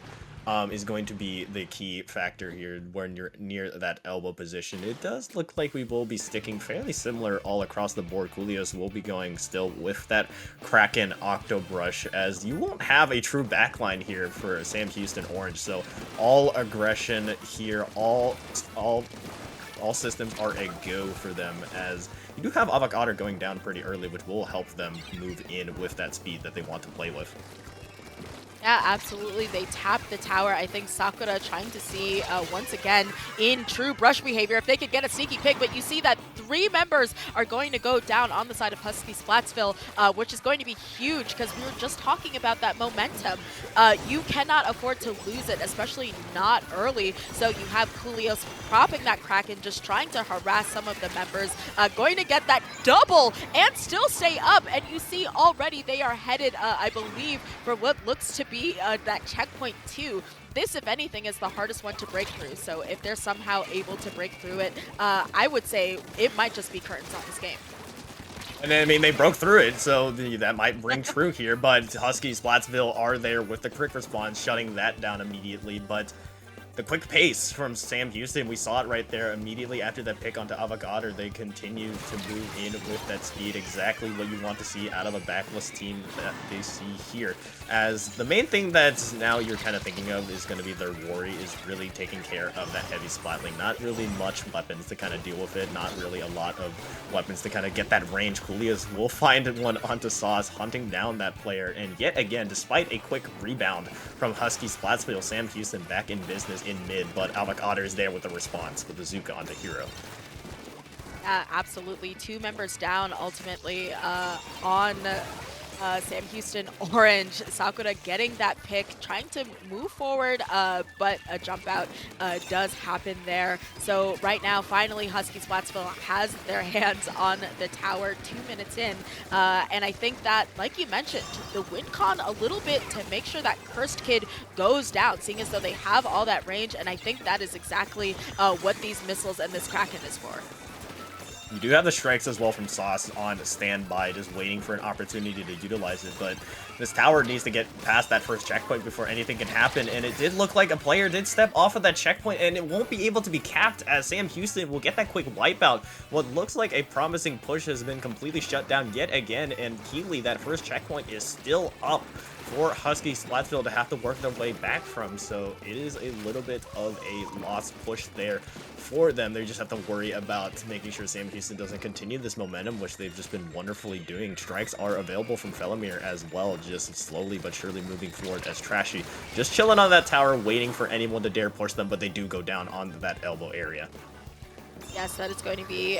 is going to be the key factor here when you're near that elbow position. It does look like we will be sticking fairly similar all across the board. Coolios will be going still with that Kraken Octobrush, as you won't have a true backline here for Sam Houston Orange. So all aggression here, all all systems are a go for them, as you do have Avocado going down pretty early, which will help them move in with that speed that they want to play with. Yeah, absolutely. They tap the tower. I think Sakura trying to see, once again, in true brush behavior, if they could get a sneaky pick. But you see that 3 members are going to go down on the side of Husky Splatsville, which is going to be huge because we were just talking about that momentum. You cannot afford to lose it, especially not early. So you have Coolios propping that Kraken, just trying to harass some of the members, going to get that double and still stay up. And you see already they are headed, I believe, for what looks to be that checkpoint 2. This, if anything, is the hardest one to break through. So if they're somehow able to break through it, I would say it might just be curtains on this game. And then, I mean, they broke through it, so that might ring true here, but Husky Splatsville are there with the quick response, shutting that down immediately, but the quick pace from Sam Houston, we saw it right there immediately after that pick onto Avocado. They continue to move in with that speed, exactly what you want to see out of a backless team that they see here. As the main thing that's now you're kind of thinking of is going to be their worry is really taking care of that heavy splatling. Not really much weapons to kind of deal with it, not really a lot of weapons to kind of get that range. Coolios will find one onto Sauce, hunting down that player, and yet again, despite a quick rebound from Husky Splatsville, Sam Houston back in business in mid, but Avocado is there with the response with the Zuka onto Hero. Absolutely. 2 members down ultimately on Sam Houston Orange. Sakura getting that pick, trying to move forward, but a jump out does happen there. So right now, finally, Husky Splatsville has their hands on the tower 2 minutes in. And I think that, like you mentioned, the win con a little bit to make sure that Cursed Kid goes down, seeing as though they have all that range. And I think that is exactly what these missiles and this Kraken is for. You do have the strikes as well from Sauce on standby, just waiting for an opportunity to utilize it, but this tower needs to get past that first checkpoint before anything can happen, and it did look like a player did step off of that checkpoint, and it won't be able to be capped as Sam Houston will get that quick wipeout. What looks like a promising push has been completely shut down yet again, and Keeley, that first checkpoint is still up for Husky Splatsville to have to work their way back from, so it is a little bit of a lost push there for them. They just have to worry about making sure Sam Houston doesn't continue this momentum, which they've just been wonderfully doing. Strikes are available from Felomir as well, just slowly but surely moving forward as Trashy just chilling on that tower, waiting for anyone to dare push them, but they do go down on that elbow area. Yes, that is going to be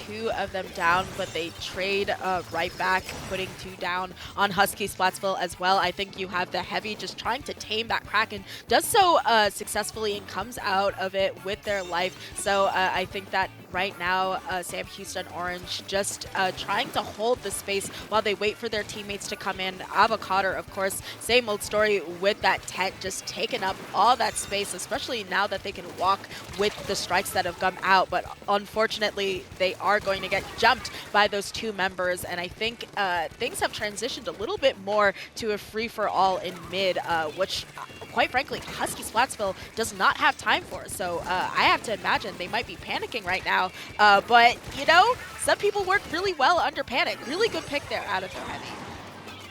2 of them down, but they trade right back, putting 2 down on Husky Splatsville as well. I think you have the Heavy just trying to tame that Kraken, does so successfully and comes out of it with their life. So I think that right now, Sam Houston Orange just trying to hold the space while they wait for their teammates to come in. Avocado, of course, same old story with that tent, just taking up all that space, especially now that they can walk with the strikes that have come out. But unfortunately, they are going to get jumped by those 2 members, and I think things have transitioned a little bit more to a free-for-all in mid, which, quite frankly, Husky Splatsville does not have time for. So I have to imagine they might be panicking right now, but, you know, some people work really well under panic. Really good pick there out of their Heavy.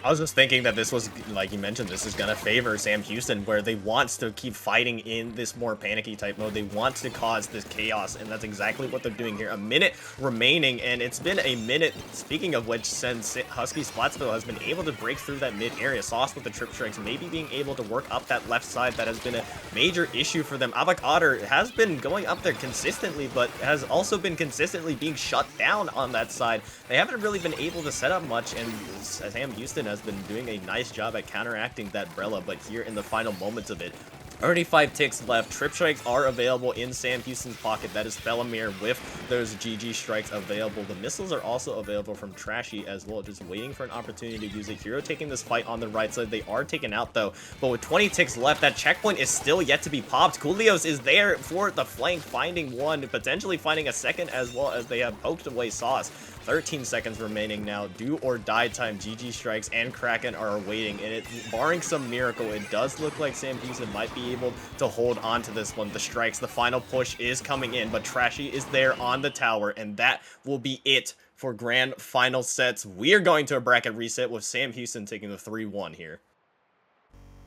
I was just thinking that this was, like you mentioned, this is going to favor Sam Houston, where they want to keep fighting in this more panicky type mode. They want to cause this chaos, and that's exactly what they're doing here. A minute remaining, and it's been a minute, speaking of which, since Husky Splatsville has been able to break through that mid area. Sauce with the trip strikes, maybe being able to work up that left side. That has been a major issue for them. Avocado has been going up there consistently, but has also been consistently being shut down on that side. They haven't really been able to set up much, and Sam Houston has been doing a nice job at counteracting that Brella, but here in the final moments of it, 35 ticks left. Trip strikes are available in Sam Houston's pocket. That is Felomir with those GG strikes available. The missiles are also available from Trashy as well, just waiting for an opportunity to use it. Hero taking this fight on the right side. They are taken out though, but with 20 ticks left, that checkpoint is still yet to be popped. Coolios is there for the flank, finding one, potentially finding a second, as well as they have poked away Sauce. 13 seconds remaining now. Do or die time. GG strikes and Kraken are awaiting, and it, barring some miracle, it does look like Sam Houston might be able to hold on to this one. The strikes, the final push is coming in, but Trashy is there on the tower, and that will be it for grand final sets. We are going to a bracket reset with Sam Houston taking the 3-1 here.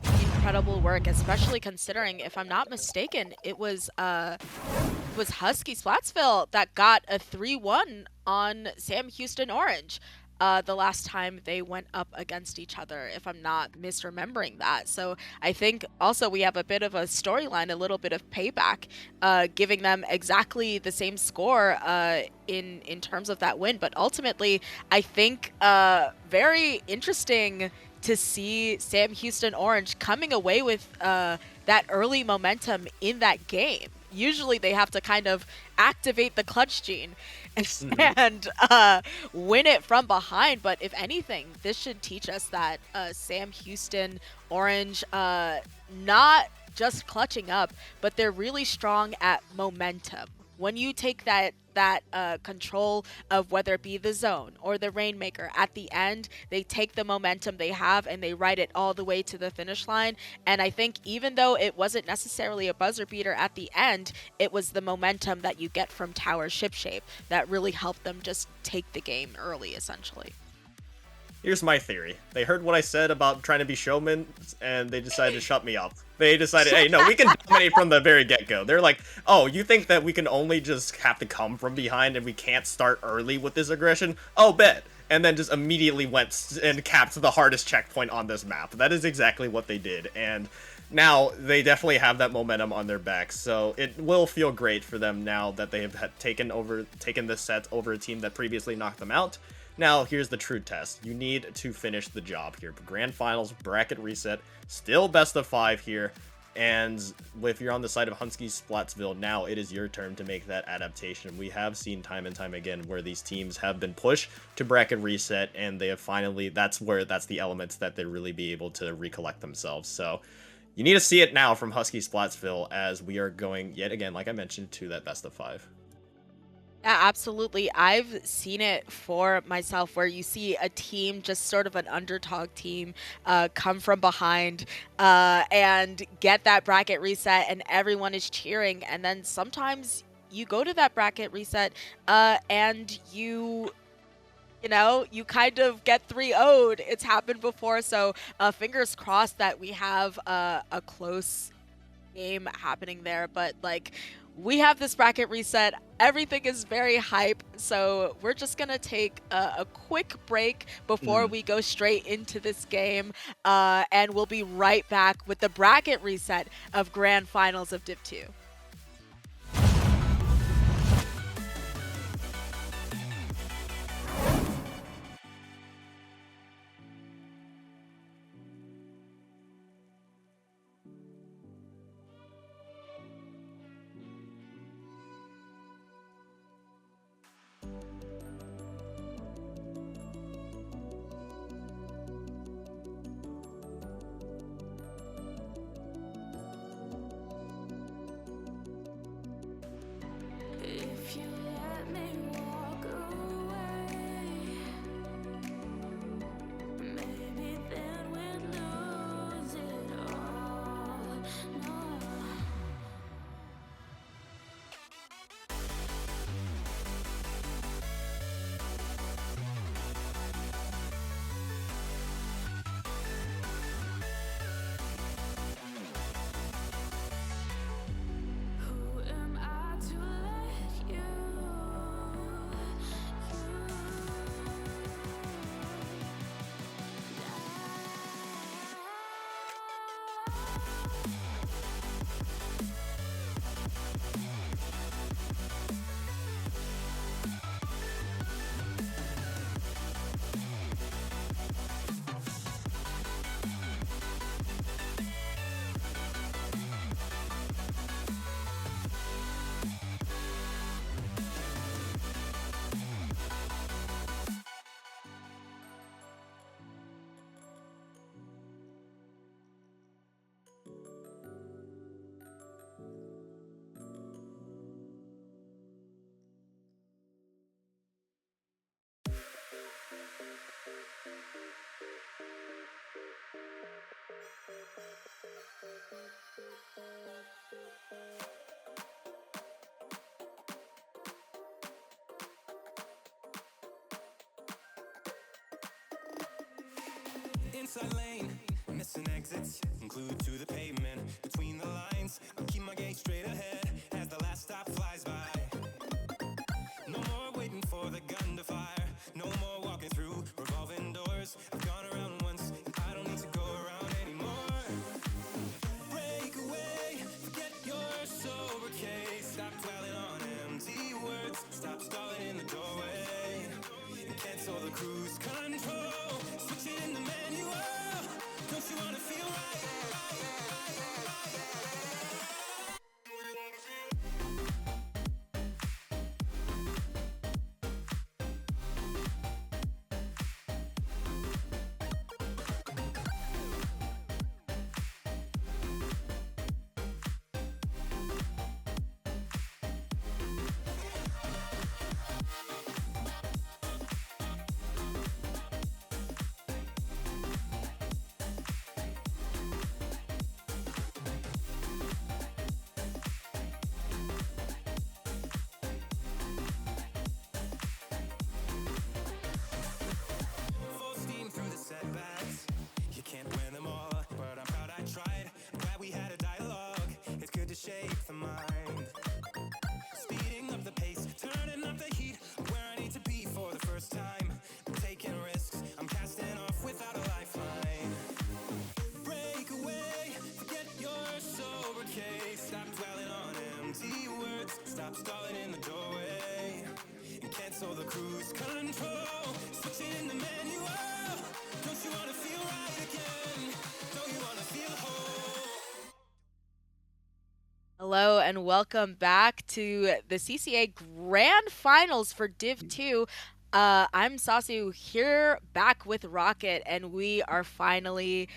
Incredible work, especially considering, if I'm not mistaken, it was was Husky Splatsville that got a 3-1 on Sam Houston Orange. The last time they went up against each other, if I'm not misremembering that. So I think also we have a bit of a storyline, a little bit of payback, giving them exactly the same score in terms of that win. But ultimately, I think very interesting to see Sam Houston Orange coming away with that early momentum in that game. Usually they have to kind of activate the clutch gene and win it from behind. But if anything, this should teach us that Sam Houston Orange, not just clutching up, but they're really strong at momentum. When you take that control of whether it be the zone or the Rainmaker, at the end, they take the momentum they have and they ride it all the way to the finish line. And I think even though it wasn't necessarily a buzzer beater at the end, it was the momentum that you get from tower shipshape that really helped them just take the game early, essentially. Here's my theory. They heard what I said about trying to be showmen, and they decided to shut me up. They decided, hey, no, we can dominate from the very get-go. They're like, oh, you think that we can only just have to come from behind and we can't start early with this aggression? Oh, bet. And then just immediately went and capped the hardest checkpoint on this map. That is exactly what they did, and now they definitely have that momentum on their back, so it will feel great for them now that they have taken this set over a team that previously knocked them out. Now, here's the true test. You need to finish the job here. Grand Finals, bracket reset, still best of 5 here. And if you're on the side of Husky Splatsville, now it is your turn to make that adaptation. We have seen time and time again where these teams have been pushed to bracket reset, and they have finally, that's the elements that they really be able to recollect themselves. So you need to see it now from Husky Splatsville as we are going, yet again, like I mentioned, to that best of 5. Yeah, absolutely. I've seen it for myself where you see a team, just sort of an underdog team, come from behind and get that bracket reset and everyone is cheering. And then sometimes you go to that bracket reset and you kind of get 3-0'd. It's happened before. So fingers crossed that we have a close game happening there. But we have this bracket reset. Everything is very hype. So we're just going to take a quick break before we go straight into this game. And we'll be right back with the bracket reset of Grand Finals of Div 2. Inside lane, missing exits, glued to the pavement. Between the lines, I'll keep my gaze straight ahead as the last stop flies by. No more waiting for the gun to fire. No more walking through revolving doors. I've gone around once, and I don't need to go around anymore. Break away, forget your sober case. Stop dwelling on empty words. Stop stalling in the doorway. And cancel the cruise control. Switch it in the manual. Don't you wanna feel right? Full steam through the setbacks. You can't win them all, but I'm proud I tried. I'm glad we had a dialogue. It's good to shape the mind. Speeding up the pace, turning up the heat. Where I need to be for the first time. I'm taking risks. I'm casting off without a lifeline. Break away, forget your sober case. Stop dwelling on empty words. Stop stalling in the doorway. And cancel the cruise control. Switch it in the manual. Don't you wanna feel right again? Don't you wanna feel whole? Hello and welcome back to the CCA Grand Finals for Div 2. I'm Sasu here back with Rockit, and we are finally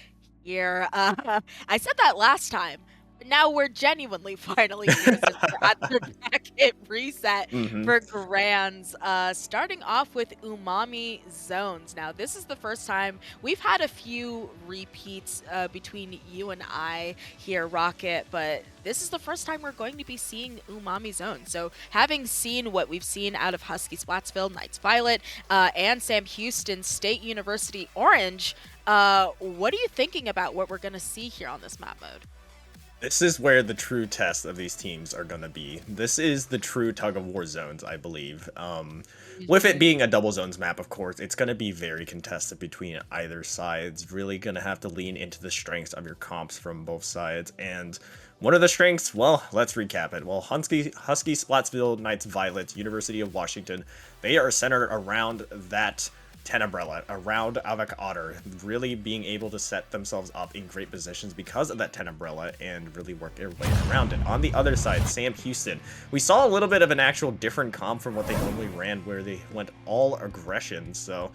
here. I said that last time, but now we're genuinely finally here since we're at the bracket reset for Grands. Starting off with Umami Zones. Now, this is the first time we've had a few repeats between you and I here, Rocket, but this is the first time we're going to be seeing Umami Zone. So having seen what we've seen out of Husky Splatsville, Knights Violet, and Sam Houston State University Orange, what are you thinking about what we're going to see here on this map mode? This is where the true test of these teams are going to be. This is the true tug of war zones, I believe. With it being a double zones map, of course, it's going to be very contested between either sides. Really going to have to lean into the strengths of your comps from both sides. And what are the strengths? Well, let's recap it. Well, Husky Splatsville, Knights Violet, University of Washington, they are centered around that 10 umbrella, around Avak Otter, really being able to set themselves up in great positions because of that 10 umbrella and really work their way around it. On the other side, Sam Houston, we saw a little bit of an actual different comp from what they normally ran, where they went all aggression, so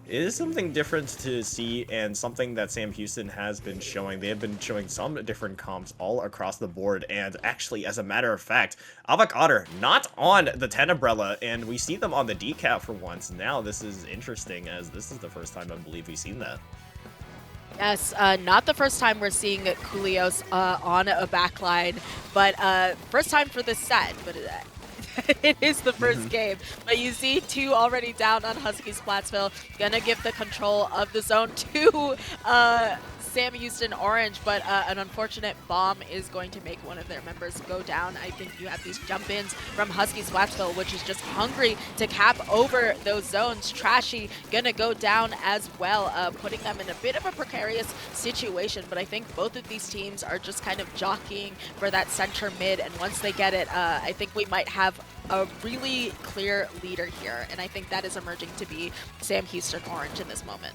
it is something different to see and something that Sam Houston has been showing. They have been showing some different comps all across the board, and actually, as a matter of fact, Avak Otter not on the 10 umbrella, and we see them on the decap for once. Now this is interesting, as this is the first time I believe we've seen that. Yes, not the first time we're seeing Kulios on a backline, but first time for this set, but it is the first game. But you see two already down on Husky Splatsville, gonna give the control of the zone to Sam Houston Orange, but an unfortunate bomb is going to make one of their members go down. I think you have these jump-ins from Husky Splatsville, which is just hungry to cap over those zones. Trashy gonna go down as well, putting them in a bit of a precarious situation, but I think both of these teams are just kind of jockeying for that center mid, and once they get it, I think we might have a really clear leader here, and I think that is emerging to be Sam Houston Orange in this moment.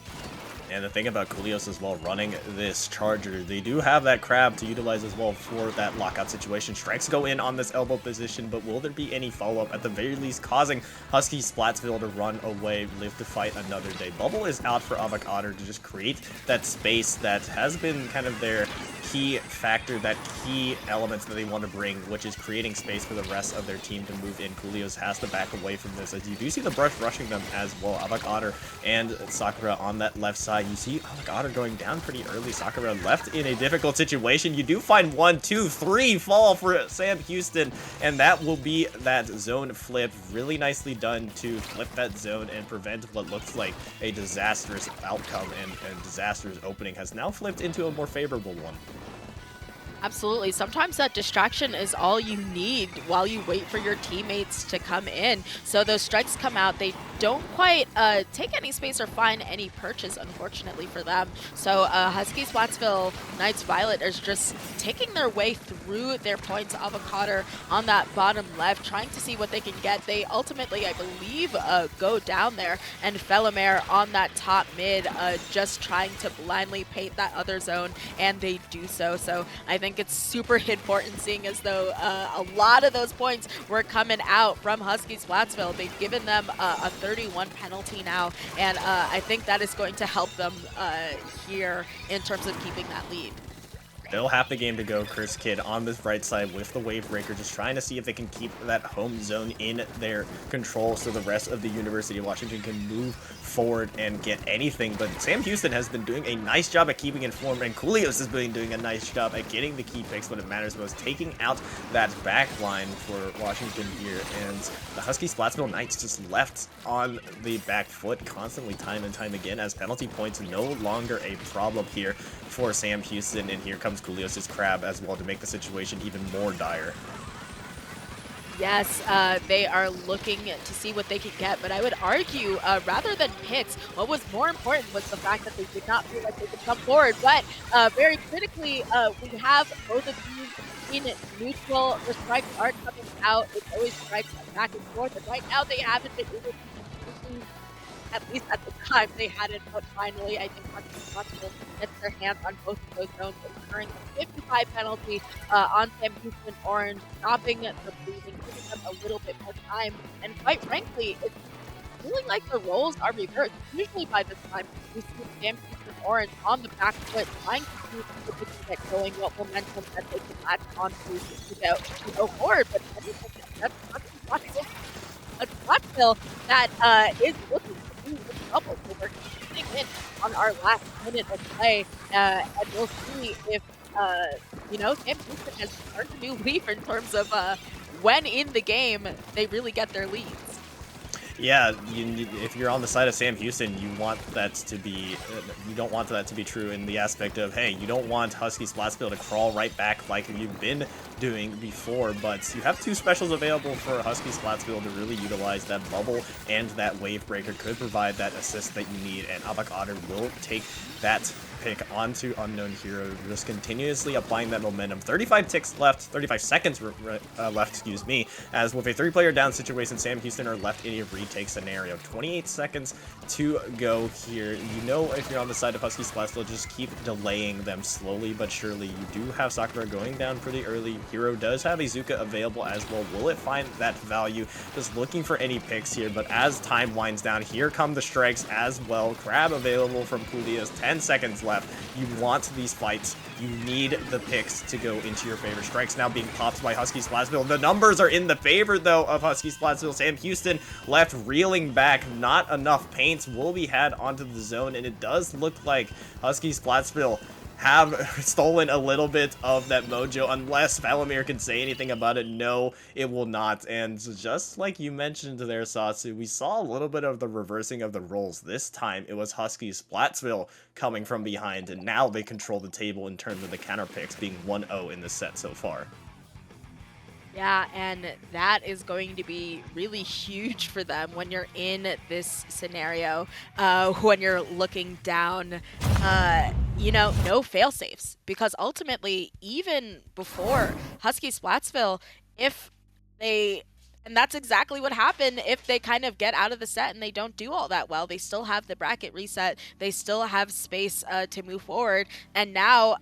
And the thing about Kulios as well, running this Charger, they do have that Crab to utilize as well for that lockout situation. Strikes go in on this elbow position, but will there be any follow-up? At the very least, causing Husky Splatsville to run away, live to fight another day. Bubble is out for Avak Otter to just create that space that has been kind of their key factor, that key element that they want to bring, which is creating space for the rest of their team to move in. Coolios has to back away from this, as you do see the brush rushing them as well. Avok and Sakura on that left side. You see Avok going down pretty early. Sakura left in a difficult situation. You do find 1, 2, 3 fall for Sam Houston, and that will be that zone flip. Really nicely done to flip that zone and prevent what looks like a disastrous outcome, and disastrous opening has now flipped into a more favorable one. Absolutely. Sometimes that distraction is all you need while you wait for your teammates to come in. So those strikes come out. They don't quite take any space or find any perches, unfortunately for them. So Husky Splatsville Knights Violet is just taking their way through their points. Avocado on that bottom left, trying to see what they can get. They ultimately, I believe, go down there. And Felomare on that top mid, just trying to blindly paint that other zone, and they do so. So I think it's super important, seeing as though a lot of those points were coming out from Husky Splatsville. They've given them a 31 penalty now, and I think that is going to help them here in terms of keeping that lead. Still half the game to go. Chris Kidd on the right side with the wave breaker, just trying to see if they can keep that home zone in their control so the rest of the University of Washington can move forward and get anything. But Sam Houston has been doing a nice job at keeping informed, and Coolios has been doing a nice job at getting the key picks when it matters most, taking out that back line for Washington here. And the Husky Splatsville Knights just left on the back foot constantly, time and time again, as penalty points no longer a problem here for Sam Houston. And here comes Coolios' Crab as well to make the situation even more dire. Yes, they are looking to see what they can get, but I would argue, rather than picks, what was more important was the fact that they did not feel like they could come forward. But very critically, we have both of these in neutral. The strikes aren't coming out. It's always strikes back and forth, and right now they haven't been able to, at least at the time they hadn't, but finally I think Husky gets their hands on both of those zones, incurring a 55 penalty on Sam Houston Orange, stopping the bleeding, giving them a little bit more time, and quite frankly, it's feeling like the roles are reversed. Usually by this time, we see Sam Houston Orange on the back foot, trying to see what they can get going, what momentum that they can latch onto to go forward, but anything that's a Scottsville that is looking to do in trouble. So we're getting in on our last minute of play, and we'll see if Sam Houston has turned a new leaf in terms of when in the game they really get their leads. Yeah, if you're on the side of Sam Houston, you want that to be, you don't want that to be true in the aspect of, hey, you don't want Husky Splatsville to crawl right back like you've been doing before, but you have two specials available for Husky Splatsville to really utilize. That bubble and that wave breaker could provide that assist that you need, and Avocado will take that pick onto Unknown Hero, just continuously applying that momentum. 35 seconds left, excuse me, as with a 3-player down situation, Sam Houston are left in a retake scenario. 28 seconds to go here. You know, if you're on the side of Husky Splatsville, just keep delaying them slowly but surely. You do have Sakura going down pretty early. Hero does have Izuka available as well. Will it find that value? Just looking for any picks here, but as time winds down, here come the strikes as well. Crab available from Coolios. 10 seconds left. You want these fights. You need the picks to go into your favor. Strikes now being popped by Husky Splatsville. The numbers are in the favor, though, of Husky Splatsville. Sam Houston left reeling back. Not enough paints will be had onto the zone, and it does look like Husky Splatsville have stolen a little bit of that mojo. Unless Felomare can say anything about it, no, it will not. And just like you mentioned there, Sasu, we saw a little bit of the reversing of the roles. This time, it was Husky Splatsville coming from behind, and now they control the table in terms of the counter picks, being 1-0 in this set so far. Yeah, and that is going to be really huge for them when you're in this scenario, when you're looking down, no fail-safes. Because ultimately, even before Husky Splatsville, if they And that's exactly what happened if they kind of get out of the set and they don't do all that well. They still have the bracket reset. They still have space to move forward. And now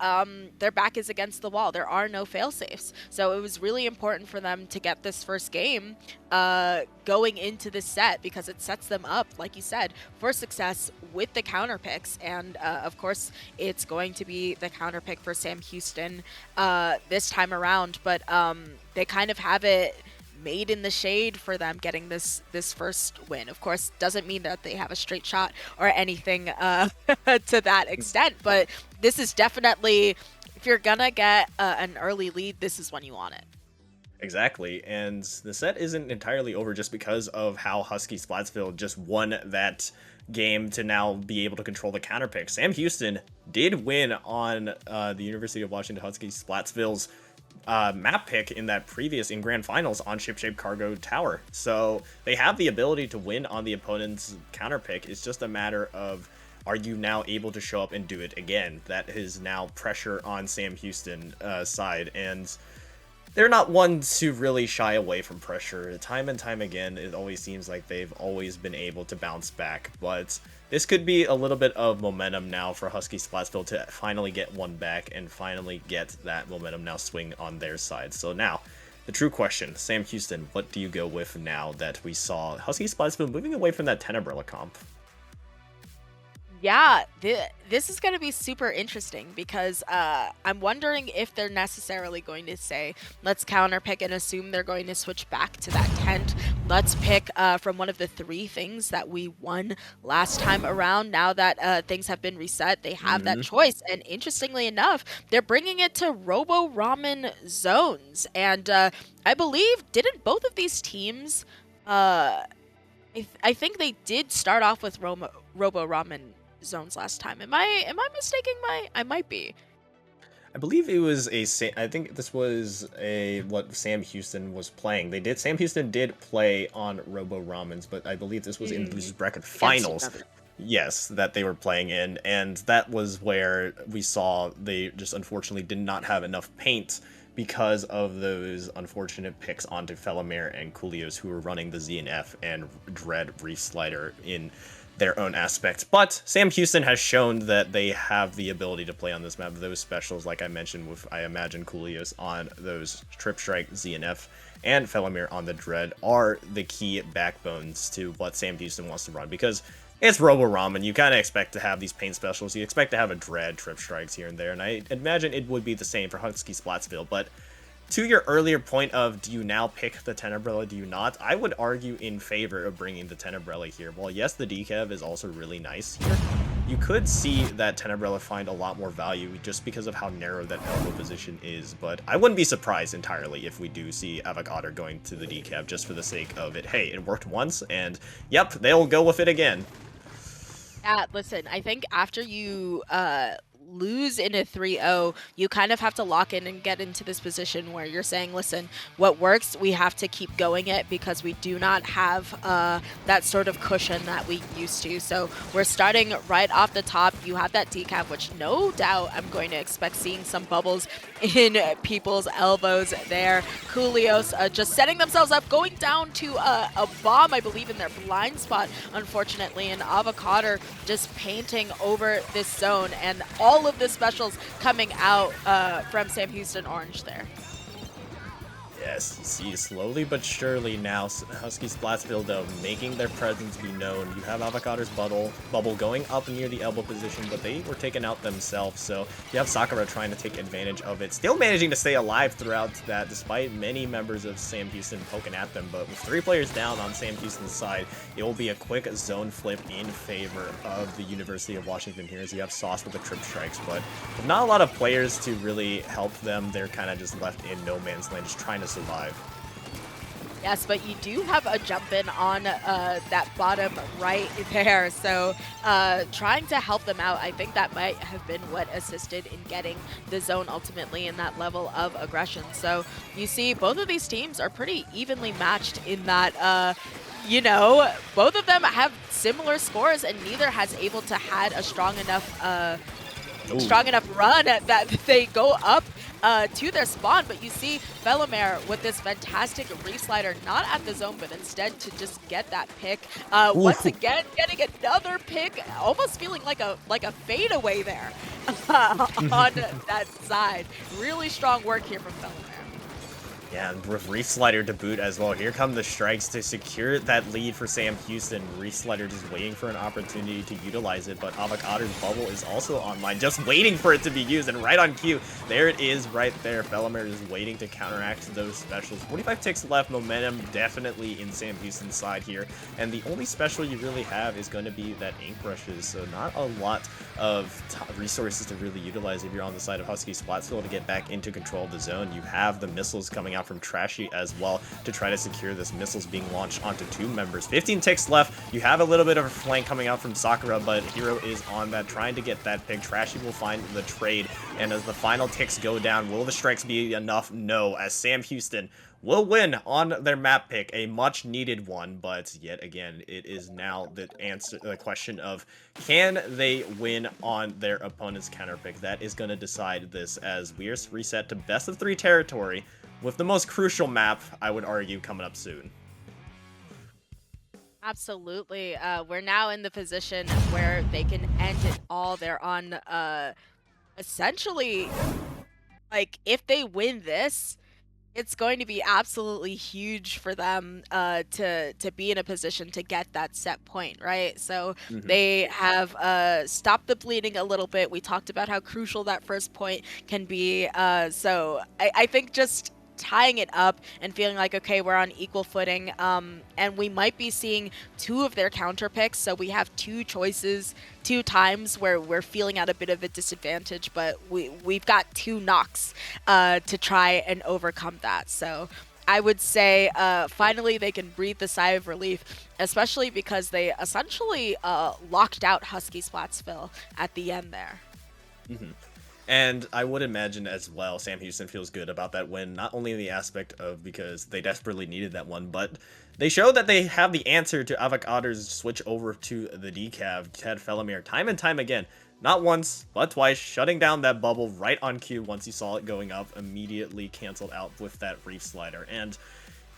their back is against the wall. There are no fail-safes. So it was really important for them to get this first game going into this set because it sets them up, like you said, for success with the counter picks. And of course, it's going to be the counter pick for Sam Houston this time around. But they kind of have it made in the shade for them getting this first win. Of course, doesn't mean that they have a straight shot or anything to that extent, but this is definitely, if you're gonna get an early lead, this is when you want it. Exactly, and the set isn't entirely over just because of how Husky Splatsville just won that game to now be able to control the counter pick. Sam Houston did win on the University of Washington Husky Splatsville's map pick in that previous in grand finals on Ship-Shaped Cargo Tower. So they have the ability to win on the opponent's counter pick. It's just a matter of, are you now able to show up and do it again? That is now pressure on Sam Houston side, and they're not one to really shy away from pressure. Time and time again, it always seems like they've always been able to bounce back, but this could be a little bit of momentum now for Husky Splatsville to finally get one back and finally get that momentum now swing on their side. So now, the true question, Sam Houston, what do you go with now that we saw Husky Splatsville moving away from that Tenebrella comp? Yeah, this is going to be super interesting because I'm wondering if they're necessarily going to say, let's counter pick and assume they're going to switch back to that tent. Let's pick from one of the 3 things that we won last time around. Now that things have been reset, they have that choice. And interestingly enough, they're bringing it to Robo Ramen zones. And I believe, didn't both of these teams, I think they did start off with Robo Ramen zones last time. Am I mistaking I might be. I believe it was I think this was what Sam Houston was playing. Sam Houston did play on Robo Ramens, but I believe this was in the losers bracket finals. Yes, that they were playing in, and that was where we saw they just unfortunately did not have enough paint because of those unfortunate picks onto Felomir and Coolios, who were running the ZNF and Dread Reef Slider in their own aspect. But Sam Houston has shown that they have the ability to play on this map. Those specials, like I mentioned, with I imagine Coolios on those Trip Strike, ZNF, and Felomir on the Dread are the key backbones to what Sam Houston wants to run, because it's Robo Ramen. You kind of expect to have these paint specials. You expect to have a Dread, Trip Strikes here and there, and I imagine it would be the same for Husky Splatsville. But to your earlier point of, do you now pick the Tenebrella, do you not? I would argue in favor of bringing the Tenebrella here. While yes, the decav is also really nice here, you could see that Tenebrella find a lot more value just because of how narrow that elbow position is. But I wouldn't be surprised entirely if we do see Avocado going to the decav just for the sake of it. Hey, it worked once, and yep, they'll go with it again. Yeah, listen, I think after you lose in a 3-0, you kind of have to lock in and get into this position where you're saying, listen, what works, we have to keep going it because we do not have that sort of cushion that we used to. So we're starting right off the top. You have that decav, which no doubt I'm going to expect seeing some bubbles in people's elbows there. Coolios just setting themselves up, going down to a bomb, I believe, in their blind spot, unfortunately, and Avocado just painting over this zone, and all of the specials coming out from Sam Houston Orange there. Yes, you see slowly but surely now Husky Splatsville, though, making their presence be known. You have Avocado's bubble going up near the elbow position, but they were taken out themselves, so you have Sakura trying to take advantage of it, still managing to stay alive throughout that despite many members of Sam Houston poking at them. But with 3 players down on Sam Houston's side, it will be a quick zone flip in favor of the University of Washington here, as you have Sauce with the Trip Strikes, but with not a lot of players to really help them, they're kind of just left in no man's land, just trying to survive. Yes, but you do have a jump in on that bottom right there, so trying to help them out, I think that might have been what assisted in getting the zone ultimately in that level of aggression. So you see both of these teams are pretty evenly matched in that you know, both of them have similar scores and neither has able to had a strong enough run that they go up to their spawn, but you see Felomare with this fantastic reslider, not at the zone, but instead to just get that pick. Once again, getting another pick, almost feeling like a fadeaway there on that side. Really strong work here from Felomare. Yeah, and with Reef Slider to boot as well. Here come the strikes to secure that lead for Sam Houston. Reef Slider just waiting for an opportunity to utilize it, but Avocado's bubble is also online, just waiting for it to be used, and right on cue, there it is right there. Felomare is waiting to counteract those specials. 45 ticks left, momentum definitely in Sam Houston's side here, and the only special you really have is going to be that ink brushes, so not a lot of resources to really utilize if you're on the side of Husky Splatsville to get back into control of the zone. You have the missiles coming out from Trashy as well to try to secure this. Missiles being launched onto 2 members. 15 ticks left. You have a little bit of a flank coming out from Sakura, but Hero is on that, trying to get that pick. Trashy will find the trade, and as the final ticks go down, will the strikes be enough? No, as Sam Houston will win on their map pick, a much needed one, but yet again, it is now the question of, can they win on their opponent's counter pick? That is going to decide this, as we are reset to best of 3 territory, with the most crucial map, I would argue, coming up soon. Absolutely. We're now in the position where they can end it all. They're on, essentially, like, if they win this, it's going to be absolutely huge for them to be in a position to get that set point, right? So they have stopped the bleeding a little bit. We talked about how crucial that first point can be. So I think just tying it up and feeling like, okay, we're on equal footing, and we might be seeing 2 of their counter picks, so we have 2 choices, 2 times where we're feeling at a bit of a disadvantage, but we've got 2 knocks to try and overcome that. So I would say finally they can breathe the sigh of relief, especially because they essentially locked out Husky Splatsville at the end there. And I would imagine as well, Sam Houston feels good about that win, not only in the aspect of because they desperately needed that one, but they showed that they have the answer to Avocado's switch over to the decav. Ted Felomare, time and time again, not once, but twice, shutting down that bubble right on cue once he saw it going up, immediately canceled out with that Reef Slider. And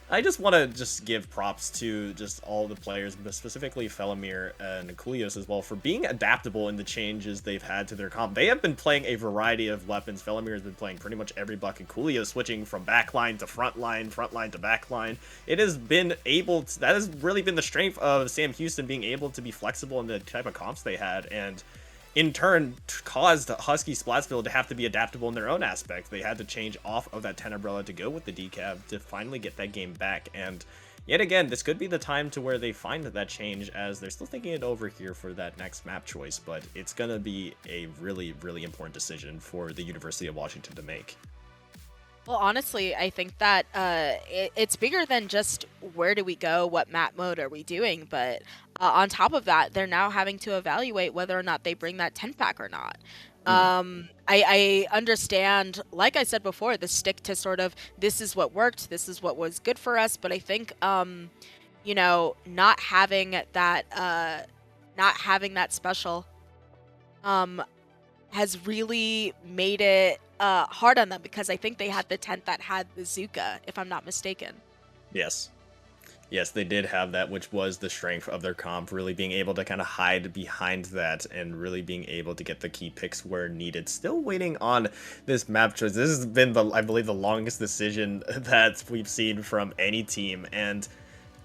I just want to just give props to just all the players, but specifically Felomare and Coolios as well, for being adaptable in the changes they've had to their comp. They have been playing a variety of weapons. Felomare has been playing pretty much every bucket. Coolios switching from backline to frontline to backline. It has been able to, that has really been the strength of Sam Houston, being able to be flexible in the type of comps they had, and in turn caused Husky Splatsville to have to be adaptable in their own aspect. They had to change off of that 10 umbrella to go with the decav to finally get that game back. And yet again, this could be the time to where they find that change, as they're still thinking it over here for that next map choice, but it's going to be a really, really important decision for the University of Washington to make. Well, honestly, I think that it's bigger than just where do we go, what map mode are we doing, but on top of that, they're now having to evaluate whether or not they bring that 10-pack or not. I understand, like I said before, the stick to sort of, this is what worked, this is what was good for us, but I think, you know, not having that special has really made it hard on them, because I think they had the tent that had the Zuka, if I'm not mistaken. Yes, they did have that, which was the strength of their comp, really being able to kind of hide behind that and really being able to get the key picks where needed. Still waiting on this map choice. This has been, I believe, the longest decision that we've seen from any team, and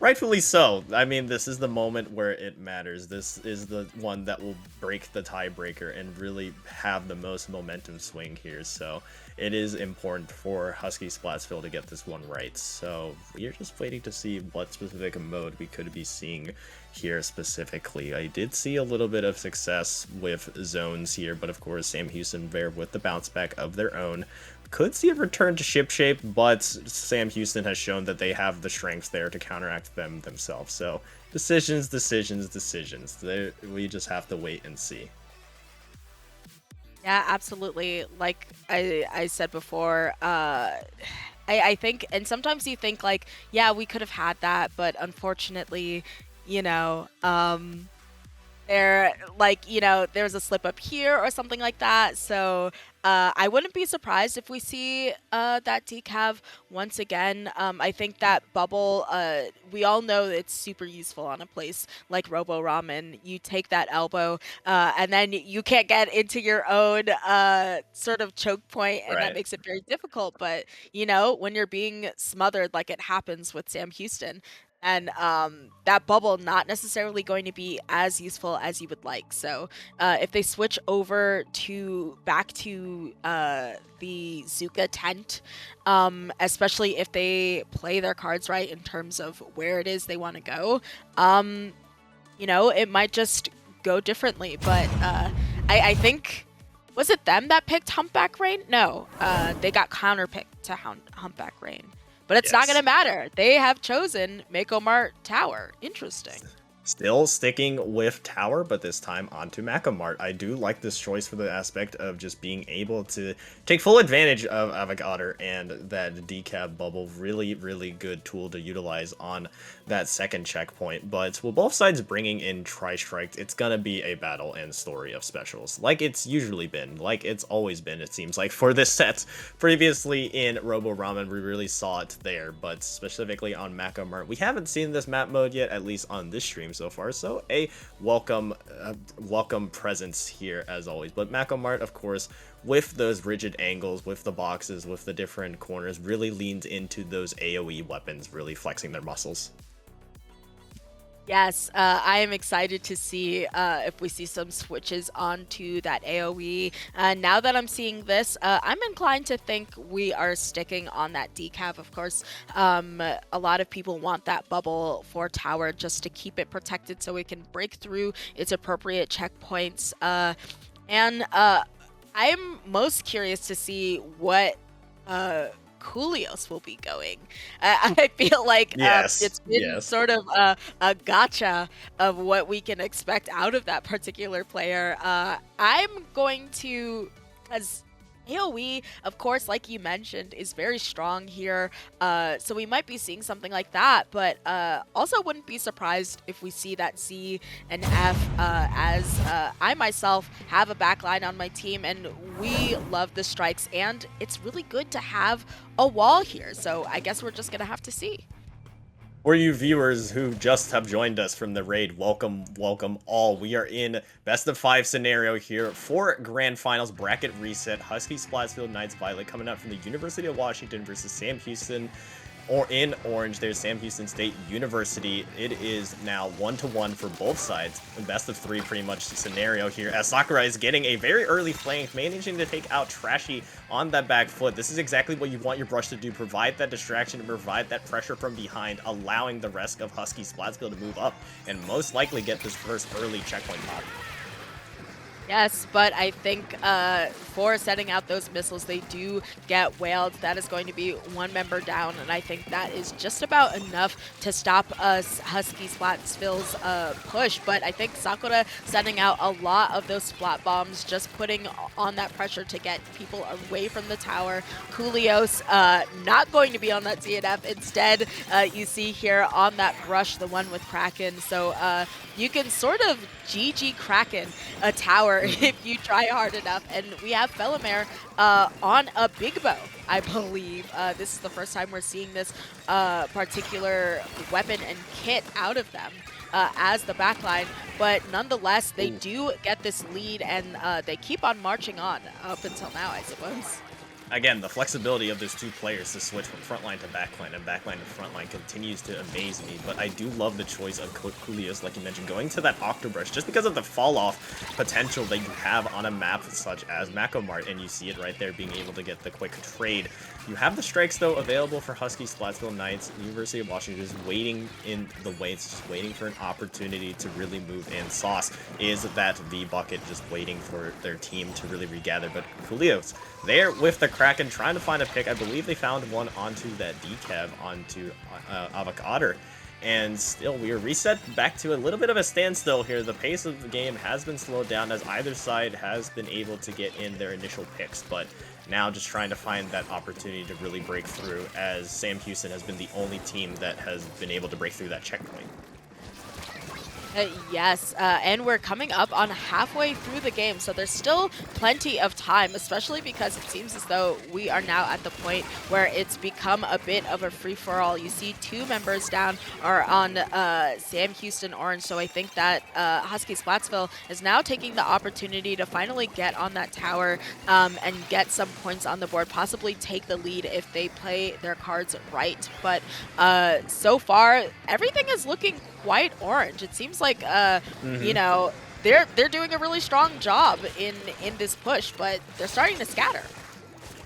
rightfully so. I mean, this is the moment where it matters. This is the one that will break the tiebreaker and really have the most momentum swing here. So it is important for Husky Splatsville to get this one right. So we are just waiting to see what specific mode we could be seeing here specifically. I did see a little bit of success with zones here, but of course Sam Houston there with the bounce back of their own. Could see a return to ship shape, but Sam Houston has shown that they have the strengths there to counteract them themselves. So decisions. We just have to wait and see. Yeah, absolutely. Like I said before, I think, and sometimes you think like, yeah, we could have had that, but unfortunately, you know, there, like, you know, there's a slip up here or something like that. So I wouldn't be surprised if we see that decav once again. I think that bubble, we all know it's super useful on a place like Robo Ramen. You take that elbow, and then you can't get into your own sort of choke point, and that makes it very difficult. But, you know, when you're being smothered like it happens with Sam Houston, and that bubble not necessarily going to be as useful as you would like. So if they switch over back to the Zuka tent, especially if they play their cards right in terms of where it is they want to go, you know, it might just go differently. But I think, was it them that picked Humpback Rain? No, they got counterpicked to Humpback Rain. But it's not going to matter. They have chosen Mako Mart Tower. Interesting. Still sticking with Tower, but this time onto Macamart. I do like this choice for the aspect of just being able to take full advantage of Avogador and that decab bubble. Really, really good tool to utilize on that second checkpoint. But with both sides bringing in Tri-Strike, it's going to be a battle and story of specials. Like it's usually been, like it's always been, it seems like, for this set. Previously in Robo Ramen, we really saw it there, but specifically on Macamart, we haven't seen this map mode yet, at least on this stream so far, so a welcome presence here as always. But Macamart, of course, with those rigid angles, with the boxes, with the different corners, really leans into those AoE weapons, really flexing their muscles. Yes, I am excited to see if we see some switches onto that AoE. Now that I'm seeing this, I'm inclined to think we are sticking on that decav. Of course, a lot of people want that bubble for Tower just to keep it protected so it can break through its appropriate checkpoints. And I'm most curious to see what Coolios will be going. I feel like it's been sort of a gotcha of what we can expect out of that particular player. I'm going to, as AoE, of course, like you mentioned, is very strong here, so we might be seeing something like that, but also wouldn't be surprised if we see that C and F, as I myself have a backline on my team, and we love the strikes, and it's really good to have a wall here, so I guess we're just going to have to see. For you viewers who just have joined us from the raid, welcome, welcome all. We are in best of 5 scenario here for Grand Finals bracket reset. Husky Splatsfield Knights Violet coming out from the University of Washington versus Sam Houston. Or in orange, there's Sam Houston State University. It is now 1-1 for both sides. A best of 3 pretty much scenario here, as Sakura is getting a very early flank, managing to take out Trashy on that back foot. This is exactly what you want your brush to do, provide that distraction and provide that pressure from behind, allowing the rest of Husky Splatsfield to move up and most likely get this first early checkpoint pop. Yes, but I think for setting out those missiles, they do get whaled. That is going to be 1 member down, and I think that is just about enough to stop us Husky Splatsfield's push. But I think Sakura setting out a lot of those splat bombs, just putting on that pressure to get people away from the tower. Coolios not going to be on that DNF. Instead, you see here on that brush, the one with Kraken. So you can sort of GG Kraken a tower if you try hard enough. And we have Felomare on a big bow, I believe. This is the first time we're seeing this particular weapon and kit out of them as the backline. But nonetheless, they do get this lead, and they keep on marching on up until now, I suppose. Again, the flexibility of those 2 players to switch from frontline to backline and backline to frontline continues to amaze me, but I do love the choice of Coolios, like you mentioned, going to that Octobrush just because of the fall-off potential that you have on a map such as Macamart, and you see it right there, being able to get the quick trade. You have the strikes, though, available for Husky Splatsfield Knights. University of Washington is waiting in the waits, just waiting for an opportunity to really move in. Sauce is that V-Bucket, just waiting for their team to really regather, but Coolios there with the Kraken trying to find a pick. I believe they found one onto that decav onto Avogador. And still, we are reset back to a little bit of a standstill here. The pace of the game has been slowed down as either side has been able to get in their initial picks, but now just trying to find that opportunity to really break through, as Sam Houston has been the only team that has been able to break through that checkpoint. Yes, and we're coming up on halfway through the game, so there's still plenty of time, especially because it seems as though we are now at the point where it's become a bit of a free-for-all. You see 2 members down are on Sam Houston Orange, so I think that Husky Splatsville is now taking the opportunity to finally get on that tower and get some points on the board, possibly take the lead if they play their cards right. But so far, everything is looking quite orange. It seems like you know, they're doing a really strong job in this push, but they're starting to scatter.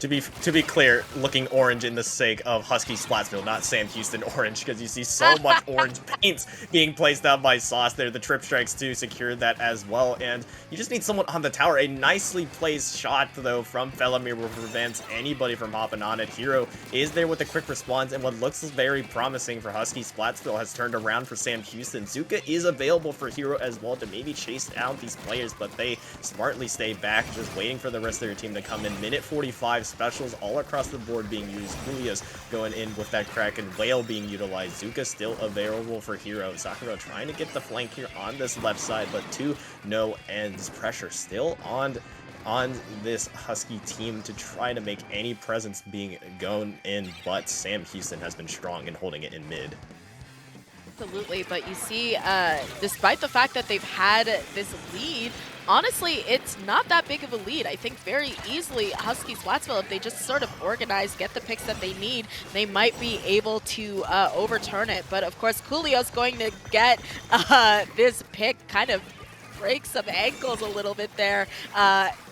To be clear, looking orange in the sake of Husky Splatsville, not Sam Houston orange, because you see so much orange paint being placed out by Sauce there. The trip strikes too secured that as well, and you just need someone on the tower. A nicely placed shot though from Felomir will prevent anybody from hopping on it. Hero is there with a quick response, and what looks very promising for Husky Splatsville has turned around for Sam Houston. Zuka is available for Hero as well to maybe chase down these players, but they smartly stay back, just waiting for the rest of their team to come in. Minute 45. Specials all across the board being used. Julius going in with that Kraken Whale being utilized. Zuka still available for Hero. Sakura trying to get the flank here on this left side, but to no ends. Pressure still on this Husky team to try to make any presence being going in, but Sam Houston has been strong in holding it in mid. Absolutely, but you see, despite the fact that they've had this lead, honestly, it's not that big of a lead. I think very easily Husky Splatsville, if they just sort of organize, get the picks that they need, they might be able to overturn it. But of course, Coolio's going to get this pick, kind of break some ankles a little bit there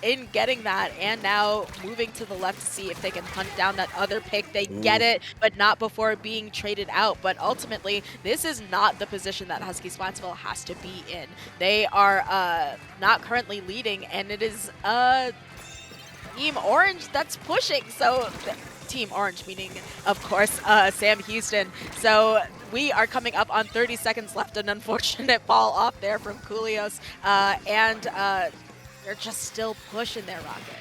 in getting that, and now moving to the left to see if they can hunt down that other pick. They get it, but not before being traded out. But ultimately, this is not the position that Husky Splatsville has to be in. They are not currently leading, and it is Team Orange that's pushing. So Team Orange, meaning, of course, Sam Houston. So we are coming up on 30 seconds left. An unfortunate ball off there from Coolios, and they're just still pushing their Rocket.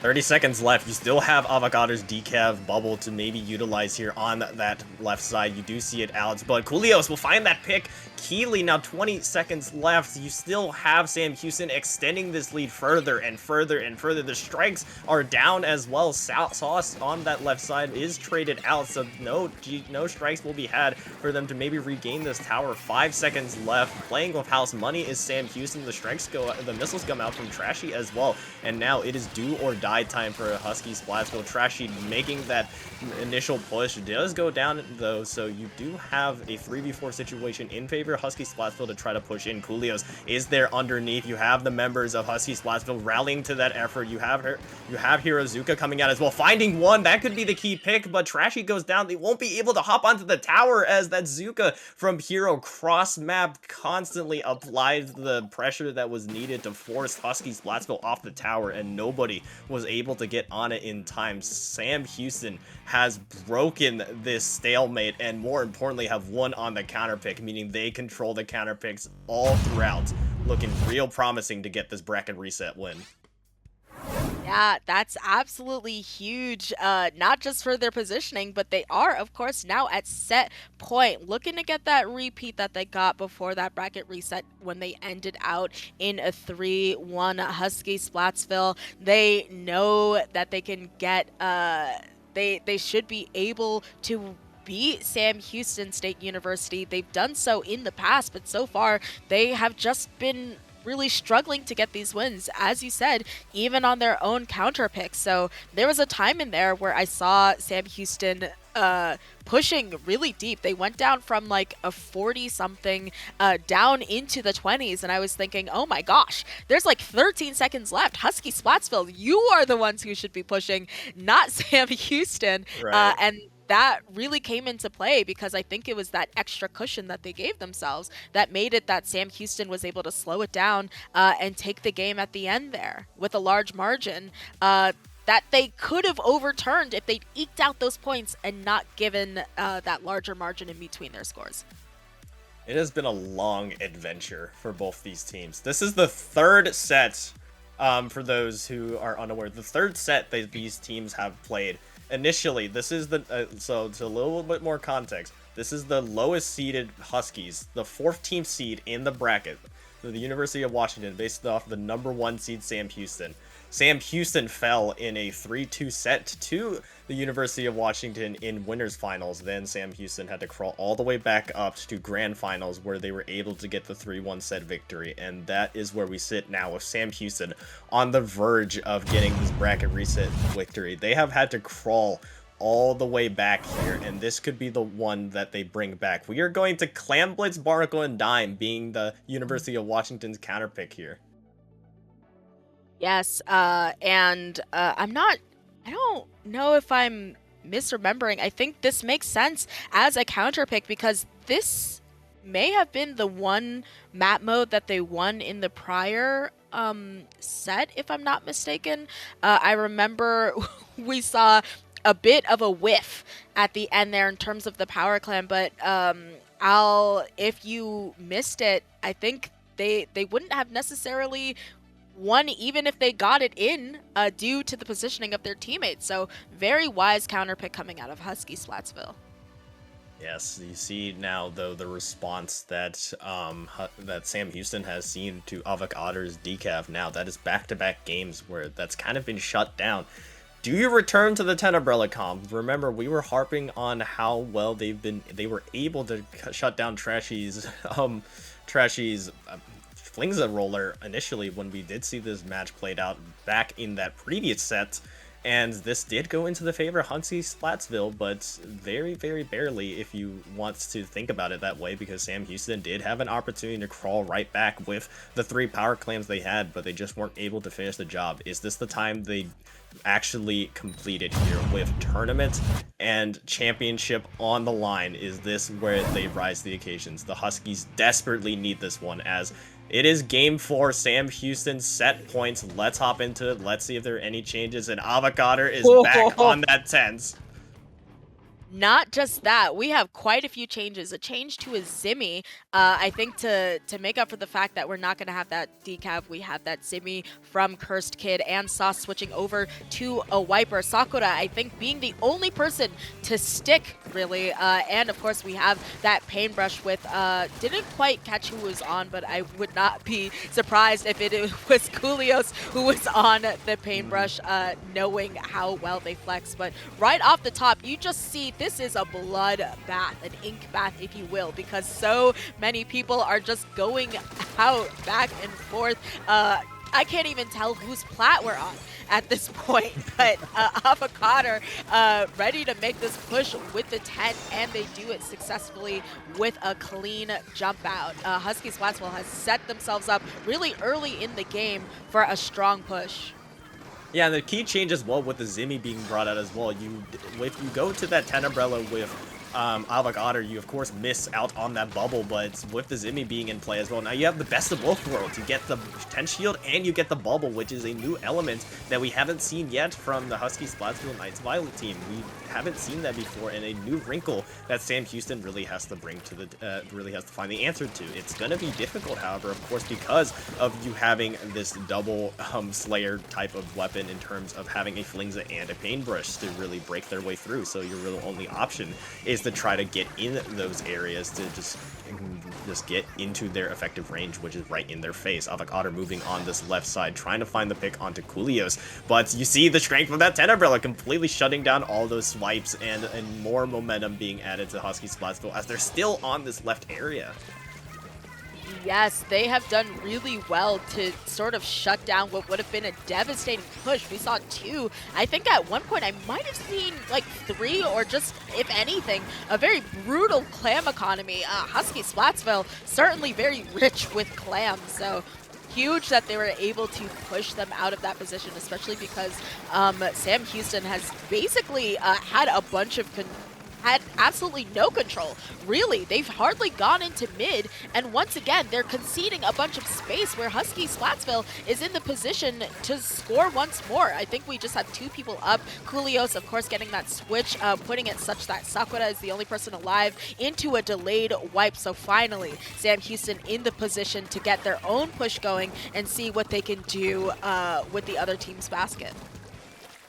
30 seconds left. You still have Avocado's decav bubble to maybe utilize here on that left side. You do see it out, but Coolios will find that pick. Keeley, now 20 seconds left. You still have Sam Houston extending this lead further and further and further. The strikes are down as well. Sauce on that left side is traded out, so no strikes will be had for them to maybe regain this tower. 5 seconds left. Playing with house money is Sam Houston. The missiles come out from Trashy as well, and now it is do or die time for Husky Splatsville. Trashy making that initial push does go down though, so you do have a 3v4 situation in favor of Husky Splatsville to try to push in. Coolios is there underneath. You have the members of Husky Splatsville rallying to that effort. You have Hirozuka coming out as well, finding one. That could be the key pick, but Trashy goes down. They won't be able to hop onto the tower as that Zuka from Hero cross map constantly applied the pressure that was needed to force Husky Splatsville off the tower, and nobody was able to get on it in time. Sam Houston has broken this stalemate, and more importantly have won on the counter pick, meaning they control the counter picks all throughout. Looking real promising to get this bracket reset win. Yeah, that's absolutely huge, not just for their positioning, but they are, of course, now at set point, looking to get that repeat that they got before that bracket reset when they ended out in a 3-1 Husky Splatsville. They know that they can get, they should be able to beat Sam Houston State University. They've done so in the past, but so far they have just been really struggling to get these wins, as you said, even on their own counter picks. So there was a time in there where I saw Sam Houston pushing really deep. They went down from like a 40 something down into the 20s, and I was thinking, oh my gosh, there's like 13 seconds left. Husky Splatsville, you are the ones who should be pushing, not Sam Houston. Right. And that really came into play because I think it was that extra cushion that they gave themselves that made it that Sam Houston was able to slow it down and take the game at the end there with a large margin that they could have overturned if they'd eked out those points and not given that larger margin in between their scores. It has been a long adventure for both these teams. This is the third set, for those who are unaware, the third set that these teams have played. Initially, this is the so to a little bit more context. This is the lowest seeded Huskies, the 14th seed in the bracket. The University of Washington, based off the #1 seed Sam Houston. Sam Houston fell in a 3-2 set to the University of Washington in winners finals. Then Sam Houston had to crawl all the way back up to grand finals where they were able to get the 3-1 set victory. And that is where we sit now with Sam Houston on the verge of getting this bracket reset victory. They have had to crawl all the way back here, and this could be the one that they bring back. We are going to Clam Blitz, Barnacle, and Dime being the University of Washington's counterpick here. Yes, and I don't know if I'm misremembering. I think this makes sense as a counterpick because this may have been the one map mode that they won in the prior set, if I'm not mistaken. I remember we saw a bit of a whiff at the end there in terms of the power clan, but if you missed it, I think they wouldn't have necessarily won even if they got it in due to the positioning of their teammates. So very wise counterpick coming out of Husky Splatsville. Yes, you see now though the response that that Sam Houston has seen to Avocador's decaf. Now that is back-to-back games where that's kind of been shut down. Do you return to the 10 Umbrella comp? Remember, we were harping on how well they were able to shut down Trashy's Flingza roller initially when we did see this match played out back in that previous set. And this did go into the favor of Husky Splatsville, but very, very barely if you want to think about it that way, because Sam Houston did have an opportunity to crawl right back with the 3 power claims they had, but they just weren't able to finish the job. Is this the time they actually completed here with tournament and championship on the line? Is this where they rise to the occasions? The Huskies desperately need this one, as it is game 4, Sam Houston set points. Let's hop into it. Let's see if there are any changes. And Avocado is back on that 10s. Not just that, we have quite a few changes. A change to a Zimmy, I think to make up for the fact that we're not going to have that decav, we have that Zimmy from Cursed Kid and Sauce switching over to a Wiper. Sakura, I think, being the only person to stick, really. And, of course, we have that Paintbrush with, didn't quite catch who was on, but I would not be surprised if it was Coolios who was on the Paintbrush, knowing how well they flex. But right off the top, you just see this is a blood bath, an ink bath, if you will, because so many people are just going out back and forth. I can't even tell whose plat we're on at this point, but Avocado ready to make this push with the 10, and they do it successfully with a clean jump out. Husky Splatsville has set themselves up really early in the game for a strong push. Yeah, and the key change as well with the Zimmy being brought out as well. If you go to that 10 umbrella with Avocado, you of course miss out on that bubble, but with the Zimmy being in play as well, now you have the best of both worlds. You get the 10 shield and you get the bubble, which is a new element that we haven't seen yet from the Husky Splatsville Knights Violet team. We haven't seen that before, and a new wrinkle that Sam Houston really has to bring to the really has to find the answer to. It's gonna be difficult, however, of course, because of you having this double Slayer type of weapon in terms of having a Flingza and a Paintbrush to really break their way through. So your real only option is to try to get in those areas to just get into their effective range, which is right in their face. Avocado moving on this left side, trying to find the pick onto Coolios, but you see the strength of that 10 umbrella completely shutting down all those swipes, and more momentum being added to Husky Splatsville as they're still on this left area. Yes, they have done really well to sort of shut down what would have been a devastating push. We saw 2. I think at one point I might have seen like 3, or just, if anything, a very brutal clam economy. Husky Splatsville certainly very rich with clams, so huge that they were able to push them out of that position, especially because Sam Houston has basically had a bunch of had absolutely no control. Really, they've hardly gone into mid, and once again, they're conceding a bunch of space where Husky Splatsville is in the position to score once more. I think we just have 2 people up. Coolios, of course, getting that switch, putting it such that Sakura is the only person alive into a delayed wipe. So finally, Sam Houston in the position to get their own push going and see what they can do with the other team's basket.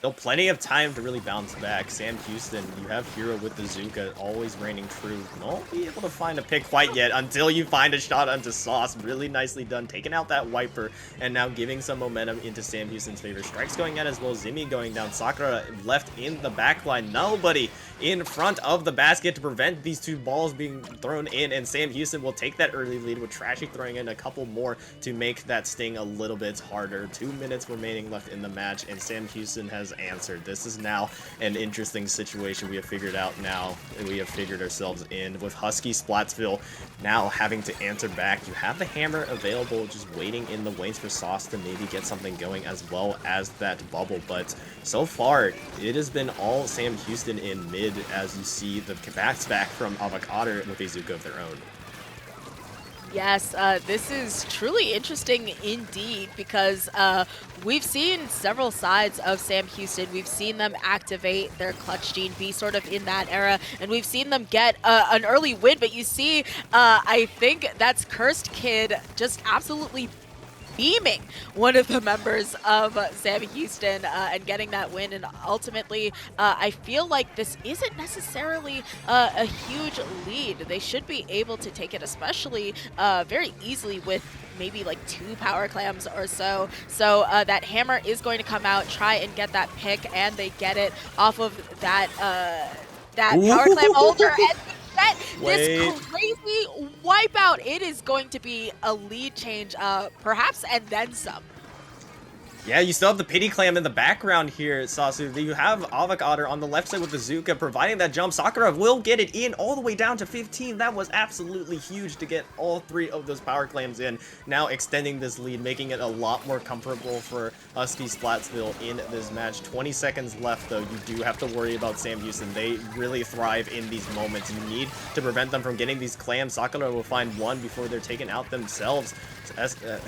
Still plenty of time to really bounce back. Sam Houston, you have Hero with the Zuka, always reigning true. Won't be able to find a pick quite yet until you find a shot onto Sauce. Really nicely done, taking out that Wiper, and now giving some momentum into Sam Houston's favor. Strikes going out as well, Zimmy going down. Sakura left in the backline. Nobody in front of the basket to prevent these two balls being thrown in, and Sam Houston will take that early lead with Trashy throwing in a couple more to make that sting a little bit harder. 2 minutes remaining left in the match, and Sam Houston has answered. This is now an interesting situation we have figured out now. We have figured ourselves in with Husky Splatsville now having to answer back. You have the hammer available, just waiting in the wings for Sauce to maybe get something going as well as that bubble. But so far, it has been all Sam Houston in mid as you see the backs back from Avocado with a Zuka of their own. Yes, this is truly interesting indeed because we've seen several sides of Sam Houston. We've seen them activate their clutch gene, be sort of in that era, and we've seen them get an early win. But you see, I think that's Cursed Kid just absolutely beaming one of the members of Sam Houston and getting that win. And ultimately, I feel like this isn't necessarily a huge lead. They should be able to take it, especially very easily with maybe like 2 power clams or so. So that hammer is going to come out, try and get that pick, and they get it off of that power clam holder. And this crazy wipeout, it is going to be a lead change, perhaps, and then some. Yeah, you still have the Pity Clam in the background here, Sasu. You have Avocado on the left side with the Zuka providing that jump. Sakura will get it in all the way down to 15. That was absolutely huge to get all 3 of those power clams in. Now extending this lead, making it a lot more comfortable for Husky Splatsville in this match. 20 seconds left, though. You do have to worry about Sam Houston. They really thrive in these moments. You need to prevent them from getting these clams. Sakura will find one before they're taken out themselves.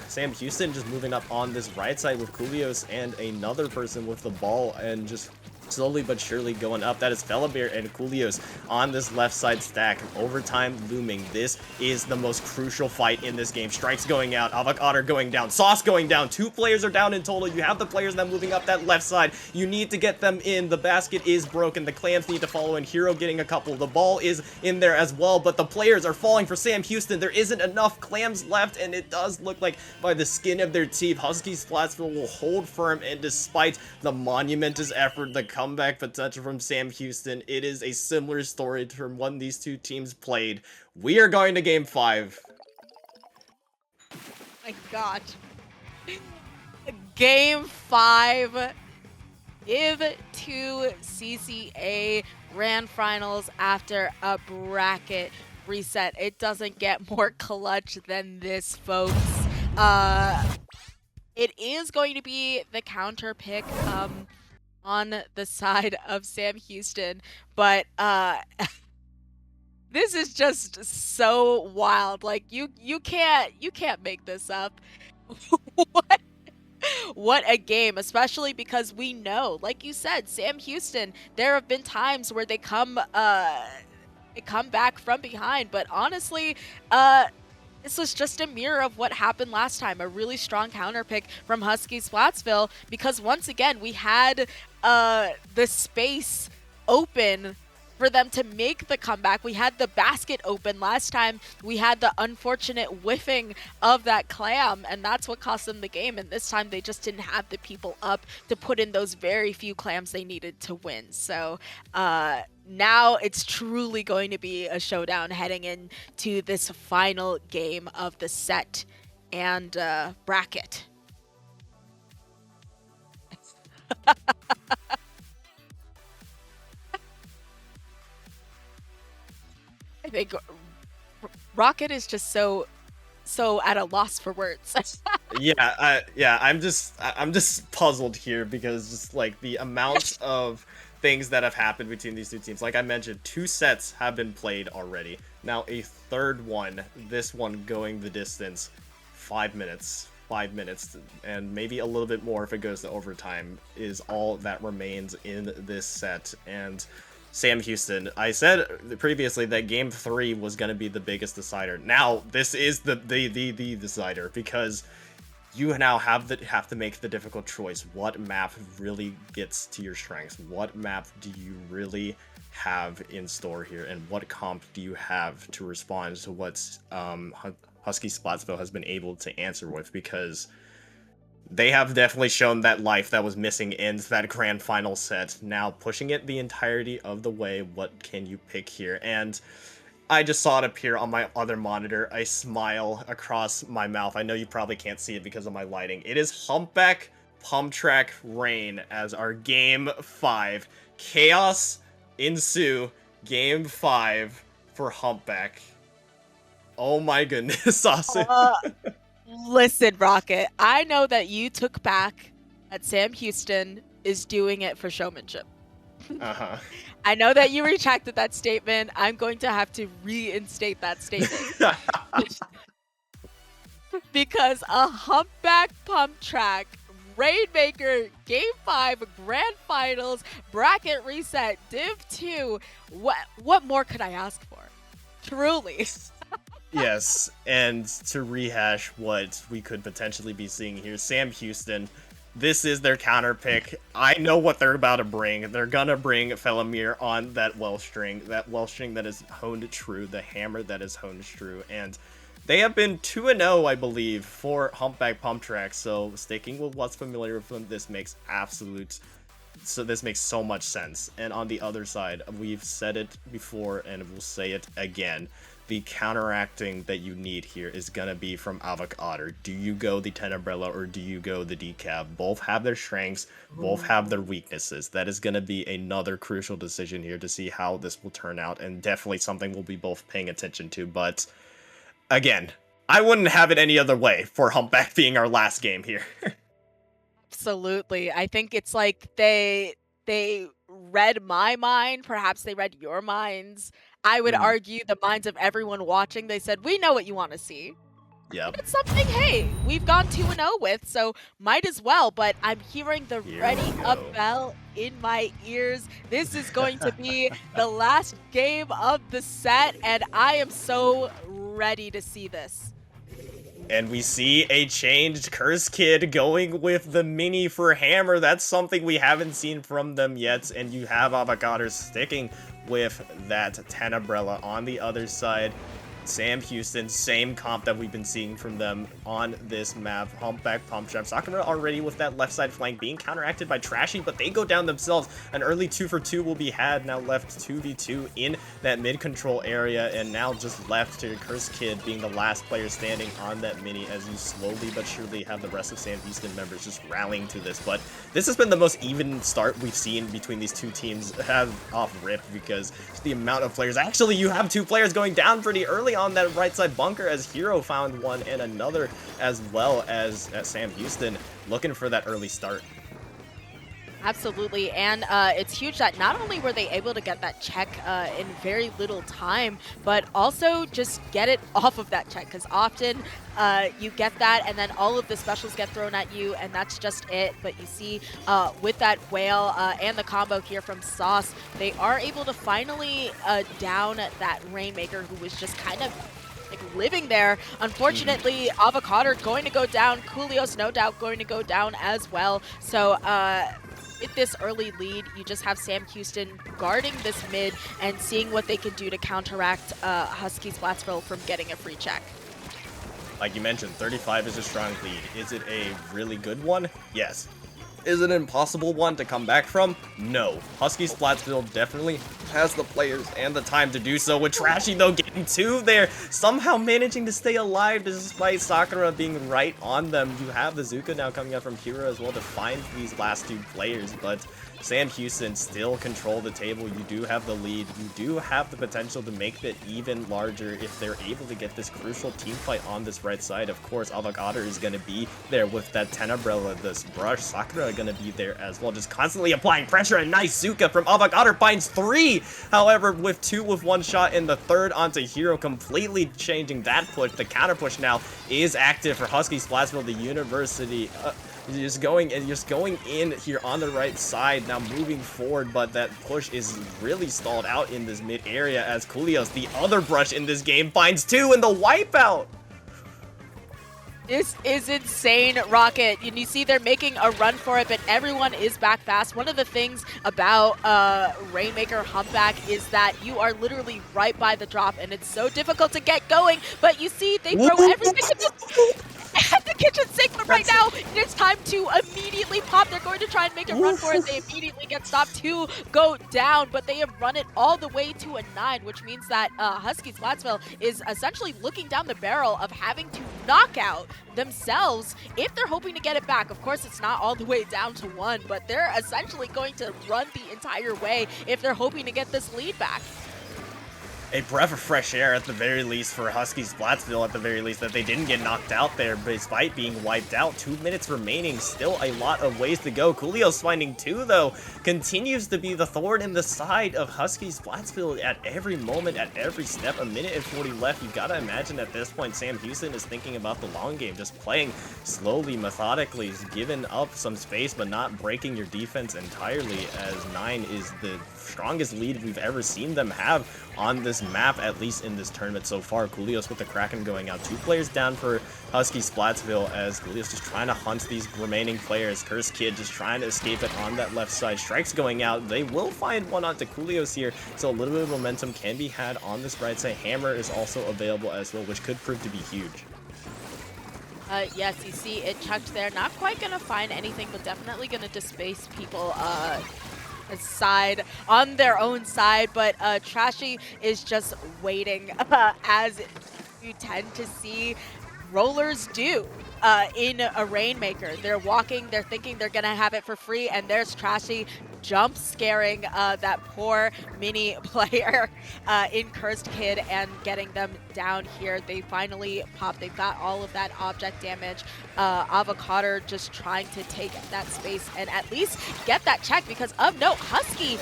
Sam Houston just moving up on this right side with Kulios and another person with the ball, and just slowly but surely going up. That is Felabear and Kulios on this left side stack. Overtime looming. This is the most crucial fight in this game. Strikes going out, Avocado going down, Sauce going down. 2 players are down in total. You have the players now moving up that left side. You need to get them in. The basket is broken. The clams need to follow in. Hero getting a couple. The ball is in there as well, but the players are falling for Sam Houston. There isn't enough clams left, and it does look like by the skin of their teeth, Husky Splatsville will hold firm, and despite the monumentous effort, the comeback potential from Sam Houston, it is a similar story to when these two teams played. We are going to game 5. My God. Game 5. Give to CCA Grand Finals after a bracket reset. It doesn't get more clutch than this, folks. It is going to be the counter pick on the side of Sam Houston, but this is just so wild. Like you can't make this up. What a game, especially because we know, like you said, Sam Houston, there have been times where they come back from behind, but honestly, this was just a mirror of what happened last time. A really strong counter pick from Husky Splatsville, because once again, we had the space open for them to make the comeback. We had the basket open last time. We had the unfortunate whiffing of that clam, and that's what cost them the game. And this time they just didn't have the people up to put in those very few clams they needed to win. So now it's truly going to be a showdown heading into this final game of the set and bracket. I think Rockit is just so at a loss for words. Yeah, I'm just puzzled here because just like the amount of things that have happened between these two teams. Like I mentioned, 2 sets have been played already. Now a third one, this one going the distance, 5 minutes, and maybe a little bit more if it goes to overtime, is all that remains in this set. And Sam Houston, I said previously that game 3 was going to be the biggest decider. Now this is the decider, because you now have to make the difficult choice. What map really gets to your strengths? What map do you really have in store here, and what comp do you have to respond to what Husky Splatsville has been able to answer with? Because they have definitely shown that life that was missing in that grand final set. Now pushing it the entirety of the way, what can you pick here? And I just saw it appear on my other monitor, a smile across my mouth. I know you probably can't see it because of my lighting. It is Humpback Pump Track Rain as our Game 5. Chaos ensue, Game 5 for Humpback. Oh my goodness, Sasu. Listen, Rocket, I know that you took back that Sam Houston is doing it for showmanship. Uh-huh. I know that you retracted that statement. I'm going to have to reinstate that statement. Because a Humpback Pump Track, Rainmaker, Game 5, Grand Finals, Bracket Reset, Div 2, what more could I ask for? Truly. Yes, and to rehash what we could potentially be seeing here, Sam Houston, this is their counter pick. I know what they're about to bring. They're gonna bring Felomir on that well string that is honed true, the hammer that is honed true, and they have been 2-0, I believe, for Humpback Pump Track, so sticking with what's familiar with them, this makes so much sense. And on the other side, we've said it before and we'll say it again. The counteracting that you need here is gonna be from Avocado. Do you go the Tenebrella or do you go the Decab? Both have their strengths, both have their weaknesses. That is gonna be another crucial decision here to see how this will turn out, and definitely something we'll be both paying attention to. But again, I wouldn't have it any other way for Humpback being our last game here. Absolutely. I think it's like they read my mind, perhaps they read your minds. I would argue the minds of everyone watching. They said, we know what you want to see. Yeah. It's something, hey, we've gone 2-0 with, so might as well. But I'm hearing the ready up bell in my ears. This is going to be the last game of the set, and I am so ready to see this. And we see a changed Curse Kid going with the mini for Hammer. That's something we haven't seen from them yet. And you have Avocado sticking with that Tenebrella on the other side. Sam Houston, same comp that we've been seeing from them on this map. Humpback Pump Trap. Sakura already with that left side flank being counteracted by Trashy, but they go down themselves. An early 2-for-2 will be had. Now left 2v2 in that mid control area, and now just left to Curse Kid being the last player standing on that mini as you slowly but surely have the rest of Sam Houston members just rallying to this. But this has been the most even start we've seen between these two teams off rip, because the amount of players. Actually, you have two players going down pretty early on that right side bunker, as Hero found one and another, as well as Sam Houston looking for that early start. Absolutely, and it's huge that not only were they able to get that check in very little time, but also just get it off of that check, because often you get that and then all of the specials get thrown at you and that's just it. But you see with that whale and the combo here from Sauce, they are able to finally down that Rainmaker, who was just kind of like living there. Unfortunately, Avocado going to go down, Coolios no doubt going to go down as well. So with this early lead, you just have Sam Houston guarding this mid and seeing what they can do to counteract Husky Splatsville from getting a free check. Like you mentioned, 35 is a strong lead. Is it a really good one? Yes. Is it an impossible one to come back from? No. Husky Splatsville definitely has the players and the time to do so, with Trashy though getting two there, somehow managing to stay alive despite Sakura being right on them. You have the Zuka now coming out from Hero as well to find these last two players, but Sam Houston still control the table. You do have the lead. You do have the potential to make it even larger if they're able to get this crucial team fight on this right side. Of course, Avocado is going to be there with that Tenebrella, this brush. Sakura going to be there as well, just constantly applying pressure. A nice Zuka from Avocado finds three. However, with two with one shot in the third onto Hero, completely changing that push. The counter push now is active for Husky Splatsville, the university. Just going in here on the right side, now moving forward, but that push is really stalled out in this mid area as Coolios, the other brush in this game, finds two in the wipeout. This is insane, Rocket. And you see they're making a run for it, but everyone is back fast. One of the things about Rainmaker Humpback is that you are literally right by the drop, and it's so difficult to get going. But you see, they throw everything at the kitchen sink, but right now it's time to immediately pop. They're going to try and make a run for it. They immediately get stopped to go down, but they have run it all the way to a 9, which means that Husky Splatsville is essentially looking down the barrel of having to knock out themselves if they're hoping to get it back. Of course, it's not all the way down to 1, but they're essentially going to run the entire way if they're hoping to get this lead back. A breath of fresh air at the very least for Husky Splatsville, at the very least, that they didn't get knocked out there despite being wiped out. 2 minutes remaining, still a lot of ways to go. Coolio's finding 2 though, continues to be the thorn in the side of Husky Splatsville at every moment, at every step. 1:40 left. You gotta imagine at this point Sam Houston is thinking about the long game, just playing slowly, methodically, giving up some space but not breaking your defense entirely, as 9 is the strongest lead we've ever seen them have on this map, at least in this tournament so far. Coolios with the Kraken going out. 2 players down for Husky Splatsville, as Coolios just trying to hunt these remaining players. Cursed Kid just trying to escape it on that left side. Strikes going out. They will find one onto Coolios here, so a little bit of momentum can be had on this right side. Hammer is also available as well, which could prove to be huge. Yes, you see it chucked there. Not quite going to find anything, but definitely going to displace people side on their own side, but Trashy is just waiting as you tend to see rollers do in a Rainmaker. They're walking, they're thinking they're gonna have it for free, and there's Trashy jump scaring that poor mini player in Cursed Kid and getting them down here. They finally pop. They've got all of that object damage. Avocado just trying to take that space and at least get that check, because of note, Husky,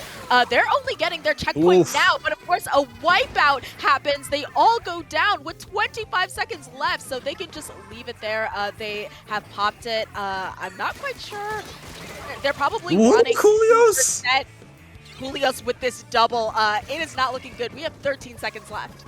they're only getting their checkpoint now, but of course a wipeout happens. They all go down with 25 seconds left, so they can just leave it there. They have popped it. I'm not quite sure. They're probably running Coolios! Coolios with this double. It is not looking good. We have 13 seconds left.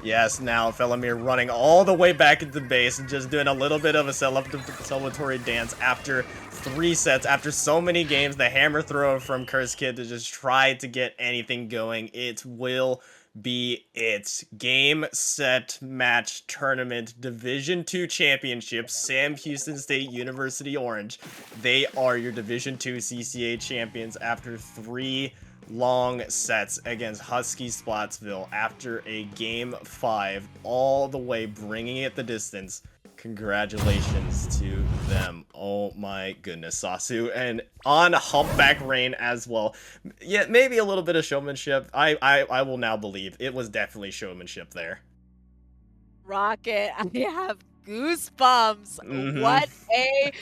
Yes, now Felomir running all the way back into base and just doing a little bit of a celebratory dance after 3 sets, after so many games. The hammer throw from Cursed Kid to just try to get anything going. It will be its game, set, match, tournament, Division II championship, Sam Houston State University Orange. They are your Division II CCA champions after 3 long sets against Husky Splatsville after a game 5, all the way bringing it the distance. Congratulations to them. Oh my goodness, Sasu. And on Humpback Rain as well. Yeah, maybe a little bit of showmanship. I will now believe it was definitely showmanship there. Rocket, I have goosebumps. What a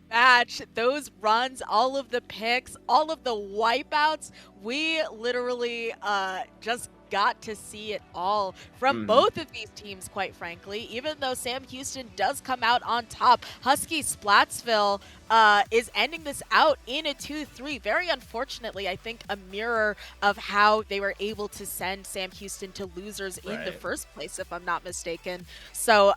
match. Those runs, all of the picks, all of the wipeouts. We literally just got to see it all from both of these teams, quite frankly. Even though Sam Houston does come out on top, Husky Splatsville is ending this out in a 2-3. Very unfortunately, I think a mirror of how they were able to send Sam Houston to losers in the first place, if I'm not mistaken. So,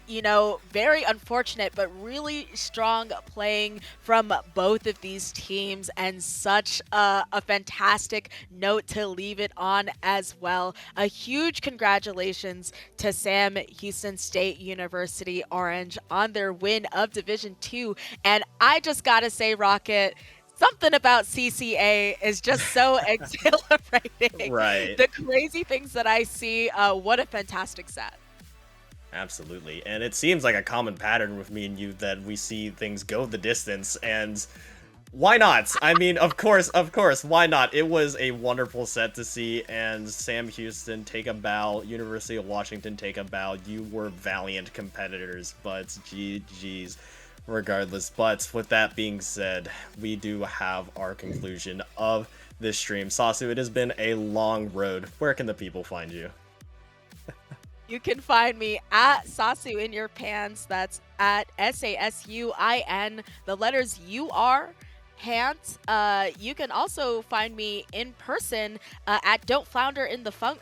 you know, very unfortunate, but really strong playing from both of these teams, and such a fantastic note to leave it on as well. A huge congratulations to Sam Houston State University Orange on their win of Division II. And I just gotta say, Rocket, something about CCA is just so exhilarating. Right. The crazy things that I see, what a fantastic set. Absolutely. And it seems like a common pattern with me and you that we see things go the distance, and why not? I mean, of course, why not? It was a wonderful set to see, and Sam Houston take a bow, University of Washington take a bow. You were valiant competitors, but GG's regardless. But with that being said, we do have our conclusion of this stream. Sasu, it has been a long road. Where can the people find you? You can find me at Sasu in your pants. That's at SASUIN, the letters UR. Hant. You can also find me in person at Don't Flounder in the Funk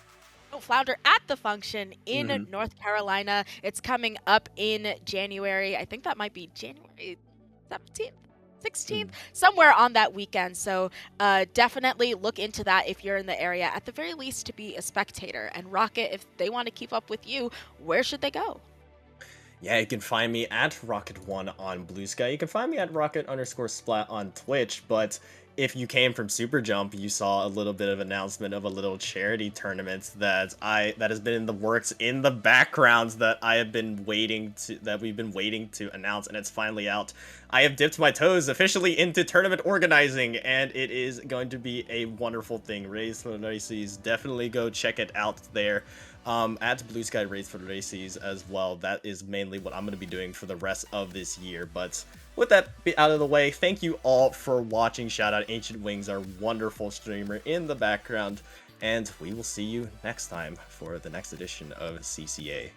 Flounder at the function in Mhm. North Carolina. It's coming up in January. I think that might be January 17th. 16th, somewhere on that weekend. So definitely look into that if you're in the area, at the very least to be a spectator. And Rockit, if they want to keep up with you, where should they go? Yeah, you can find me at Rockit1 on Blue Sky. You can find me at Rockit_Splat on Twitch, but if you came from Super Jump, you saw a little bit of announcement of a little charity tournament that has been in the works in the background that we've been waiting to announce, and it's finally out. I have dipped my toes officially into tournament organizing, and it is going to be a wonderful thing. Race for the Races, definitely go check it out there. At Blue Sky Race for the Races as well. That is mainly what I'm going to be doing for the rest of this year. But with that out of the way, thank you all for watching. Shout out Ancient Wings, our wonderful streamer in the background. And we will see you next time for the next edition of CCA